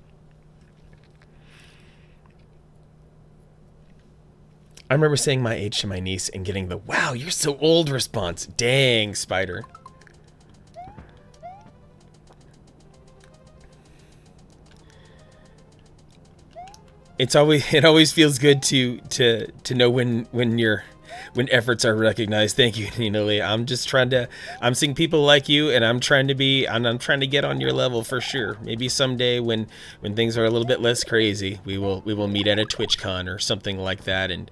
I remember saying my age to my niece and getting the "wow, you're so old" response. Dang, Spider. It always feels good to know when efforts are recognized. Thank you, Nina Lee. I'm seeing people like you, and I'm trying to get on your level for sure. Maybe someday when things are a little bit less crazy, we will meet at a TwitchCon or something like that, and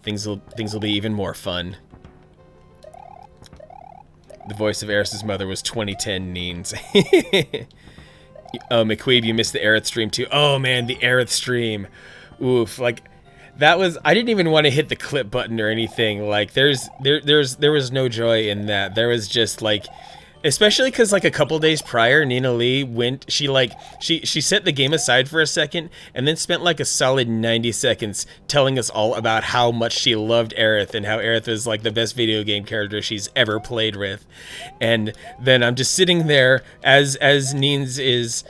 things will be even more fun. The voice of Aerith's mother was 2010 Neens. Oh, McQuaid, you missed the Aerith stream too. Oh man, the Aerith stream. Oof, like that was, I didn't even want to hit the clip button or anything. Like there was no joy in that. There was just like, especially because like a couple days prior, Nina Lee she set the game aside for a second and then spent like a solid 90 seconds telling us all about how much she loved Aerith and how Aerith was like the best video game character she's ever played with. And then I'm just sitting there as Neens is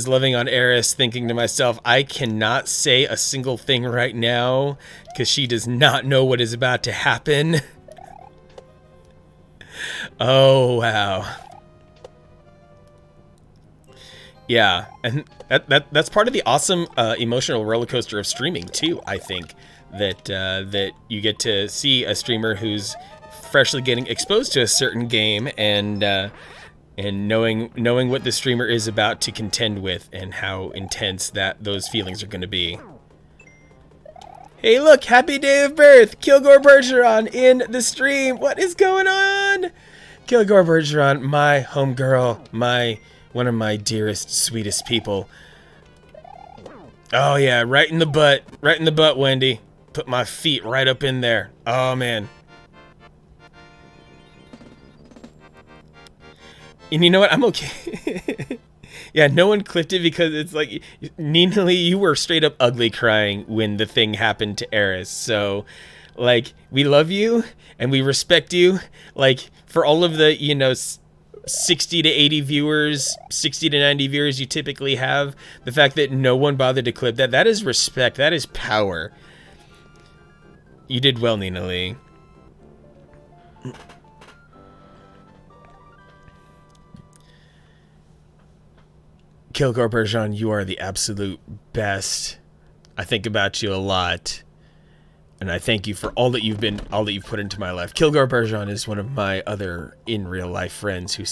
loving on Aerith, thinking to myself, I cannot say a single thing right now because she does not know what is about to happen. Oh, wow. Yeah, and that's part of the awesome emotional roller coaster of streaming too. I think that you get to see a streamer who's freshly getting exposed to a certain game and knowing what the streamer is about to contend with and how intense that those feelings are going to be. Hey, look! Happy day of birth, Kilgore Bergeron in the stream. What is going on? Kilgore Bergeron, my homegirl, one of my dearest, sweetest people. Oh yeah, right in the butt, Wendy. Put my feet right up in there. Oh man. And you know what? I'm okay. Yeah, no one clipped it because it's like, Nina Lee, you were straight up ugly crying when the thing happened to Eris. So, like, we love you and we respect you. Like, for all of the, 60 to 80 viewers, 60 to 90 viewers you typically have, the fact that no one bothered to clip that is respect. That is power. You did well, Nina Lee. Kilgore Bergeron, you are the absolute best. I think about you a lot. And I thank you for all that you've put into my life. Kilgore Bergeron is one of my other in real life friends who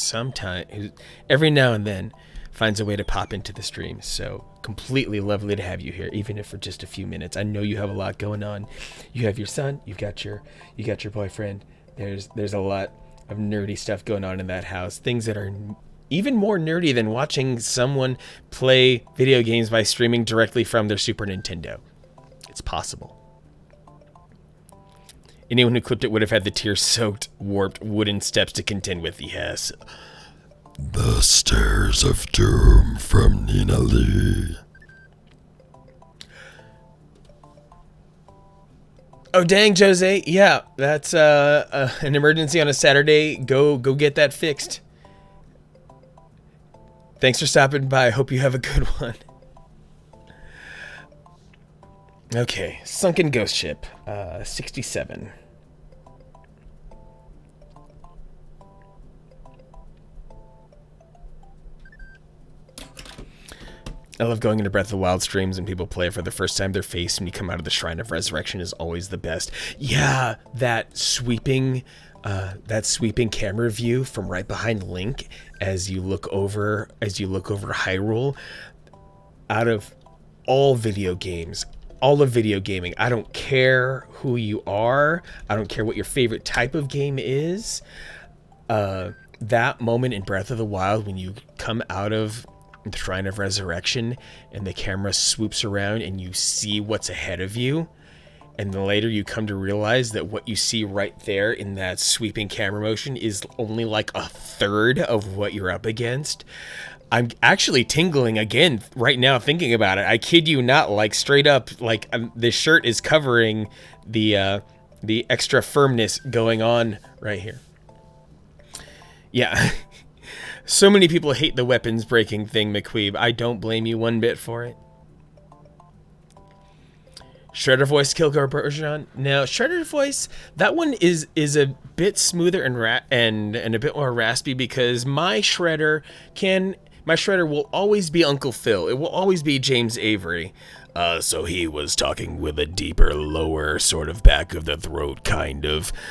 every now and then finds a way to pop into the stream. So completely lovely to have you here, even if for just a few minutes. I know you have a lot going on. You have your son, you got your boyfriend. There's a lot of nerdy stuff going on in that house. Things that are even more nerdy than watching someone play video games by streaming directly from their Super Nintendo. It's possible. Anyone who clipped it would have had the tear-soaked, warped wooden steps to contend with. Yes.
The Stairs of Doom from Nina Lee.
Oh, dang, Jose. Yeah, that's an emergency on a Saturday. Go get that fixed. Thanks for stopping by. Hope you have a good one. Okay, Sunken Ghost Ship, 67. I love going into Breath of the Wild streams and people play it for the first time. Their face when you come out of the Shrine of Resurrection is always the best. Yeah, that sweeping camera view from right behind Link as you look over Hyrule. Out of all video games, all of video gaming, I don't care who you are, I don't care what your favorite type of game is, that moment in Breath of the Wild when you come out of the Shrine of Resurrection and the camera swoops around and you see what's ahead of you, and then later you come to realize that what you see right there in that sweeping camera motion is only like a third of what you're up against. I'm actually tingling again right now thinking about it. I kid you not, like straight up, like this shirt is covering the extra firmness going on right here. Yeah. So many people hate the weapons breaking thing, McQueeb. I don't blame you one bit for it. Shredder voice Kilgore Bergeron. Now, Shredder voice, that one is a bit smoother and a bit more raspy because my Shredder will always be Uncle Phil. It will always be James Avery. So he was talking with a deeper, lower sort of back of the throat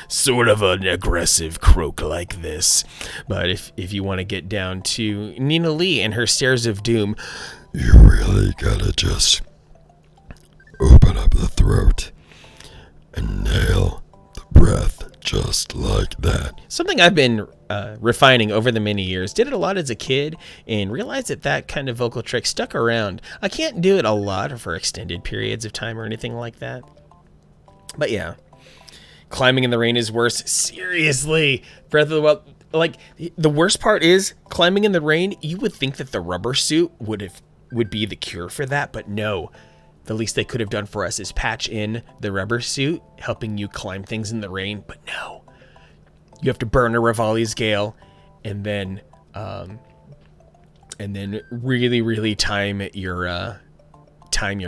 sort of an aggressive croak like this. But if you want to get down to Nina Lee and her Stairs of Doom,
you really gotta just open up the throat and nail the breath just like that.
Something I've been refining over the many years. Did it a lot as a kid and realized that kind of vocal trick stuck around. I can't do it a lot for extended periods of time or anything like that. But yeah. Climbing in the rain is worse. Seriously. Breath of the Wild. Like, the worst part is, climbing in the rain, you would think that the rubber suit would be the cure for that, but no. The least they could have done for us is patch in the rubber suit, helping you climb things in the rain, but no. You have to burn a Revali's Gale, and then really, really time your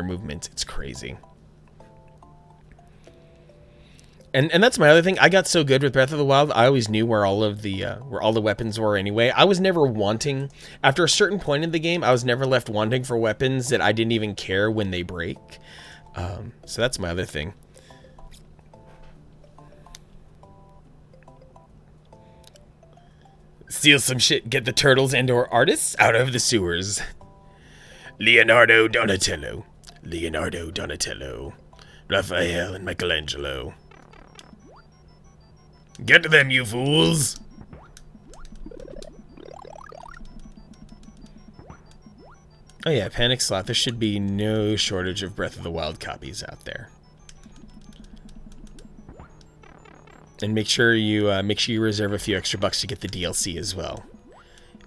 movements. It's crazy. And that's my other thing. I got so good with Breath of the Wild. I always knew where all the weapons were anyway. I was never wanting, after a certain point in the game, I was never left wanting for weapons that I didn't even care when they break. So that's my other thing. Steal some shit, get the turtles and/or artists out of the sewers. Leonardo, Donatello, Raphael, and Michelangelo. Get to them, you fools! Oh yeah, Panic Sloth. There should be no shortage of Breath of the Wild copies out there. And make sure you reserve a few extra bucks to get the DLC as well.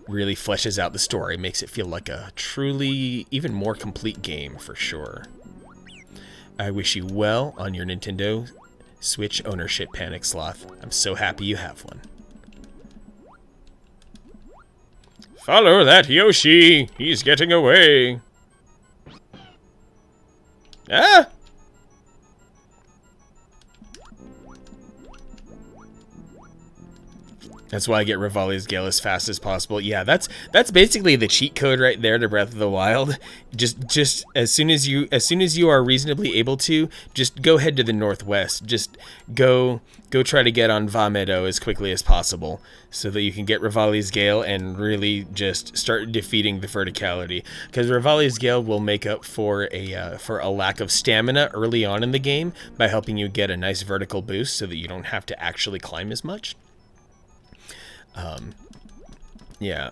Really fleshes out the story, makes it feel like a truly even more complete game for sure. I wish you well on your Nintendo Switch ownership, Panic Sloth. I'm so happy you have one. Follow that Yoshi! He's getting away! Ah! That's why I get Revali's Gale as fast as possible. Yeah, that's basically the cheat code right there to Breath of the Wild. Just as soon as you are reasonably able to, just go head to the northwest. Just go try to get on Va Meadow as quickly as possible, so that you can get Revali's Gale and really just start defeating the verticality. Because Revali's Gale will make up for a lack of stamina early on in the game by helping you get a nice vertical boost, so that you don't have to actually climb as much. Yeah.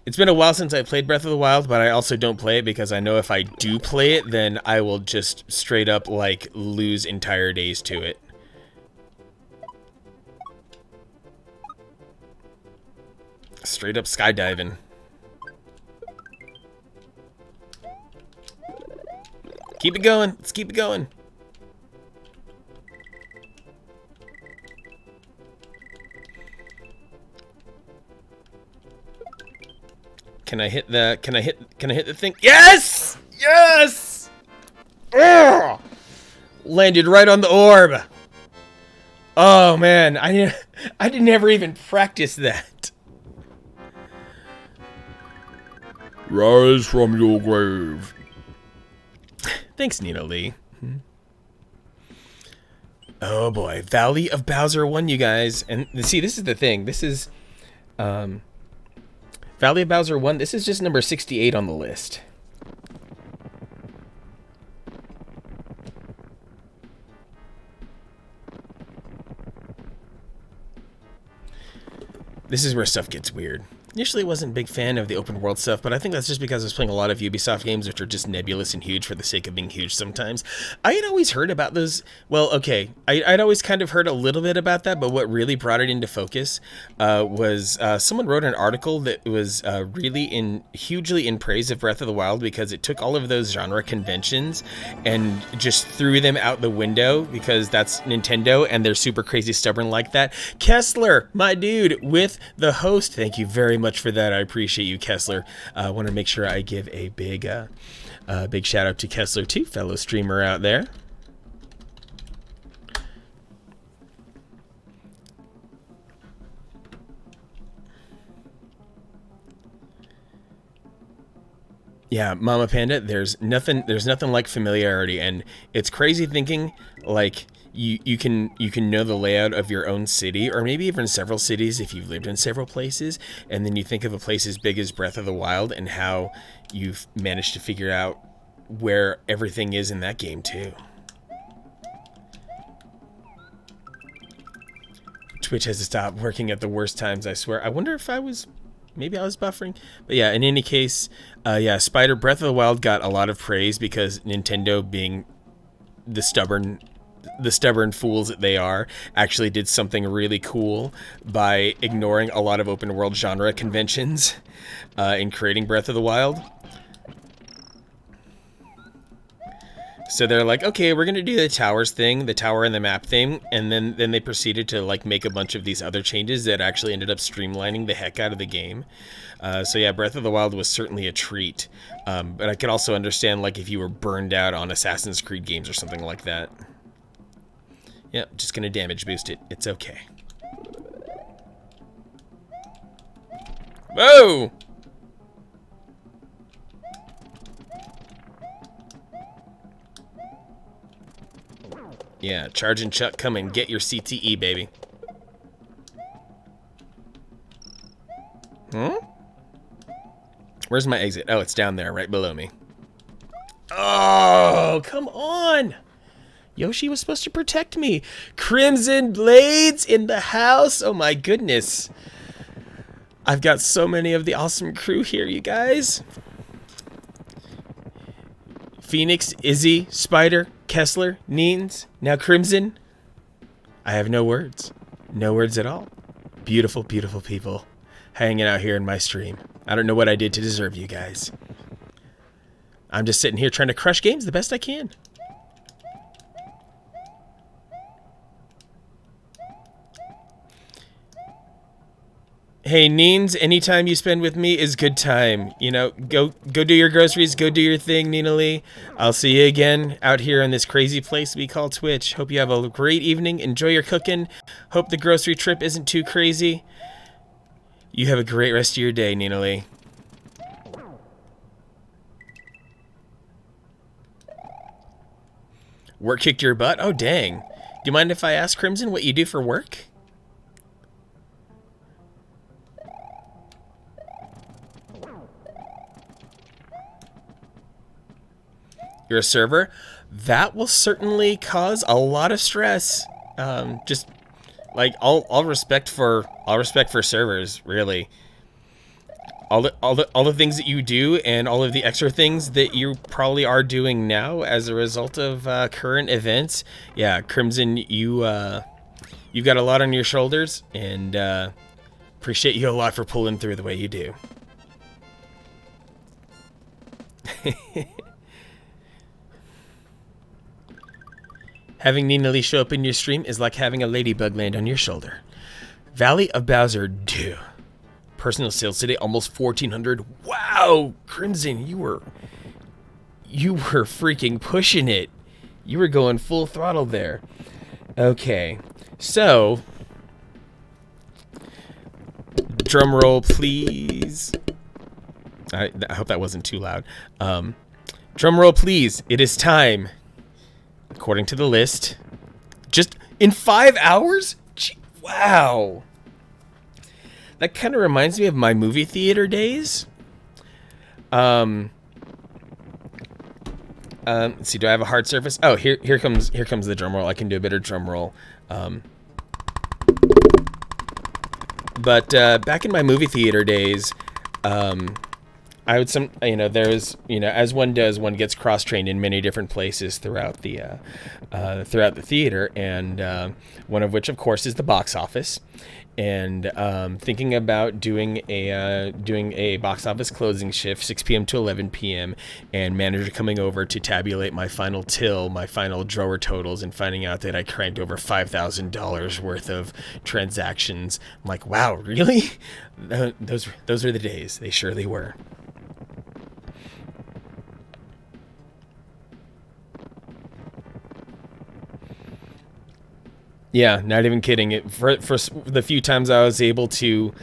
It's been a while since I played Breath of the Wild, but I also don't play it because I know if I do play it, then I will just straight up, like, lose entire days to it. Straight up skydiving. Keep it going. Let's keep it going. Can I hit the thing? Yes! Yes! Ugh! Landed right on the orb. Oh man, I didn't ever even practice that.
Rise from your grave.
Thanks, Nina Lee. Oh boy, Valley of Bowser 1, you guys. And see, this is the thing. This is Valley of Bowser 1, this is just number 68 on the list. This is where stuff gets weird. Initially wasn't a big fan of the open world stuff, but I think that's just because I was playing a lot of Ubisoft games which are just nebulous and huge for the sake of being huge sometimes. I had always heard about those, well, okay, I'd always kind of heard a little bit about that, but what really brought it into focus was someone wrote an article that was really hugely in praise of Breath of the Wild because it took all of those genre conventions and just threw them out the window because that's Nintendo and they're super crazy stubborn like that. Kessler, my dude, with the host, thank you very much for that. I appreciate you, Kessler. I want to make sure I give a big shout out to Kessler too, fellow streamer out there. Yeah, Mama Panda, there's nothing like familiarity, and it's crazy thinking like you can know the layout of your own city, or maybe even several cities if you've lived in several places, and then you think of a place as big as Breath of the Wild and how you've managed to figure out where everything is in that game too. Twitch has to stop working at the worst times, I swear. I wonder if maybe I was buffering. But yeah, in any case, yeah, Breath of the Wild got a lot of praise because Nintendo, being the stubborn fools that they are, actually did something really cool by ignoring a lot of open world genre conventions in creating Breath of the Wild. So they're like, okay, we're gonna do the towers thing, the tower and the map thing, and then they proceeded to like make a bunch of these other changes that actually ended up streamlining the heck out of the game. So yeah, Breath of the Wild was certainly a treat, but I could also understand like if you were burned out on Assassin's Creed games or something like that. Yep, just gonna damage boost it. It's okay. Whoa! Yeah, Charge and Chuck, come and get your CTE, baby. Hmm? Where's my exit? Oh, it's down there, right below me. Oh, come on! Yoshi was supposed to protect me. Crimson Blades in the house. Oh my goodness. I've got so many of the awesome crew here, you guys. Phoenix, Izzy, Spider, Kessler, Neens, now Crimson. I have no words. No words at all. Beautiful, beautiful people hanging out here in my stream. I don't know what I did to deserve you guys. I'm just sitting here trying to crush games the best I can. Hey, Neens, anytime you spend with me is good time. You know, go do your groceries, go do your thing, Nina Lee. I'll see you again out here in this crazy place we call Twitch. Hope you have a great evening. Enjoy your cooking. Hope the grocery trip isn't too crazy. You have a great rest of your day, Nina Lee. Work kicked your butt? Oh, dang. Do you mind if I ask, Crimson, what you do for work? You're a server? That will certainly cause a lot of stress. Just like all respect for servers, really. All the things that you do and all of the extra things that you probably are doing now as a result of current events. Yeah, Crimson, you've got a lot on your shoulders, and appreciate you a lot for pulling through the way you do. Having Nina Lee show up in your stream is like having a ladybug land on your shoulder. Valley of Bowser 2. Personal sales today, almost 1,400. Wow, Crimson, you were freaking pushing it. You were going full throttle there. Okay, so drum roll, please. I hope that wasn't too loud. Drum roll, please. It is time. According to the list, just in 5 hours? Gee, wow. That kind of reminds me of my movie theater days. Let's see, do I have a hard surface? Oh, here comes the drum roll. I can do a better drum roll. But back in my movie theater days, I would there's, as one does, one gets cross-trained in many different places throughout the theater, and one of which, of course, is the box office. And thinking about doing a box office closing shift, 6 p.m. to 11 p.m., and manager coming over to tabulate my final till, my final drawer totals, and finding out that I cranked over $5,000 worth of transactions. I'm like, wow, really? Those are the days. They surely were. Yeah, not even kidding. For the few times I was able to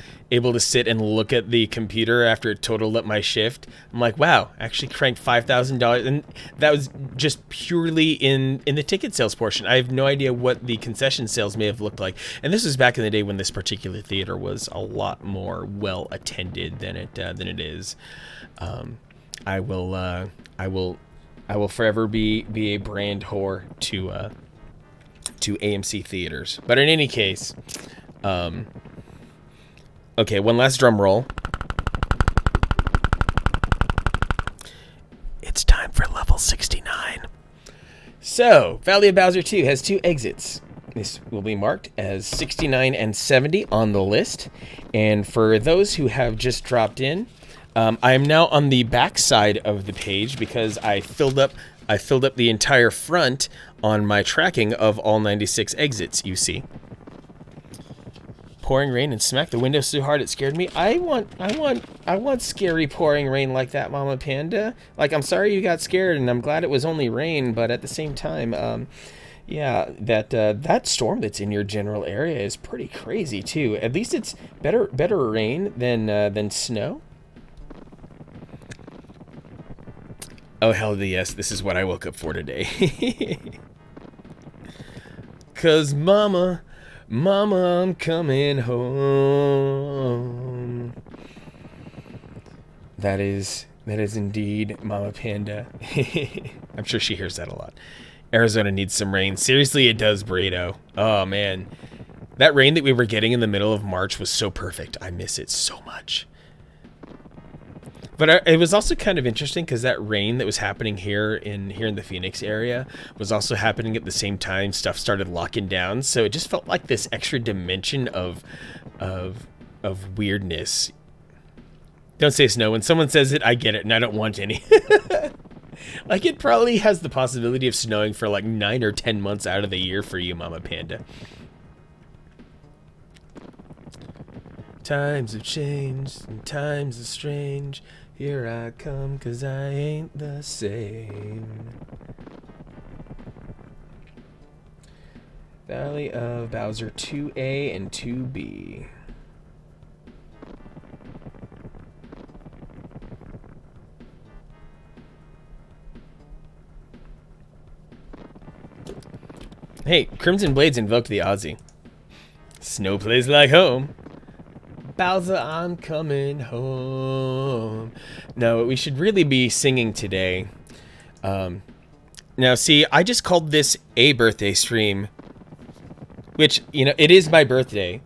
sit and look at the computer after it totaled up my shift, I'm like, wow, I actually cranked $5,000, and that was just purely in the ticket sales portion. I have no idea what the concession sales may have looked like, and this was back in the day when this particular theater was a lot more well attended than it is. I will forever be a brand whore to AMC theaters. But in any case, okay, one last drum roll. It's time for level 69. So, Valley of Bowser 2 has 2 exits. This will be marked as 69 and 70 on the list. And for those who have just dropped in, I am now on the back side of the page because I filled up the entire front on my tracking of all 96 exits, you see. Pouring rain and smacked the window so hard it scared me. I want scary pouring rain like that, Mama Panda. Like, I'm sorry you got scared, and I'm glad it was only rain, but at the same time, Yeah, that storm that's in your general area is pretty crazy too. At least it's better rain than snow. Oh hell yes, this is what I woke up for today. 'Cause mama, I'm coming home. That is indeed Mama Panda. I'm sure she hears that a lot. Arizona needs some rain. Seriously, it does, Burrito. Oh, man. That rain that we were getting in the middle of March was so perfect. I miss it so much. But it was also kind of interesting because that rain that was happening here in the Phoenix area was also happening at the same time stuff started locking down. So it just felt like this extra dimension of weirdness. Don't say snow. When someone says it, I get it, and I don't want any. Like, it probably has the possibility of snowing for like 9 or 10 months out of the year for you, Mama Panda. Times have changed, and times are strange. Here I come, 'cause I ain't the same. Valley of Bowser 2A and 2B. Hey, Crimson Blades invoked the Aussie. Snow plays like home. Bowser, I'm coming home. No, what we should really be singing today. Now, see, I just called this a birthday stream, which, you know, it is my birthday.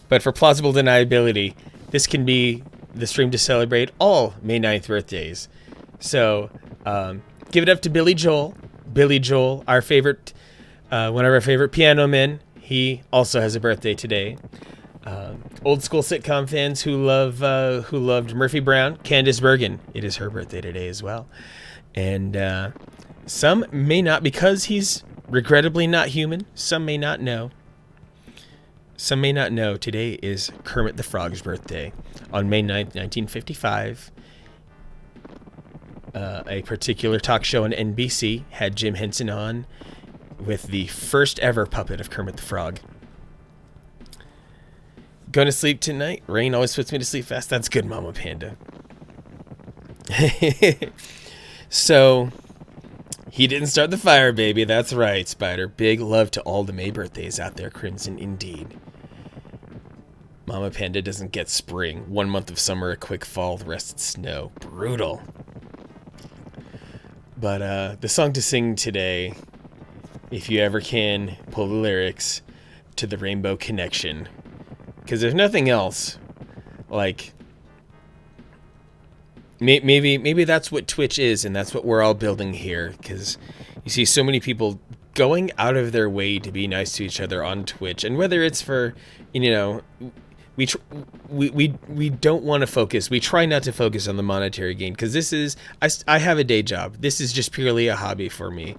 But for plausible deniability, this can be the stream to celebrate all May 9th birthdays. So, give it up to Billy Joel. Billy Joel, our favorite, one of our favorite piano men. He also has a birthday today. Old school sitcom fans who loved Murphy Brown, Candace Bergen. It is her birthday today as well. And some may not, because he's regrettably not human, some may not know. Some may not know today is Kermit the Frog's birthday. On May 9th, 1955, a particular talk show on NBC had Jim Henson on with the first ever puppet of Kermit the Frog. Going to sleep tonight? Rain always puts me to sleep fast. That's good, Mama Panda. So, he didn't start the fire, baby. That's right, Spider. Big love to all the May birthdays out there, Crimson, indeed. Mama Panda doesn't get spring. 1 month of summer, a quick fall, the rest is snow. Brutal. But the song to sing today, if you ever can, pull the lyrics to the Rainbow Connection. Because if nothing else, like, maybe that's what Twitch is, and that's what we're all building here. Because you see so many people going out of their way to be nice to each other on Twitch, and whether it's for, you know, we don't want to focus. We try not to focus on the monetary gain, because this is, I have a day job. This is just purely a hobby for me,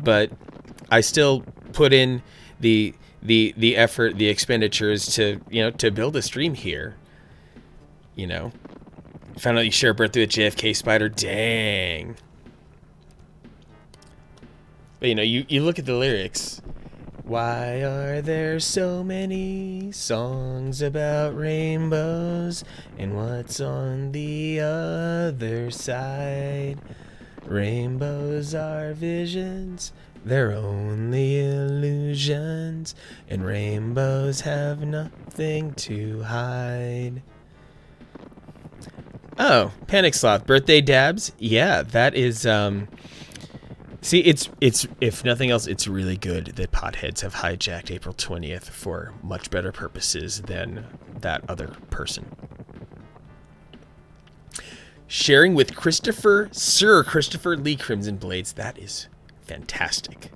but I still put in the effort, the expenditures to, you know, to build a stream here. You know, found out you share a birthday with JFK, Spider. Dang. But you know, you look at the lyrics. Why are there so many songs about rainbows? And what's on the other side? Rainbows are visions, they're only illusions, and rainbows have nothing to hide. Oh, Panic Sloth, birthday dabs? Yeah, that is, see, it's if nothing else, it's really good that potheads have hijacked April 20th for much better purposes than that other person. Sharing with Sir Christopher Lee Crimson Blades, that is fantastic.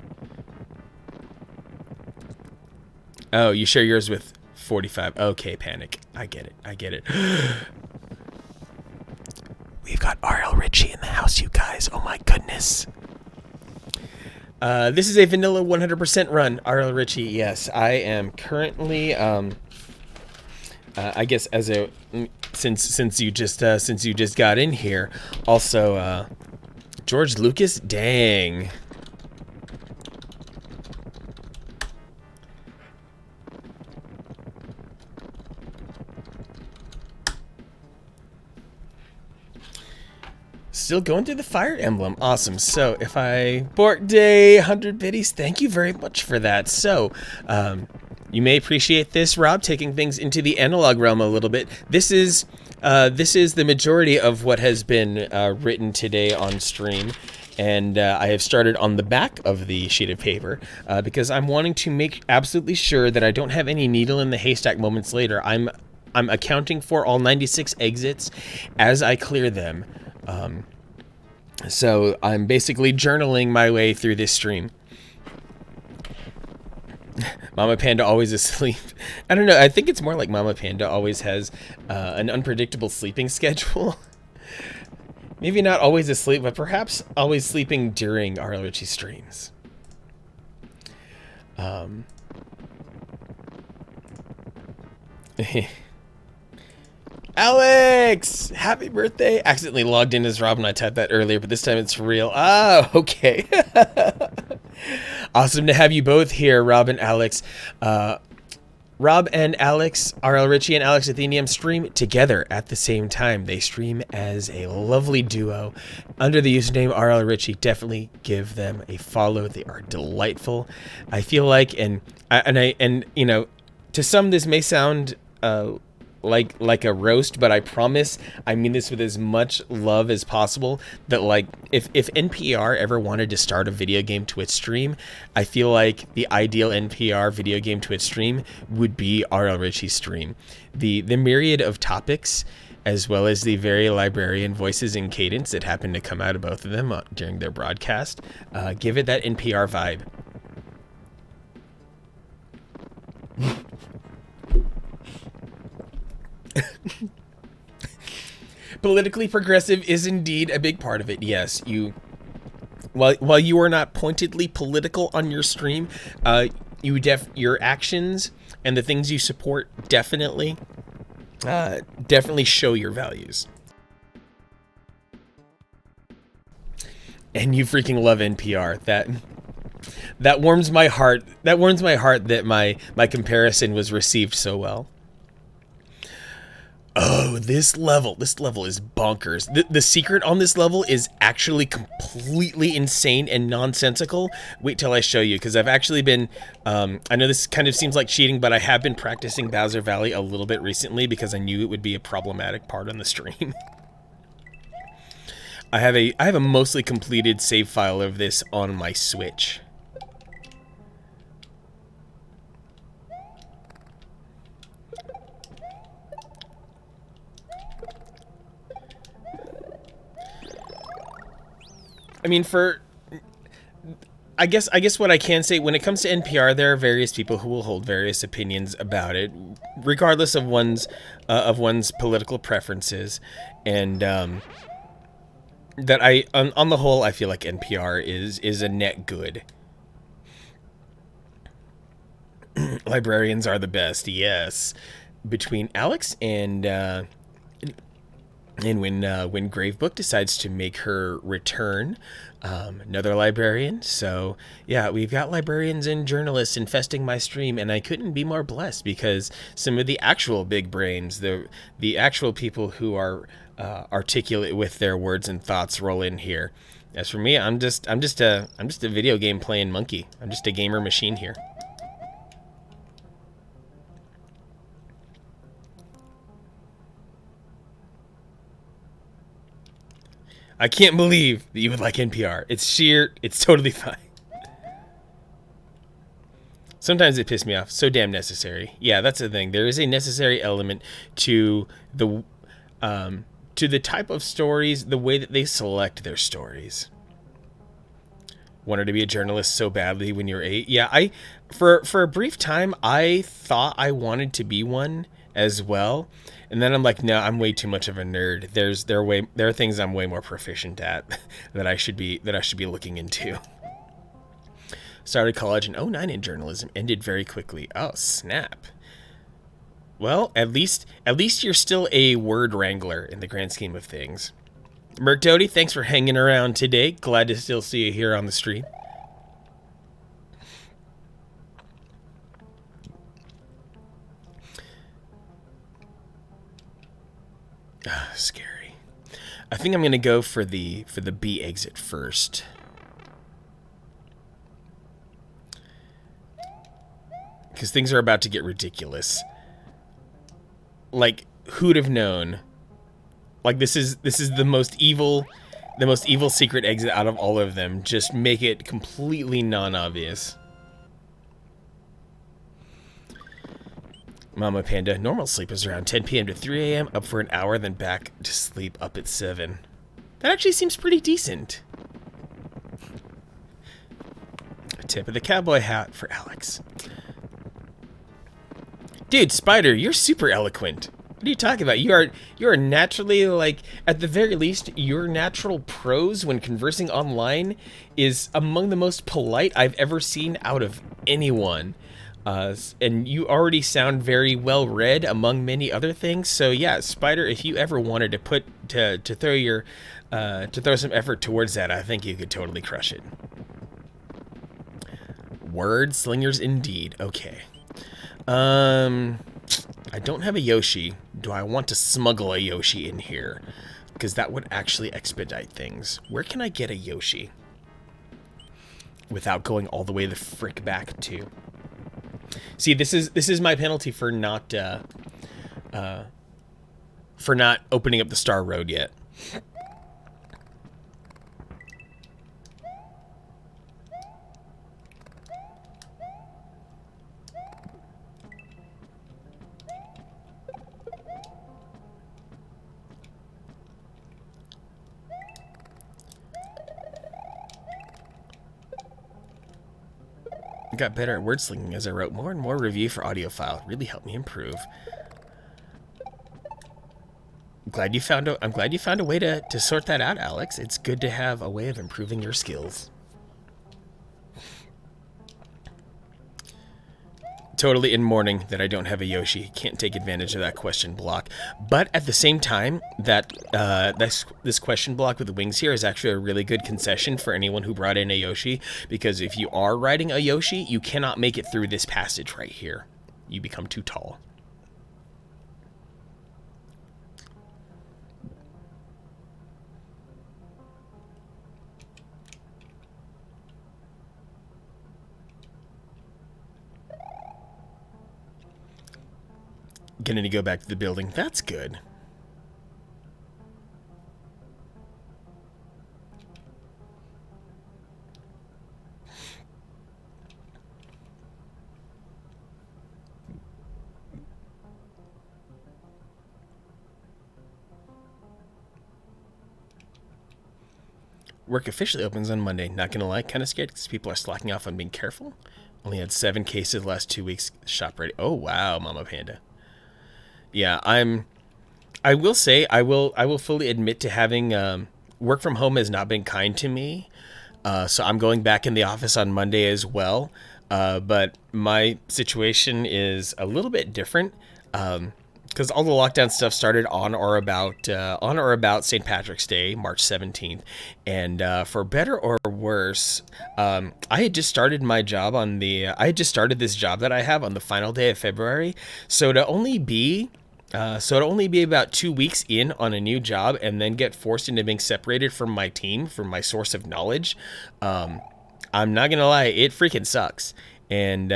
Oh, you share yours with 45. Okay, Panic. I get it. We've got R.L. Ritchie in the house, you guys. Oh my goodness. This is a vanilla 100% run. R.L. Ritchie, yes. I am currently, I guess as a, since you just got in here, also, George Lucas, dang. still going through the Fire Emblem. Awesome. So if I Bork Day 100 biddies, thank you very much for that. So you may appreciate this, Rob, taking things into the analog realm a little bit. This is the majority of what has been written today on stream. And I have started on the back of the sheet of paper because I'm wanting to make absolutely sure that I don't have any needle in the haystack moments later. I'm accounting for all 96 exits as I clear them. So I'm basically journaling my way through this stream. Mama Panda always asleep. I don't know. I think it's more like Mama Panda always has an unpredictable sleeping schedule. Maybe not always asleep, but perhaps always sleeping during RL Richie streams. Alex! Happy birthday! Accidentally logged in as Rob and I typed that earlier, but this time it's real. Ah, okay. Awesome to have you both here, Rob and Alex. Rob and Alex, RL Richie and Alex Athenium stream together at the same time. They stream as a lovely duo under the username RL Richie. Definitely give them a follow. They are delightful. I feel like, and you know, to some this may sound like a roast, but I promise I mean this with as much love as possible, that like if NPR ever wanted to start a video game Twitch stream, I feel like the ideal NPR video game Twitch stream would be RL Richie's stream. The myriad of topics, as well as the very librarian voices and cadence that happen to come out of both of them during their broadcast, give it that NPR vibe. Politically progressive is indeed a big part of it. Yes, while you are not pointedly political on your stream, your actions and the things you support definitely show your values. And you freaking love NPR. That warms my heart. That warms my heart that my comparison was received so well. Oh, this level is bonkers. The secret on this level is actually completely insane and nonsensical. Wait till I show you, because I've actually been, I know this kind of seems like cheating, but I have been practicing Bowser Valley a little bit recently because I knew it would be a problematic part on the stream. I have a mostly completed save file of this on my Switch. I mean, I guess what I can say, when it comes to NPR, there are various people who will hold various opinions about it, regardless of one's political preferences, and that on the whole, I feel like NPR is a net good. Librarians are the best, yes. Between Alex and when Gravebook decides to make her return, another librarian. So yeah, we've got librarians and journalists infesting my stream, and I couldn't be more blessed because some of the actual big brains, the actual people who are articulate with their words and thoughts, roll in here. As for me, I'm just a video game playing monkey. I'm just a gamer machine here. I can't believe that you would like NPR. It's totally fine. Sometimes it pisses me off. So damn necessary. Yeah, that's the thing. There is a necessary element to the type of stories, the way that they select their stories. Wanted to be a journalist so badly when you were 8. Yeah, for a brief time, I thought I wanted to be one as well. And then I'm like, no, I'm way too much of a nerd. There are things I'm way more proficient at that I should be looking into. Started college in 2009 in journalism, ended very quickly. Oh, snap. Well, at least you're still a word wrangler in the grand scheme of things. Merc Doty, thanks for hanging around today. Glad to still see you here on the stream. Scary. I think I'm gonna go for the B exit first. Because things are about to get ridiculous. Like, who'd have known? Like, this is the most evil secret exit out of all of them. Just make it completely non-obvious. Mama Panda, normal sleep is around 10 p.m. to 3 a.m., up for an hour, then back to sleep up at 7. That actually seems pretty decent. A tip of the cowboy hat for Alex. Dude, Spider, you're super eloquent. What are you talking about? You are naturally, like, at the very least, your natural prose when conversing online is among the most polite I've ever seen out of anyone. And you already sound very well read among many other things. So yeah, Spider, if you ever wanted to throw some effort towards that, I think you could totally crush it. Word slingers indeed. Okay. I don't have a Yoshi. Do I want to smuggle a Yoshi in here? Because that would actually expedite things. Where can I get a Yoshi without going all the way the frick back to? See, this is my penalty for not opening up the Star Road yet. I got better at word slinging as I wrote more and more review for AudioFile. It really helped me improve. I'm glad you found a way to sort that out, Alex. It's good to have a way of improving your skills. Totally in mourning that I don't have a Yoshi. Can't take advantage of that question block. But at the same time, that this question block with the wings here is actually a really good concession for anyone who brought in a Yoshi. Because if you are riding a Yoshi, you cannot make it through this passage right here. You become too tall. Gonna need to go back to the building. That's good. Work officially opens on Monday. Not gonna lie, kind of scared because people are slacking off on being careful. Only had 7 cases the last 2 weeks. Shop ready. Oh wow, Mama Panda. Yeah, I will say I will fully admit to having work from home has not been kind to me. So I'm going back in the office on Monday as well. But my situation is a little bit different. Because all the lockdown stuff started on or about St. Patrick's Day, March 17th. And for better or worse, I had just started my job I had just started this job that I have on the final day of February. So to only be about 2 weeks in on a new job and then get forced into being separated from my team, from my source of knowledge, I'm not gonna lie, it freaking sucks. And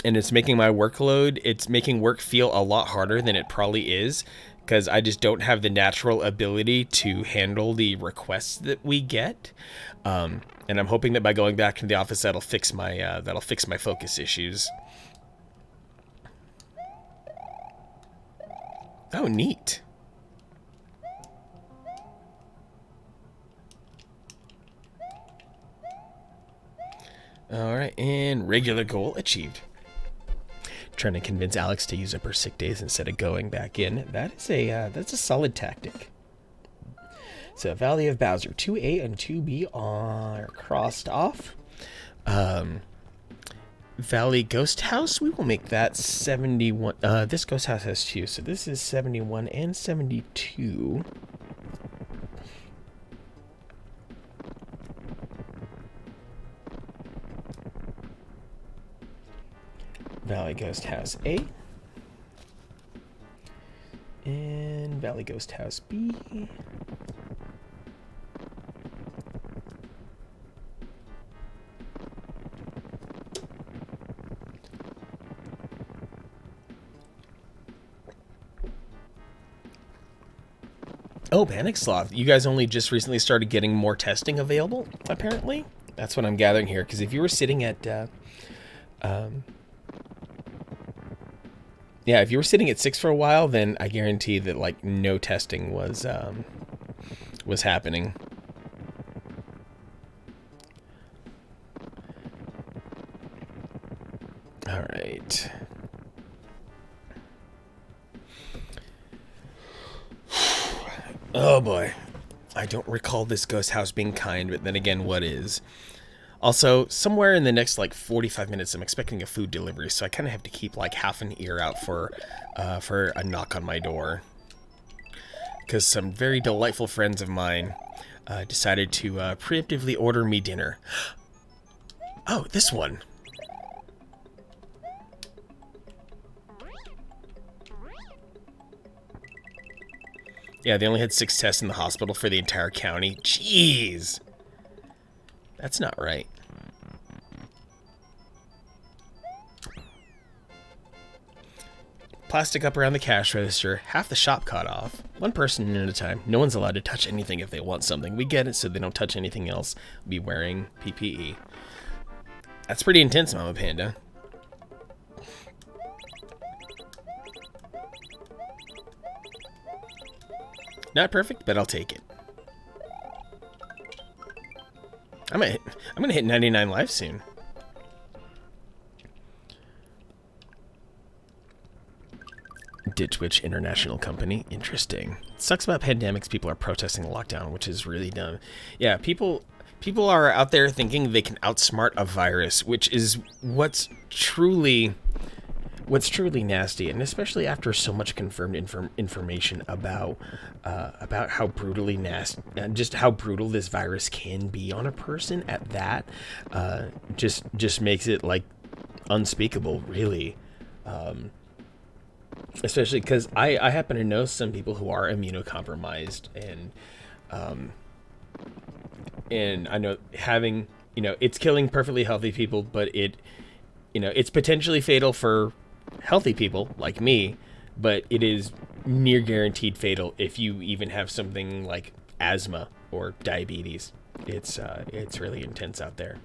it's making my workload, it's making work feel a lot harder than it probably is, because I just don't have the natural ability to handle the requests that we get. And I'm hoping that by going back to the office, that'll fix my focus issues. Oh, neat. All right, and regular goal achieved. Trying to convince Alex to use up her sick days instead of going back in. That's a solid tactic. So Valley of Bowser, 2A and 2B are crossed off. Valley Ghost House, we will make that 71. This Ghost House has 2, so this is 71 and 72. Valley Ghost House A. And Valley Ghost House B. Oh, Panic Sloth. You guys only just recently started getting more testing available, apparently? That's what I'm gathering here, because if you were sitting at, yeah, if you were sitting at 6 for a while, then I guarantee that, like, no testing was happening. All right. Oh boy. I don't recall this ghost house being kind, but then again, what is? Also, somewhere in the next like 45 minutes, I'm expecting a food delivery, so I kind of have to keep like half an ear out for a knock on my door. Because some very delightful friends of mine decided to preemptively order me dinner. Oh, this one. Yeah, they only had 6 tests in the hospital for the entire county. Jeez. That's not right. Plastic up around the cash register, half the shop caught off. One person at a time. No one's allowed to touch anything if they want something. We get it, so they don't touch anything else. Be wearing PPE. That's pretty intense, Mama Panda. Not perfect, but I'll take it. I'm gonna hit 99 lives soon. Ditch Witch International Company. Interesting. Sucks about pandemics. People are protesting the lockdown, which is really dumb. Yeah, people are out there thinking they can outsmart a virus, which is what's truly nasty, and especially after so much confirmed information about how brutally nasty, just how brutal this virus can be on a person. At that, just makes it like unspeakable, really. Especially because I happen to know some people who are immunocompromised, and I know having, it's killing perfectly healthy people, but it's potentially fatal for healthy people like me, but it is near guaranteed fatal if you even have something like asthma or diabetes. It's really intense out there.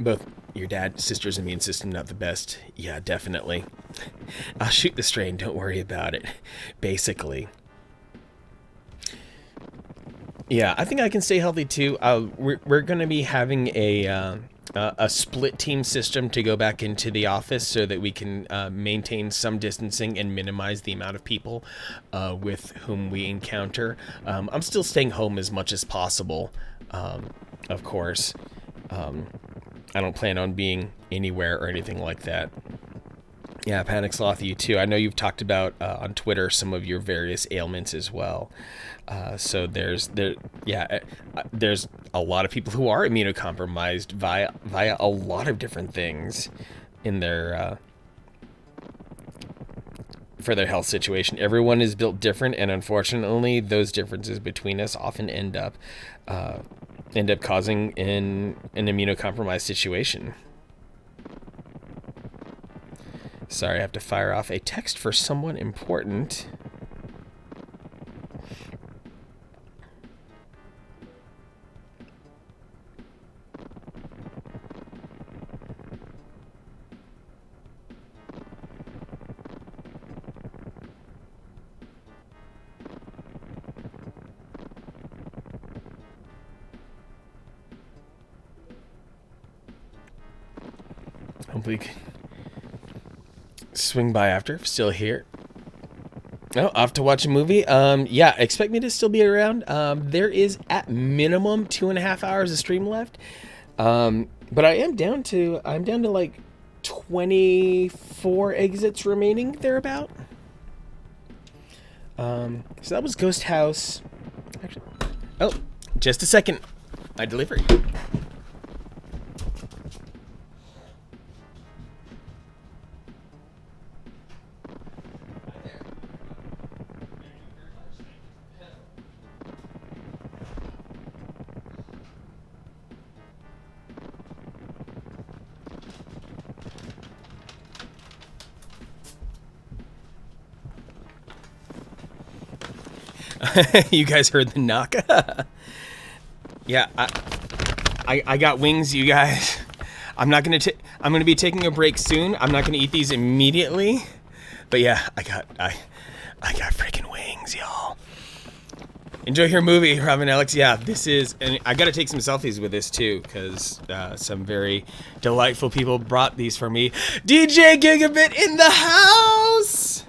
Both your dad, sister's immune system not the best. Yeah, definitely. I'll shoot the strain, don't worry about it. Basically. Yeah, I think I can stay healthy too. We're going to be having a split team system to go back into the office so that we can maintain some distancing and minimize the amount of people with whom we encounter. I'm still staying home as much as possible, of course. I don't plan on being anywhere or anything like that. Yeah, Panic Sloth, you too. I know you've talked about on Twitter some of your various ailments as well. So there's a lot of people who are immunocompromised via a lot of different things in their for their health situation. Everyone is built different, and unfortunately, those differences between us often end up causing an immunocompromised situation. Sorry, I have to fire off a text for someone important. Hopefully swing by after. Still here. Oh, off to watch a movie. Yeah, expect me to still be around. There is at minimum 2.5 hours of stream left. But I'm down to like 24 exits remaining thereabout. So that was Ghost House. Actually, oh, just a second. My delivery. You guys heard the knock? Yeah, I got wings, you guys. I'm gonna be taking a break soon. I'm not gonna eat these immediately. But yeah, I got freaking wings, y'all. Enjoy your movie, Robin Alex. Yeah, this is, and I gotta take some selfies with this too, because some very delightful people brought these for me. DJ Gigabit in the house!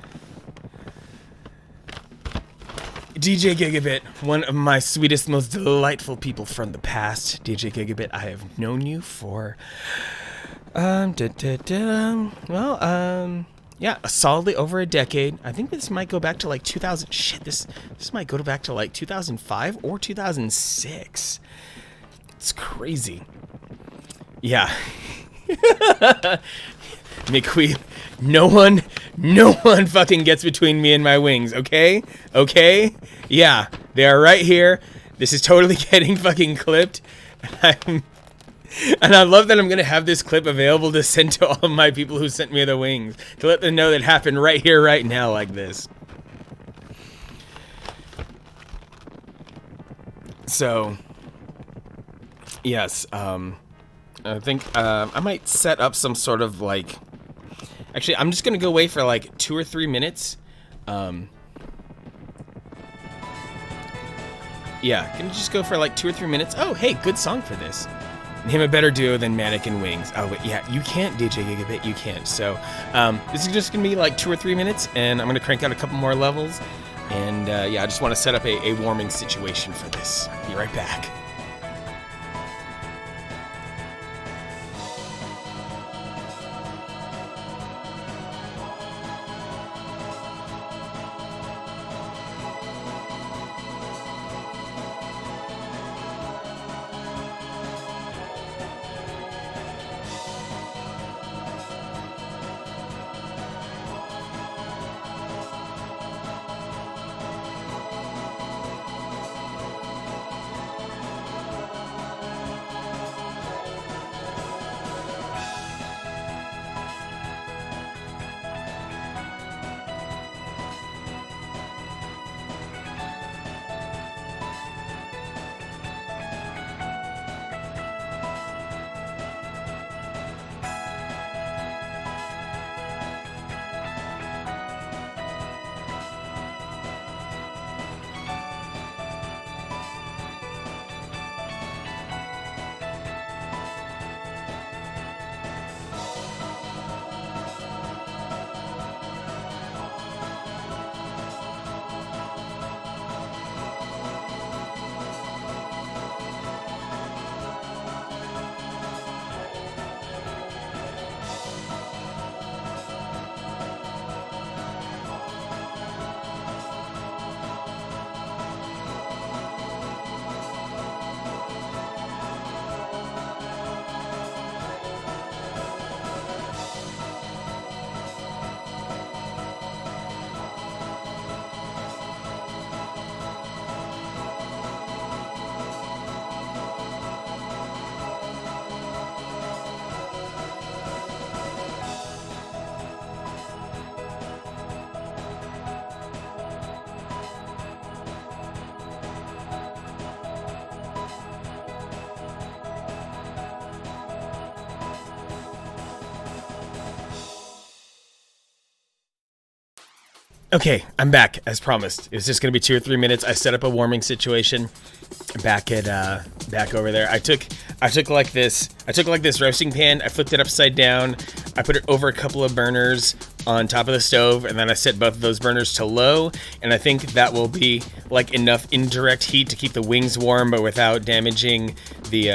DJ Gigabit, one of my sweetest, most delightful people from the past. DJ Gigabit, I have known you for, yeah, solidly over a decade. I think this might go back to like 2000. Shit, this might go back to like 2005 or 2006. It's crazy. Yeah. McQueen, no one fucking gets between me and my wings, okay? Okay? Yeah, they are right here. This is totally getting fucking clipped. And I love that I'm going to have this clip available to send to all of my people who sent me the wings, to let them know that it happened right here, right now, like this. So, yes, I think I might set up some sort of like... Actually, I'm just going to go away for like 2 or 3 minutes. Yeah, can you just go for like 2 or 3 minutes? Oh, hey, good song for this. Name a better duo than Mannequin Wings. Oh, but yeah, you can't, DJ Gigabit, you can't. So, this is just going to be like 2 or 3 minutes, and I'm going to crank out a couple more levels. And, yeah, I just want to set up a warming situation for this. Be right back. Okay, I'm back as promised. It was just gonna be 2 or 3 minutes. I set up a warming situation back over there. I took like this roasting pan. I flipped it upside down. I put it over a couple of burners on top of the stove, and then I set both of those burners to low. And I think that will be like enough indirect heat to keep the wings warm, but without damaging the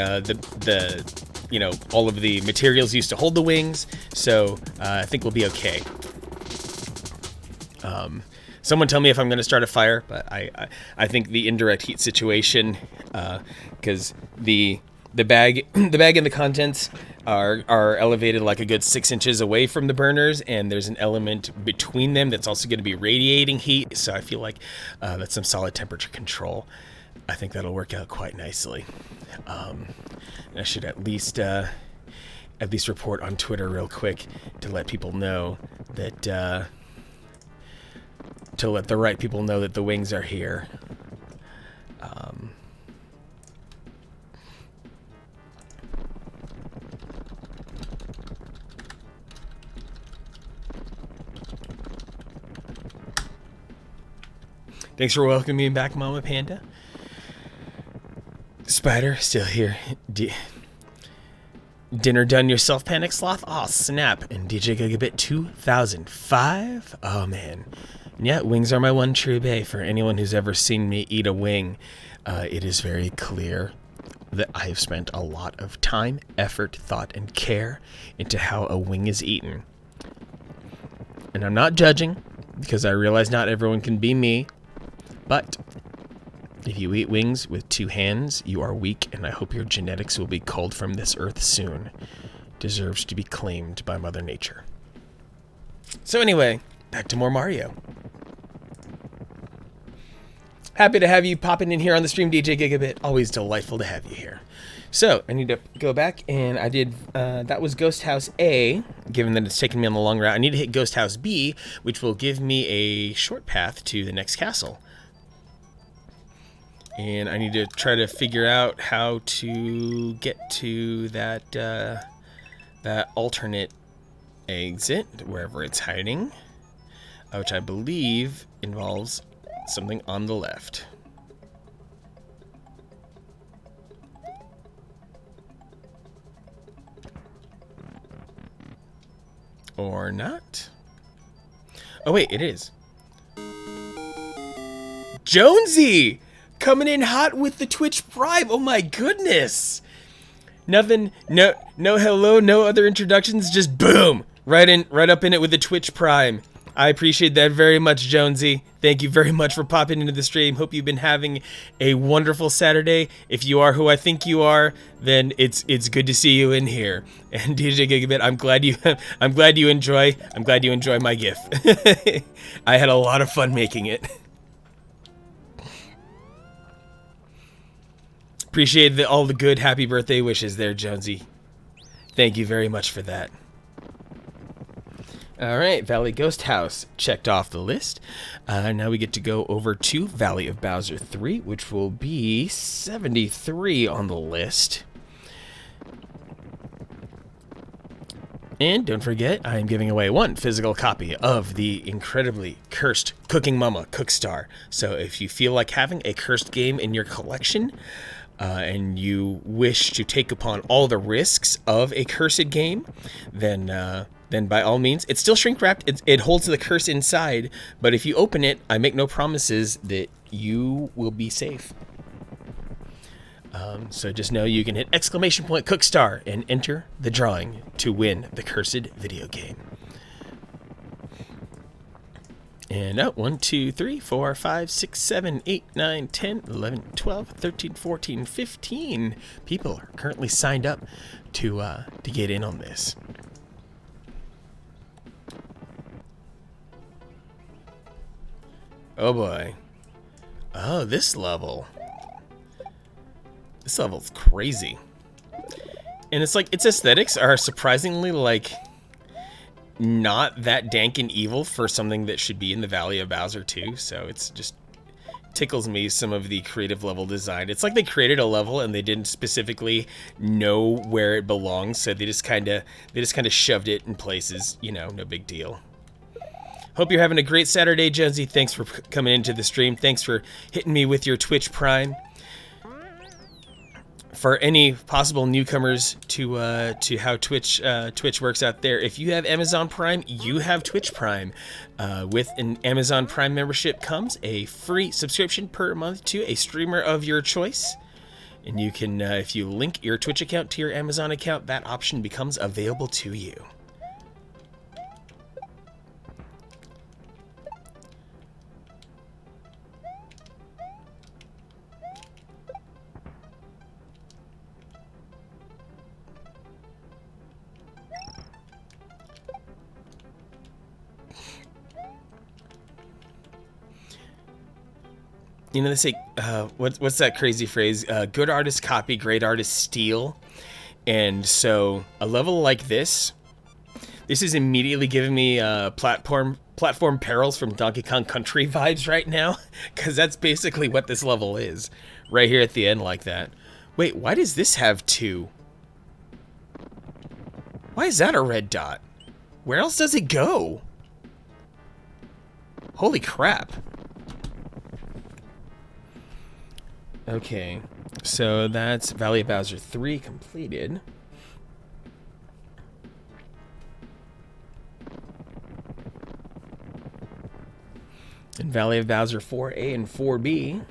you know, all of the materials used to hold the wings. So I think we'll be okay. Someone tell me if I'm going to start a fire, but I think the indirect heat situation, because the bag and the contents are elevated like a good 6 inches away from the burners, and there's an element between them that's also going to be radiating heat. So I feel like that's some solid temperature control. I think that'll work out quite nicely. I should at least report on Twitter real quick to let people know that. to let the right people know that the wings are here. Thanks for welcoming me back, Mama Panda. Spider, still here. Dinner done yourself, Panic Sloth? Aw, snap. And DJ Gigabit 2005? Oh, man. And yeah, wings are my one true bae. For anyone who's ever seen me eat a wing, it is very clear that I have spent a lot of time, effort, thought, and care into how a wing is eaten. And I'm not judging, because I realize not everyone can be me. But if you eat wings with 2 hands, you are weak, and I hope your genetics will be culled from this earth soon. Deserves to be claimed by Mother Nature. So anyway, back to more Mario. Happy to have you popping in here on the stream, DJ Gigabit. Always delightful to have you here. So, I need to go back, and I did, that was Ghost House A, given that it's taken me on the long route. I need to hit Ghost House B, which will give me a short path to the next castle. And I need to try to figure out how to get to that, that alternate exit, wherever it's hiding, which I believe involves something on the left. Or not. Oh wait, it is. Jonesy! Coming in hot with the Twitch Prime. Oh my goodness. Nothing, no hello, no other introductions, just boom. Right up in it with the Twitch Prime. I appreciate that very much, Jonesy. Thank you very much for popping into the stream. Hope you've been having a wonderful Saturday. If you are who I think you are, then it's good to see you in here. And DJ Gigabit, I'm glad you enjoy my GIF. I had a lot of fun making it. Appreciate all the good happy birthday wishes there, Jonesy. Thank you very much for that. Alright, Valley Ghost House checked off the list. Now we get to go over to Valley of Bowser 3, which will be 73 on the list. And don't forget, I am giving away 1 physical copy of the incredibly cursed Cooking Mama Cookstar. So if you feel like having a cursed game in your collection, and you wish to take upon all the risks of a cursed game, then by all means, it's still shrink wrapped. It holds the curse inside, but if you open it, I make no promises that you will be safe. So just know you can hit ! Cookstar and enter the drawing to win the cursed video game. And 1, 2, 3, 4, 5, 6, 7, 8, 9, 10, 11, 12, 13, 14, 15 people are currently signed up to get in on this. Oh boy. Oh, this level. This level's crazy. And it's like, its aesthetics are surprisingly like not that dank and evil for something that should be in the Valley of Bowser 2. So it's just tickles me, some of the creative level design. It's like they created a level and they didn't specifically know where it belongs, so they just kind of shoved it in places, you know, no big deal. Hope you're having a great Saturday, Jonesy. Thanks for coming into the stream. Thanks for hitting me with your Twitch Prime. For any possible newcomers to how Twitch works out there, if you have Amazon Prime, you have Twitch Prime. With an Amazon Prime membership comes a free subscription per month to a streamer of your choice. And you can, if you link your Twitch account to your Amazon account, that option becomes available to you. You know, they say, what's that crazy phrase? Good artists copy, great artists steal. And so a level like this is immediately giving me platform platform perils from Donkey Kong Country vibes right now, because that's basically what this level is, right here at the end like that. Wait, why does this have 2? Why is that a red dot? Where else does it go? Holy crap. Okay, so that's Valley of Bowser 3 completed. And Valley of Bowser 4A and 4B,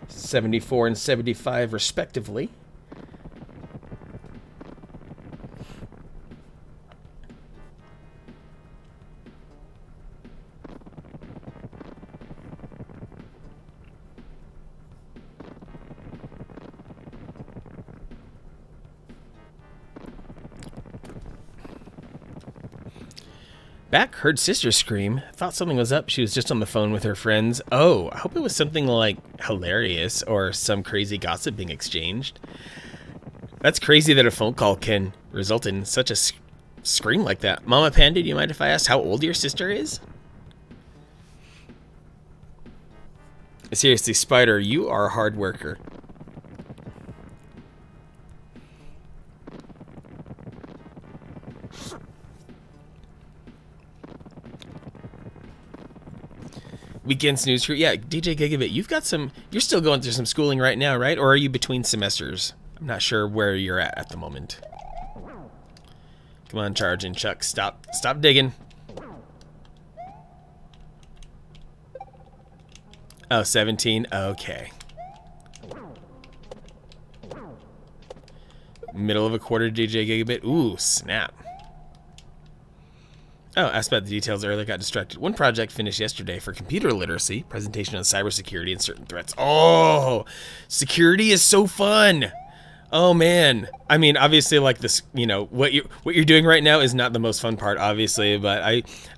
74 and 75 respectively. Back, heard sister scream. Thought something was up. She was just on the phone with her friends. Oh, I hope it was something like hilarious or some crazy gossip being exchanged. That's crazy that a phone call can result in such a scream like that. Mama Panda, do you mind if I ask how old your sister is? Seriously, Spider, you are a hard worker. Weekend snooze crew. Yeah, DJ Gigabit, you're still going through some schooling right now, right? Or are you between semesters? I'm not sure where you're at the moment. Come on, charging, Chuck. Stop digging. Oh, 17. Okay. Middle of a quarter, DJ Gigabit. Ooh, snap. Oh, asked about the details earlier, got distracted. One project finished yesterday for computer literacy, presentation on cybersecurity and certain threats. Oh, security is so fun. Oh man. I mean, obviously, like this, you know, what you're doing right now is not the most fun part, obviously, but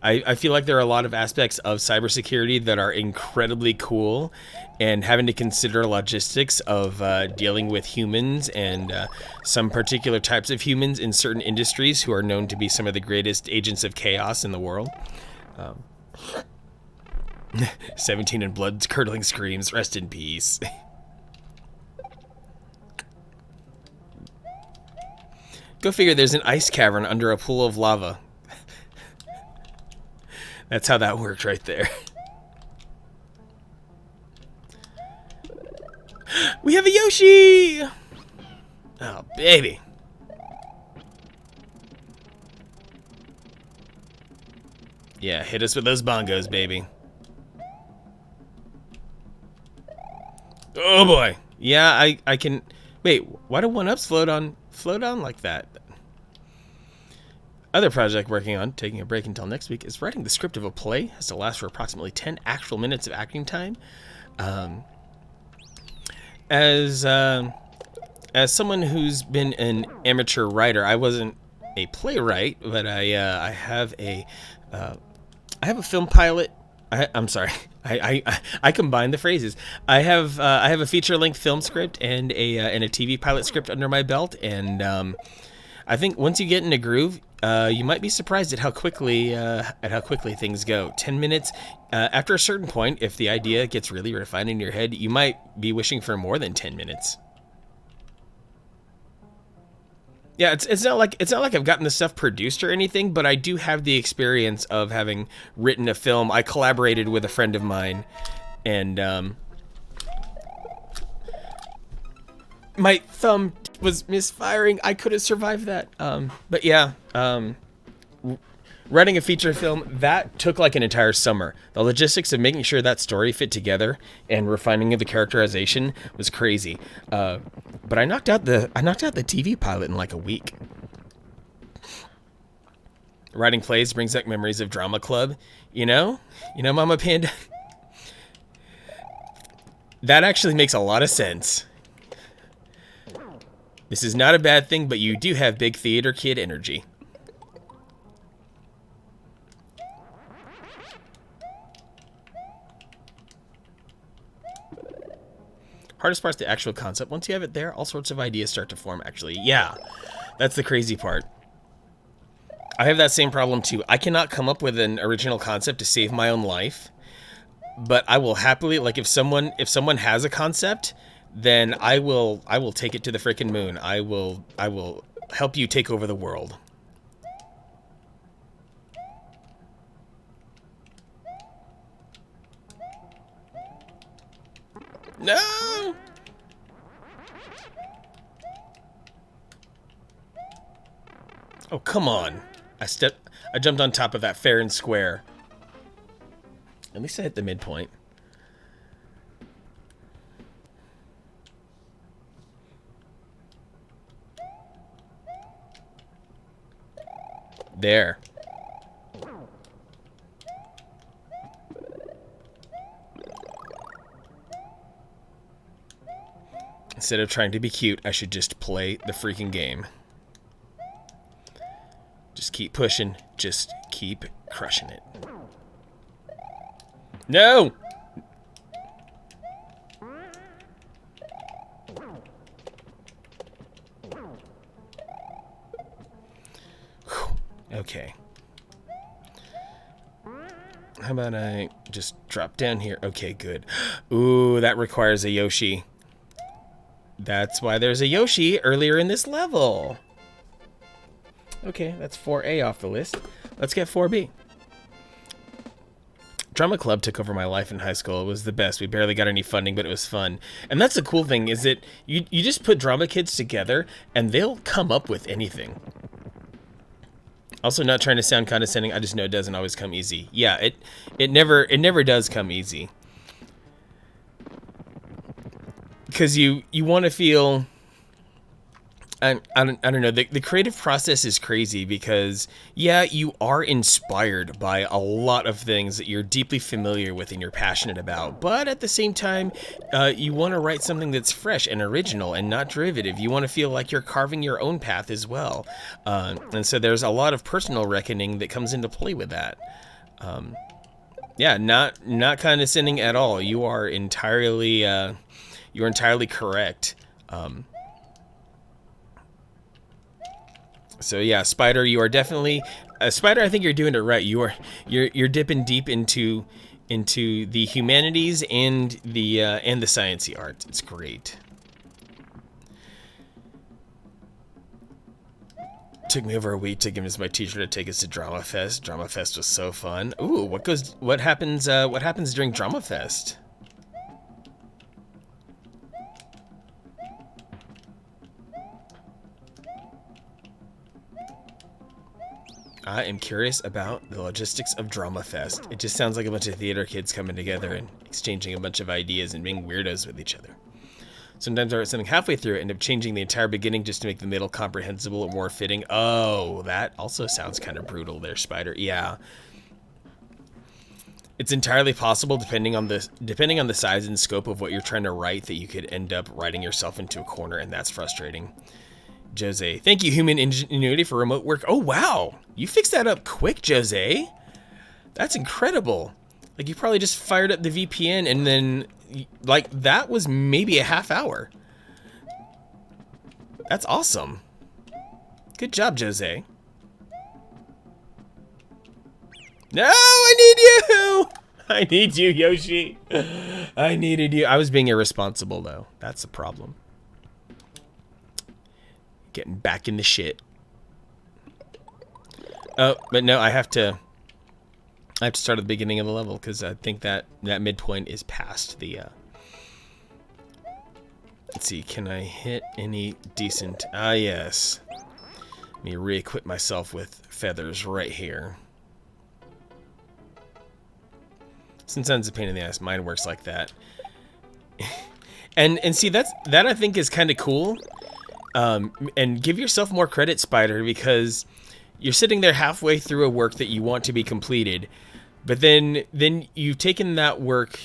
I feel like there are a lot of aspects of cybersecurity that are incredibly cool, and having to consider logistics of dealing with humans and some particular types of humans in certain industries who are known to be some of the greatest agents of chaos in the world. 17 and blood-curdling screams, rest in peace. Go figure, there's an ice cavern under a pool of lava. That's how that worked right there. We have a Yoshi! Oh, baby. Yeah, hit us with those bongos, baby. Oh boy. Yeah, I can... Wait, why do 1-ups float on like that? Other project working on, taking a break until next week, is writing the script of a play. Has to last for approximately 10 actual minutes of acting time. As someone who's been an amateur writer, I wasn't a playwright, but I have a film pilot. I'm sorry. I combine the phrases. I have a feature-length film script and a TV pilot script under my belt, and I think once you get in a groove, you might be surprised at how quickly things go. 10 minutes. After a certain point, if the idea gets really refined in your head, you might be wishing for more than 10 minutes. Yeah, it's not like I've gotten the stuff produced or anything, but I do have the experience of having written a film. I collaborated with a friend of mine, and my thumb was misfiring. I could have survived that. But yeah, writing a feature film, that took like an entire summer. The logistics of making sure that story fit together and refining of the characterization was crazy. But I knocked out the TV pilot in like a week. Writing plays brings back memories of drama club. You know, Mama Panda. That actually makes a lot of sense. This is not a bad thing, but you do have big theater kid energy. Hardest part's the actual concept. Once you have it there, all sorts of ideas start to form, actually. Yeah, that's the crazy part. I have that same problem too. I cannot come up with an original concept to save my own life, but I will happily, like, if someone has a concept, then I will take it to the freaking moon. I will help you take over the world. No! Oh, come on. I jumped on top of that fair and square. At least I hit the midpoint. There. Instead of trying to be cute, I should just play the freaking game. Just keep pushing. Just keep crushing it. No! Whew. Okay. How about I just drop down here? Okay, good. Ooh, that requires a Yoshi. That's why there's a Yoshi earlier in this level. Okay, that's 4A off the list. Let's get 4B. Drama club took over my life in high school. It was the best. We barely got any funding, but it was fun. And that's the cool thing, is that you just put drama kids together and they'll come up with anything. Also, not trying to sound condescending, I just know it doesn't always come easy. Yeah, it never does come easy. Because you want to feel, I don't know, the creative process is crazy because, yeah, you are inspired by a lot of things that you're deeply familiar with and you're passionate about, but at the same time, you want to write something that's fresh and original and not derivative. You want to feel like you're carving your own path as well. And so there's a lot of personal reckoning that comes into play with that. Yeah, not condescending at all. You are entirely... You're entirely correct. So yeah, Spider, you are definitely Spider. I think you're doing it right. You're dipping deep into the humanities and the sciencey arts. It's great. Took me over a week to convince my teacher to take us to Drama Fest. Drama Fest was so fun. Ooh, what happens during Drama Fest? I am curious about the logistics of Drama Fest. It just sounds like a bunch of theater kids coming together and exchanging a bunch of ideas and being weirdos with each other. Sometimes I write something halfway through it and end up changing the entire beginning just to make the middle comprehensible or more fitting. Oh, that also sounds kind of brutal there, Spider. Yeah. It's entirely possible, depending on the size and scope of what you're trying to write, that you could end up writing yourself into a corner, and that's frustrating. Jose, thank you, Human Ingenuity, for remote work. Oh, wow. You fixed that up quick, Jose. That's incredible. Like, you probably just fired up the VPN and then, like, that was maybe a half hour. That's awesome. Good job, Jose. No, I need you. I need you, Yoshi. I needed you. I was being irresponsible, though. That's the problem. Getting back in the shit. Oh, but no, I have to start at the beginning of the level because I think that midpoint is past the let's see, can I hit any decent? Ah, yes. Let me re-equip myself with feathers right here. Sometimes a pain in the ass. Mine works like that. and see, that I think is kind of cool. And give yourself more credit, Spider, because you're sitting there halfway through a work that you want to be completed, but then you've taken that work,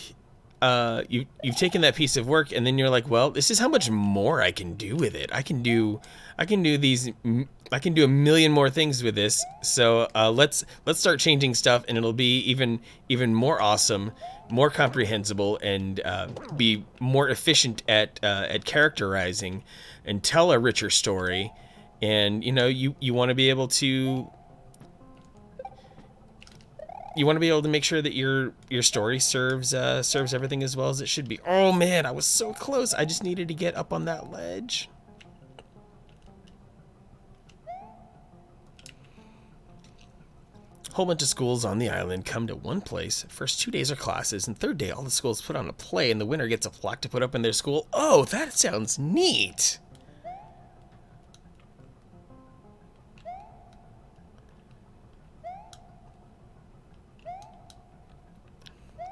you've taken that piece of work, and then you're like, well, this is how much more I can do with it. I can do a million more things with this. So let's start changing stuff, and it'll be even more awesome, more comprehensible, and be more efficient at characterizing and tell a richer story. And you know, you want to be able to you want to be able to make sure that your story serves everything as well as it should be. Oh man, I was so close. I just needed to get up on that ledge. Whole bunch of schools on the island come to one place. First 2 days are classes, and third day all the schools put on a play, and the winner gets a plaque to put up in their school. Oh, that sounds neat.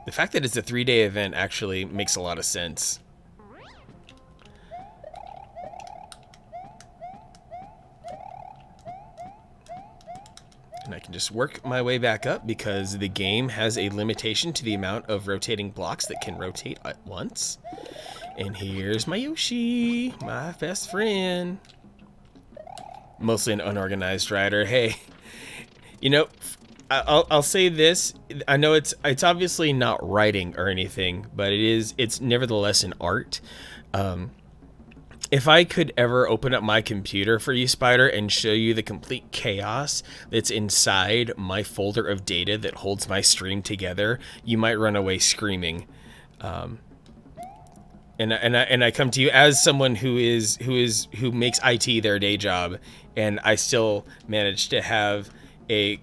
The fact that it's a 3-day event actually makes a lot of sense. And I can just work my way back up because the game has a limitation to the amount of rotating blocks that can rotate at once. And here's my Yoshi, my best friend. Mostly an unorganized rider. Hey, you know, I'll say this. I know it's obviously not writing or anything, but it's nevertheless an art. If I could ever open up my computer for you, Spider, and show you the complete chaos that's inside my folder of data that holds my stream together, you might run away screaming. And I come to you as someone who makes IT their day job, and I still manage to have a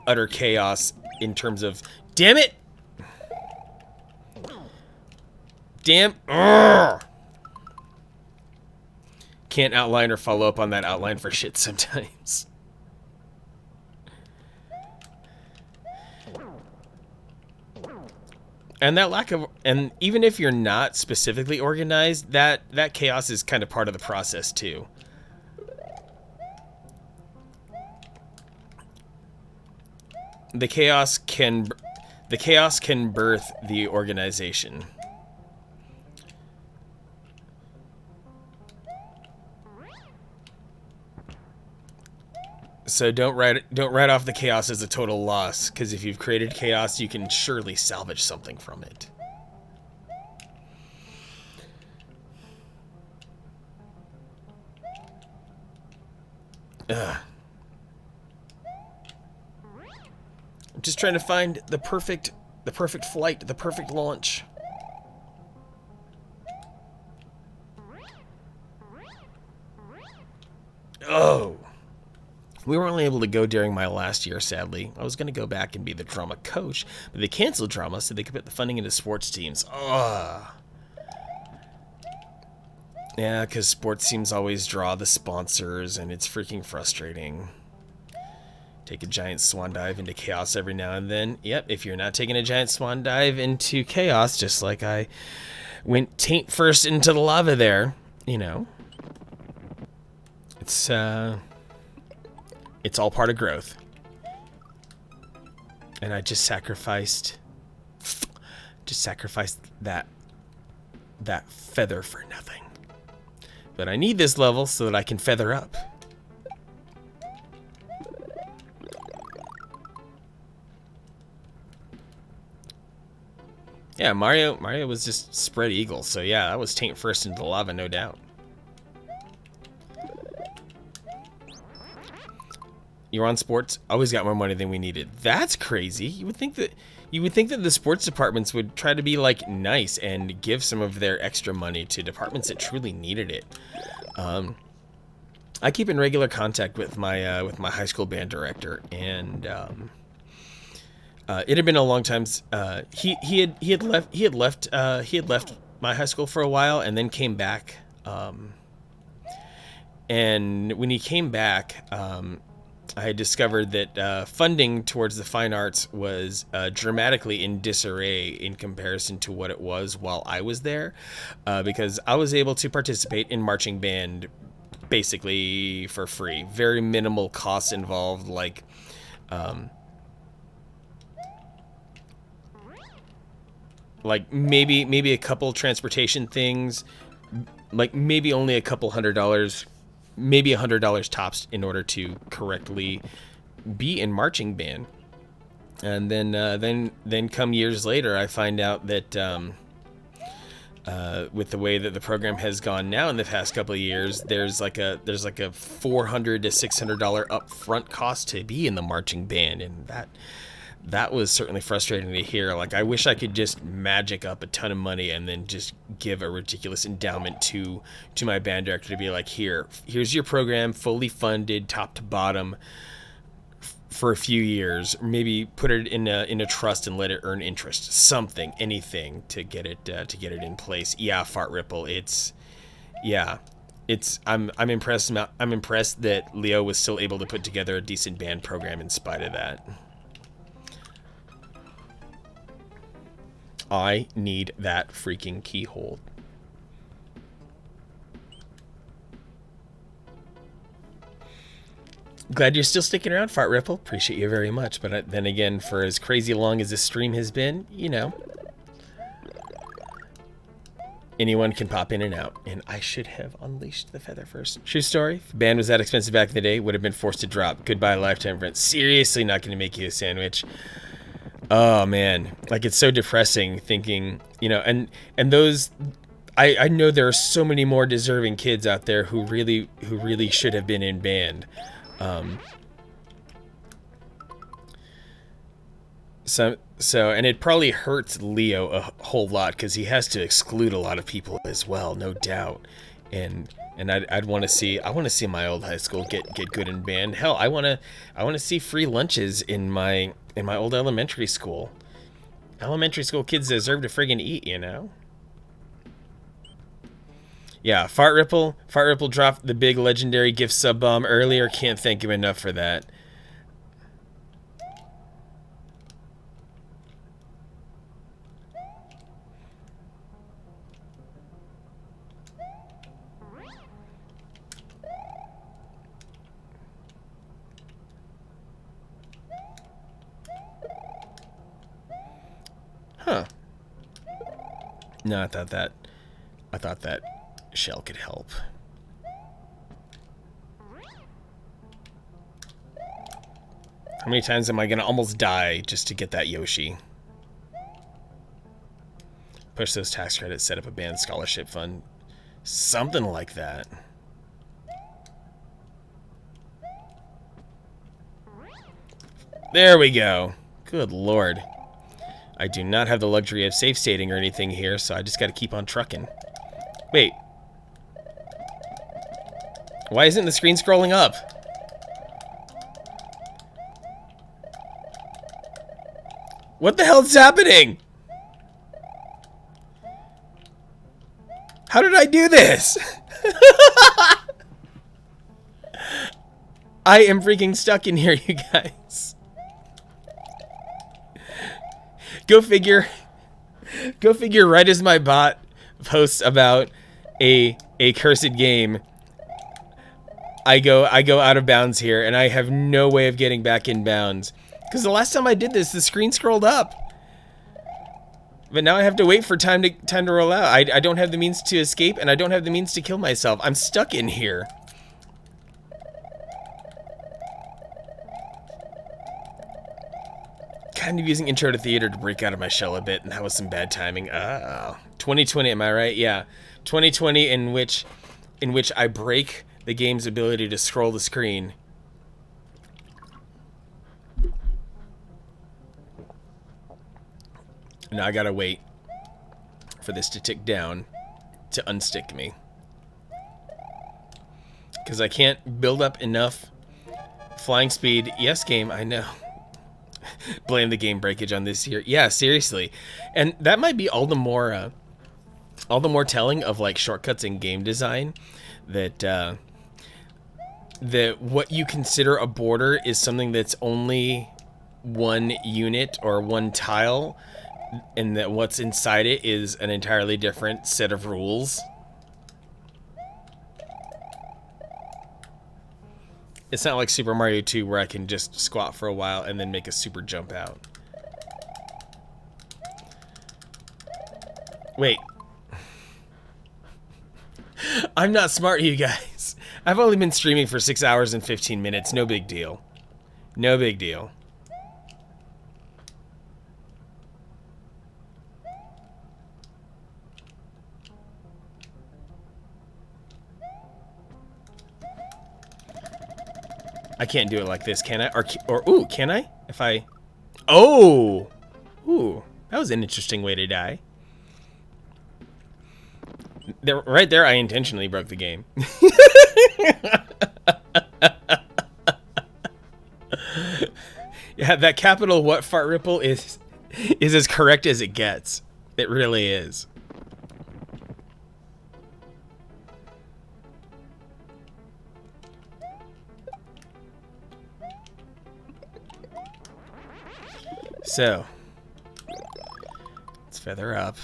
utter chaos in terms of, damn it, ugh! Can't outline or follow up on that outline for shit sometimes. And that lack of, and even if you're not specifically organized, that chaos is kind of part of the process too. The chaos can birth the organization. So don't write off the chaos as a total loss, because if you've created chaos, you can surely salvage something from it. I'm just trying to find the perfect flight, the perfect launch. Oh. We were only able to go during my last year, sadly. I was going to go back and be the drama coach, but they canceled drama so they could put the funding into sports teams. Ugh. Yeah, because sports teams always draw the sponsors, and it's freaking frustrating. Take a giant swan dive into chaos every now and then. Yep, if you're not taking a giant swan dive into chaos, just like I went taint first into the lava there, you know. It's all part of growth. And I just sacrificed that feather for nothing. But I need this level so that I can feather up. Yeah, Mario was just spread eagle, so yeah, that was taint first into the lava, no doubt. You're on sports, always got more money than we needed. That's crazy. You would think that the sports departments would try to be like nice and give some of their extra money to departments that truly needed it. I keep in regular contact with my high school band director, and it had been a long time. He had left my high school for a while and then came back. And when he came back, I had discovered that funding towards the fine arts was dramatically in disarray in comparison to what it was while I was there, because I was able to participate in marching band basically for free. Very minimal costs involved, like maybe a couple transportation things, like maybe only a couple $100. Maybe $100 tops in order to correctly be in marching band. And then come years later, I find out that with the way that the program has gone now in the past couple of years, there's like a $400 to $600 upfront cost to be in the marching band, and that was certainly frustrating to hear. Like, I wish I could just magic up a ton of money and then just give a ridiculous endowment to my band director to be like, here's your program, fully funded, top to bottom, for a few years. Maybe put it in a trust and let it earn interest. Something, anything to get it in place. Yeah, Fart Ripple. I'm impressed. I'm impressed that Leo was still able to put together a decent band program in spite of that. I need that freaking keyhole. Glad you're still sticking around, Fart Ripple. Appreciate you very much. But then again, for as crazy long as this stream has been, you know, anyone can pop in and out. And I should have unleashed the feather first. True story. If the band was that expensive back in the day, would have been forced to drop. Goodbye, lifetime friend. Seriously not going to make you a sandwich. Oh, man. Like, it's so depressing thinking, you know, and those... I know there are so many more deserving kids out there who really should have been in band. So and it probably hurts Leo a whole lot because he has to exclude a lot of people as well, no doubt. And I want to see my old high school get good in band. Hell, I want to see free lunches in my old elementary school. Elementary school kids deserve to friggin' eat, you know. Yeah, Fart Ripple dropped the big legendary gift sub bomb earlier. Can't thank him enough for that. Huh. No, I thought that shell could help. How many times am I gonna almost die just to get that Yoshi? Push those tax credits, set up a band scholarship fund. Something like that. There we go. Good lord. I do not have the luxury of safe stating or anything here, so I just gotta keep on trucking. Wait. Why isn't the screen scrolling up? What the hell is happening? How did I do this? I am freaking stuck in here, you guys. Go figure. Go figure. Right as my bot posts about a cursed game, I go out of bounds here, and I have no way of getting back in bounds. Because the last time I did this, the screen scrolled up. But now I have to wait for time to roll out. I don't have the means to escape, and I don't have the means to kill myself. I'm stuck in here. Kind of using Intro to Theater to break out of my shell a bit, and that was some bad timing. 2020, am I right? Yeah, 2020, in which I break the game's ability to scroll the screen. Now I gotta wait for this to tick down to unstick me, because I can't build up enough flying speed. Yes, game, I know. Blame the game breakage on this here. Yeah, seriously. And that might be all the more telling of like shortcuts in game design, that what you consider a border is something that's only one unit or one tile, and that what's inside it is an entirely different set of rules. It's not like Super Mario 2 where I can just squat for a while and then make a super jump out. Wait. I'm not smart, you guys. I've only been streaming for 6 hours and 15 minutes. No big deal. No big deal. I can't do it like this, can I? Or ooh, can I? If I... Oh! Ooh, that was an interesting way to die. There, right there, I intentionally broke the game. Yeah, that capital what fart ripple is as correct as it gets. It really is. So, let's feather up.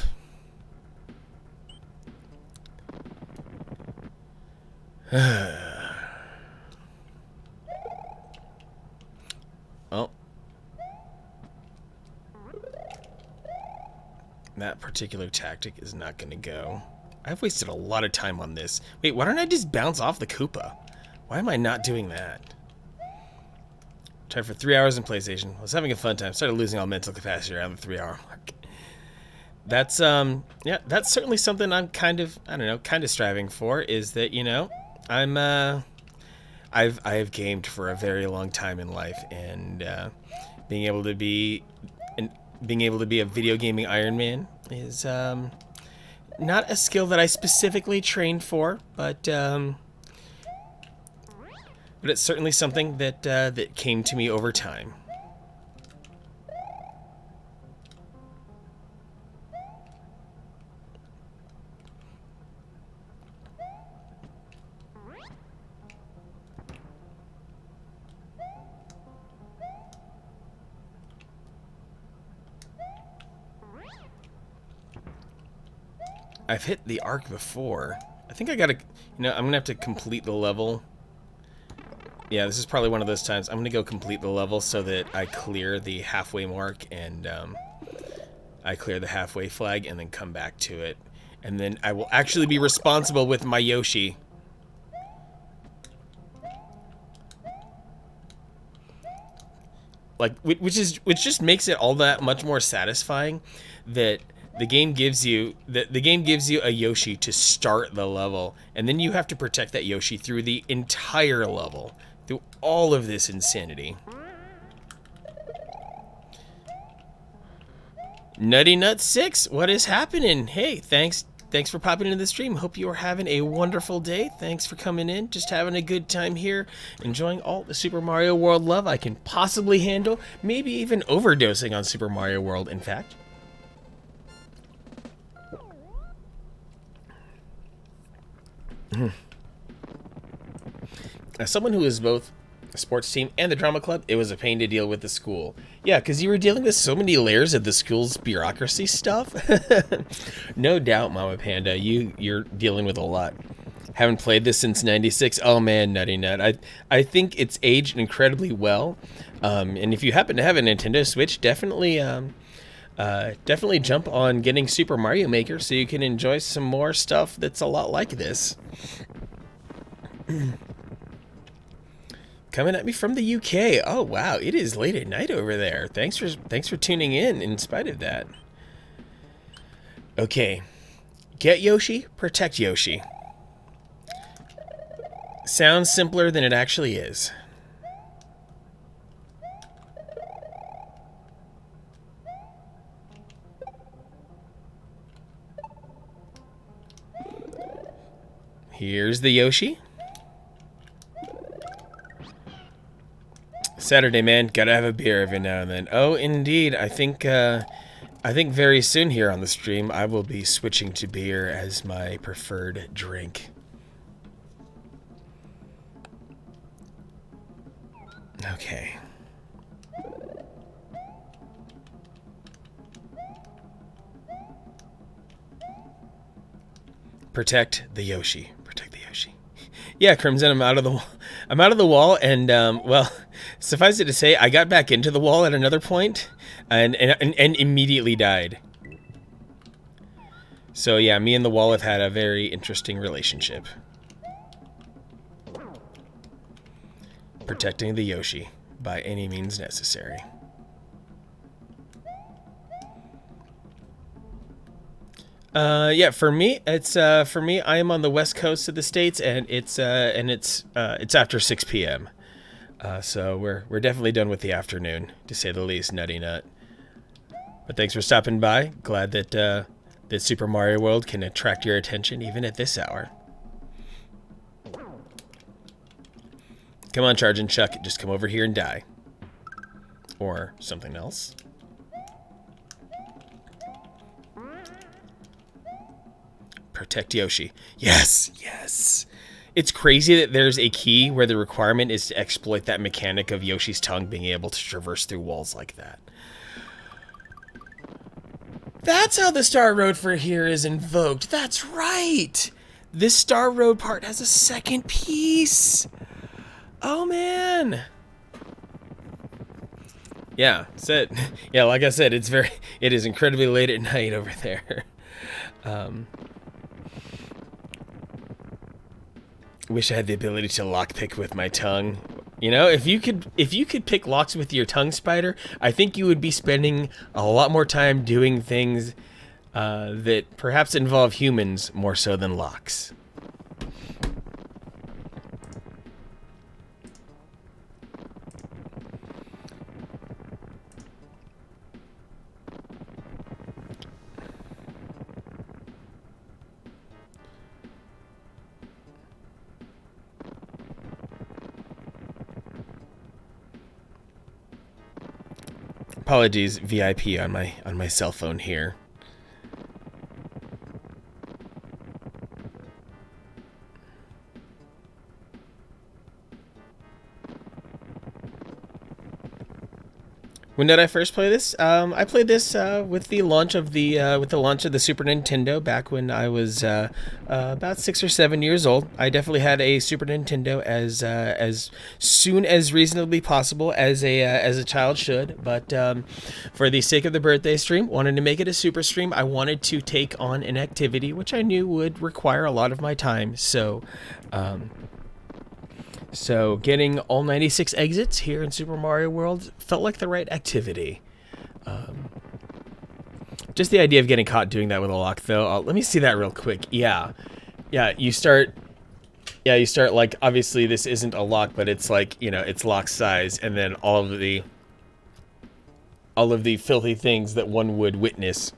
Well, that particular tactic is not going to go. I've wasted a lot of time on this. Wait, why don't I just bounce off the Koopa? Why am I not doing that? Tried for 3 hours in PlayStation. Was having a fun time. Started losing all mental capacity around the 3-hour mark. That's yeah, that's certainly something I'm kind of, I don't know, kind of striving for, is that, you know, I've gamed for a very long time in life, and being able to be a video gaming Iron Man is not a skill that I specifically trained for, but it's certainly something that that came to me over time. I've hit the arc before. I think I gotta, you know, I'm gonna have to complete the level. Yeah, this is probably one of those times. I'm gonna go complete the level so that I clear the halfway mark, and I clear the halfway flag, and then come back to it. And then I will actually be responsible with my Yoshi. Like, which just makes it all that much more satisfying that the game gives you a Yoshi to start the level, and then you have to protect that Yoshi through the entire level, through all of this insanity. Nutty Nut 6, what is happening? Hey, thanks for popping into the stream. Hope you are having a wonderful day. Thanks for coming in. Just having a good time here, enjoying all the Super Mario World love I can possibly handle. Maybe even overdosing on Super Mario World, in fact. As someone who is both a sports team and the drama club, it was a pain to deal with the school. Yeah, because you were dealing with so many layers of the school's bureaucracy stuff. No doubt, Mama Panda, you're dealing with a lot. Haven't played this since '96. Oh man, Nutty Nut. I think it's aged incredibly well. And if you happen to have a Nintendo Switch, definitely jump on getting Super Mario Maker so you can enjoy some more stuff that's a lot like this. Coming at me from the UK. Oh wow, it is late at night over there. Thanks for tuning in spite of that. Okay. Get Yoshi, protect Yoshi. Sounds simpler than it actually is. Here's the Yoshi. Saturday, man. Gotta have a beer every now and then. Oh, indeed. I think very soon here on the stream I will be switching to beer as my preferred drink. Okay. Protect the Yoshi. Protect the Yoshi. Yeah, Crimson, I'm out of the wall, and well, suffice it to say, I got back into the wall at another point, and immediately died. So yeah, me and the wall have had a very interesting relationship. Protecting the Yoshi by any means necessary. Yeah, for me, I am on the west coast of the States, and it's after 6 p.m. So we're definitely done with the afternoon, to say the least, Nutty Nut. But thanks for stopping by. Glad that that Super Mario World can attract your attention even at this hour. Come on, Charge and Chuck. Just come over here and die. Or something else. Protect Yoshi. Yes, yes. It's crazy that there's a key where the requirement is to exploit that mechanic of Yoshi's tongue being able to traverse through walls like that. That's how the Star Road for here is invoked. That's right. This Star Road part has a second piece. Oh, man. Yeah, yeah, like I said, it is incredibly late at night over there. Wish I had the ability to lockpick with my tongue. You know, if you could pick locks with your tongue, Spider, I think you would be spending a lot more time doing things that perhaps involve humans more so than locks. Apologies, VIP on my cell phone here. When did I first play this? I played this with the launch of the Super Nintendo back when I was about 6 or 7 years old. I definitely had a Super Nintendo as soon as reasonably possible, as a child should. But for the sake of the birthday stream, wanted to make it a super stream. I wanted to take on an activity which I knew would require a lot of my time. So getting all 96 exits here in Super Mario World felt like the right activity. Just the idea of getting caught doing that with a lock, though. Let me see that real quick. Yeah, you start like, obviously this isn't a lock, but it's like, you know, it's lock size, and then all of the filthy things that one would witness.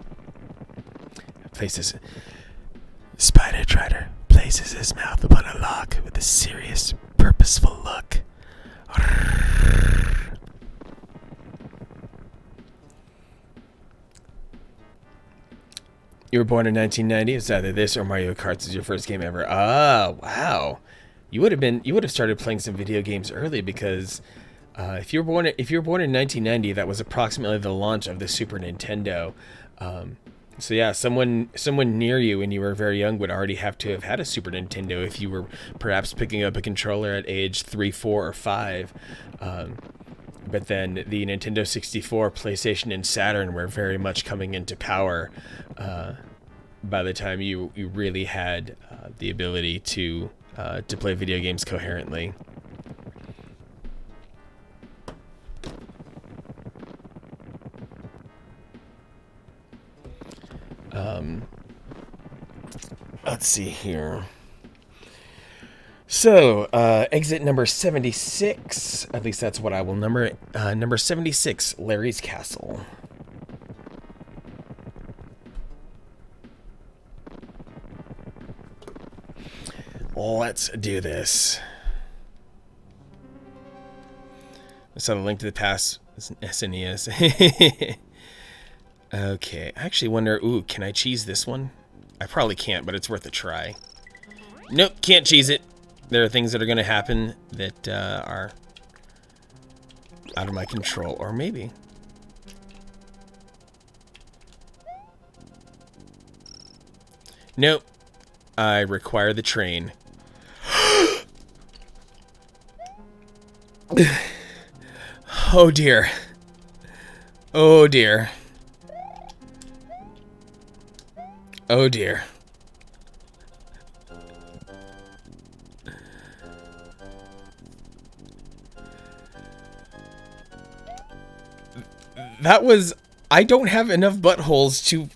Spider Trotter places his mouth upon a lock with a serious, purposeful look. You were born in 1990. It's either this or Mario Kart is your first game ever. Ah, wow. You would have started playing some video games early, because if you were born in 1990, that was approximately the launch of the Super Nintendo. So yeah, someone near you when you were very young would already have to have had a Super Nintendo if you were perhaps picking up a controller at age 3, 4, or 5. But then the Nintendo 64, PlayStation, and Saturn were very much coming into power by the time you really had the ability to play video games coherently. Let's see here. So, exit number 76, at least that's what I will number it. Number 76, Larry's Castle. Let's do this. I saw the Link to the Past SNES. Okay, I actually wonder, can I cheese this one? I probably can't, but it's worth a try. Nope, can't cheese it. There are things that are going to happen that are out of my control, or maybe. Nope, I require the train. Oh dear. Oh dear. Oh dear. That was... I don't have enough buttholes to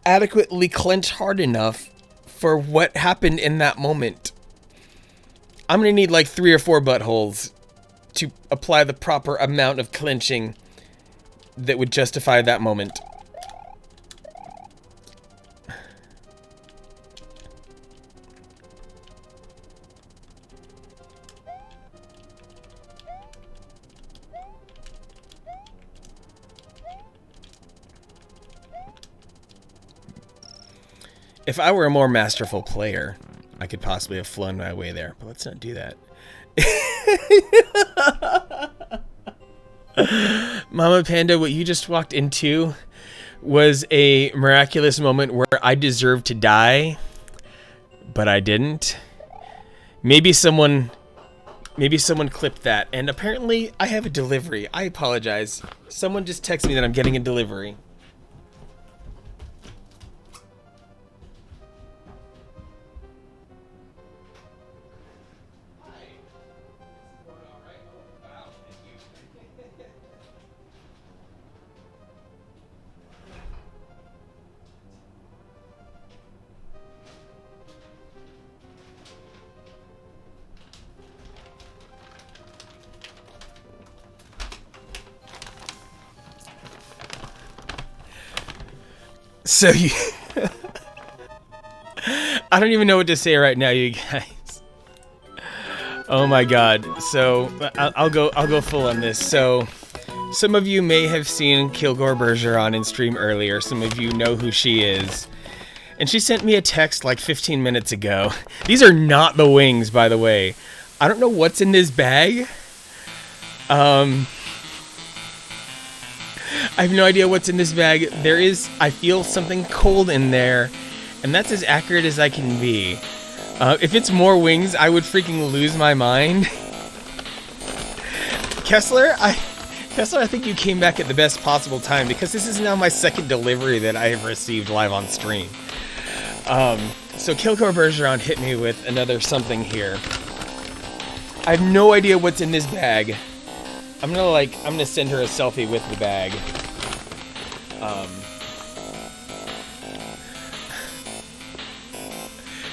adequately clench hard enough for what happened in that moment. I'm gonna need like 3 or 4 buttholes to apply the proper amount of clenching that would justify that moment. If I were a more masterful player, I could possibly have flown my way there, but let's not do that. Mama Panda, what you just walked into was a miraculous moment where I deserved to die, but I didn't. Maybe someone clipped that, and apparently I have a delivery. I apologize. Someone just texted me that I'm getting a delivery. So you... I don't even know what to say right now, you guys. Oh my god. So I'll go full on this. So some of you may have seen Kilgore Bergeron in stream earlier. Some of you know who she is. And she sent me a text like 15 minutes ago. These are not the wings, by the way. I don't know what's in this bag. I have no idea what's in this bag. There is, I feel something cold in there, and that's as accurate as I can be. If it's more wings, I would freaking lose my mind. Kessler, I think you came back at the best possible time, because this is now my second delivery that I have received live on stream. So Kilgore Bergeron hit me with another something here. I have no idea what's in this bag. I'm gonna send her a selfie with the bag.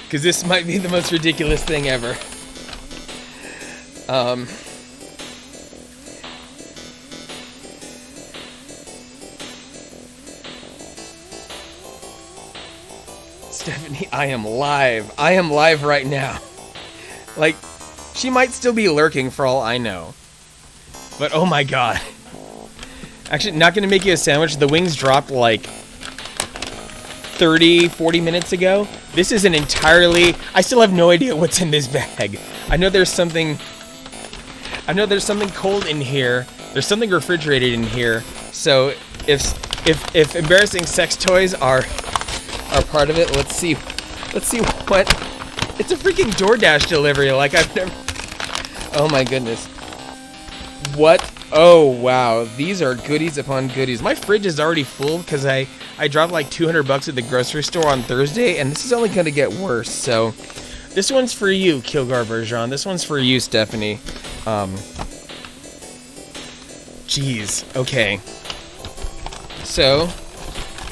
Because this might be the most ridiculous thing ever. Stephanie, I am live. I am live right now. Like, she might still be lurking for all I know. But oh my god. Actually, not gonna make you a sandwich. The wings dropped like 30-40 minutes ago. This is an entirely... I still have no idea what's in this bag. I know there's something cold in here. There's something refrigerated in here. So if embarrassing sex toys are part of it, let's see what... It's a freaking DoorDash delivery. Like, I've never... Oh my goodness. What? Oh, wow. These are goodies upon goodies. My fridge is already full because I dropped like $200 at the grocery store on Thursday, and this is only going to get worse. So this one's for you, Kilgore Bergeron. This one's for you, Stephanie. Jeez. Okay. So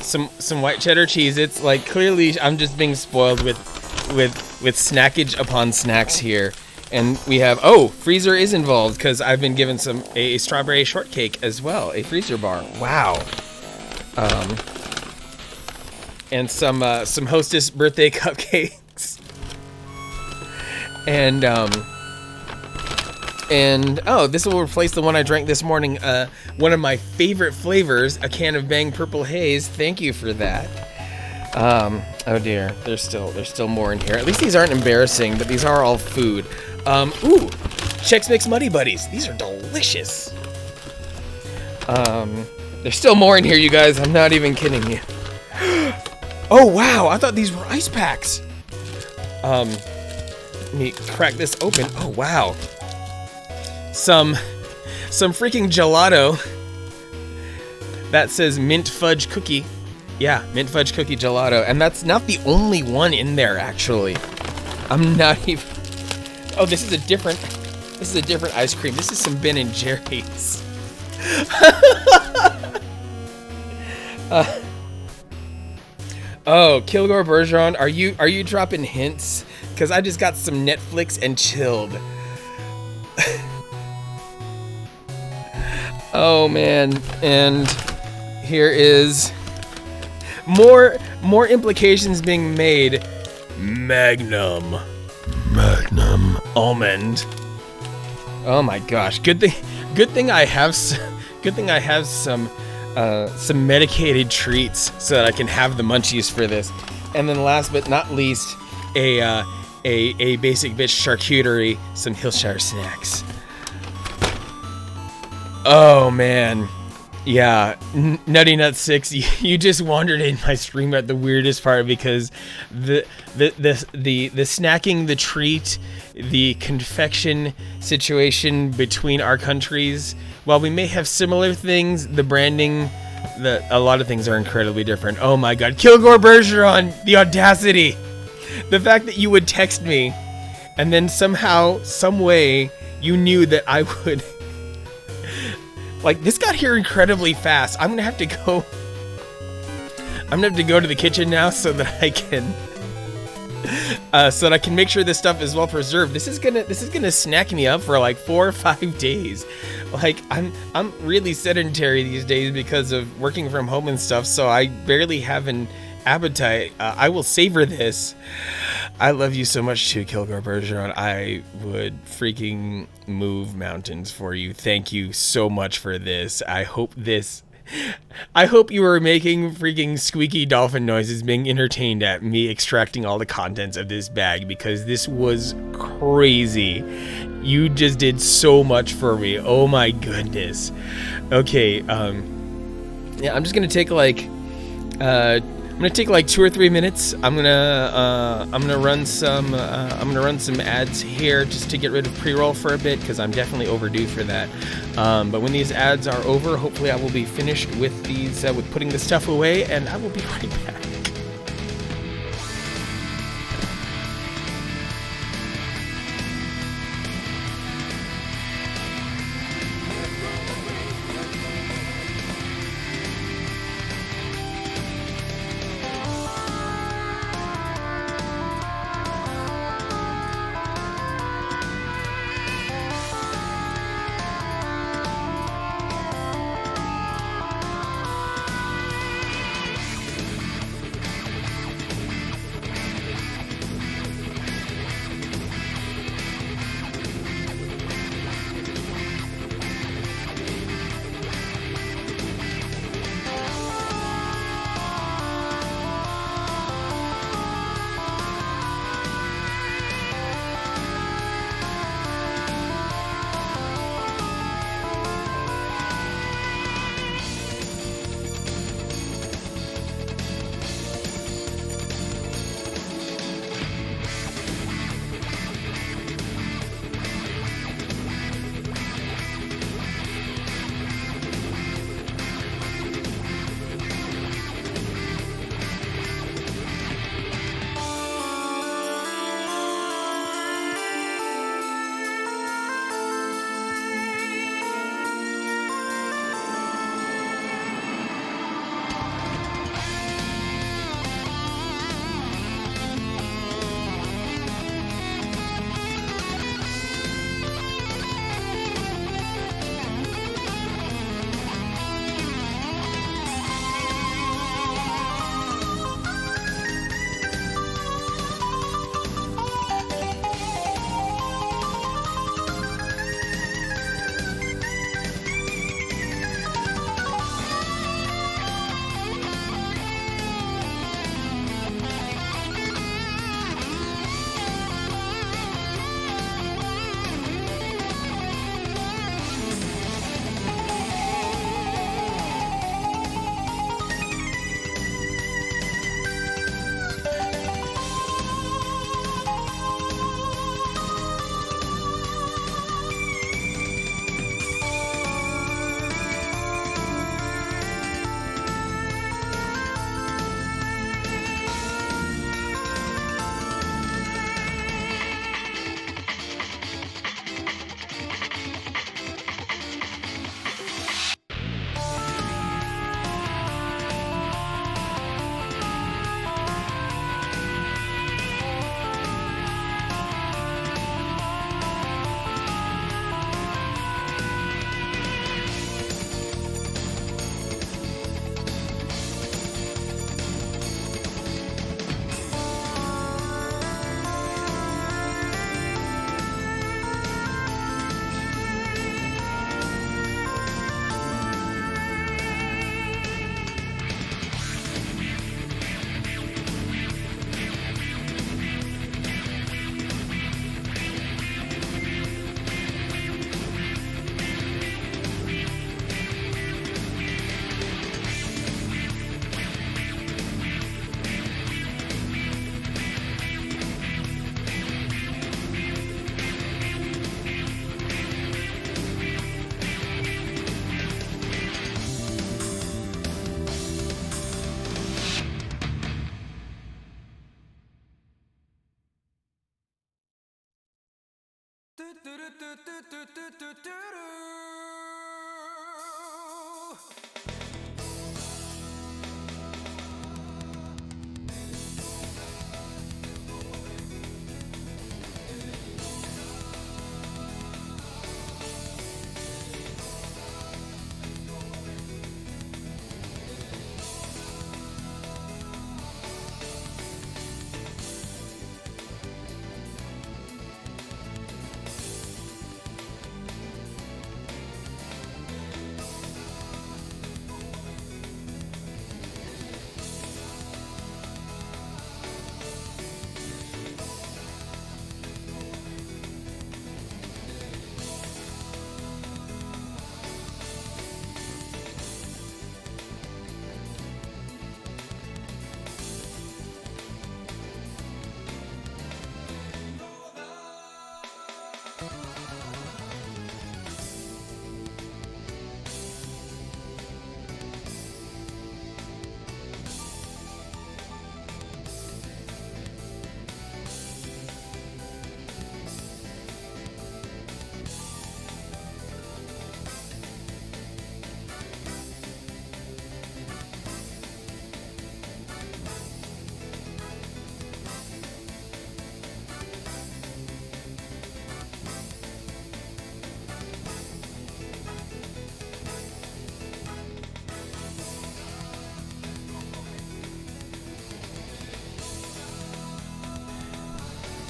some white cheddar Cheez-Its. Like, clearly I'm just being spoiled with snackage upon snacks here. And we have, oh, freezer is involved because I've been given a strawberry shortcake as well, a freezer bar. Wow. And some Hostess birthday cupcakes. And oh, this will replace the one I drank this morning. One of my favorite flavors, a can of Bang Purple Haze. Thank you for that. Oh dear, there's still more in here. At least these aren't embarrassing, but these are all food. Ooh, Chex Mix Muddy Buddies. These are delicious. There's still more in here, you guys. I'm not even kidding you. Oh wow, I thought these were ice packs. Let me crack this open. Oh wow. Some freaking gelato that says mint fudge cookie. Yeah, mint fudge cookie gelato, and that's not the only one in there actually. I'm not even. Oh, this is a different ice cream. This is some Ben and Jerry's. Oh, Kilgore Bergeron, are you dropping hints? Because I just got some Netflix and chilled. Oh man, and here is more implications being made.
Magnum.
Magnum.
Almond. Oh my gosh, good thing I have some medicated treats so that I can have the munchies for this. And then last but not least, a basic bitch charcuterie, some Hillshire snacks. Oh man, yeah, Nutty Nut 6, you just wandered in my stream at the weirdest part, because the snacking, the treat, the confection situation between our countries, while we may have similar things, the branding, a lot of things are incredibly different. Oh my god, Kilgore Bergeron, the audacity! The fact that you would text me, and then somehow, some way, you knew that I would... Like, this got here incredibly fast. I'm gonna have to go to the kitchen now so that I can make sure this stuff is well preserved. This is gonna snack me up for like 4 or 5 days. Like, I'm really sedentary these days because of working from home and stuff, so I barely have an appetite. I will savor this. I love you so much too, Kilgore Bergeron. I would freaking move mountains for you. Thank you so much for this. I hope you were making freaking squeaky dolphin noises being entertained at me extracting all the contents of this bag, because this was crazy. You just did so much for me. Oh my goodness. Okay, yeah, I'm just gonna take like 2 or 3 minutes. I'm gonna run some ads here just to get rid of pre-roll for a bit, because I'm definitely overdue for that. But when these ads are over, hopefully I will be finished with these with putting the stuff away, and I will be right back.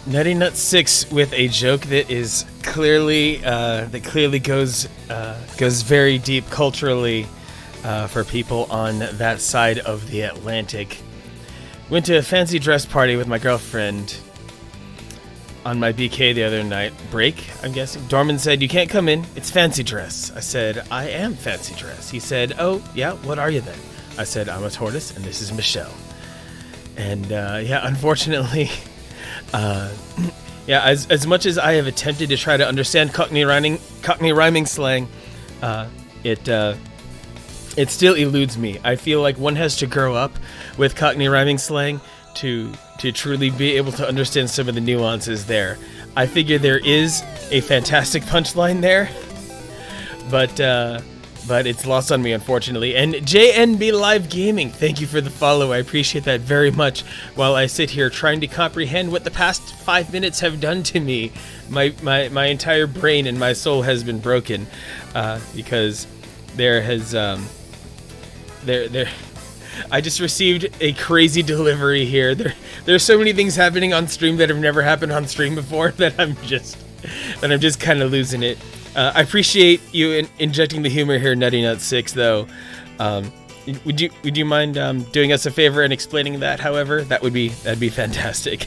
Nutty Nut 6 with a joke that is clearly goes very deep culturally for people on that side of the Atlantic. Went to a fancy dress party with my girlfriend on my BK the other night. Break, I'm guessing. Dorman said, "You can't come in. It's fancy dress." I said, "I am fancy dress." He said, "Oh, yeah, what are you then?" I said, "I'm a tortoise, and this is Michelle." And yeah, unfortunately, yeah, as much as I have attempted to try to understand Cockney rhyming slang, it still eludes me. I feel like one has to grow up with Cockney rhyming slang to truly be able to understand some of the nuances there. I figure there is a fantastic punchline there, but it's lost on me, unfortunately. And JNB Live Gaming, thank you for the follow. I appreciate that very much. While I sit here trying to comprehend what the past 5 minutes have done to me, my entire brain and my soul has been broken because there has I just received a crazy delivery here. There's so many things happening on stream that have never happened on stream before that I'm just kind of losing it. I appreciate you injecting the humor here, Nutty Nut 6, though. Would you mind doing us a favor and explaining that? However, that'd be fantastic.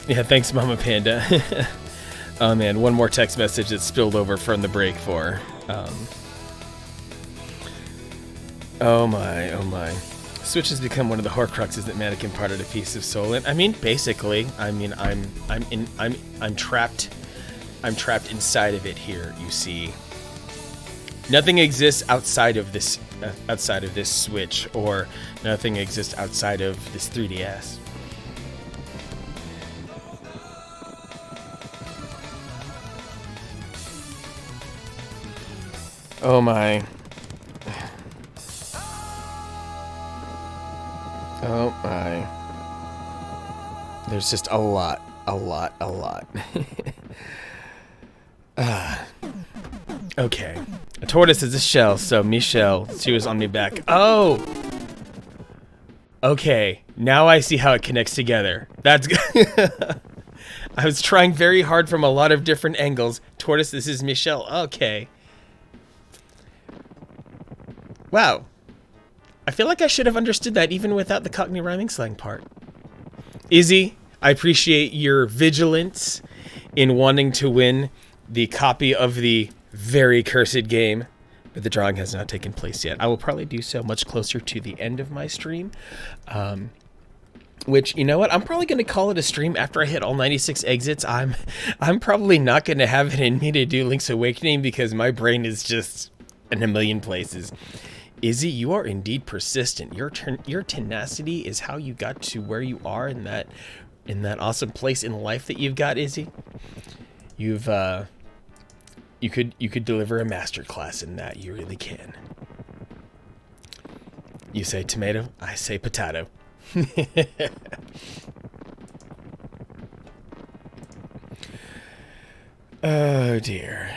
Yeah, thanks, Mama Panda. Oh man, one more text message that spilled over from the break for. Oh my. Switch has become one of the Horcruxes that Mannequin parted a piece of soul in. I mean, basically. I mean, I'm trapped. I'm trapped inside of it here. You see, nothing exists outside of this Switch, or nothing exists outside of this 3DS. Oh my. Oh my. There's just a lot. Okay. A tortoise is a shell, so Michelle, she was on me back. Oh! Okay, now I see how it connects together. That's good. I was trying very hard from a lot of different angles. Tortoise, this is Michelle. Okay. Wow. I feel like I should have understood that even without the Cockney rhyming slang part. Izzy, I appreciate your vigilance in wanting to win the copy of the very cursed game, but the drawing has not taken place yet. I will probably do so much closer to the end of my stream. Which, you know what? I'm probably going to call it a stream after I hit all 96 exits. I'm probably not going to have it in me to do Link's Awakening because my brain is just in a million places. Izzy, you are indeed persistent. Your tenacity is how you got to where you are in that awesome place in life that you've got, Izzy. You could deliver a master class in that. You really can. You say tomato, I say potato. Oh dear.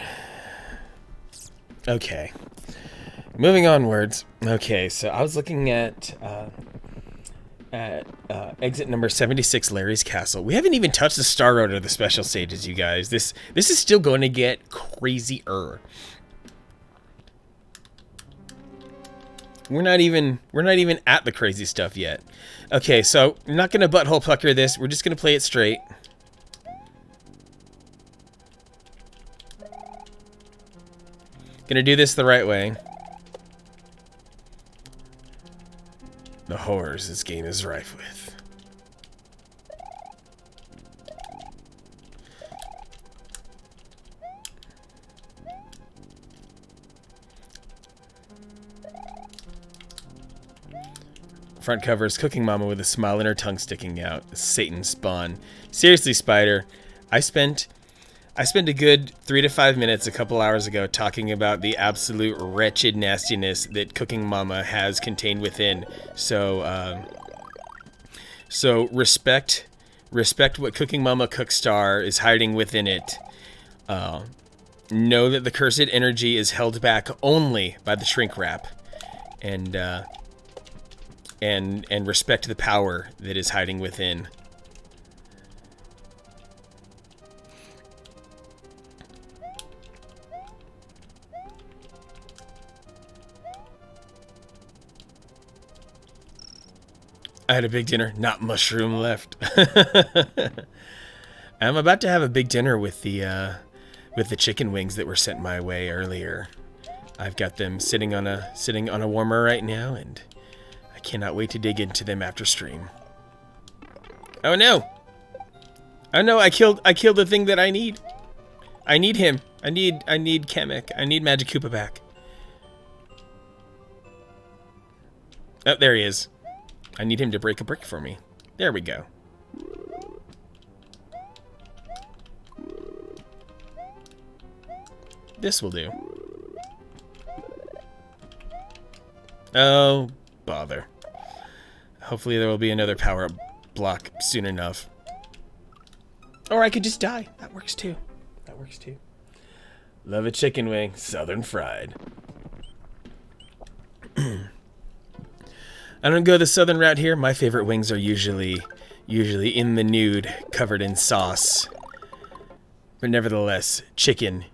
Okay. Moving onwards. Okay, so I was looking at exit number 76, Larry's Castle. We haven't even touched the Star Road or the special stages, you guys. This is still going to get crazier. We're not even at the crazy stuff yet. Okay, so I'm not gonna butthole pucker this. We're just gonna play it straight. Gonna do this the right way. The horrors this game is rife with. Front cover is Cooking Mama with a smile and her tongue sticking out. Satan's spawn. Seriously, Spider, I spent a good 3 to 5 minutes a couple hours ago talking about the absolute wretched nastiness that Cooking Mama has contained within. So respect what Cooking Mama Cookstar is hiding within it. Know that the cursed energy is held back only by the shrink wrap, and respect the power that is hiding within. I had a big dinner, not mushroom left. I'm about to have a big dinner with the chicken wings that were sent my way earlier. I've got them sitting on a warmer right now, and I cannot wait to dig into them after stream. Oh no! Oh no! I killed the thing that I need. I need him. I need Kamek. I need Magic Koopa back. Oh, there he is. I need him to break a brick for me. There we go. This will do. Oh, bother. Hopefully there will be another power-up block soon enough. Or I could just die. That works too. That works too. Love a chicken wing, southern fried. I don't go the southern route here. My favorite wings are usually in the nude, covered in sauce. But nevertheless, chicken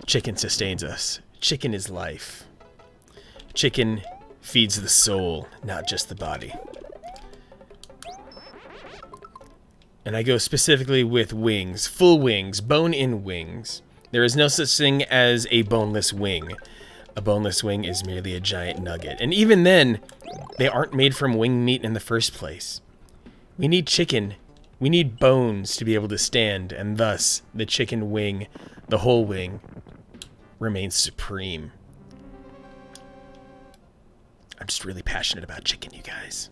sustains us. Chicken is life. Chicken feeds the soul, not just the body. And I go specifically with wings, full wings, bone-in wings. There is no such thing as a boneless wing. A boneless wing is merely a giant nugget. And even then, they aren't made from wing meat in the first place. We need chicken. We need bones to be able to stand, and thus, the chicken wing, the whole wing, remains supreme. I'm just really passionate about chicken, you guys.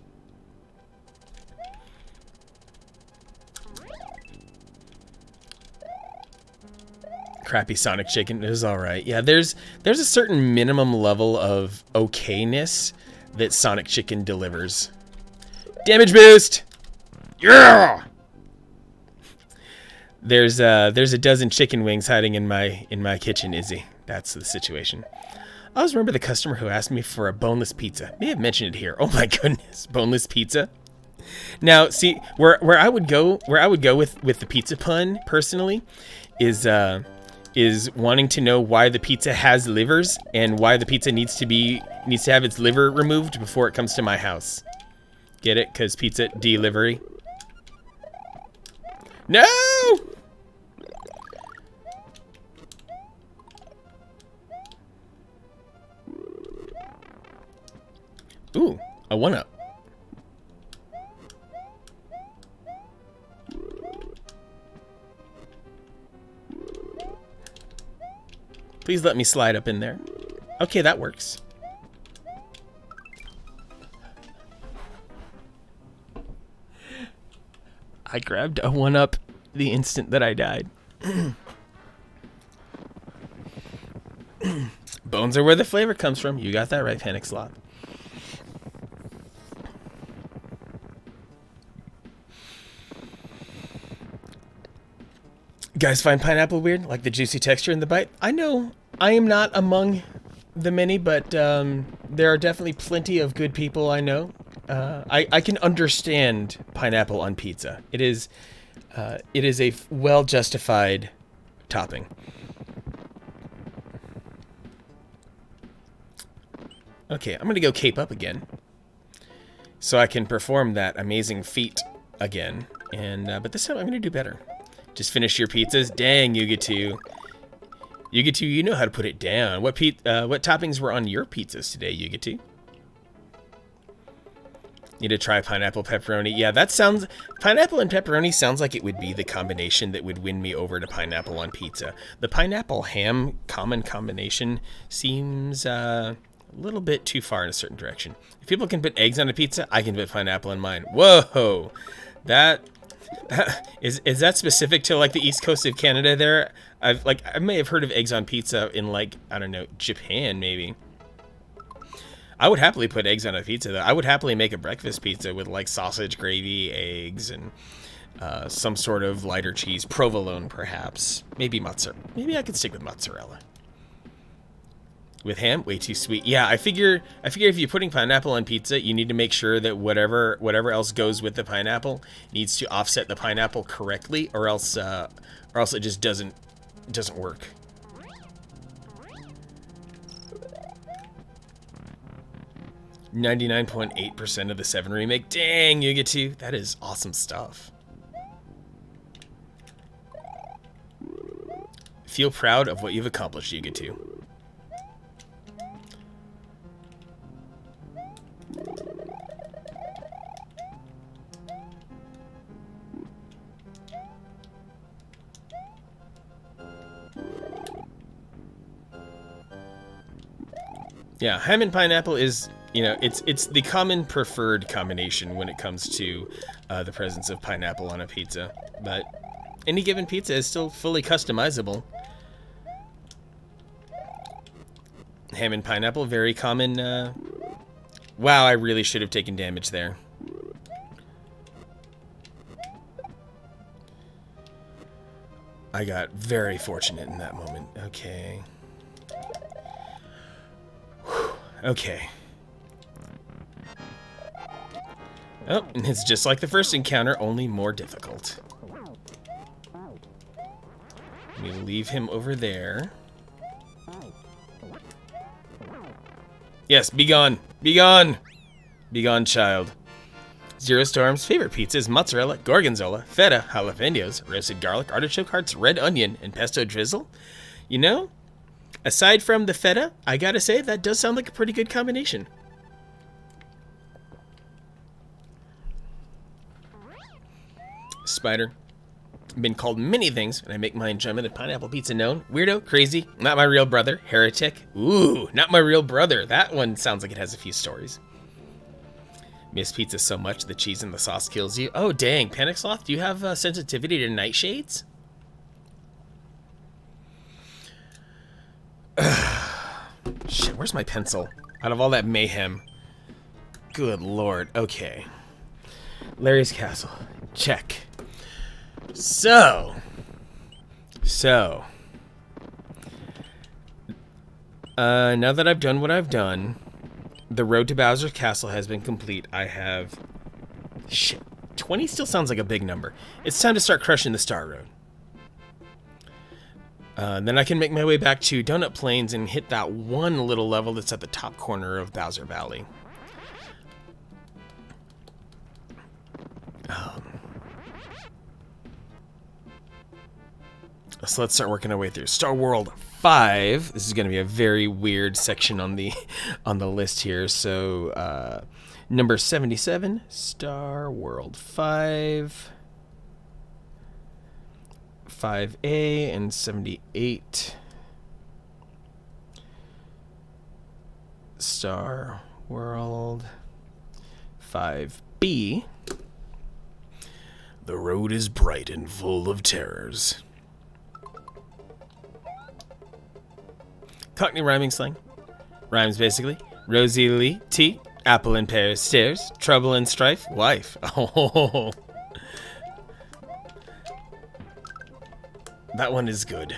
Crappy Sonic chicken is alright. Yeah, there's a certain minimum level of okayness that Sonic chicken delivers. Damage boost! Yeah! There's a dozen chicken wings hiding in my kitchen, Izzy. That's the situation. I always remember the customer who asked me for a boneless pizza. May have mentioned it here. Oh my goodness, boneless pizza. Now, see, where I would go with the pizza pun personally is wanting to know why the pizza has livers and why the pizza needs to have its liver removed before it comes to my house. Get it? 'Cause pizza delivery. No! Ooh, a 1-up. Please let me slide up in there. Okay, that works. I grabbed a 1-up the instant that I died. Bones are where the flavor comes from. You got that right, Panic Sloth. Guys find pineapple weird? Like the juicy texture in the bite? I know I am not among the many, but there are definitely plenty of good people I know. I can understand pineapple on pizza. It is a well-justified topping. Okay, I'm going to go cape up again, so I can perform that amazing feat again. And but this time I'm going to do better. Just finish your pizzas. Dang, Yugitu. Yugitu, you know how to put it down. What toppings were on your pizzas today, Yugitu? Need to try pineapple pepperoni. Yeah, that sounds... Pineapple and pepperoni sounds like it would be the combination that would win me over to pineapple on pizza. The pineapple ham common combination seems a little bit too far in a certain direction. If people can put eggs on a pizza, I can put pineapple on mine. Whoa! Is that specific to like the east coast of Canada there? I may have heard of eggs on pizza in like, I don't know, Japan maybe. I would happily put eggs on a pizza though. I would happily make a breakfast pizza with like sausage, gravy, eggs, and some sort of lighter cheese, provolone perhaps. Maybe mozzarella. Maybe I could stick with mozzarella. With ham, way too sweet. Yeah, I figure if you're putting pineapple on pizza, you need to make sure that whatever else goes with the pineapple needs to offset the pineapple correctly, or else it just doesn't work. .8% of the 7 remake. Dang, Yugitu, that is awesome stuff. Feel proud of what you've accomplished, Yugitu. Yeah, ham and pineapple is, you know, it's the common preferred combination when it comes to the presence of pineapple on a pizza. But any given pizza is still fully customizable. Ham and pineapple, very common. Wow, I really should have taken damage there. I got very fortunate in that moment. Okay. Okay. Oh, it's just like the first encounter, only more difficult. We leave him over there. Yes, be gone! Be gone! Be gone, child. Zero Storm's favorite pizza is mozzarella, gorgonzola, feta, jalapenos, roasted garlic, artichoke hearts, red onion, and pesto drizzle. You know, aside from the feta, I gotta say, that does sound like a pretty good combination. Spider. Been called many things, and I make my enjoyment of pineapple pizza known. Weirdo, crazy, not my real brother, heretic. Ooh, not my real brother. That one sounds like it has a few stories. Miss pizza so much, the cheese and the sauce kills you. Oh, dang. Panic Sloth, do you have sensitivity to nightshades? Shit, where's my pencil? Out of all that mayhem. Good lord. Okay. Larry's Castle. Check. So. Now that I've done what I've done, the road to Bowser's Castle has been complete. I have... Shit. 20 still sounds like a big number. It's time to start crushing the Star Road. Then I can make my way back to Donut Plains and hit that one little level that's at the top corner of Bowser Valley. So let's start working our way through Star World 5. This is going to be a very weird section on the list here. So number 77, Star World 5, 5A, and 78. Star World 5B.
The road is bright and full of terrors.
Cockney rhyming slang. Rhymes basically. Rosie Lee, tea, apple and pear, stairs, trouble and strife, wife. Oh, that one is good.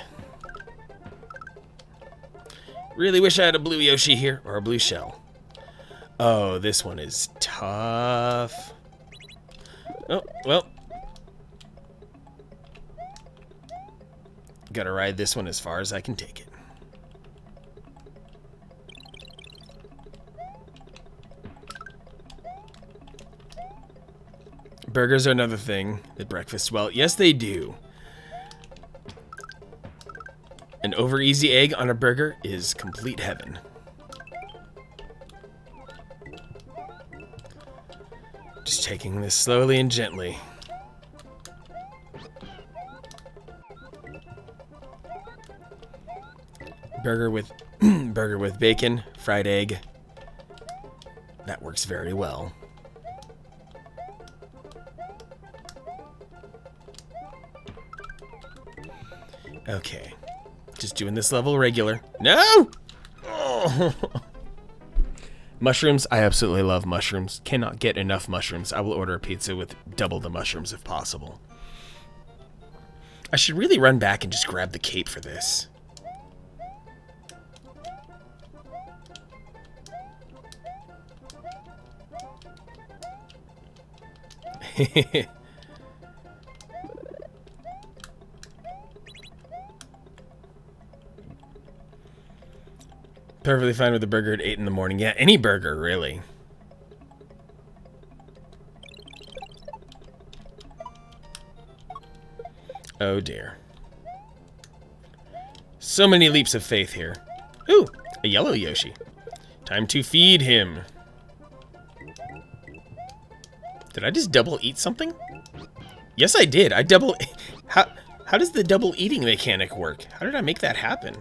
Really wish I had a blue Yoshi here, or a blue shell. Oh, this one is tough. Oh, well. Gotta ride this one as far as I can take it. Burgers are another thing at breakfast. Well, yes, they do. An over easy egg on a burger is complete heaven. Just taking this slowly and gently. Burger with burger with bacon, fried egg. That works very well. Okay. Just doing this level regular. No! Oh. Mushrooms. I absolutely love mushrooms. Cannot get enough mushrooms. I will order a pizza with double the mushrooms if possible. I should really run back and just grab the cape for this. Perfectly fine with a burger at 8 in the morning. Yeah, any burger, really. Oh dear. So many leaps of faith here. Ooh, a yellow Yoshi. Time to feed him. Did I just double eat something? Yes, I did. I double... How does the double eating mechanic work? How did I make that happen?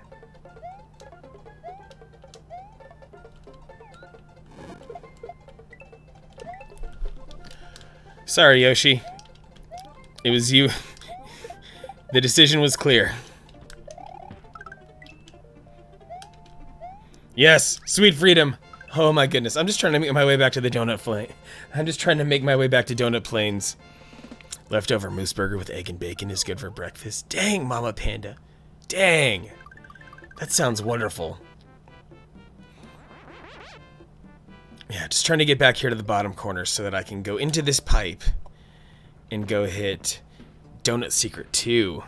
Sorry, Yoshi. It was you. The decision was clear. Yes, sweet freedom. Oh my goodness. I'm just trying to make my way back to the donut flame. I'm just trying to make my way back to Donut Plains. Leftover moose burger with egg and bacon is good for breakfast. Dang, Mama Panda. Dang. That sounds wonderful. Yeah, just trying to get back here to the bottom corner so that I can go into this pipe and go hit Donut Secret 2,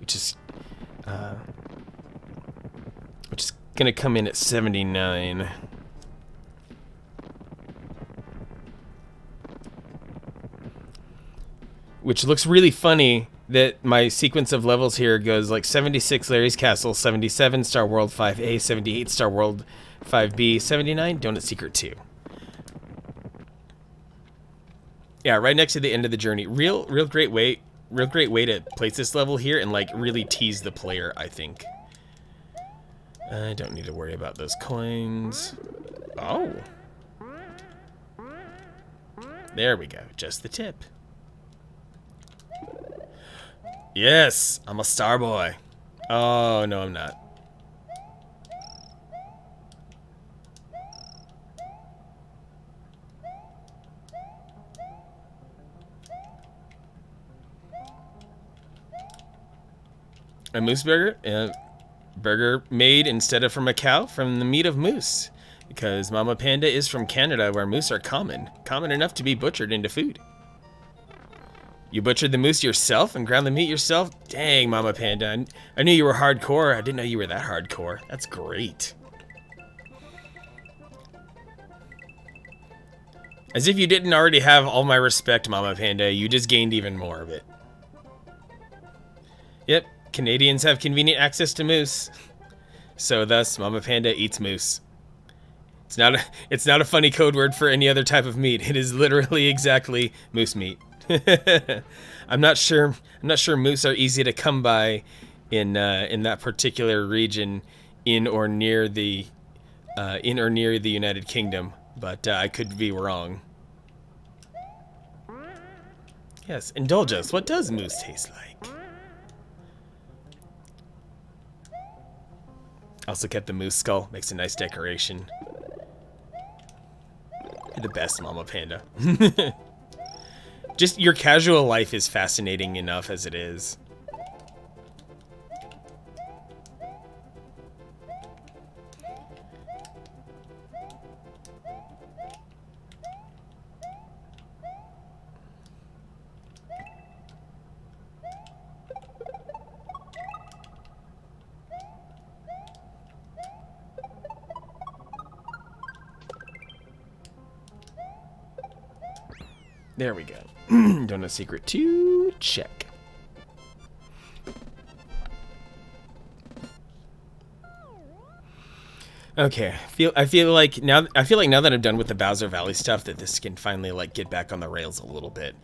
which is gonna come in at 79. Which looks really funny that my sequence of levels here goes like 76 Larry's Castle, 77 Star World 5A, 78 Star World 5B, 79 Donut Secret 2. Yeah, right next to the end of the journey. Real great way to place this level here and like really tease the player, I think. I don't need to worry about those coins. Oh. There we go. Just the tip. Yes, I'm a star boy. Oh, no, I'm not. A moose burger? Burger made instead of from a cow, from the meat of moose. Because Mama Panda is from Canada, where moose are common. Common enough to be butchered into food. You butchered the moose yourself and ground the meat yourself? Dang, Mama Panda. I knew you were hardcore. I didn't know you were that hardcore. That's great. As if you didn't already have all my respect, Mama Panda. You just gained even more of it. Yep, Canadians have convenient access to moose. So thus, Mama Panda eats moose. It's not a funny code word for any other type of meat. It is literally exactly moose meat. I'm not sure moose are easy to come by in that particular region in or near the in or near the United Kingdom, but I could be wrong. Yes, indulge us. What does moose taste like? Also kept the moose skull. Makes a nice decoration. You're the best, Mama Panda. Just your casual life is fascinating enough as it is. There we go. Donut secret 2, check. Okay, I feel like now that I'm done with the Bowser Valley stuff, that this can finally like get back on the rails a little bit,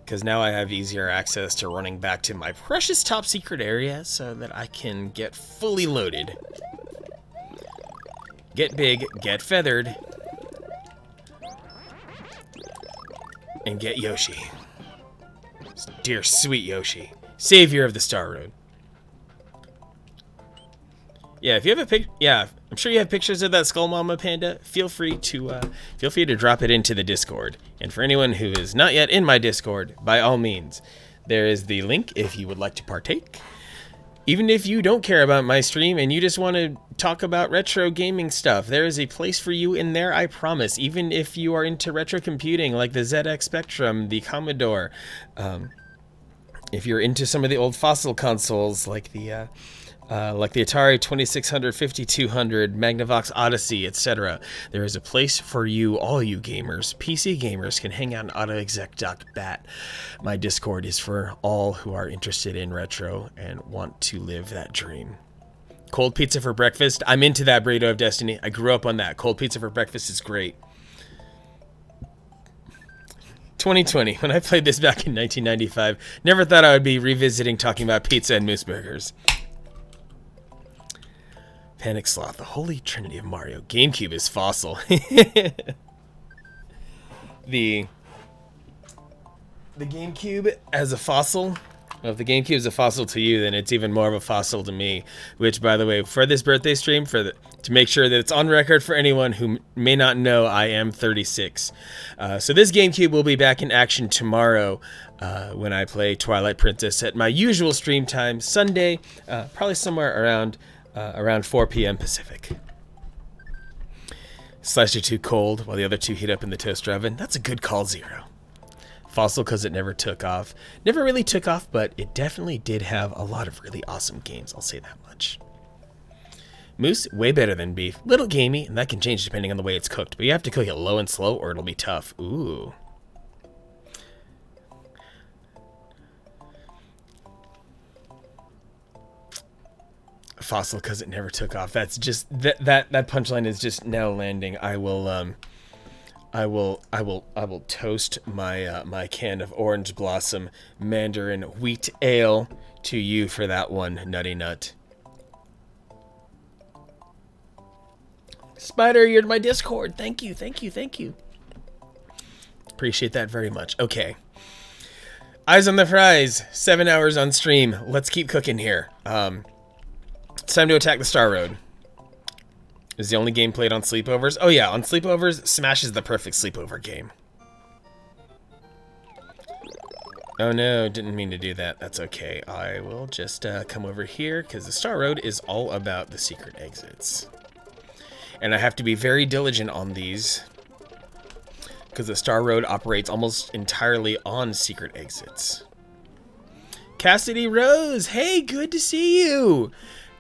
because now I have easier access to running back to my precious top secret area so that I can get fully loaded. Get big, get feathered, and get Yoshi. Dear sweet Yoshi, savior of the Star Road. Yeah, if you have I'm sure you have pictures of that skull, Mama Panda. Feel free to drop it into the Discord. And for anyone who is not yet in my Discord, by all means, there is the link if you would like to partake. Even if you don't care about my stream and you just want to talk about retro gaming stuff, there is a place for you in there, I promise. Even if you are into retro computing like the ZX Spectrum, the Commodore, if you're into some of the old Fossil consoles like the Atari 2600, 5200, Magnavox Odyssey, etc. There is a place for you, all you gamers. PC gamers can hang out in autoexec.bat. My Discord is for all who are interested in retro and want to live that dream. Cold pizza for breakfast. I'm into that, Burrito of Destiny. I grew up on that. Cold pizza for breakfast is great. 2020, when I played this back in 1995, never thought I would be revisiting talking about pizza and moose burgers. Panic Sloth, the holy trinity of Mario. GameCube is fossil. The GameCube as a fossil. Well, if the GameCube is a fossil to you, then it's even more of a fossil to me. Which, by the way, for this birthday stream, to make sure that it's on record for anyone who may not know, I am 36. So this GameCube will be back in action tomorrow when I play Twilight Princess at my usual stream time, Sunday, probably somewhere around 4 p.m. Pacific. Slicer too cold while the other two heat up in the toaster oven. That's a good call, Zero. Fossil because it never took off. Never really took off, but it definitely did have a lot of really awesome games. I'll say that much. Moose, way better than beef. Little gamey, and that can change depending on the way it's cooked. But you have to cook it low and slow or it'll be tough. Ooh. Fossil because it never took off. That's just that punchline is just now landing. I will toast my can of Orange Blossom Mandarin Wheat Ale to you for that one, Nutty Nut. Spider, you're in my Discord. Thank you. Appreciate that very much. Okay. Eyes on the prize. 7 hours on stream. Let's keep cooking here. It's time to attack the Star Road. Is the only game played on sleepovers? Oh yeah, on sleepovers, Smash is the perfect sleepover game. Oh no, didn't mean to do that. That's okay. I will just come over here because the Star Road is all about the secret exits. And I have to be very diligent on these because the Star Road operates almost entirely on secret exits. Cassidy Rose, hey, good to see you.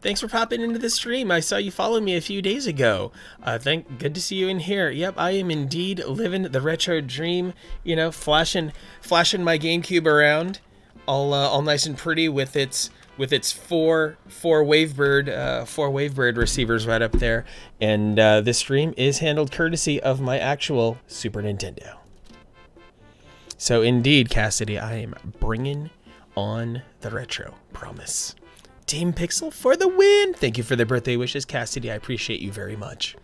Thanks for popping into the stream. I saw you follow me a few days ago. Good to see you in here. Yep, I am indeed living the retro dream. You know, flashing my GameCube around, all nice and pretty with its four Wavebird receivers right up there. And this stream is handled courtesy of my actual Super Nintendo. So indeed, Cassidy, I am bringing on the retro. Promise. Team Pixel for the win. Thank you for the birthday wishes, Cassidy. I appreciate you very much.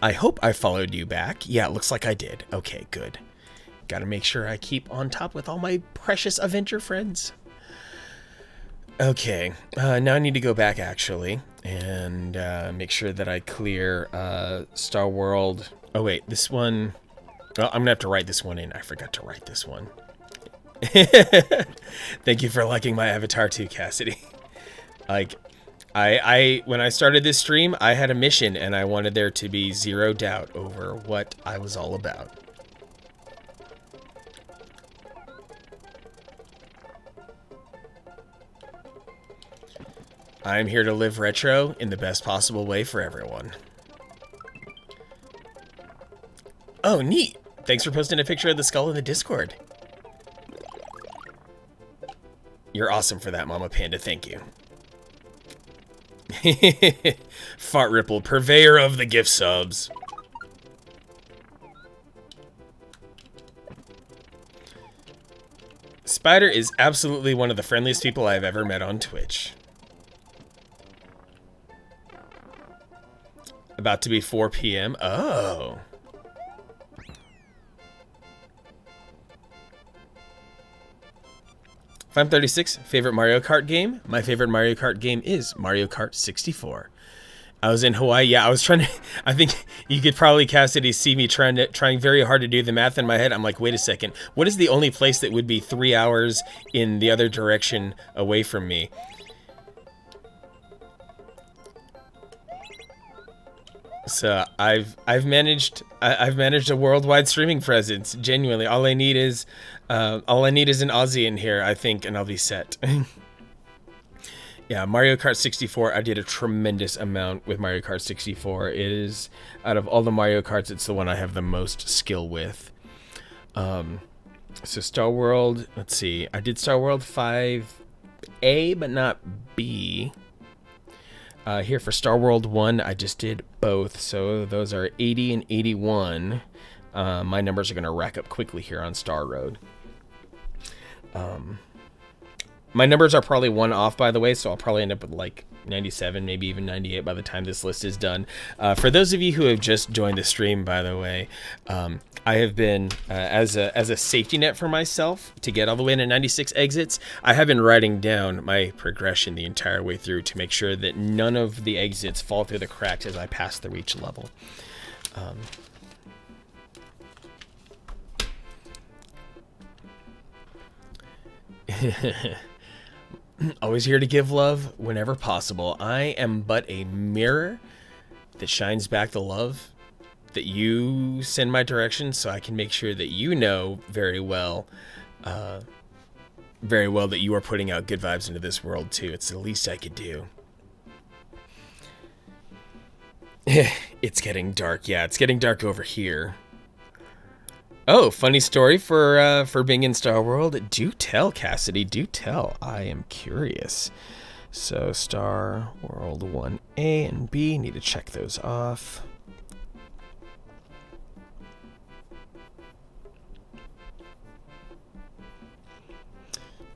I hope I followed you back. Yeah, it looks like I did. Okay, good. Gotta make sure I keep on top with all my precious Avenger friends. Okay, now I need to go back, actually, and make sure that I clear Star World. Oh, wait, this one... Well, I'm gonna have to write this one in. I forgot to write this one. Thank you for liking my avatar too, Cassidy. Like, I when I started this stream, I had a mission and I wanted there to be zero doubt over what I was all about. I'm here to live retro in the best possible way for everyone. Oh, neat. Thanks for posting a picture of the skull in the Discord. You're awesome for that, Mama Panda. Thank you. Fart Ripple, purveyor of the gift subs. Spider is absolutely one of the friendliest people I've ever met on Twitch. About to be 4 p.m. Oh. Fime36, favorite Mario Kart game? My favorite Mario Kart game is Mario Kart 64. I was in Hawaii. Yeah, I was trying to... I think you could probably, Cassidy, see me trying very hard to do the math in my head. I'm like, wait a second. What is the only place that would be 3 hours in the other direction away from me? So I've managed a worldwide streaming presence. Genuinely, all I need is an Aussie in here, I think, and I'll be set. Yeah, Mario Kart 64. I did a tremendous amount with Mario Kart 64. It is, out of all the Mario Karts, it's the one I have the most skill with. So Star World. Let's see. I did Star World 5A, but not B. Here for Star World 1, I just did both, so those are 80 and 81. My numbers are going to rack up quickly here on Star Road. My numbers are probably one off, by the way, so I'll probably end up with like 97, maybe even 98 by the time this list is done. For those of you who have just joined the stream, by the way, I have been, as a safety net for myself to get all the way into 96 exits, I have been writing down my progression the entire way through to make sure that none of the exits fall through the cracks as I pass through each level. Always here to give love whenever possible. I am but a mirror that shines back the love that you send my direction, so I can make sure that you know very well that you are putting out good vibes into this world too. It's the least I could do. It's getting dark. Yeah, it's getting dark over here. Oh, funny story for being in Star World. Do tell, Cassidy. Do tell. I am curious. So Star World 1A and B, need to check those off.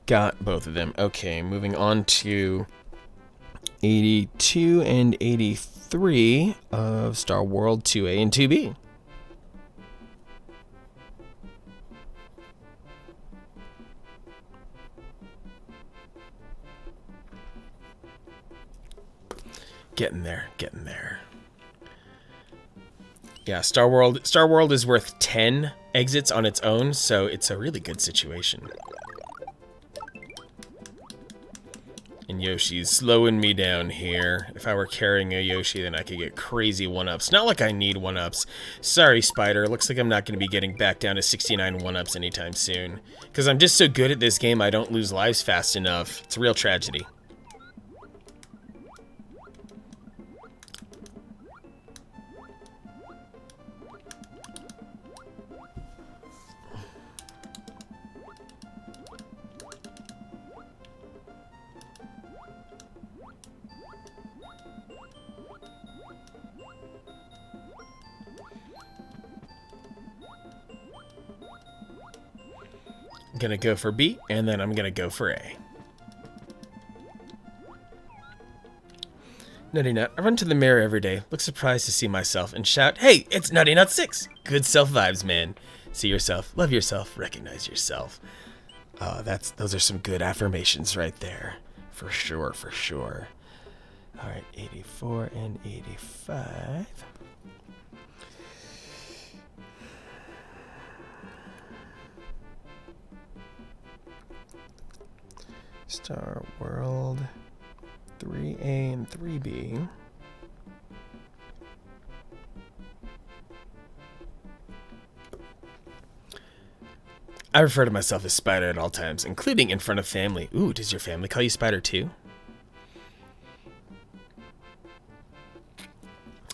Got both of them. Okay, moving on to 82 and 83 of Star World 2A and 2B. Getting there, getting there. Yeah, Star World is worth 10 exits on its own, so it's a really good situation. And Yoshi's slowing me down here. If I were carrying a Yoshi, then I could get crazy 1-ups. Not like I need 1-ups. Sorry, Spider. Looks like I'm not going to be getting back down to 69 1-ups anytime soon. Because I'm just so good at this game, I don't lose lives fast enough. It's a real tragedy. I'm gonna go for B, and then I'm gonna go for A. Nutty Nut. I run to the mirror every day, look surprised to see myself, and shout, "Hey, it's Nutty Nut 6! Good self vibes, man. See yourself, love yourself, recognize yourself." Those are some good affirmations right there. For sure, for sure. Alright, 84 and 85. Star World 3A and 3B. I refer to myself as Spider at all times, including in front of family. Ooh, does your family call you Spider too?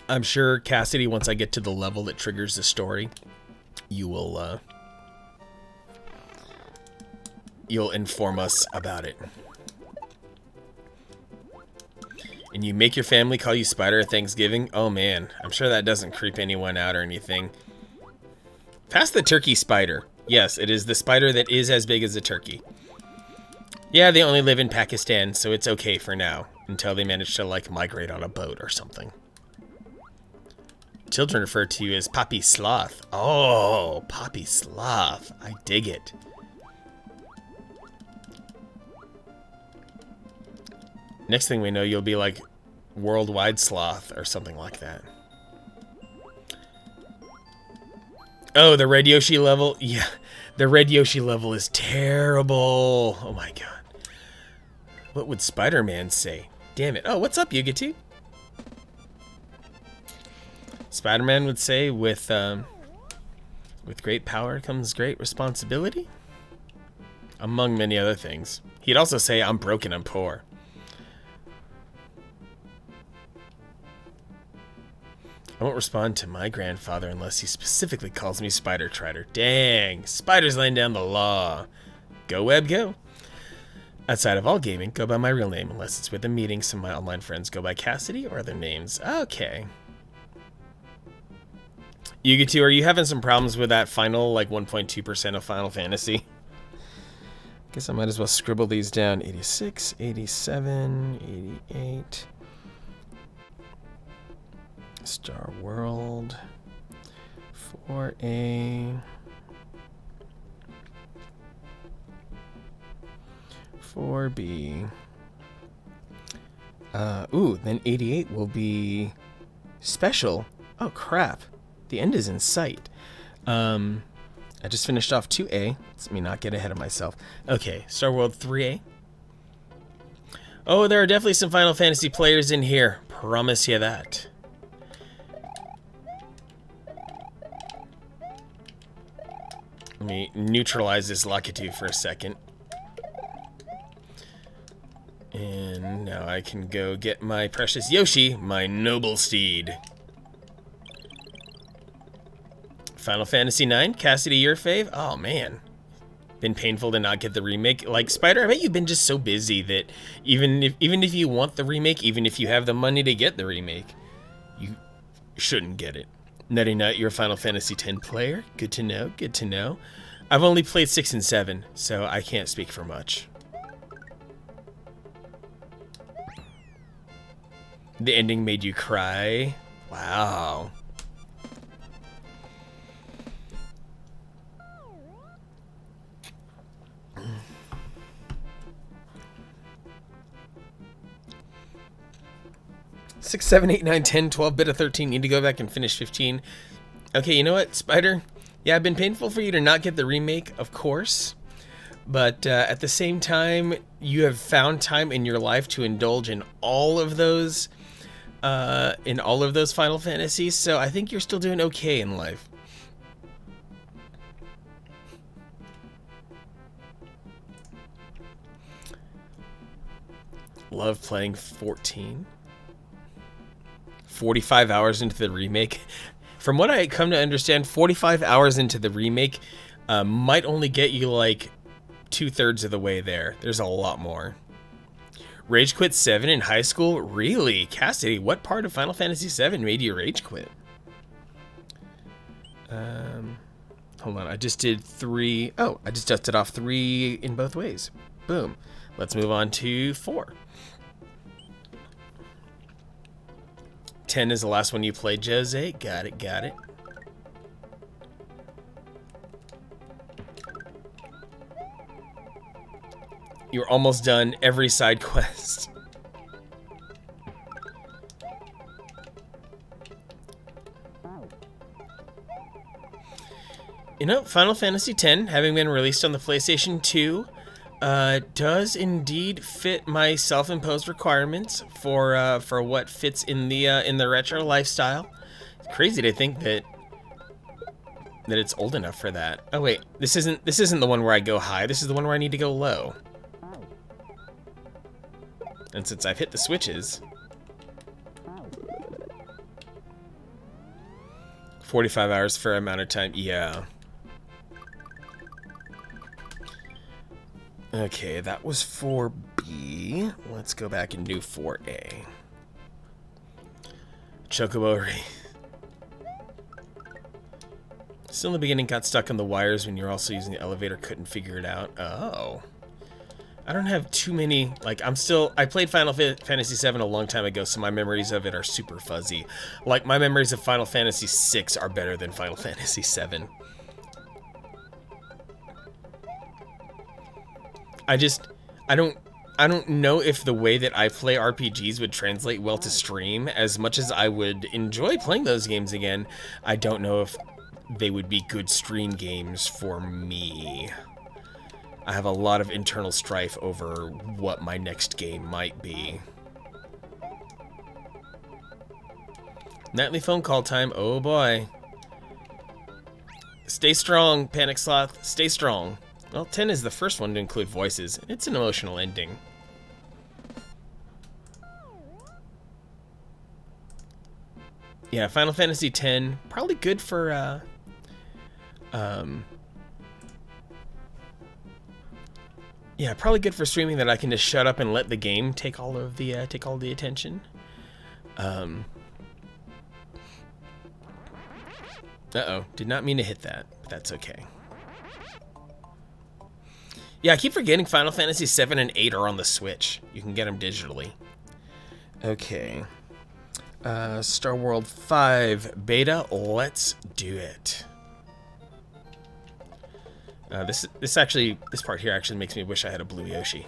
I'm sure, Cassidy, once I get to the level that triggers the story, you'll inform us about it. And you make your family call you Spider at Thanksgiving? Oh man, I'm sure that doesn't creep anyone out or anything. Pass the turkey spider. Yes, it is the spider that is as big as a turkey. Yeah, they only live in Pakistan, so it's okay for now, until they manage to, like, migrate on a boat or something. Children refer to you as Poppy Sloth. Oh, Poppy Sloth. I dig it. Next thing we know, you'll be like Worldwide Sloth or something like that. Oh, the Red Yoshi level? Yeah, the Red Yoshi level is terrible. Oh my god. What would Spider-Man say? Damn it. Oh, what's up, Yugatu? Spider-Man would say, with great power comes great responsibility? Among many other things. He'd also say, I'm broken and poor. I won't respond to my grandfather unless he specifically calls me Spider Trider. Dang, Spider's laying down the law. Go Web, go. Outside of all gaming, go by my real name unless it's with a meeting. Some of my online friends go by Cassidy or other names. Okay. Yugatu, are you having some problems with that final, like, 1.2% of Final Fantasy? Guess I might as well scribble these down. 86, 87, 88... Star World 4A 4B. Ooh, then 88 will be special. Oh crap. The end is in sight. I just finished off 2A. Let me not get ahead of myself. Okay, Star World 3A. Oh, there are definitely some Final Fantasy players in here. Promise you that. Let me neutralize this Lakitu for a second. And now I can go get my precious Yoshi, my noble steed. Final Fantasy IX, Cassidy, your fave? Oh man. Been painful to not get the remake. Like, Spider, I bet you've been just so busy that even if you want the remake, even if you have the money to get the remake, you shouldn't get it. Nutty Nut, you're a Final Fantasy X player. Good to know, good to know. I've only played 6 and 7, so I can't speak for much. The ending made you cry? Wow. Six, 7, 8, 9, 10, 12, bit of 13. Need to go back and finish 15. Okay, you know what, Spider? Yeah, it's been painful for you to not get the remake, of course. But at the same time, you have found time in your life to indulge in all of those Final Fantasies. So I think you're still doing okay in life. Love playing 14. 45 hours into the remake. From what I come to understand, 45 hours into the remake might only get you like 2/3 of the way there. There's a lot more. Rage quit 7 in high school? Really? Cassidy, what part of Final Fantasy 7 made you rage quit? Hold on, I just did 3. Oh, I just dusted off 3 in both ways. Boom. Let's move on to 4. 10 is the last one you played, Jose. Got it, got it. You're almost done every side quest. You know, Final Fantasy X, having been released on the PlayStation 2, does indeed fit my self-imposed requirements for what fits in the retro lifestyle. It's crazy to think that it's old enough for that. Oh wait, this isn't the one where I go high. This is the one where I need to go low. And since I've hit the switches, 45 hours for amount of time. Yeah. Okay, that was 4B. Let's go back and do 4A. Chocobo Wraith. Still in the beginning, got stuck on the wires when you're also using the elevator, couldn't figure it out. Oh. I don't have too many, like, I played Final Fantasy VII a long time ago, so my memories of it are super fuzzy. Like, my memories of Final Fantasy VI are better than Final Fantasy VII. I don't know if the way that I play RPGs would translate well to stream. As much as I would enjoy playing those games again, I don't know if they would be good stream games for me. I have a lot of internal strife over what my next game might be. Nightly phone call time. Oh boy. Stay strong, Panic Sloth. Stay strong. Well, 10 is the first one to include voices. It's an emotional ending. Yeah, Final Fantasy X, probably good for, yeah, probably good for streaming that I can just shut up and let the game take all the attention. Uh-oh, did not mean to hit that, but that's okay. Yeah, I keep forgetting Final Fantasy 7 and 8 are on the Switch. You can get them digitally. Okay. Star World 5 beta, let's do it. This part here actually makes me wish I had a blue Yoshi.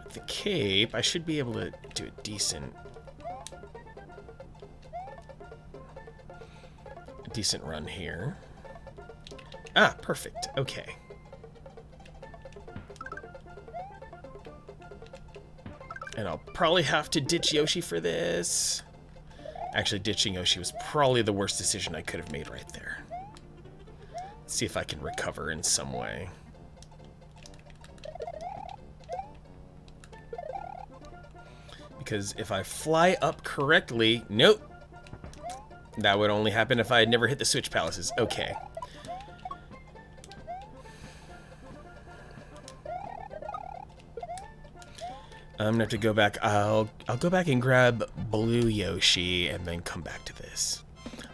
With the cape, I should be able to do a decent run here. Ah, perfect. Okay. And I'll probably have to ditch Yoshi for this. Actually, ditching Yoshi was probably the worst decision I could have made right there. Let's see if I can recover in some way. Because if I fly up correctly... Nope. That would only happen if I had never hit the Switch Palaces. Okay. I'm gonna have to go back. I'll go back and grab Blue Yoshi and then come back to this.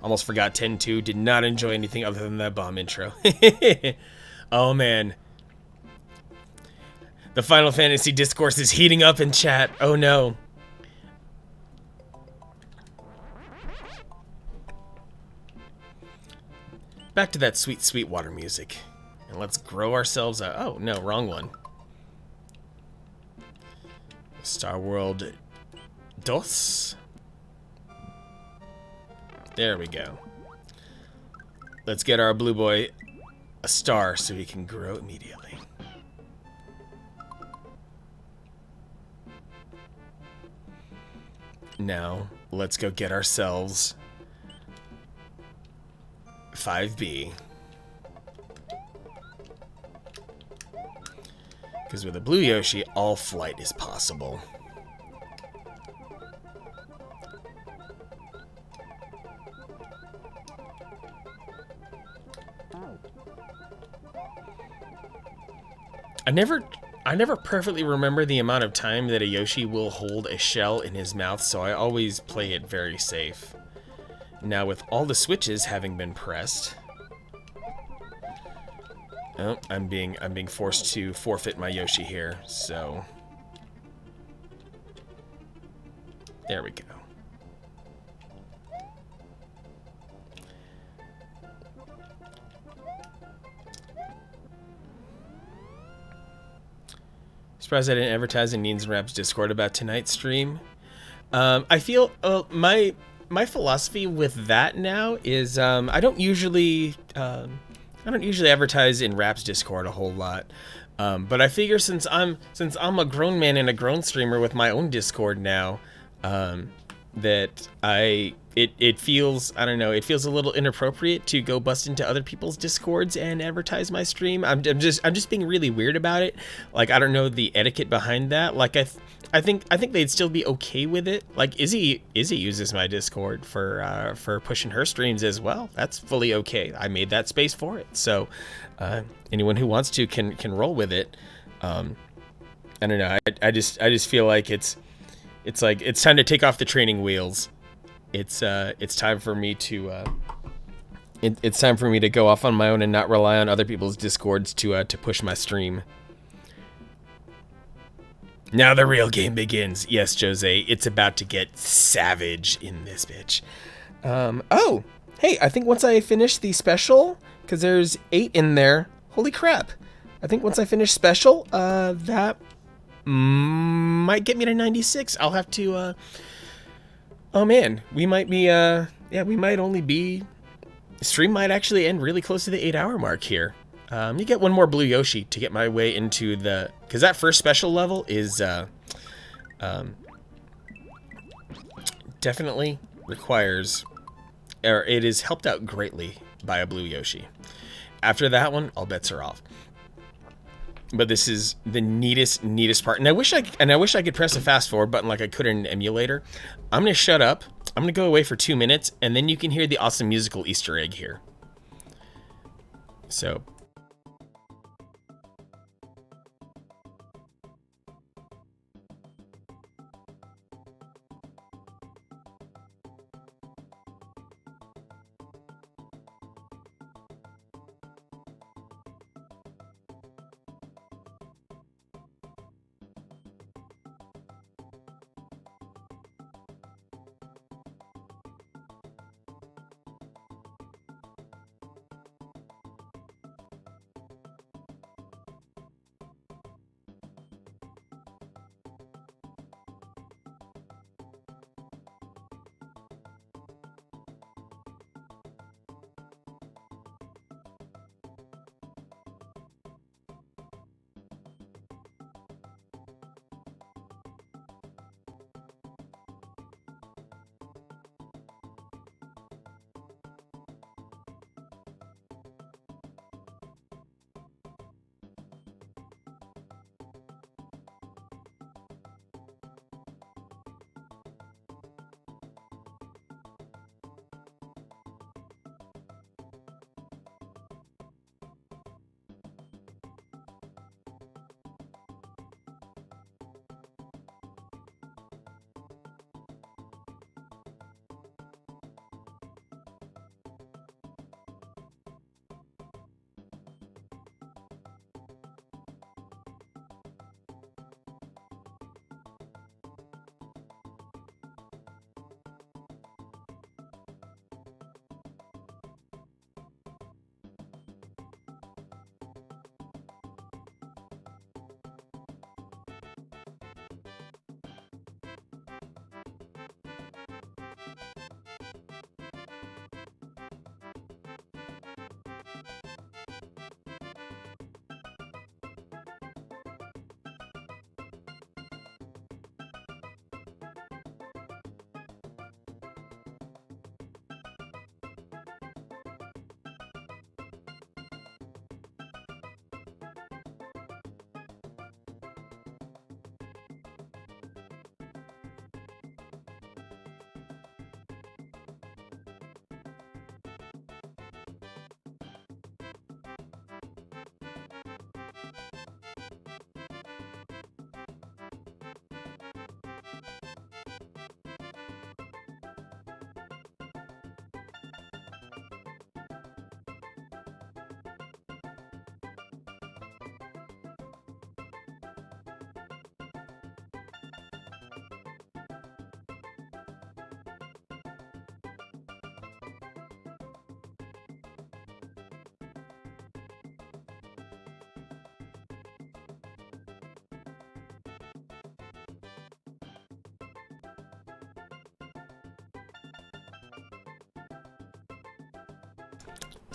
Almost forgot 10-2. Did not enjoy anything other than that bomb intro. Oh man. The Final Fantasy discourse is heating up in chat. Oh no. Back to that sweet, sweet water music. And let's grow ourselves out. Oh, no, wrong one. Star World DOS. There we go. Let's get our blue boy a star so he can grow immediately. Now, let's go get ourselves 5B. Because with a blue Yoshi, all flight is possible. I never perfectly remember the amount of time that a Yoshi will hold a shell in his mouth, so I always play it very safe. Now with all the switches having been pressed, Oh, I'm being forced to forfeit my Yoshi here, so there we go. Surprised I didn't advertise in Neens and Raps Discord about tonight's stream. I feel my philosophy with that now is I don't usually advertise in Raps Discord a whole lot, but I figure since I'm a grown man and a grown streamer with my own Discord now, that it feels, I don't know, it feels a little inappropriate to go bust into other people's Discords and advertise my stream. I'm just being really weird about it. Like, I don't know the etiquette behind that. Like, I think they'd still be okay with it. Like, Izzy uses my Discord for pushing her streams as well. That's fully okay. I made that space for it. So anyone who wants to can roll with it. I don't know. I just feel like it's like it's time to take off the training wheels. It's time for me to it's time for me to go off on my own and not rely on other people's Discords to push my stream. Now the real game begins. Yes, Jose, it's about to get savage in this bitch. Oh, hey, I think once I finish the special, because there's 8 in there. Holy crap. I think once I finish special, that might get me to 96. I'll have to, oh man, we might be, we might only be, stream might actually end really close to the 8-hour mark here. You get one more blue Yoshi to get my way into the, because that first special level is definitely requires, or it is helped out greatly by a blue Yoshi. After that one, all bets are off. But this is the neatest part, and I wish I could press a fast forward button like I could in an emulator. I'm gonna shut up. I'm gonna go away for 2 minutes, and then you can hear the awesome musical Easter egg here. So.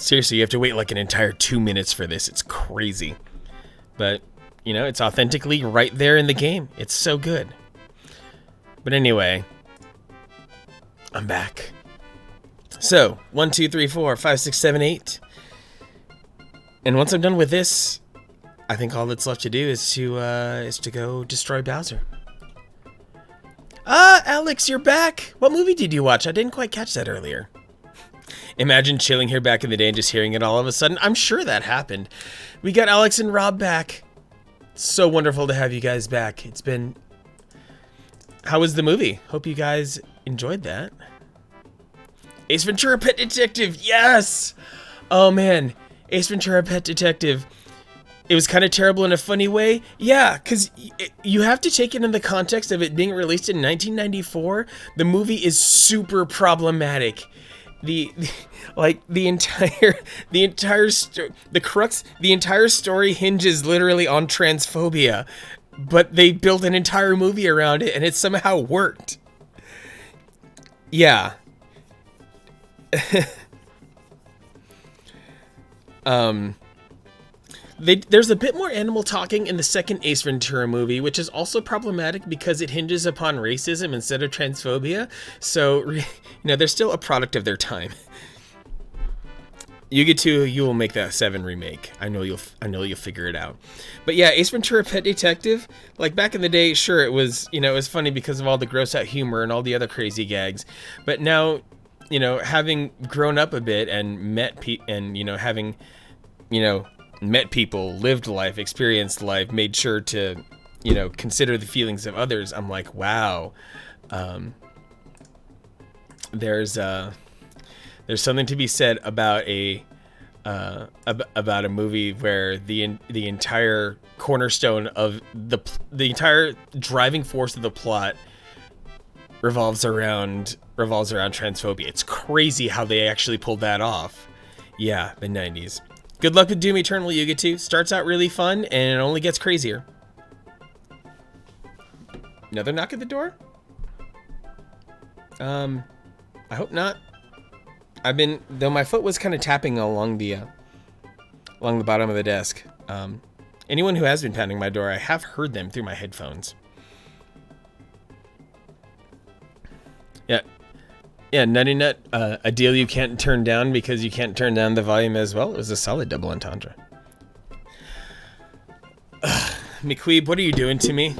Seriously, you have to wait like an entire 2 minutes for this. It's crazy. But, you know, it's authentically right there in the game. It's so good. But anyway, I'm back. So, 1, 2, 3, 4, 5, 6, 7, 8. And once I'm done with this, I think all that's left to do is to go destroy Bowser. Ah, Alex, you're back. What movie did you watch? I didn't quite catch that earlier. Imagine chilling here back in the day and just hearing it all of a sudden. I'm sure that happened. We got Alex and Rob back. So wonderful to have you guys back. It's been... How was the movie? Hope you guys enjoyed that. Ace Ventura Pet Detective. Yes! Oh, man. Ace Ventura Pet Detective. It was kind of terrible in a funny way. Yeah, because you have to take it in the context of it being released in 1994. The movie is super problematic. The entire story hinges literally on transphobia, but they built an entire movie around it and it somehow worked. Yeah. There's a bit more animal talking in the second Ace Ventura movie, which is also problematic because it hinges upon racism instead of transphobia. So, you know, they're still a product of their time. Yugi 2, you will make that 7 remake. I know you'll figure it out. But yeah, Ace Ventura Pet Detective, like back in the day, sure, it was, you know, it was funny because of all the gross out humor and all the other crazy gags. But now, you know, having grown up a bit and met met people, lived life, experienced life, made sure to, you know, consider the feelings of others. I'm like, wow. There's something to be said about a movie where the entire cornerstone of the entire driving force of the plot revolves around transphobia. It's crazy how they actually pulled that off. Yeah, the 90s. Good luck with Doom Eternal, Yuga 2. Starts out really fun, and it only gets crazier. Another knock at the door? I hope not. Though my foot was kind of tapping along the bottom of the desk. Anyone who has been pounding my door, I have heard them through my headphones. Yeah. Yeah, Nutty Nut, a deal you can't turn down because you can't turn down the volume as well. It was a solid double entendre. McQueeb, what are you doing to me?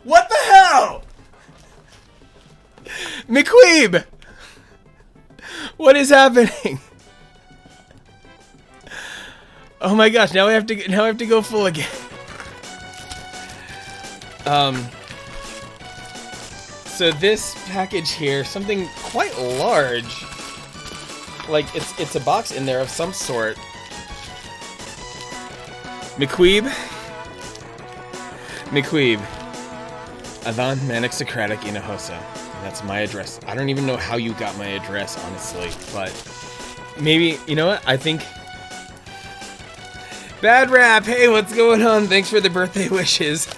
What the hell? McQueeb! What is happening? Oh my gosh, now I have to go full again. So this package here, something quite large. Like it's a box in there of some sort. McQueeb. Avan Manic Socratic Inahosa. That's my address. I don't even know how you got my address, honestly, but maybe, you know what? I think... Bad Rap! Hey, what's going on? Thanks for the birthday wishes.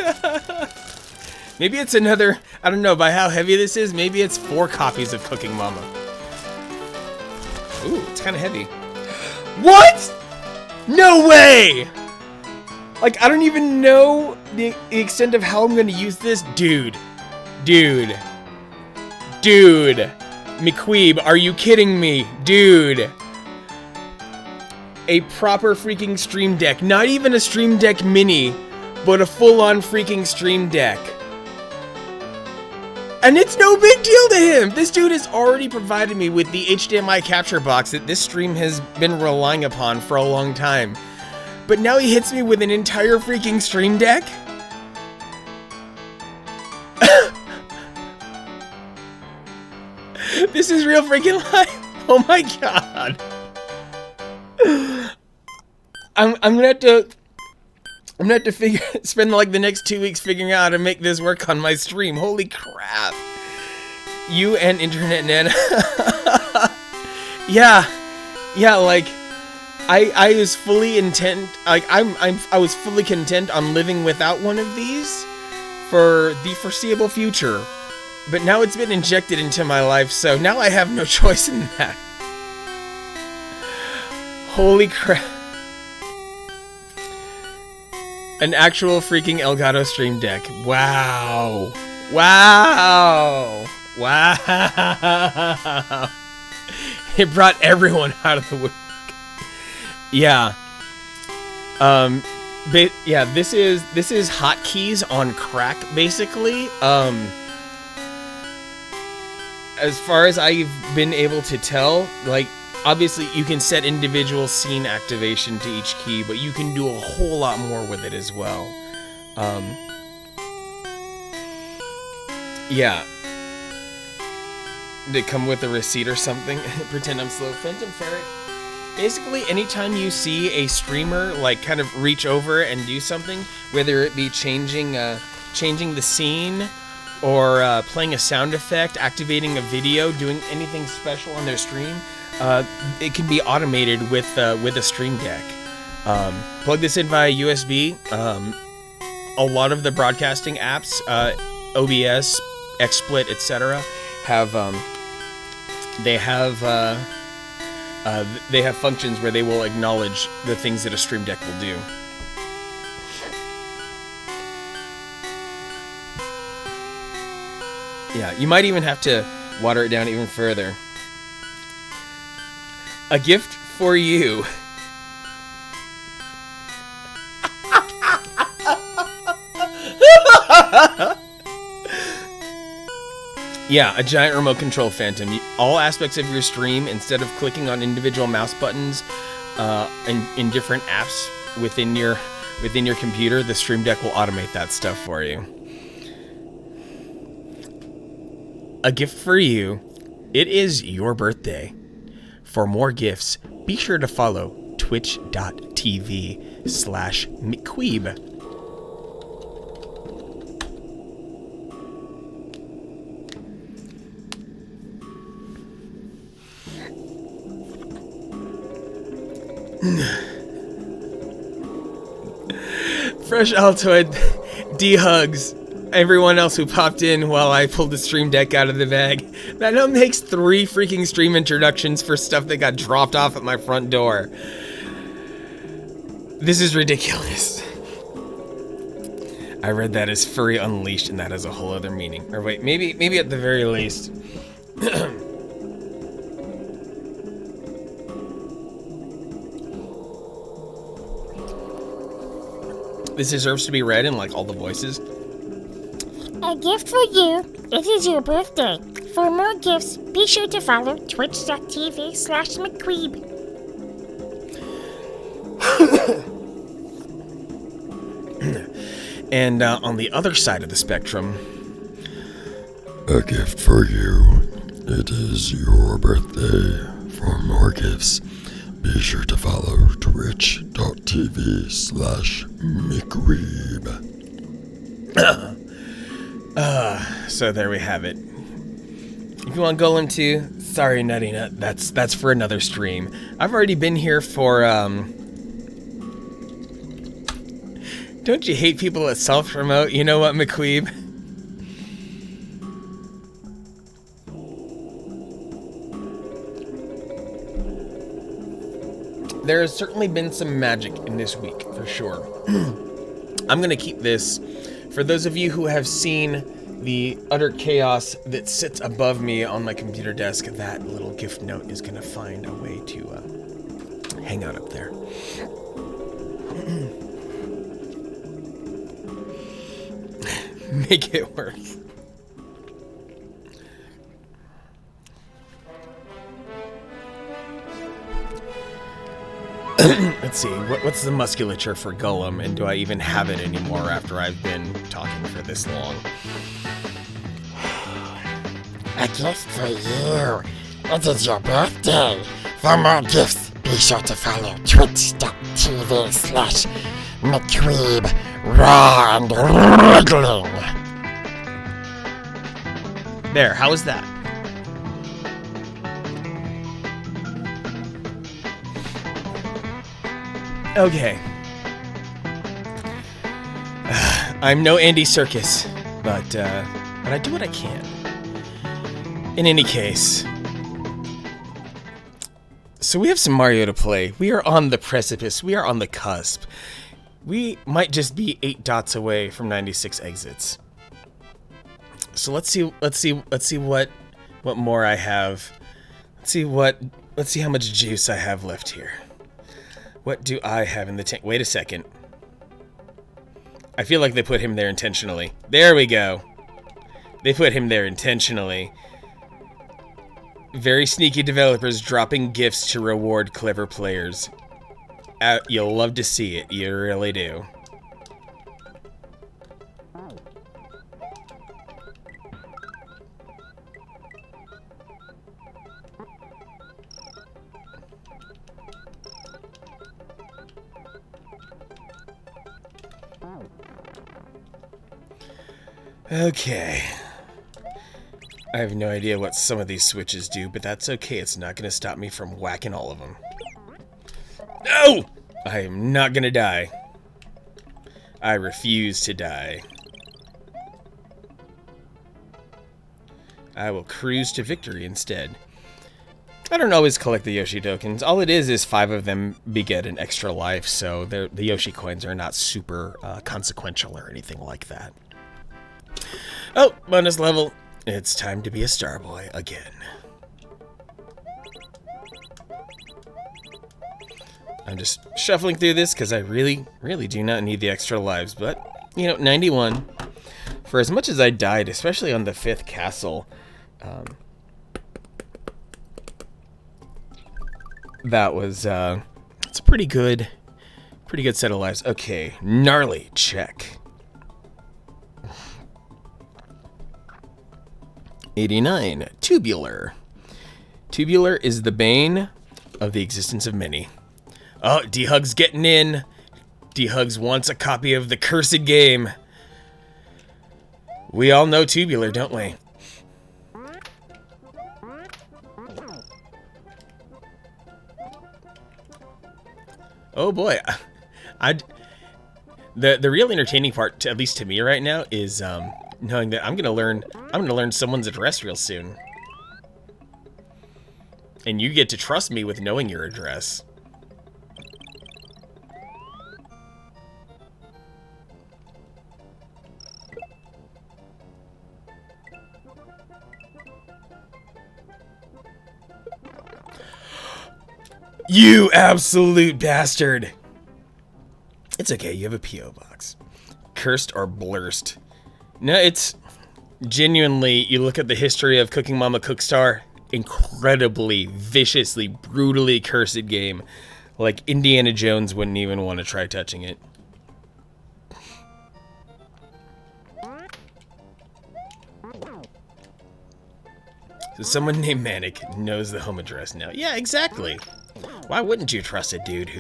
Maybe it's another... I don't know, by how heavy this is, maybe it's 4 copies of Cooking Mama. Ooh, it's kind of heavy. What?! No way! Like, I don't even know the extent of how I'm gonna use this. Dude. McQueeb, are you kidding me? Dude. A proper freaking Stream Deck. Not even a Stream Deck Mini, but a full-on freaking Stream Deck. And it's no big deal to him! This dude has already provided me with the HDMI capture box that this stream has been relying upon for a long time. But now he hits me with an entire freaking Stream Deck? This is real freaking life. Oh my god. I'm gonna have to spend like the next 2 weeks figuring out how to make this work on my stream. Holy crap. You and Internet Nana. Yeah, like I was fully intent, like I was fully content on living without one of these for the foreseeable future. But now it's been injected into my life, so now I have no choice in that. Holy crap. An actual freaking Elgato Stream Deck. Wow. Wow. Wow. It brought everyone out of the woodwork. Yeah. Yeah, this is hotkeys on crack, basically. As far as I've been able to tell, like, obviously you can set individual scene activation to each key, but you can do a whole lot more with it as well. Yeah. Did it come with a receipt or something? Pretend I'm slow. Phantom Ferret. Basically, anytime you see a streamer, like, kind of reach over and do something, whether it be changing the scene, or playing a sound effect, activating a video, doing anything special on their stream, it can be automated with a Stream Deck. Plug this in via USB. A lot of the broadcasting apps, OBS, XSplit, etc., have they have functions where they will acknowledge the things that a Stream Deck will do. Yeah, you might even have to water it down even further. A gift for you. Yeah, a giant remote control Phantom. All aspects of your stream, instead of clicking on individual mouse buttons in different apps within your computer, the Stream Deck will automate that stuff for you. A gift for you. It is your birthday. For more gifts, be sure to follow twitch.tv/McQueeb. Fresh Altoid, D-Hugs. Everyone else who popped in while I pulled the Stream Deck out of the bag. That now makes 3 freaking stream introductions for stuff that got dropped off at my front door. This is ridiculous. I read that as Furry Unleashed, and that has a whole other meaning. Or wait, maybe at the very least. This deserves to be read in, like, all the voices.
A gift for you. It is your birthday. For more gifts, be sure to follow twitch.tv/McQueeb.
And on the other side of the spectrum,
a gift for you. It is your birthday. For more gifts, be sure to follow twitch.tv/McQueeb.
So there we have it. If you want Golem 2, sorry Nutty Nut, that's for another stream. I've already been here for, Don't you hate people that self-promote? You know what, McQueeb? There has certainly been some magic in this week, for sure. I'm gonna keep this. For those of you who have seen the utter chaos that sits above me on my computer desk, that little gift note is gonna find a way to hang out up there. Make it work. Let's see, what's the musculature for Golem, and do I even have it anymore after I've been talking for this long?
A gift for you. It is your birthday. For more gifts, Be sure to follow twitch.tv/McQueeb Raw and Wriggling.
There, how was that? Okay. I'm no Andy Serkis, but I do what I can. In any case, so we have some Mario to play. We are on the precipice. We are on the cusp. We might just be 8 dots away from 96 exits. So let's see what more I have. Let's see how much juice I have left here. What do I have in the tank? Wait a second. I feel like they put him there intentionally. There we go. They put him there intentionally. Very sneaky developers dropping gifts to reward clever players. You'll love to see it. You really do. Okay. I have no idea what some of these switches do, but that's okay. It's not going to stop me from whacking all of them. No! I am not going to die. I refuse to die. I will cruise to victory instead. I don't always collect the Yoshi tokens. All it is 5 of them beget an extra life, so the Yoshi coins are not super consequential or anything like that. Oh, bonus level. It's time to be a star boy again. I'm just shuffling through this because I really, really do not need the extra lives. But, 91. For as much as I died, especially on the 5th castle, that was, it's a pretty good set of lives. Okay, gnarly, check. 89, tubular. Tubular is the bane of the existence of many. Oh, D-Hug's getting in. D-Hugs wants a copy of the cursed game. We all know tubular, don't we? Oh boy. The real entertaining part, at least to me right now, is knowing that I'm gonna learn someone's address real soon. And you get to trust me with knowing your address. You absolute bastard! It's okay, you have a P.O. box. Cursed or blurst. No, it's genuinely, you look at the history of Cooking Mama Cookstar, incredibly, viciously, brutally cursed game. Like, Indiana Jones wouldn't even want to try touching it. So someone named Manic knows the home address now. Yeah, exactly. Why wouldn't you trust a dude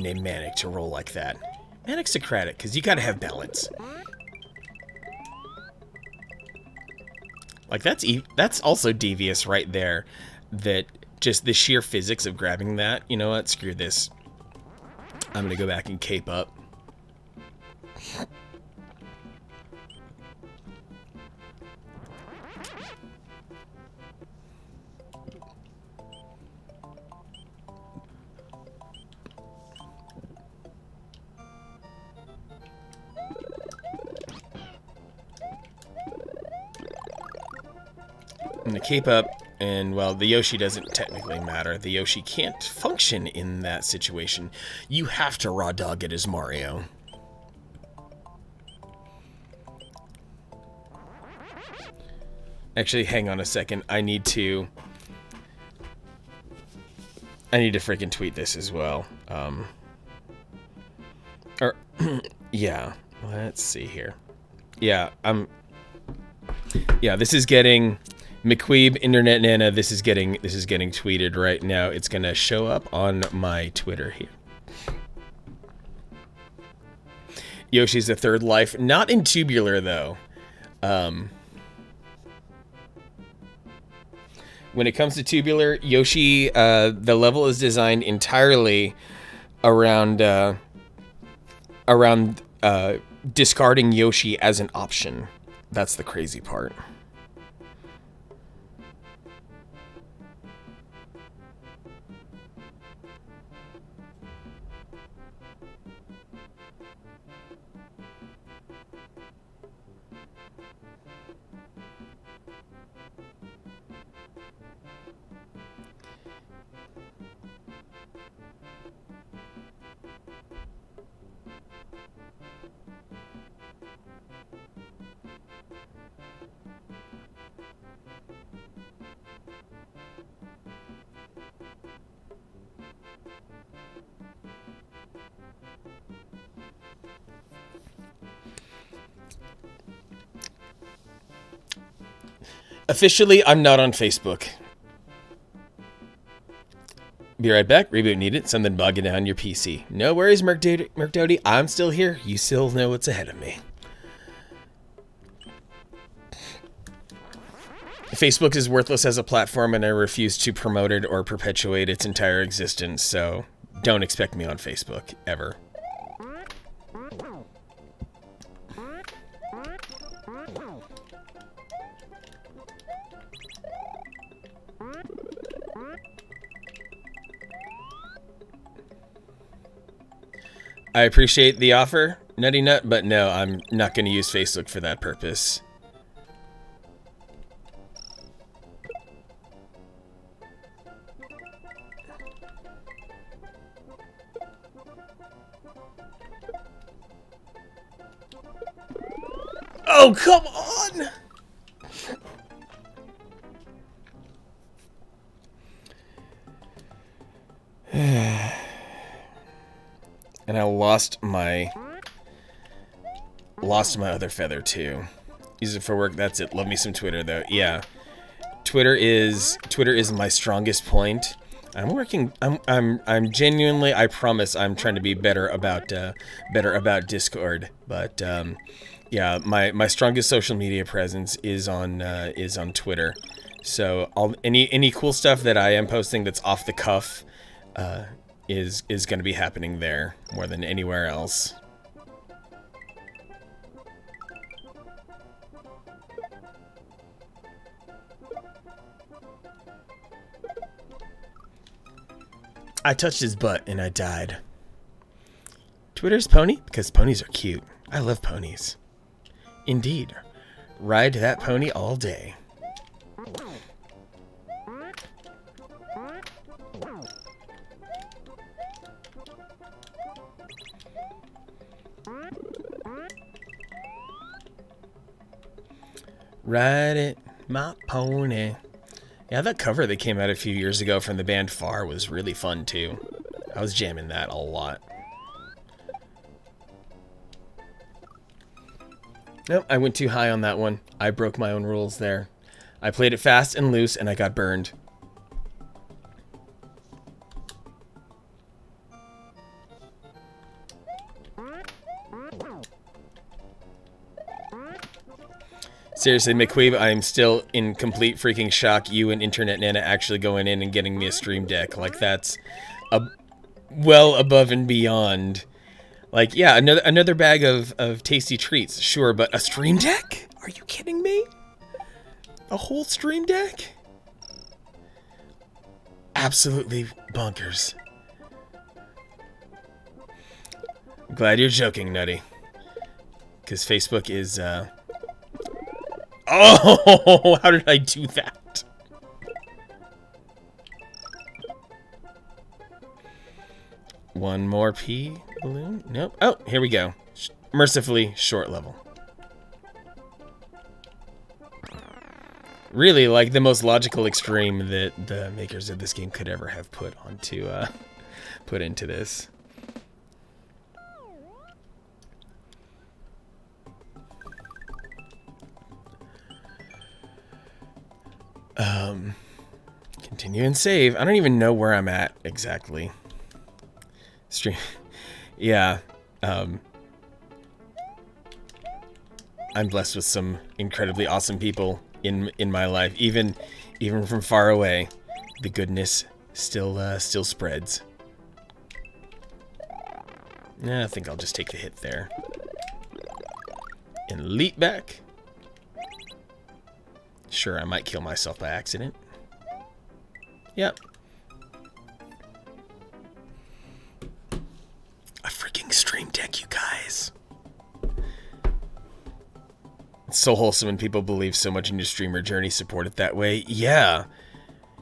named Manic to roll like that? Manic's Socratic, because you gotta have balance. Like, that's also devious right there. That just the sheer physics of grabbing that. You know what? Screw this. I'm gonna go back and cape up. I'm gonna cape up, and, well, the Yoshi doesn't technically matter. The Yoshi can't function in that situation. You have to raw dog it as Mario. Actually, hang on a second. I need to freaking tweet this as well. Yeah, let's see here. Yeah, this is getting McQueeb Internet Nana, this is getting tweeted right now. It's gonna show up on my Twitter here. Yoshi's the Third Life, not in Tubular though. When it comes to Tubular, Yoshi, the level is designed entirely around discarding Yoshi as an option. That's the crazy part. Officially, I'm not on Facebook. Be right back. Reboot needed. Something bogging down your PC. No worries, Mercdody. I'm still here. You still know what's ahead of me. Facebook is worthless as a platform, and I refuse to promote it or perpetuate its entire existence, so don't expect me on Facebook, ever. I appreciate the offer, Nutty Nut, but no, I'm not going to use Facebook for that purpose. Oh, come on! And I lost my other feather too. Use it for work. That's it. Love me some Twitter though. Yeah, Twitter is my strongest point. I'm genuinely, I promise, I'm trying to be better about Discord. But yeah, my strongest social media presence is on Twitter. So any cool stuff that I am posting that's off the cuff is going to be happening there more than anywhere else. I touched his butt and I died. Twitter's pony? Because ponies are cute. I love ponies. Indeed. Ride that pony all day. Ride it, my pony. Yeah, that cover that came out a few years ago from the band Far was really fun too. I was jamming that a lot. Nope, I went too high on that one. I broke my own rules there. I played it fast and loose and I got burned. Seriously, McQueeb, I'm still in complete freaking shock. You and Internet Nana actually going in and getting me a Stream Deck. Like, that's well above and beyond. Like, yeah, another bag of tasty treats, sure, but a Stream Deck? Are you kidding me? A whole Stream Deck? Absolutely bonkers. Glad you're joking, Nutty. Because Facebook is, Oh, how did I do that? One more P balloon? Nope. Oh, here we go. Mercifully short level. Really, like the most logical extreme that the makers of this game could ever have put into this. Continue and save. I don't even know where I'm at exactly. Stream. Yeah. I'm blessed with some incredibly awesome people in my life. Even from far away, the goodness still spreads. I think I'll just take the hit there. And leap back. Sure, I might kill myself by accident. Yep. A freaking stream deck, you guys. It's so wholesome when people believe so much in your streamer journey, support it that way. Yeah.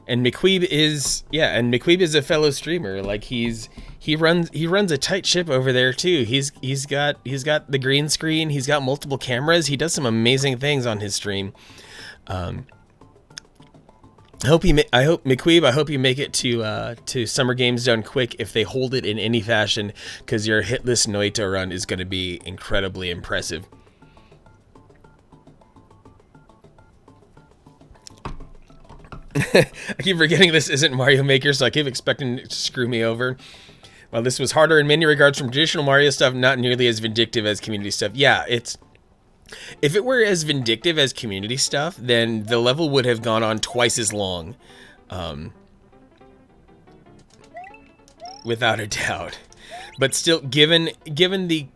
And McQueeb is a fellow streamer. Like he runs a tight ship over there too. He's got the green screen. He's got multiple cameras. He does some amazing things on his stream. I hope McQueeb, I hope you make it to Summer Games done quick if they hold it in any fashion, because your hitless Noita run is going to be incredibly impressive. I keep forgetting this isn't Mario Maker, so I keep expecting it to screw me over. While this was harder in many regards from traditional Mario stuff, not nearly as vindictive as community stuff. Yeah, if it were as vindictive as community stuff, then the level would have gone on twice as long. Without a doubt. But still, given the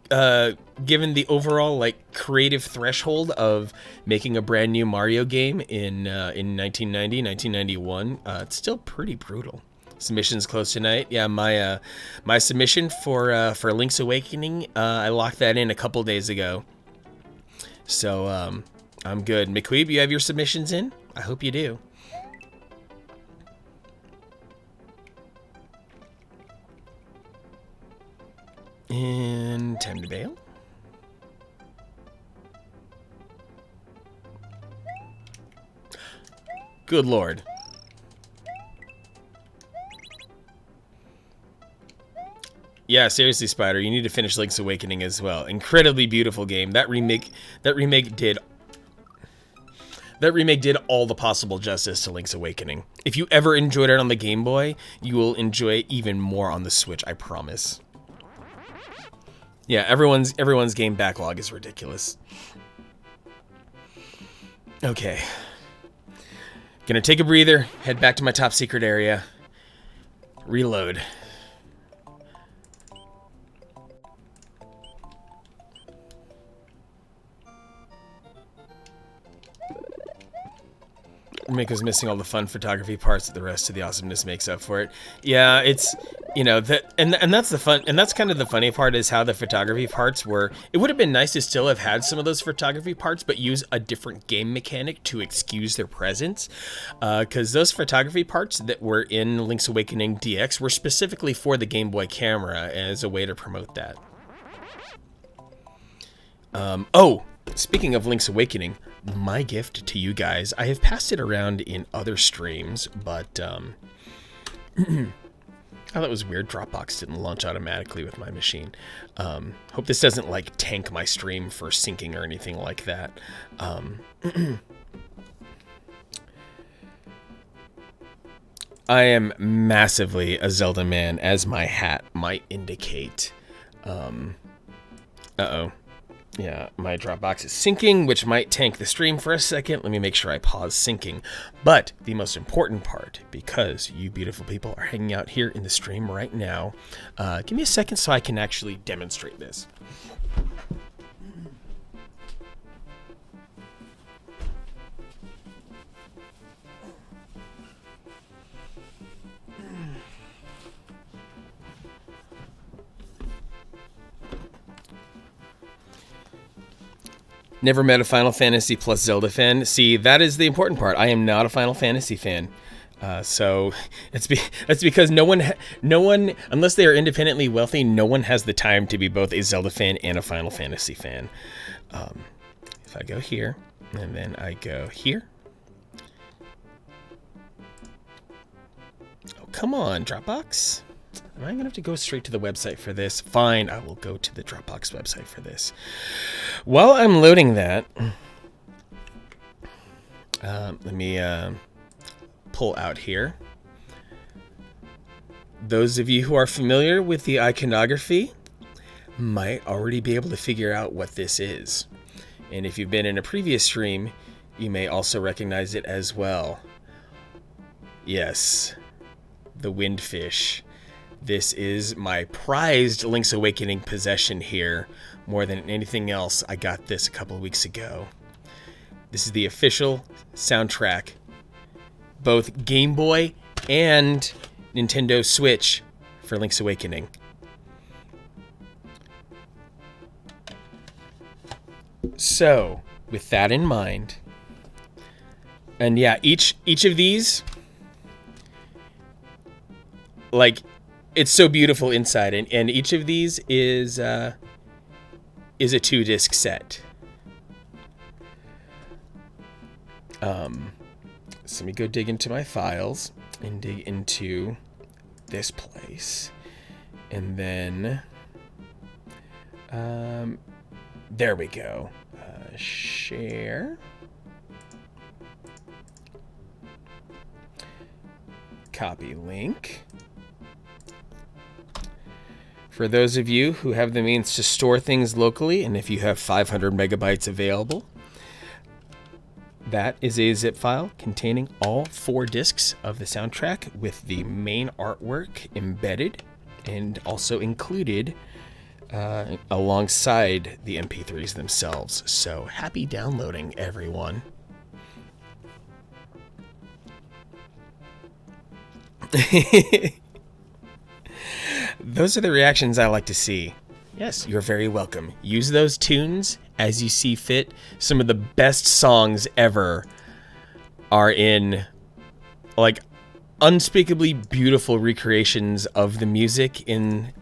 overall like creative threshold of making a brand new Mario game in 1990, 1991, it's still pretty brutal. Submission's close tonight. Yeah, my submission for Link's Awakening, I locked that in a couple days ago. So I'm good. McQueeb, you have your submissions in? I hope you do. And time to bail. Good Lord. Yeah, seriously, Spider, you need to finish Link's Awakening as well. Incredibly beautiful game. That remake did all the possible justice to Link's Awakening. If you ever enjoyed it on the Game Boy, you will enjoy it even more on the Switch, I promise. Yeah, everyone's game backlog is ridiculous. Okay. Gonna take a breather, head back to my top secret area. Reload. Miko's missing all the fun photography parts that the rest of the awesomeness makes up for it. Yeah, it's, you know, that, and that's the fun, and that's kind of the funny part, is how the photography parts were. It would have been nice to still have had some of those photography parts, but use a different game mechanic to excuse their presence, because those photography parts that were in Link's Awakening DX were specifically for the Game Boy camera as a way to promote that. Oh, speaking of Link's Awakening, my gift to you guys, I have passed it around in other streams, but I thought it was weird Dropbox didn't launch automatically with my machine. Hope this doesn't like tank my stream for syncing or anything like that. I am massively a Zelda man, as my hat might indicate. Uh-oh. Yeah, my Dropbox is syncing, which might tank the stream for a second. Let me make sure I pause syncing. But the most important part, because you beautiful people are hanging out here in the stream right now, give me a second so I can actually demonstrate this. Never met a Final Fantasy plus Zelda fan. See, that is the important part. I am not a Final Fantasy fan. So that's because no one, unless they are independently wealthy, no one has the time to be both a Zelda fan and a Final Fantasy fan. If I go here, and then I go here. Oh, come on, Dropbox. Am I going to have to go straight to the website for this? Fine, I will go to the Dropbox website for this. While I'm loading that, let me pull out here. Those of you who are familiar with the iconography might already be able to figure out what this is. And if you've been in a previous stream, you may also recognize it as well. Yes, the Windfish. This is my prized Link's Awakening possession here. More than anything else, I got this a couple of weeks ago. This is the official soundtrack, both Game Boy and Nintendo Switch for Link's Awakening. So, with that in mind, and yeah, each of these, like, it's so beautiful inside, and each of these is a 2-disc set. So let me go dig into my files and dig into this place, and then there we go. Share. Copy link. For those of you who have the means to store things locally, and if you have 500 megabytes available, that is a zip file containing all 4 discs of the soundtrack with the main artwork embedded and also included alongside the MP3s themselves. So happy downloading, everyone. Those are the reactions I like to see. Yes, you're very welcome. Use those tunes as you see fit. Some of the best songs ever are in, like, unspeakably beautiful recreations of the music in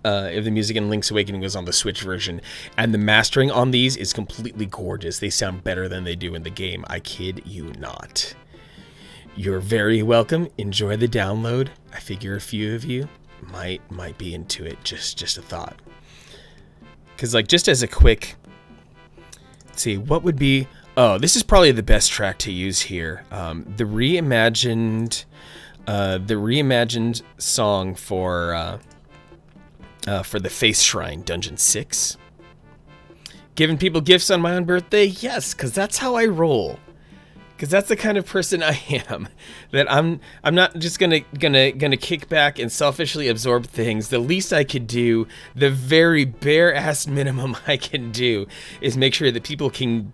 Link's Awakening was on the Switch version, and the mastering on these is completely gorgeous. They sound better than they do in the game. I kid you not. You're very welcome. Enjoy the download. I figure a few of you might be into it. Just a thought. Because, like, just as a quick, let's see, what would be? Oh, this is probably the best track to use here. The reimagined song for the Face Shrine Dungeon 6. Giving people gifts on my own birthday? Yes, because that's how I roll. Because that's the kind of person I am. That I'm not just gonna kick back and selfishly absorb things. The least I could do, the very bare ass minimum I can do, is make sure that people can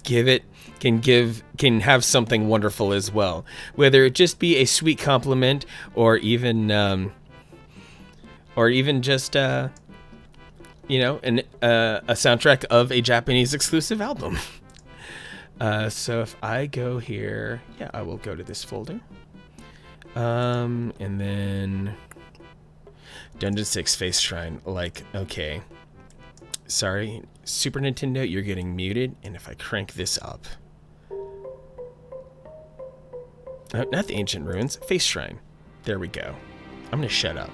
have something wonderful as well. Whether it just be a sweet compliment or even just a soundtrack of a Japanese exclusive album. So if I go here, yeah, I will go to this folder. And then Dungeon 6 Face Shrine. Like, okay. Sorry, Super Nintendo, you're getting muted. And if I crank this up. Oh, not the Ancient Ruins, Face Shrine. There we go. I'm gonna shut up.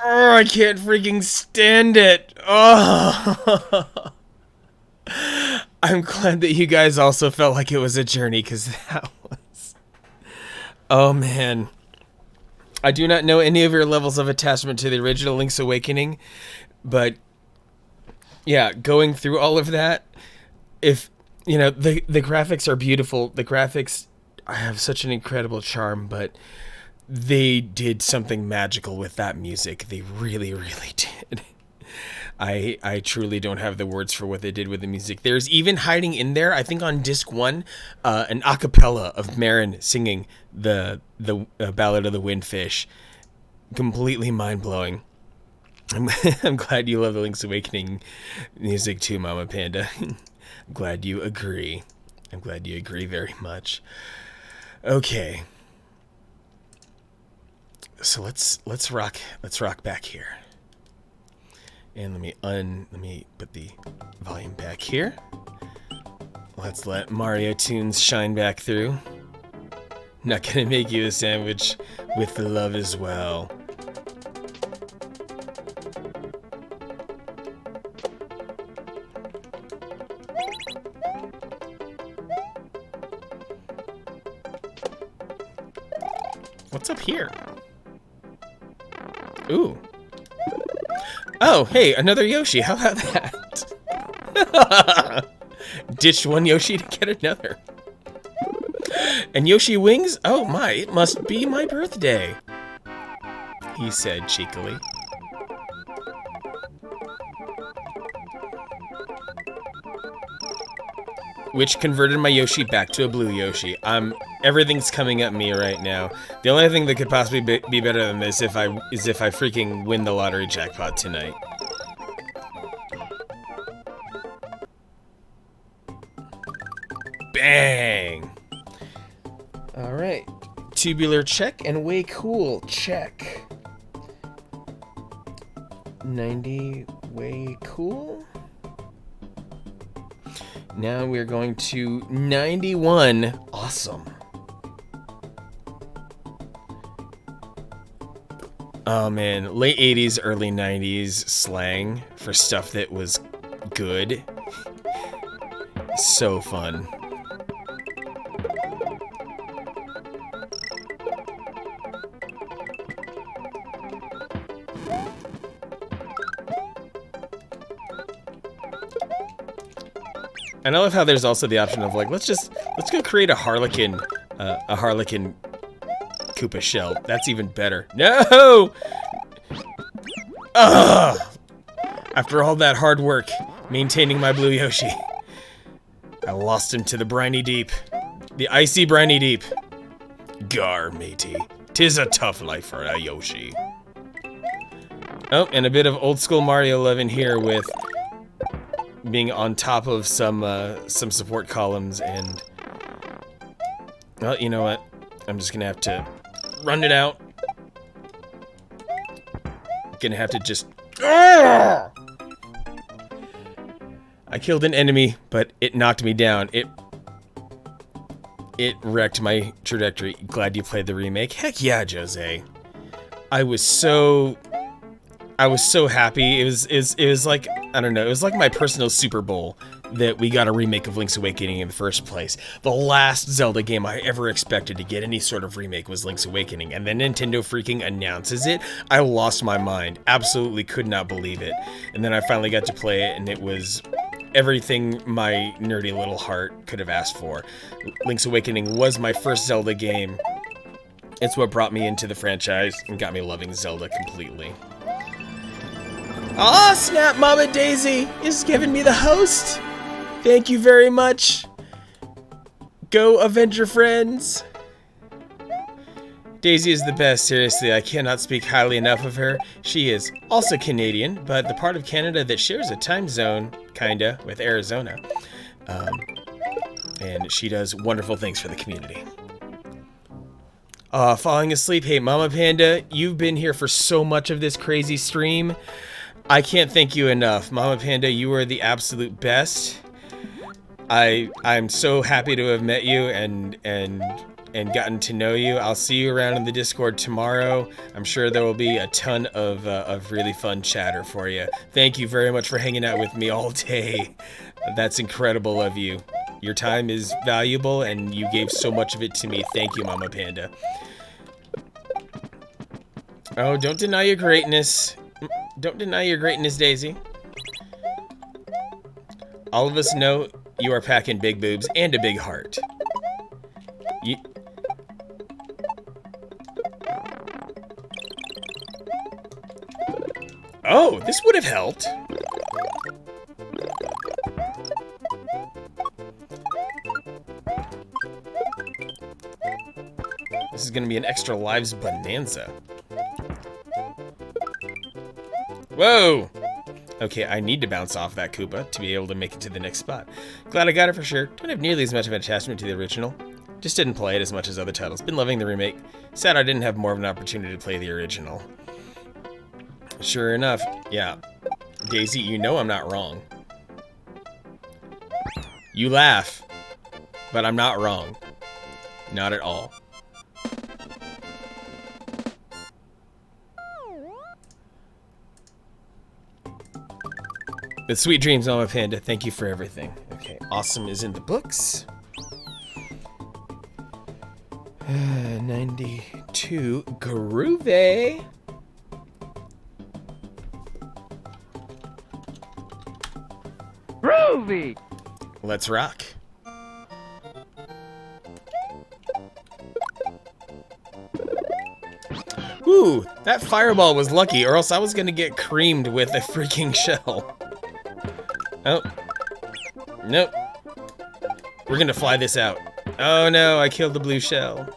Oh, I can't freaking stand it. Oh. I'm glad that you guys also felt like it was a journey, because that was... Oh, man. I do not know any of your levels of attachment to the original Link's Awakening, but yeah, going through all of that, if, you know, the graphics are beautiful. The graphics have such an incredible charm, but they did something magical with that music. They really, really did. I truly don't have the words for what they did with the music. There's even hiding in there, I think on disc 1, an a cappella of Marin singing the Ballad of the Windfish. Completely mind-blowing. I'm glad you love the Link's Awakening music too, Mama Panda. I'm glad you agree. I'm glad you agree very much. Okay. So let's rock back here. And let me put the volume back here. Let's let Mario tunes shine back through. Not gonna make you a sandwich with the love as well. What's up here? Ooh. Oh, hey, another Yoshi. How about that? Ditched one Yoshi to get another. And Yoshi wings? Oh my, it must be my birthday, he said cheekily. Which converted my Yoshi back to a blue Yoshi. Everything's coming at me right now. The only thing that could possibly be better than this is if I freaking win the lottery jackpot tonight. Bang! Alright. Tubular check and way cool check. 90 way cool. Now we're going to 91. Awesome. Oh man, late 80s, early 90s slang for stuff that was good. So fun. And I love how there's also the option of like, let's go create a Harlequin Koopa shell. That's even better. No! Ugh! After all that hard work maintaining my blue Yoshi, I lost him to the briny deep. The icy briny deep. Gar, matey. 'Tis a tough life for a Yoshi. Oh, and a bit of old school Mario love in here with being on top of some support columns and... Well, you know what? I'm just gonna have to run it out. Gonna have to just... I killed an enemy, but it knocked me down. It wrecked my trajectory. Glad you played the remake. Heck yeah, Jose. I was so happy. It was like, I don't know, it was like my personal Super Bowl that we got a remake of Link's Awakening in the first place. The last Zelda game I ever expected to get any sort of remake was Link's Awakening, and then Nintendo freaking announces it. I lost my mind. Absolutely could not believe it. And then I finally got to play it, and it was everything my nerdy little heart could have asked for. Link's Awakening was my first Zelda game. It's what brought me into the franchise and got me loving Zelda completely. Aw, snap, Mama Daisy is giving me the host. Thank you very much. Go Avenger friends. Daisy is the best, seriously, I cannot speak highly enough of her. She is also Canadian, but the part of Canada that shares a time zone, kinda, with Arizona. And she does wonderful things for the community. Falling asleep. Hey, Mama Panda, you've been here for so much of this crazy stream. I can't thank you enough. Mama Panda, you are the absolute best. I'm so happy to have met you and gotten to know you. I'll see you around in the Discord tomorrow. I'm sure there will be a ton of really fun chatter for you. Thank you very much for hanging out with me all day. That's incredible of you. Your time is valuable and you gave so much of it to me. Thank you, Mama Panda. Oh, don't deny your greatness. Don't deny your greatness, Daisy. All of us know you are packing big boobs and a big heart. Oh, this would have helped. This is gonna be an extra lives bonanza. Whoa! Okay, I need to bounce off that Koopa to be able to make it to the next spot. Glad I got it for sure. Don't have nearly as much of an attachment to the original. Just didn't play it as much as other titles. Been loving the remake. Sad I didn't have more of an opportunity to play the original. Sure enough, yeah. Daisy, you know I'm not wrong. You laugh, but I'm not wrong. Not at all. But sweet dreams, Mama Panda. Thank you for everything. Okay, awesome is in the books. 92 Groovy.
Groovy!
Let's rock. Ooh, that fireball was lucky, or else I was gonna get creamed with a freaking shell. Oh. Nope. We're gonna fly this out. Oh no, I killed the blue shell.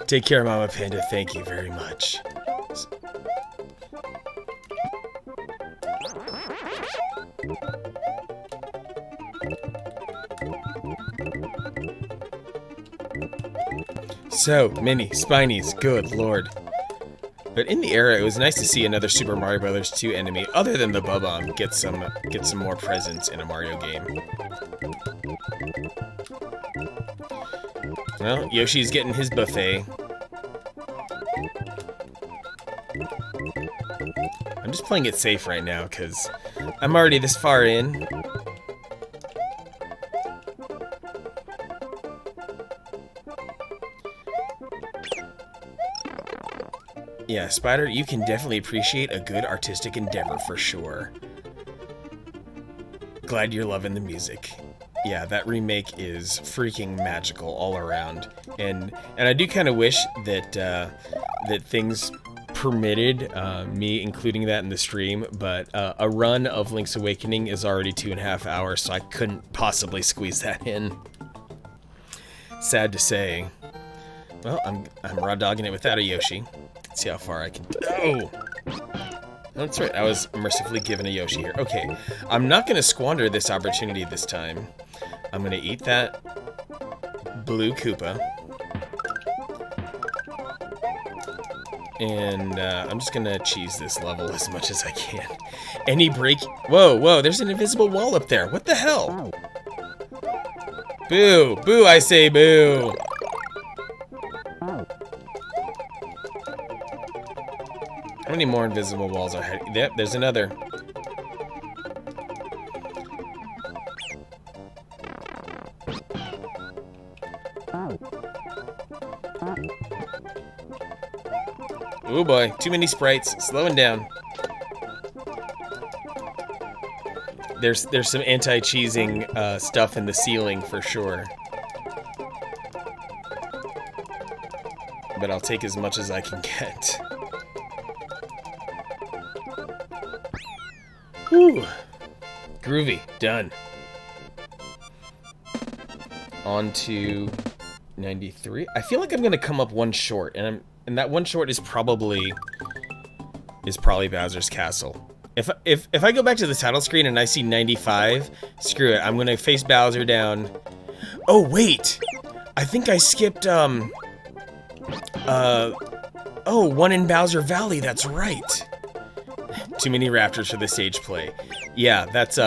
Take care, Mama Panda. Thank you very much. So many Spinies, good lord. But in the era, it was nice to see another Super Mario Bros. 2 enemy, other than the Bob-omb, get some more presence in a Mario game. Well, Yoshi's getting his buffet. I'm just playing it safe right now, because I'm already this far in. Yeah, Spider, you can definitely appreciate a good artistic endeavor for sure. Glad you're loving the music. Yeah, that remake is freaking magical all around, and I do kind of wish that that things permitted me including that in the stream, but a run of Link's Awakening is already 2.5 hours, so I couldn't possibly squeeze that in. Sad to say. Well, I'm raw dogging it without a Yoshi. Let's see how far I can. Oh! That's right, I was mercifully given a Yoshi here. Okay, I'm not going to squander this opportunity this time. I'm going to eat that blue Koopa. And I'm just going to cheese this level as much as I can. Any break... Whoa, whoa, there's an invisible wall up there. What the hell? Boo! Boo, I say boo! How many more invisible walls are hiding? Yep, there's another. Oh boy, too many sprites. Slowing down. There's some anti-cheesing stuff in the ceiling for sure. But I'll take as much as I can get. Whew. Groovy. Done. On to 93. I feel like I'm gonna come up one short, and that one short is probably Bowser's Castle. If I go back to the title screen and I see 95, screw it. I'm gonna face Bowser down. Oh wait, I think I skipped one in Bowser Valley. That's right. Too many raptors for the stage play. Yeah, that's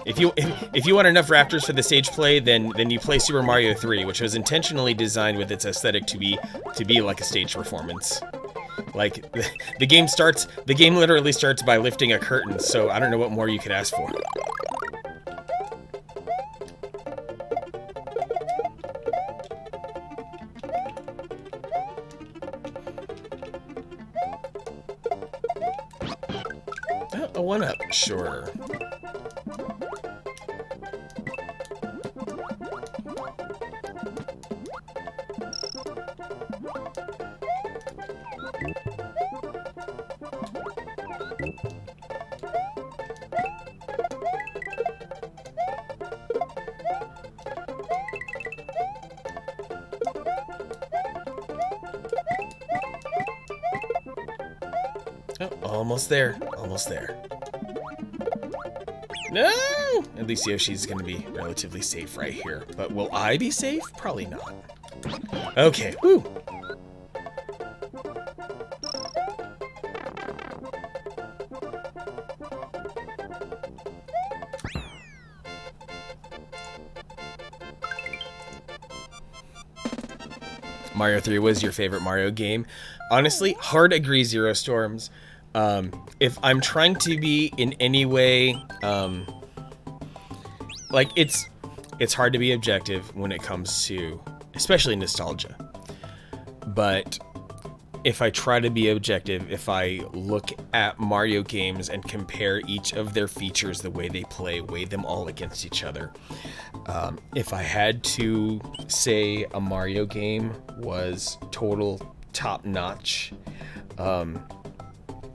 if you want enough raptors for the stage play, then you play Super Mario 3, which was intentionally designed with its aesthetic to be like a stage performance. Like the game literally starts by lifting a curtain, so I don't know what more you could ask for. A 1-up, sure. Oh, almost there, almost there. No! At least Yoshi's gonna be relatively safe right here. But will I be safe? Probably not. Okay, woo! Mario 3 was your favorite Mario game. Honestly, hard agree, Zero Storms. If I'm trying to be in any way, like it's hard to be objective when it comes to, especially nostalgia. But if I try to be objective, if I look at Mario games and compare each of their features, the way they play, weigh them all against each other, if I had to say a Mario game was total top-notch,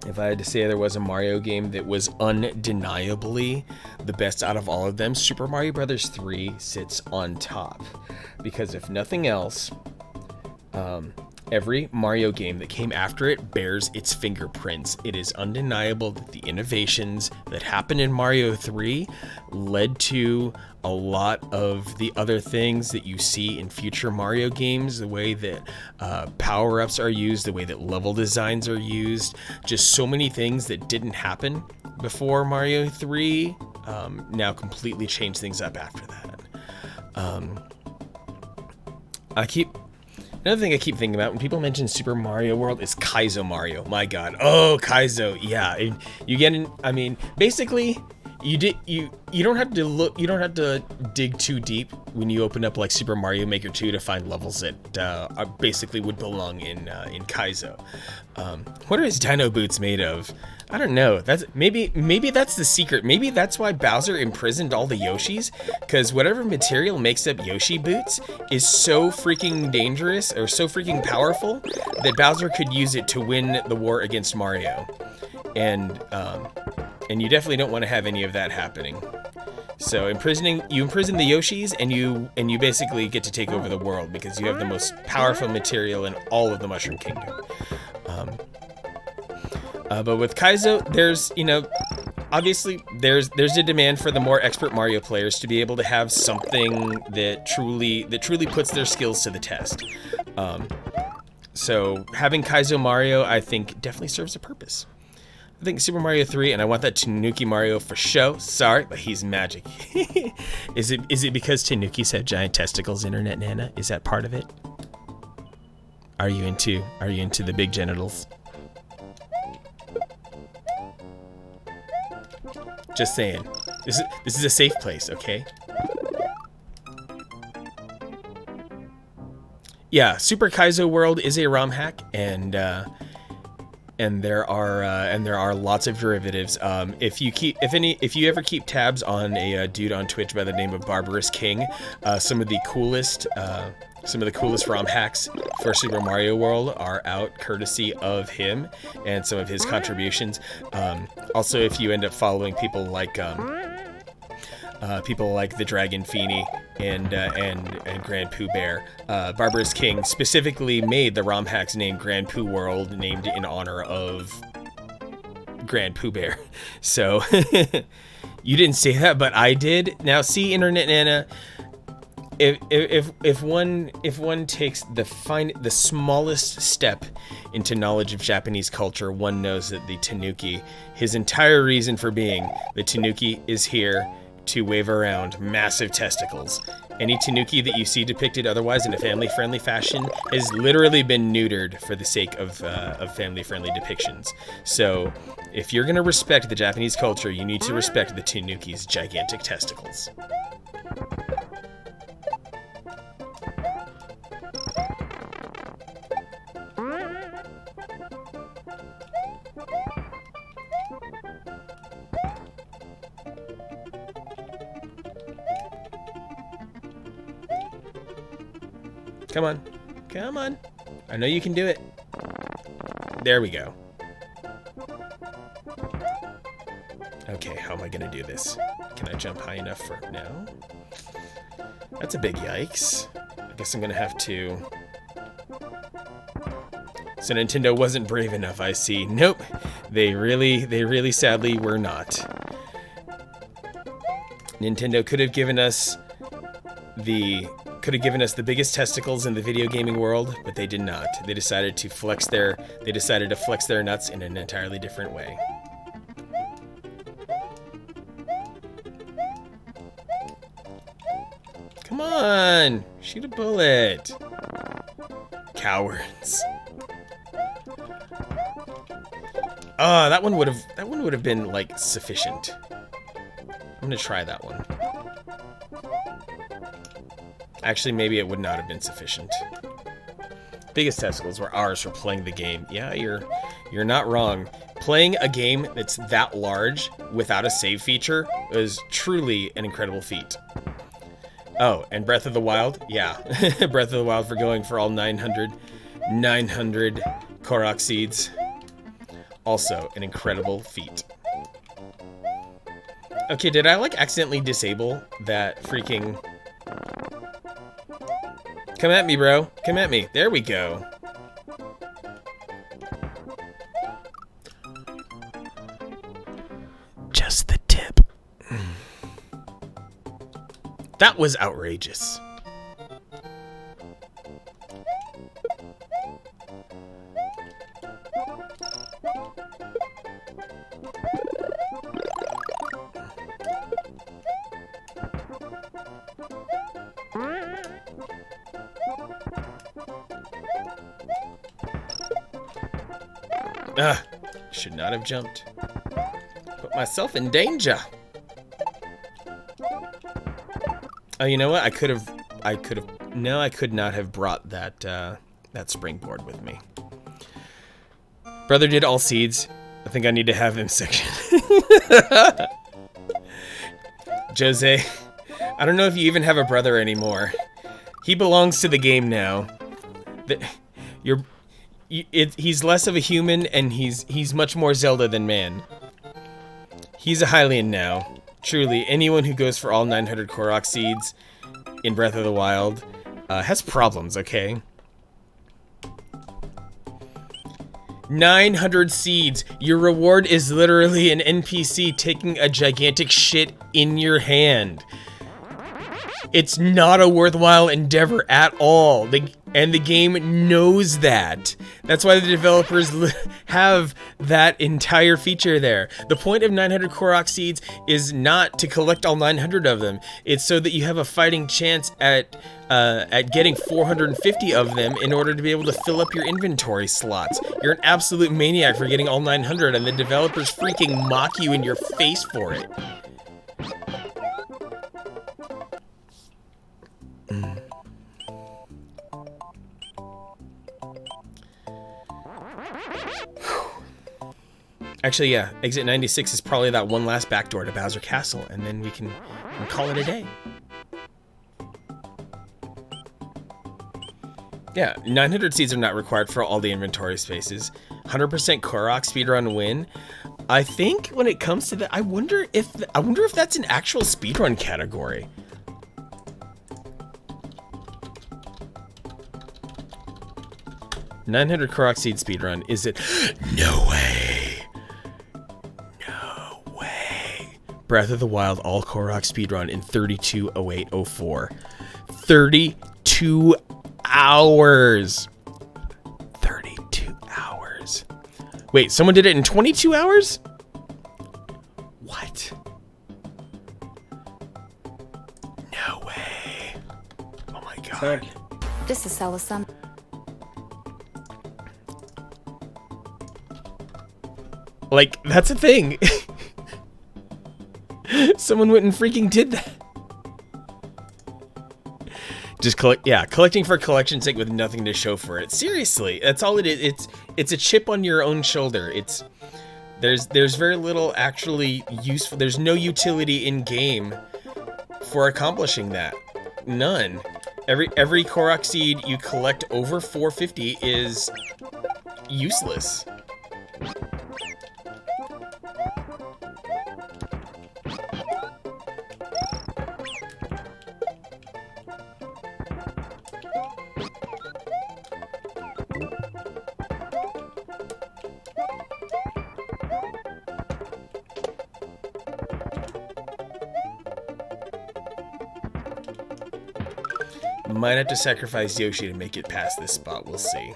if I had to say there was a Mario game that was undeniably the best out of all of them, Super Mario Bros. 3 sits on top. Because if nothing else, every Mario game that came after it bears its fingerprints. It is undeniable that the innovations that happened in Mario 3 led to a lot of the other things that you see in future Mario games, the way that power-ups are used, the way that level designs are used, just so many things that didn't happen before Mario 3 now completely change things up after that. Another thing I keep thinking about when people mention Super Mario World is Kaizo Mario. My God. Oh, Kaizo. Yeah. You get in, I mean, basically you don't have to look, you don't have to dig too deep when you open up like Super Mario Maker 2 to find levels that basically would belong in Kaizo. What are his dino boots made of? I don't know. That's maybe that's the secret. Maybe that's why Bowser imprisoned all the Yoshis, because whatever material makes up Yoshi boots is so freaking dangerous or so freaking powerful that Bowser could use it to win the war against Mario. And you definitely don't want to have any of that happening. So you imprison the Yoshis, and you basically get to take over the world because you have the most powerful material in all of the Mushroom Kingdom. But with Kaizo, there's, obviously there's a demand for the more expert Mario players to be able to have something that truly puts their skills to the test. So having Kaizo Mario, I think, definitely serves a purpose. I think Super Mario 3, and I want that Tanuki Mario for show. Sorry, but he's magic. Is it because Tanukis have giant testicles, Internet Nana? Is that part of it? Are you into the big genitals? Just saying. This is a safe place, okay? Yeah, Super Kaizo World is a ROM hack, and there are lots of derivatives. If you ever keep tabs on a dude on Twitch by the name of Barbarous King, some of the coolest ROM hacks for Super Mario World are out courtesy of him and some of his contributions. Also, if you end up following people like the Dragon Feeny and Grand Pooh Bear, Barbarous King specifically made the ROM hacks named Grand Pooh World, named in honor of Grand Pooh Bear. So you didn't say that, but I did. Now, see, Internet Nana, if one takes the smallest step into knowledge of Japanese culture, one knows that the Tanuki, his entire reason for being, the Tanuki is here to wave around massive testicles. Any Tanuki that you see depicted otherwise in a family-friendly fashion has literally been neutered for the sake of family-friendly depictions. So, if you're gonna respect the Japanese culture, you need to respect the Tanuki's gigantic testicles. Come on. Come on. I know you can do it. There we go. Okay, how am I gonna do this? Can I jump high enough for... No? That's a big yikes. I guess I'm gonna have to... So Nintendo wasn't brave enough, I see. Nope. They really sadly were not. Nintendo could have given us the biggest testicles in the video gaming world, but they did not. They decided to flex their nuts in an entirely different way. Come on, shoot a bullet. Cowards. That one would have been like sufficient. I'm gonna try that one. Actually, maybe it would not have been sufficient. Biggest testicles were ours for playing the game. Yeah, you're not wrong. Playing a game that's that large without a save feature is truly an incredible feat. Oh, and Breath of the Wild? Yeah. Breath of the Wild for going for all 900 Korok seeds. Also an incredible feat. Okay, did I like accidentally disable that freaking... Come at me, bro. Come at me. There we go. Just the tip. That was outrageous. Should not have jumped. Put myself in danger. Oh, you know what? I could not have brought that springboard with me. Brother did all seeds. I think I need to have him section. Jose, I don't know if you even have a brother anymore. He belongs to the game now. He's less of a human, and he's much more Zelda than man. He's a Hylian now. Truly, anyone who goes for all 900 Korok seeds in Breath of the Wild has problems, okay? 900 seeds. Your reward is literally an NPC taking a gigantic shit in your hand. It's not a worthwhile endeavor at all. And the game knows that. That's why the developers have that entire feature there. The point of 900 Korok seeds is not to collect all 900 of them. It's so that you have a fighting chance at getting 450 of them in order to be able to fill up your inventory slots. You're an absolute maniac for getting all 900, and the developers freaking mock you in your face for it. Actually, yeah, Exit 96 is probably that one last backdoor to Bowser Castle, and then we can call it a day. Yeah, 900 seeds are not required for all the inventory spaces. 100% Korok speedrun win. I think when it comes to that, I wonder if that's an actual speedrun category. $900 Korok seed speedrun. Is it? No way. Breath of the Wild all Korok speedrun in 32:08:04. 32 hours. 32 hours. Wait, someone did it in 22 hours? What? No way. Oh my god.
This is Salasam.
Like, that's a thing. Someone went and freaking did that. Just collecting for collection's sake with nothing to show for it. Seriously, that's all it is. It's a chip on your own shoulder. There's very little actually useful. There's no utility in game for accomplishing that. None. Every Korok seed you collect over 450 is useless. Might have to sacrifice Yoshi to make it past this spot. We'll see.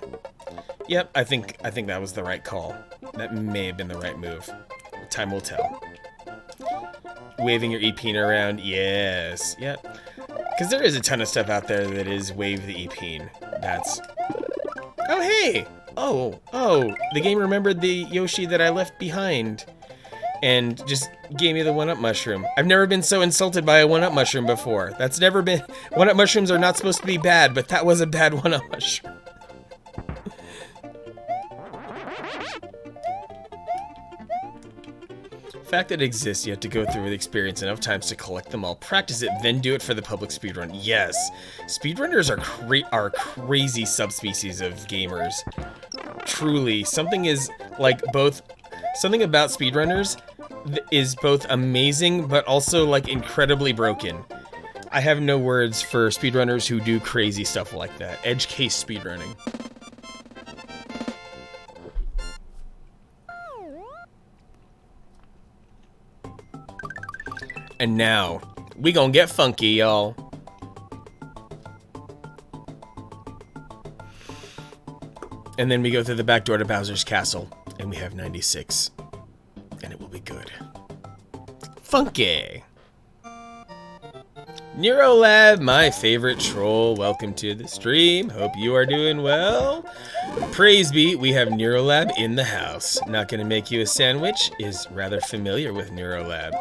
Yep, I think that was the right call. That may have been the right move. Time will tell. Waving your E-Peen around, yes. Yep. Because there is a ton of stuff out there that is wave the E-Peen. That's... Oh, hey! Oh, the game remembered the Yoshi that I left behind. And just gave me the 1-up mushroom. I've never been so insulted by a 1-up mushroom before. That's never been... 1-up mushrooms are not supposed to be bad, but that was a bad 1-up mushroom. The fact that it exists, you have to go through the experience enough times to collect them all, practice it, then do it for the public speedrun. Yes, speedrunners are crazy subspecies of gamers. Truly, something about speedrunners is both amazing, but also like incredibly broken. I have no words for speedrunners who do crazy stuff like that. Edge case speedrunning. And now, we gonna get funky, y'all. And then we go through the back door to Bowser's Castle, and we have 96. And it will be good. Funky! Neurolab, my favorite troll, welcome to the stream. Hope you are doing well. Praise be, we have Neurolab in the house. Not gonna make you a sandwich is rather familiar with Neurolab.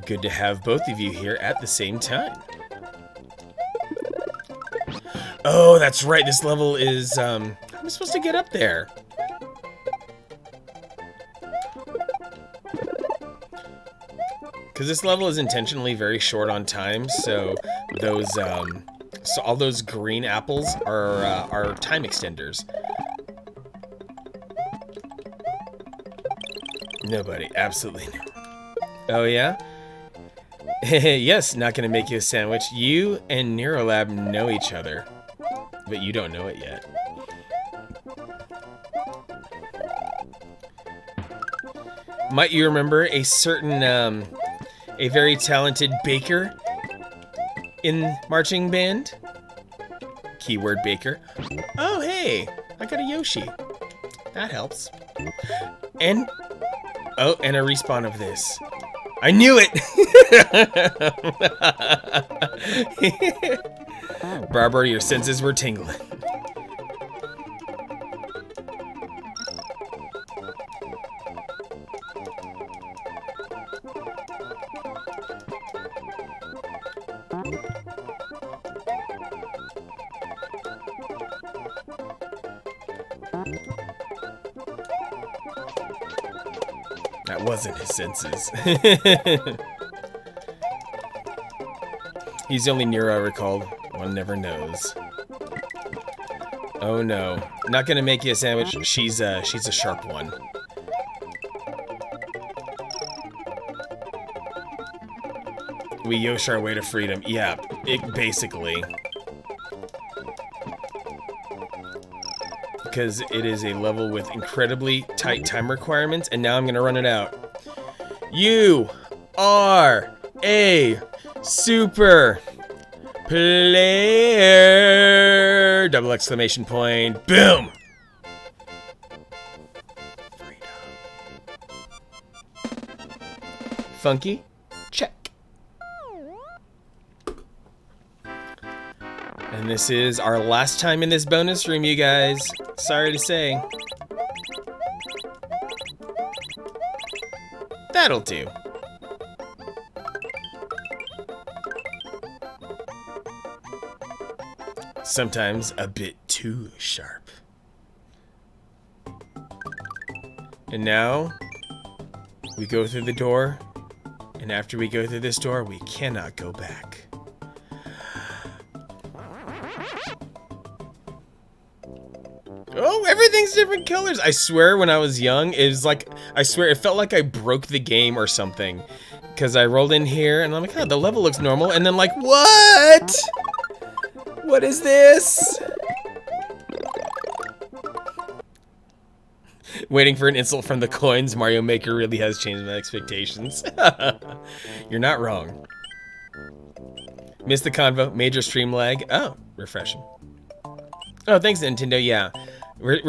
Good to have both of you here at the same time. Oh, that's right. This level is, how am I supposed to get up there? Because this level is intentionally very short on time, so those, all those green apples are time extenders. Nobody, absolutely no. Oh yeah? Yes, not gonna make you a sandwich. You and Neurolab know each other, but you don't know it yet. Might you remember a certain, a very talented baker in marching band? Keyword baker. Oh, hey, I got a Yoshi. That helps. And, oh, and a respawn of this. I knew it! Barbara, your senses were tingling. That wasn't his senses. He's the only Nero I recalled. One never knows. Oh no. Not gonna make you a sandwich. She's a sharp one. We Yosh our way to freedom. Yeah, basically. Because it is a level with incredibly tight time requirements, and now I'm gonna run it out. You are a super player! Double exclamation point. Boom! Freedom. Funky? Check. And this is our last time in this bonus room, you guys. Sorry to say. That'll do. Sometimes a bit too sharp. And now, we go through the door, and after we go through this door, we cannot go back. Oh, everything's different colors. I swear when I was young, it was like, I swear it felt like I broke the game or something. Because I rolled in here and I'm like, oh, the level looks normal. And then like, what? What is this? Waiting for an insult from the coins. Mario Maker really has changed my expectations. You're not wrong. Missed the convo. Major stream lag. Oh, refreshing. Oh, thanks, Nintendo. Yeah. We're in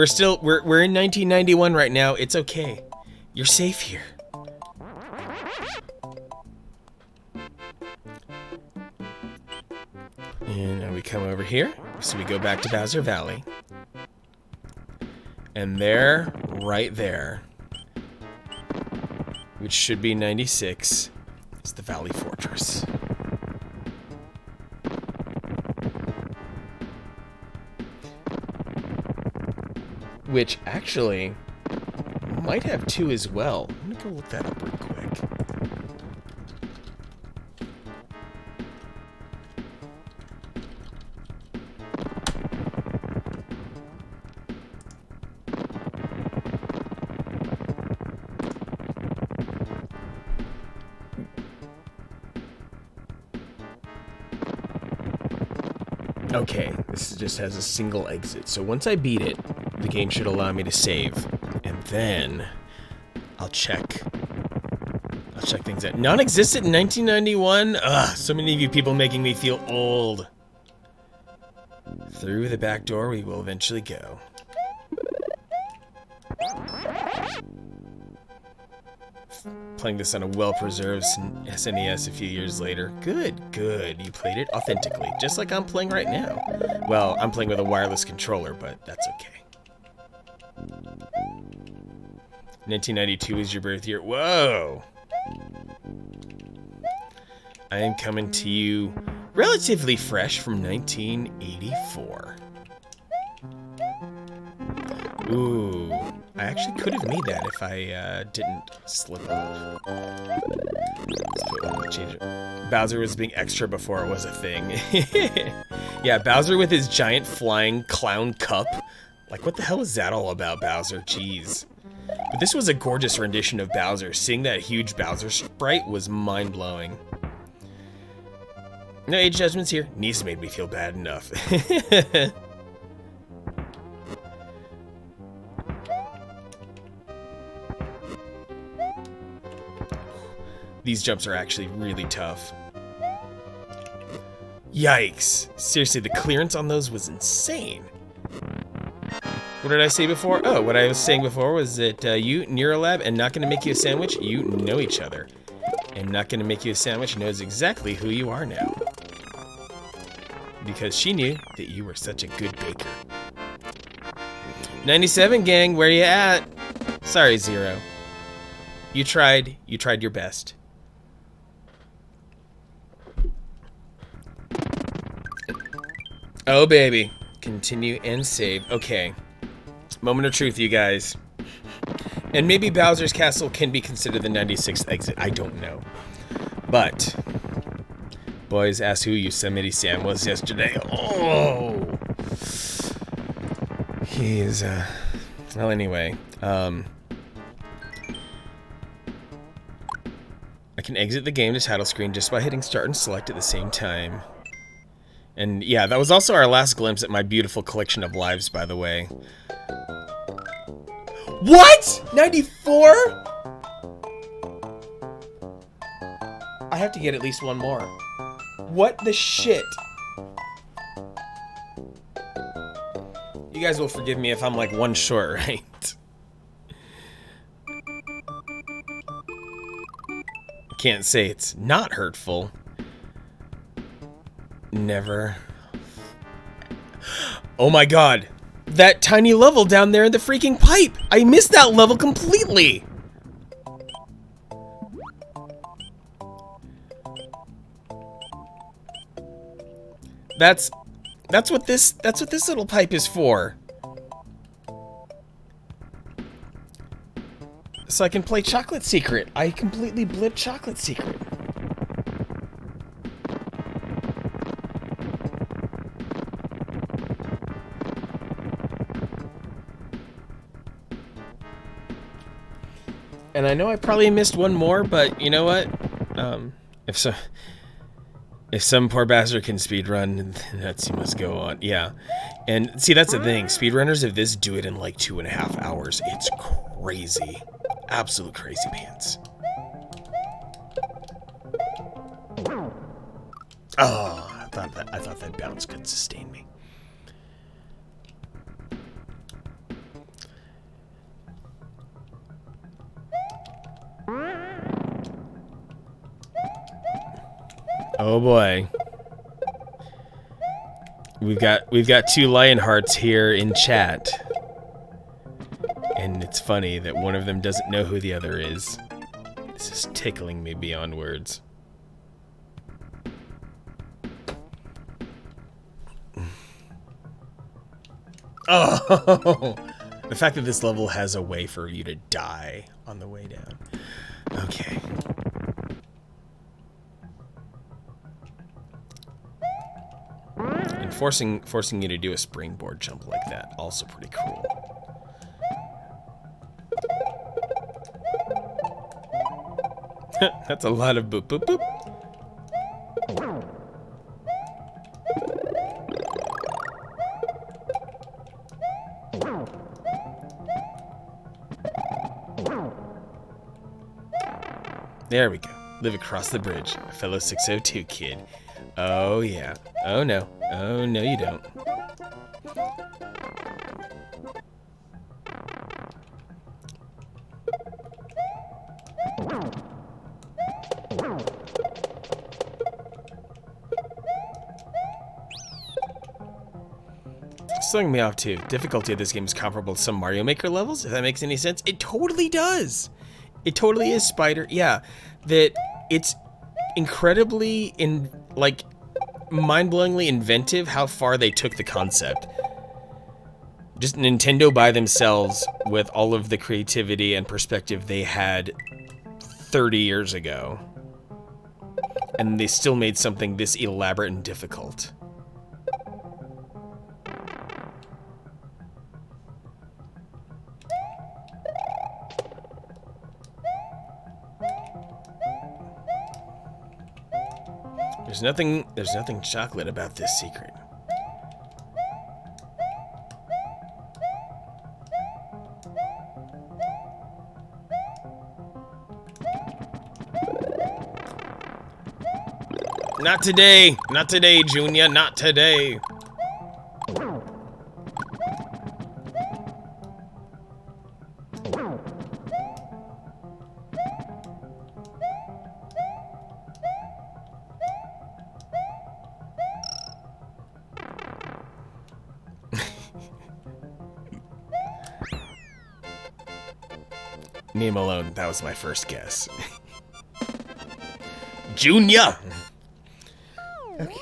1991 right now. It's okay. You're safe here. And now we come over here. So we go back to Bowser Valley. And there, right there, which should be 96, is the Valley Fortress. Which actually might have 2 as well. I'm gonna go look that up real quick. Okay, this just has a single exit. So once I beat it, the game should allow me to save. And then I'll check things out. Non-existent in 1991? Ugh, so many of you people making me feel old. Through the back door we will eventually go. Playing this on a well-preserved SNES a few years later. Good, good. You played it authentically, just like I'm playing right now. Well, I'm playing with a wireless controller, but that's okay. 1992 is your birth year. Whoa! I am coming to you relatively fresh from 1984. Ooh, I actually could have made that if I didn't slip off. Change it. Bowser was being extra before it was a thing. Yeah, Bowser with his giant flying clown cup. Like, what the hell is that all about, Bowser? Jeez. But this was a gorgeous rendition of Bowser. Seeing that huge Bowser sprite was mind-blowing. No age judgments here. Niece made me feel bad enough. These jumps are actually really tough. Yikes. Seriously, the clearance on those was insane. What did I say before? Oh, what I was saying before was that you, Neuralab, and Not Gonna Make You a Sandwich, you know each other. And Not Gonna Make You a Sandwich knows exactly who you are now. Because she knew that you were such a good baker. 97, gang, where you at? Sorry, Zero. You tried your best. Oh, baby. Continue and save. Okay. Moment of truth, you guys. And maybe Bowser's Castle can be considered the 96th exit. I don't know. But boys, ask who Yosemite Sam was yesterday. Oh! He's, well, anyway. I can exit the game to title screen just by hitting start and select at the same time. And yeah, that was also our last glimpse at my beautiful collection of lives, by the way. What? 94? I have to get at least one more. What the shit? You guys will forgive me if I'm like one short, right? Can't say it's not hurtful. Never. Oh my god. That tiny level down there in the freaking pipe. I missed that level completely. That's what this little pipe is for. So I can play Chocolate Secret. I completely blipped Chocolate Secret. And I know I probably missed one more, but you know what? If some poor bastard can speedrun, that's he must go on. Yeah. And see, that's the thing. Speedrunners of this do it in like 2.5 hours. It's crazy. Absolute crazy pants. Oh. thought that bounce could sustain me. Oh boy. We've got two lion hearts here in chat. And it's funny that one of them doesn't know who the other is. This is tickling me beyond words. Oh! The fact that this level has a way for you to die on the way down. Okay. And forcing you to do a springboard jump like that, also pretty cruel. That's a lot of boop boop boop. There we go. Live across the bridge, fellow 602 kid. Oh yeah. Oh no. Oh no you don't. Throwing me off too. Difficulty of this game is comparable to some Mario Maker levels, if that makes any sense. It totally does. It totally is, Spider. Yeah, that it's incredibly mind-blowingly inventive how far they took the concept. Just Nintendo by themselves with all of the creativity and perspective they had 30 years ago. And they still made something this elaborate and difficult. There's nothing chocolate about this secret. Not today, Junior, not today. Name alone, that was my first guess. Junior! Okay.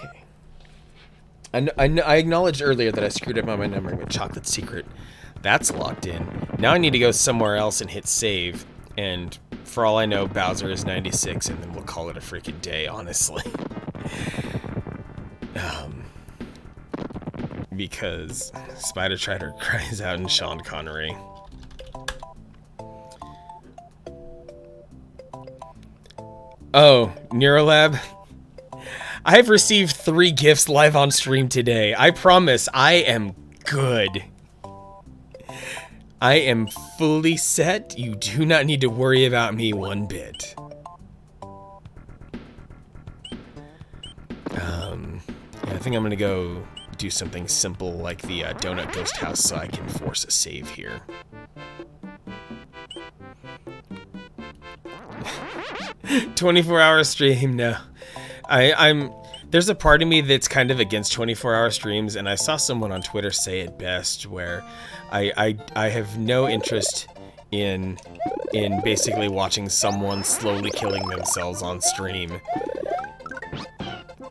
I acknowledged earlier that I screwed up on my numbering with Chocolate Secret. That's locked in. Now I need to go somewhere else and hit save. And for all I know, Bowser is 96, and then we'll call it a freaking day, honestly. Because Spider Trider cries out in Sean Connery. Oh, Neurolab. I have received 3 gifts live on stream today. I promise I am good. I am fully set. You do not need to worry about me one bit. Yeah, I think I'm gonna go do something simple like the Donut Ghost House so I can force a save here. 24-hour stream, no. There's a part of me that's kind of against 24-hour streams, and I saw someone on Twitter say it best, where I have no interest in basically watching someone slowly killing themselves on stream.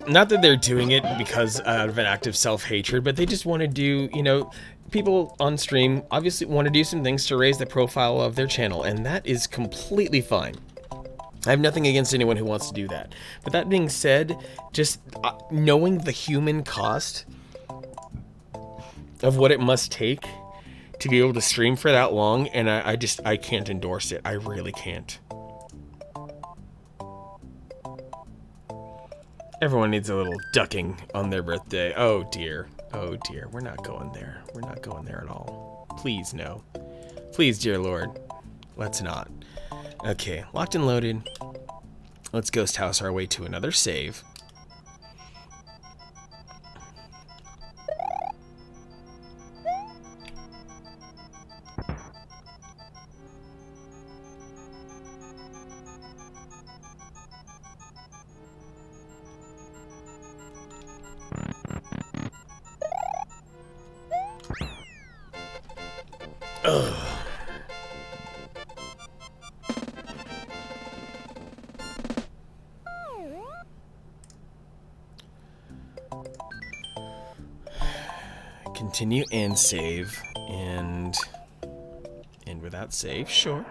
Not that they're doing it because out of an act of self-hatred, but they just want to do, you know, people on stream obviously want to do some things to raise the profile of their channel, and that is completely fine. I have nothing against anyone who wants to do that. But that being said, just knowing the human cost of what it must take to be able to stream for that long, and I can't endorse it. I really can't. Everyone needs a little ducking on their birthday. Oh dear. Oh dear. We're not going there. We're not going there at all. Please, no. Please, dear Lord. Let's not. Okay, locked and loaded. Let's Ghost House our way to another save. Ugh. Continue and save, and without save. Sure.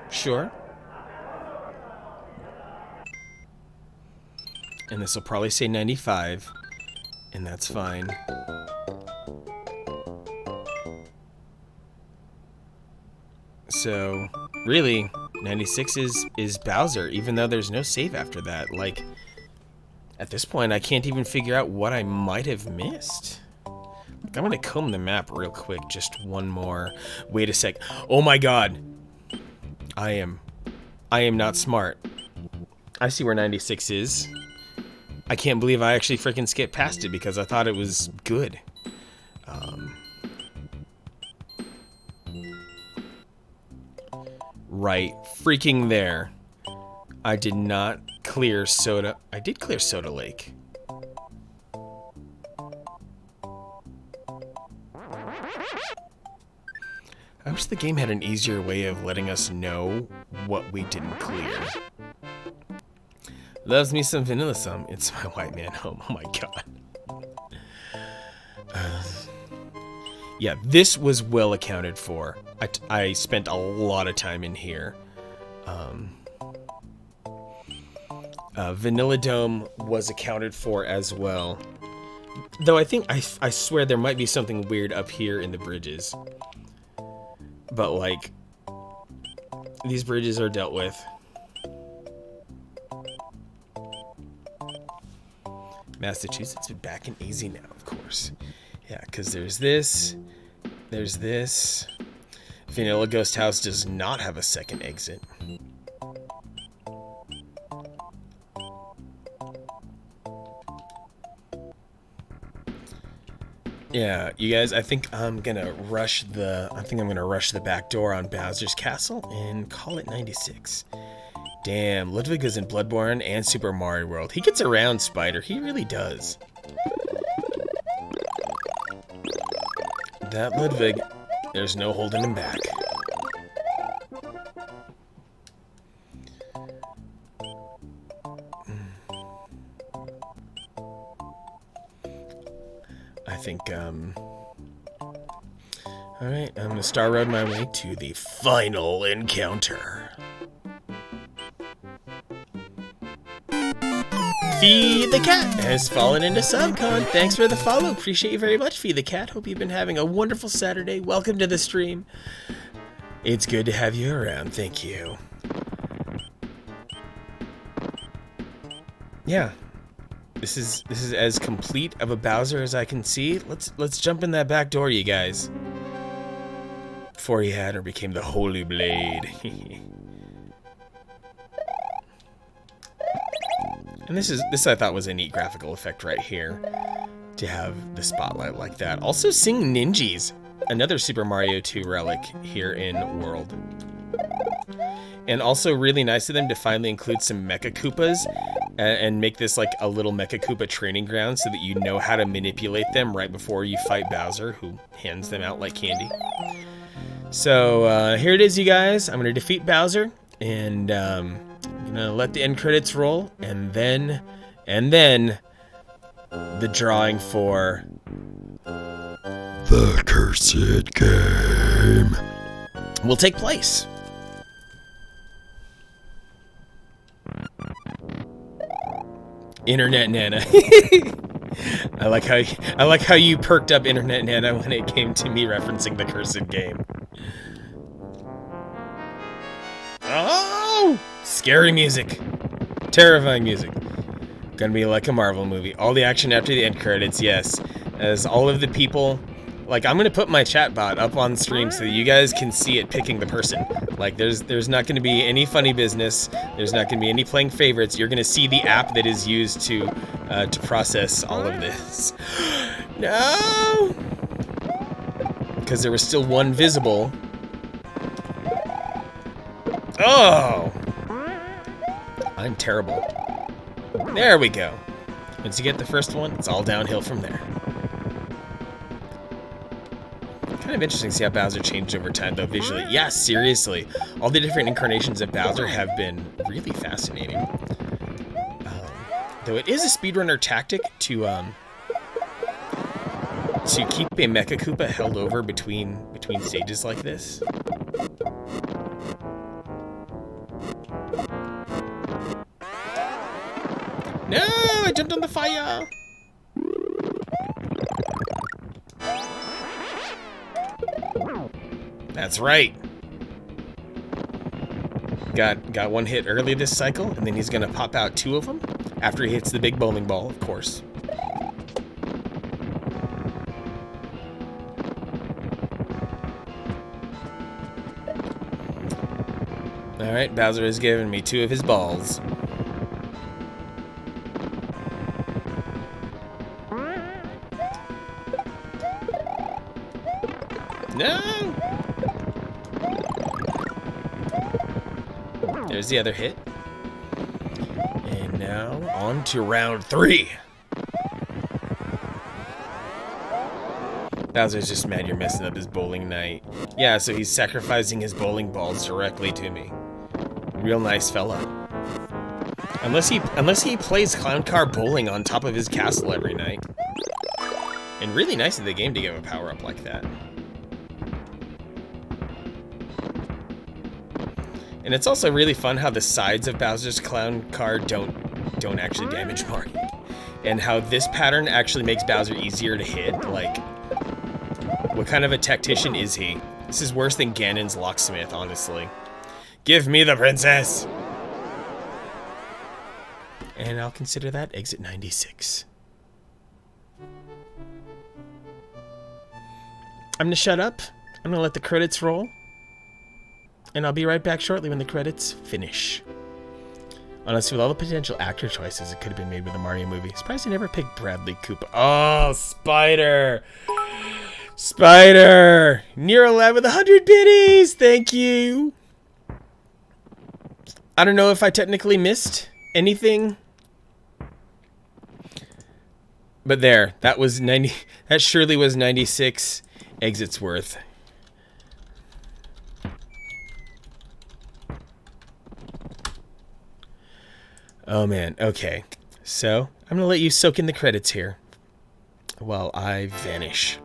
And this will probably say 95, and that's fine. So, really, 96 is Bowser, even though there's no save after that. Like, at this point, I can't even figure out what I might have missed. Like, I'm gonna comb the map real quick, just one more. Wait a sec. Oh my god! I am not smart. I see where 96 is. I can't believe I actually freaking skipped past it because I thought it was good. Right freaking there. I did not clear Soda. I did clear Soda Lake. I wish the game had an easier way of letting us know what we didn't clear. Loves me some vanilla some. It's my white man home. Oh my god. Yeah, this was well accounted for. I spent a lot of time in here. Vanilla Dome was accounted for as well. Though I think, I swear there might be something weird up here in the bridges. But like, these bridges are dealt with. Massachusetts is back in easy now, of course. Yeah, because there's this. Vanilla Ghost House does not have a second exit. Yeah, you guys, I think I'm gonna rush the back door on Bowser's Castle and call it 96. Damn, Ludwig is in Bloodborne and Super Mario World. He gets around, Spider. He really does. That Ludwig, there's no holding him back. I think, alright, I'm gonna Star Road my way to the final encounter. Feed the Cat has fallen into Subcon. Thanks for the follow. Appreciate you very much, Feed the Cat. Hope you've been having a wonderful Saturday. Welcome to the stream. It's good to have you around. Thank you. Yeah. This is as complete of a Bowser as I can see. Let's jump in that back door, you guys. Before he had or became the Holy Blade. And this I thought was a neat graphical effect right here, to have the spotlight like that. Also seeing Ninjas, another Super Mario 2 relic here in World. And also really nice of them to finally include some Mecha Koopas and make this like a little Mecha Koopa training ground so that you know how to manipulate them right before you fight Bowser, who hands them out like candy. So here it is, you guys. I'm gonna defeat Bowser, and I'm gonna let the end credits roll, and then the drawing for
the Cursed Game
will take place. Internet Nana. I like how you perked up Internet Nana when it came to me referencing the Cursed Game. Oh! Scary music. Terrifying music. Gonna be like a Marvel movie. All the action after the end credits, yes. As all of the people... Like, I'm gonna put my chatbot up on stream so that you guys can see it picking the person. Like, there's not gonna be any funny business. There's not gonna be any playing favorites. You're gonna see the app that is used to process all of this. No! Because there was still one visible. Oh! I'm terrible. There we go. Once you get the first one, it's all downhill from there. kind of interesting to see how Bowser changed over time, though, visually. Yeah, seriously. All the different incarnations of Bowser have been really fascinating. Though it is a speedrunner tactic to keep a Mecha Koopa held over between stages like this. No, I jumped on the fire. That's right. Got one hit early this cycle, and then he's gonna pop out 2 of them after he hits the big bowling ball, of course. All right, Bowser has given me 2 of his balls. No! There's the other hit. And now on to round 3. Bowser's just mad you're messing up his bowling night. Yeah, so he's sacrificing his bowling balls directly to me. Real nice fella. Unless he plays Clown Car Bowling on top of his castle every night. And really nice of the game to give a power up like that. And it's also really fun how the sides of Bowser's Clown Car don't actually damage Mario. And how this pattern actually makes Bowser easier to hit. Like, what kind of a tactician is he? This is worse than Ganon's locksmith, honestly. Give me the princess! And I'll consider that exit 96. I'm gonna shut up. I'm gonna let the credits roll. And I'll be right back shortly when the credits finish. Honestly, with all the potential actor choices that could have been made with a Mario movie, surprised they never picked Bradley Cooper. Oh, Spider! Spider! Nero Lab with 100 biddies! Thank you! I don't know if I technically missed anything. But there, that was 90. That surely was 96 exits worth. Oh man, okay. So, I'm gonna let you soak in the credits here while I vanish.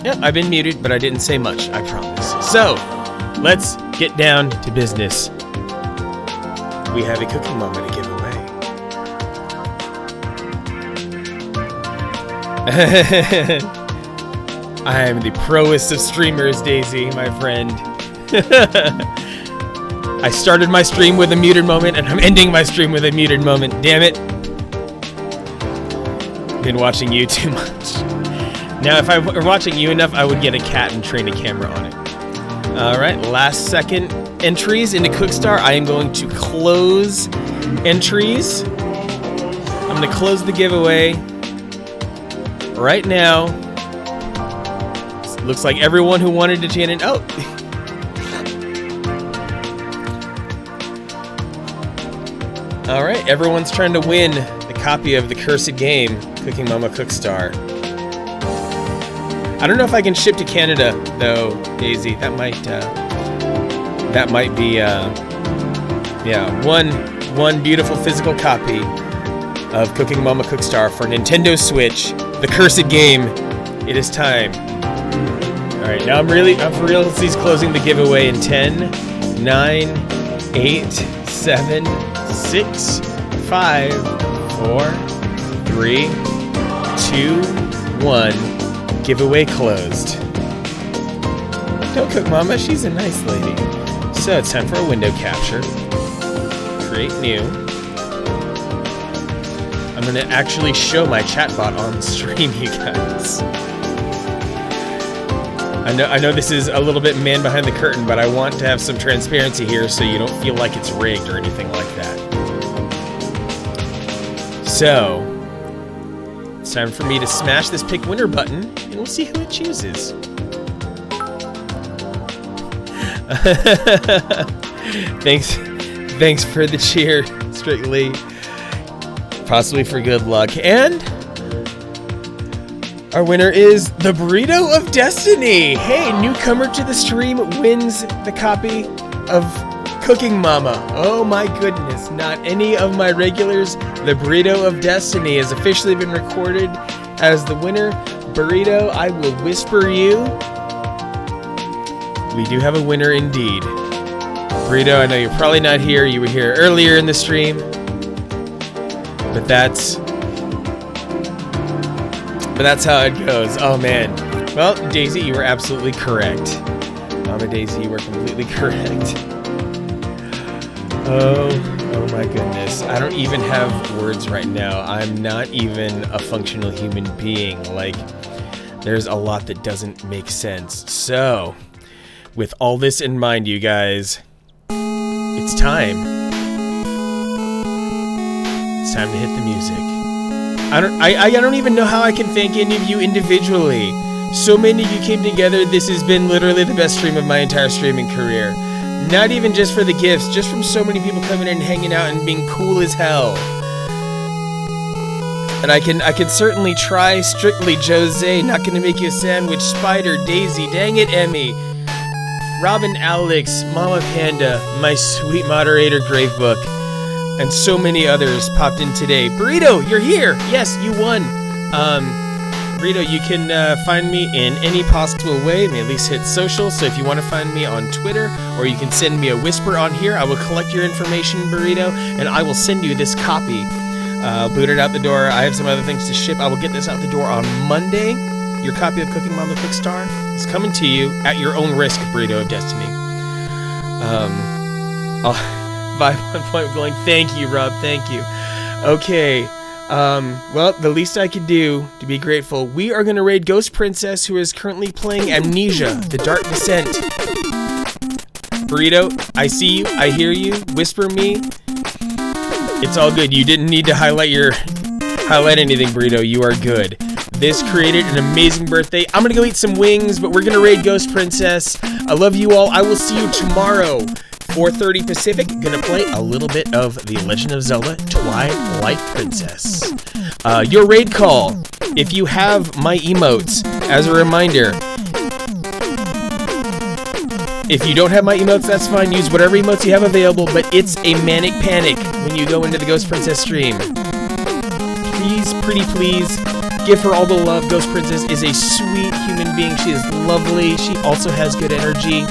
Yeah, I've been muted, but I didn't say much, I promise. So, let's get down to business. We have a Cooking Mama to give away. I am the proest of streamers, Daisy, my friend. I started my stream with a muted moment, and I'm ending my stream with a muted moment. Damn it. Been watching you too much. Now, if I were watching you enough, I would get a cat and train a camera on it. Alright, last second entries into Cookstar. I am going to close entries. I'm going to close the giveaway right now. Looks like everyone who wanted to tune in. Oh! Alright, everyone's trying to win the copy of the cursed game, Cooking Mama Cookstar. I don't know if I can ship to Canada, though, Daisy. That might be, yeah, one beautiful physical copy of Cooking Mama Cookstar for Nintendo Switch, the cursed game. It is time. All right, now I'm for real. He's closing the giveaway in 10, 9, 8, 7, 6, 5, 4, 3, 2, 1. Giveaway closed. Don't cook, Mama. She's a nice lady. So it's time for a window capture. Create new. I'm gonna actually show my chatbot on stream, you guys. I know this is a little bit man behind the curtain, but I want to have some transparency here so you don't feel like it's rigged or anything like that. So, it's time for me to smash this pick winner button, and we'll see who it chooses. Thanks for the cheer, Strictly. Possibly for good luck. And our winner is the Burrito of Destiny. Hey, newcomer to the stream wins the copy of Cooking Mama. Oh my goodness, not any of my regulars. The Burrito of Destiny has officially been recorded as the winner. Burrito, I will whisper you. We do have a winner indeed. Burrito, I know you're probably not here. You were here earlier in the stream. But that's how it goes. Oh man. Well, Daisy, you were absolutely correct. Mama Daisy, you were completely correct. Oh my goodness. I don't even have words right now. I'm not even a functional human being. Like, there's a lot that doesn't make sense. So, with all this in mind, you guys, it's time. It's time to hit the music. I don't even know how I can thank any of you individually. So many of you came together. This has been literally the best stream of my entire streaming career. Not even just for the gifts, just from so many people coming in and hanging out and being cool as hell. And I can certainly try. Strictly Jose, Not Gonna Make You a Sandwich, Spider, Daisy, Dang It, Emmy, Robin, Alex, Mama Panda, my sweet moderator Gravebook, and so many others popped in today. Burrito, you're here. Yes, you won. Burrito, you can find me in any possible way. At least hit social. So if you want to find me on Twitter, or you can send me a whisper on here, I will collect your information, Burrito, and I will send you this copy. Boot it out the door. I have some other things to ship. I will get this out the door on Monday. Your copy of Cooking Mom the Quick Star is coming to you at your own risk, Burrito of Destiny. Vibe 1 going, thank you, Rob, thank you. Okay, well, the least I could do to be grateful, we are going to raid Ghost Princess, who is currently playing Amnesia, The Dark Descent. Burrito, I see you, I hear you, whisper me. It's all good. You didn't need to highlight anything, Burrito. You are good. This created an amazing birthday. I'm gonna go eat some wings, but we're gonna raid Ghost Princess. I love you all. I will see you tomorrow, 4:30 Pacific. Gonna play a little bit of The Legend of Zelda Twilight Princess. Your raid call, if you have my emotes, as a reminder. If you don't have my emotes, that's fine. Use whatever emotes you have available, but it's a manic panic when you go into the Ghost Princess stream. Please, pretty please, give her all the love. Ghost Princess is a sweet human being. She is lovely. She also has good energy.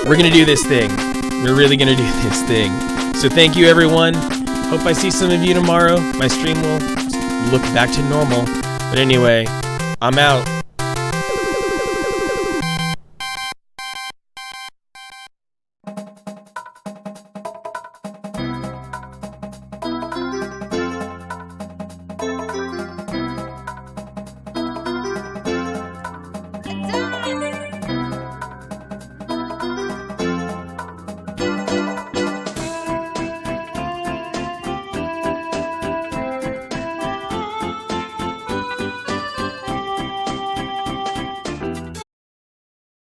We're going to do this thing. We're really going to do this thing. So thank you, everyone. Hope I see some of you tomorrow. My stream will look back to normal. But anyway, I'm out.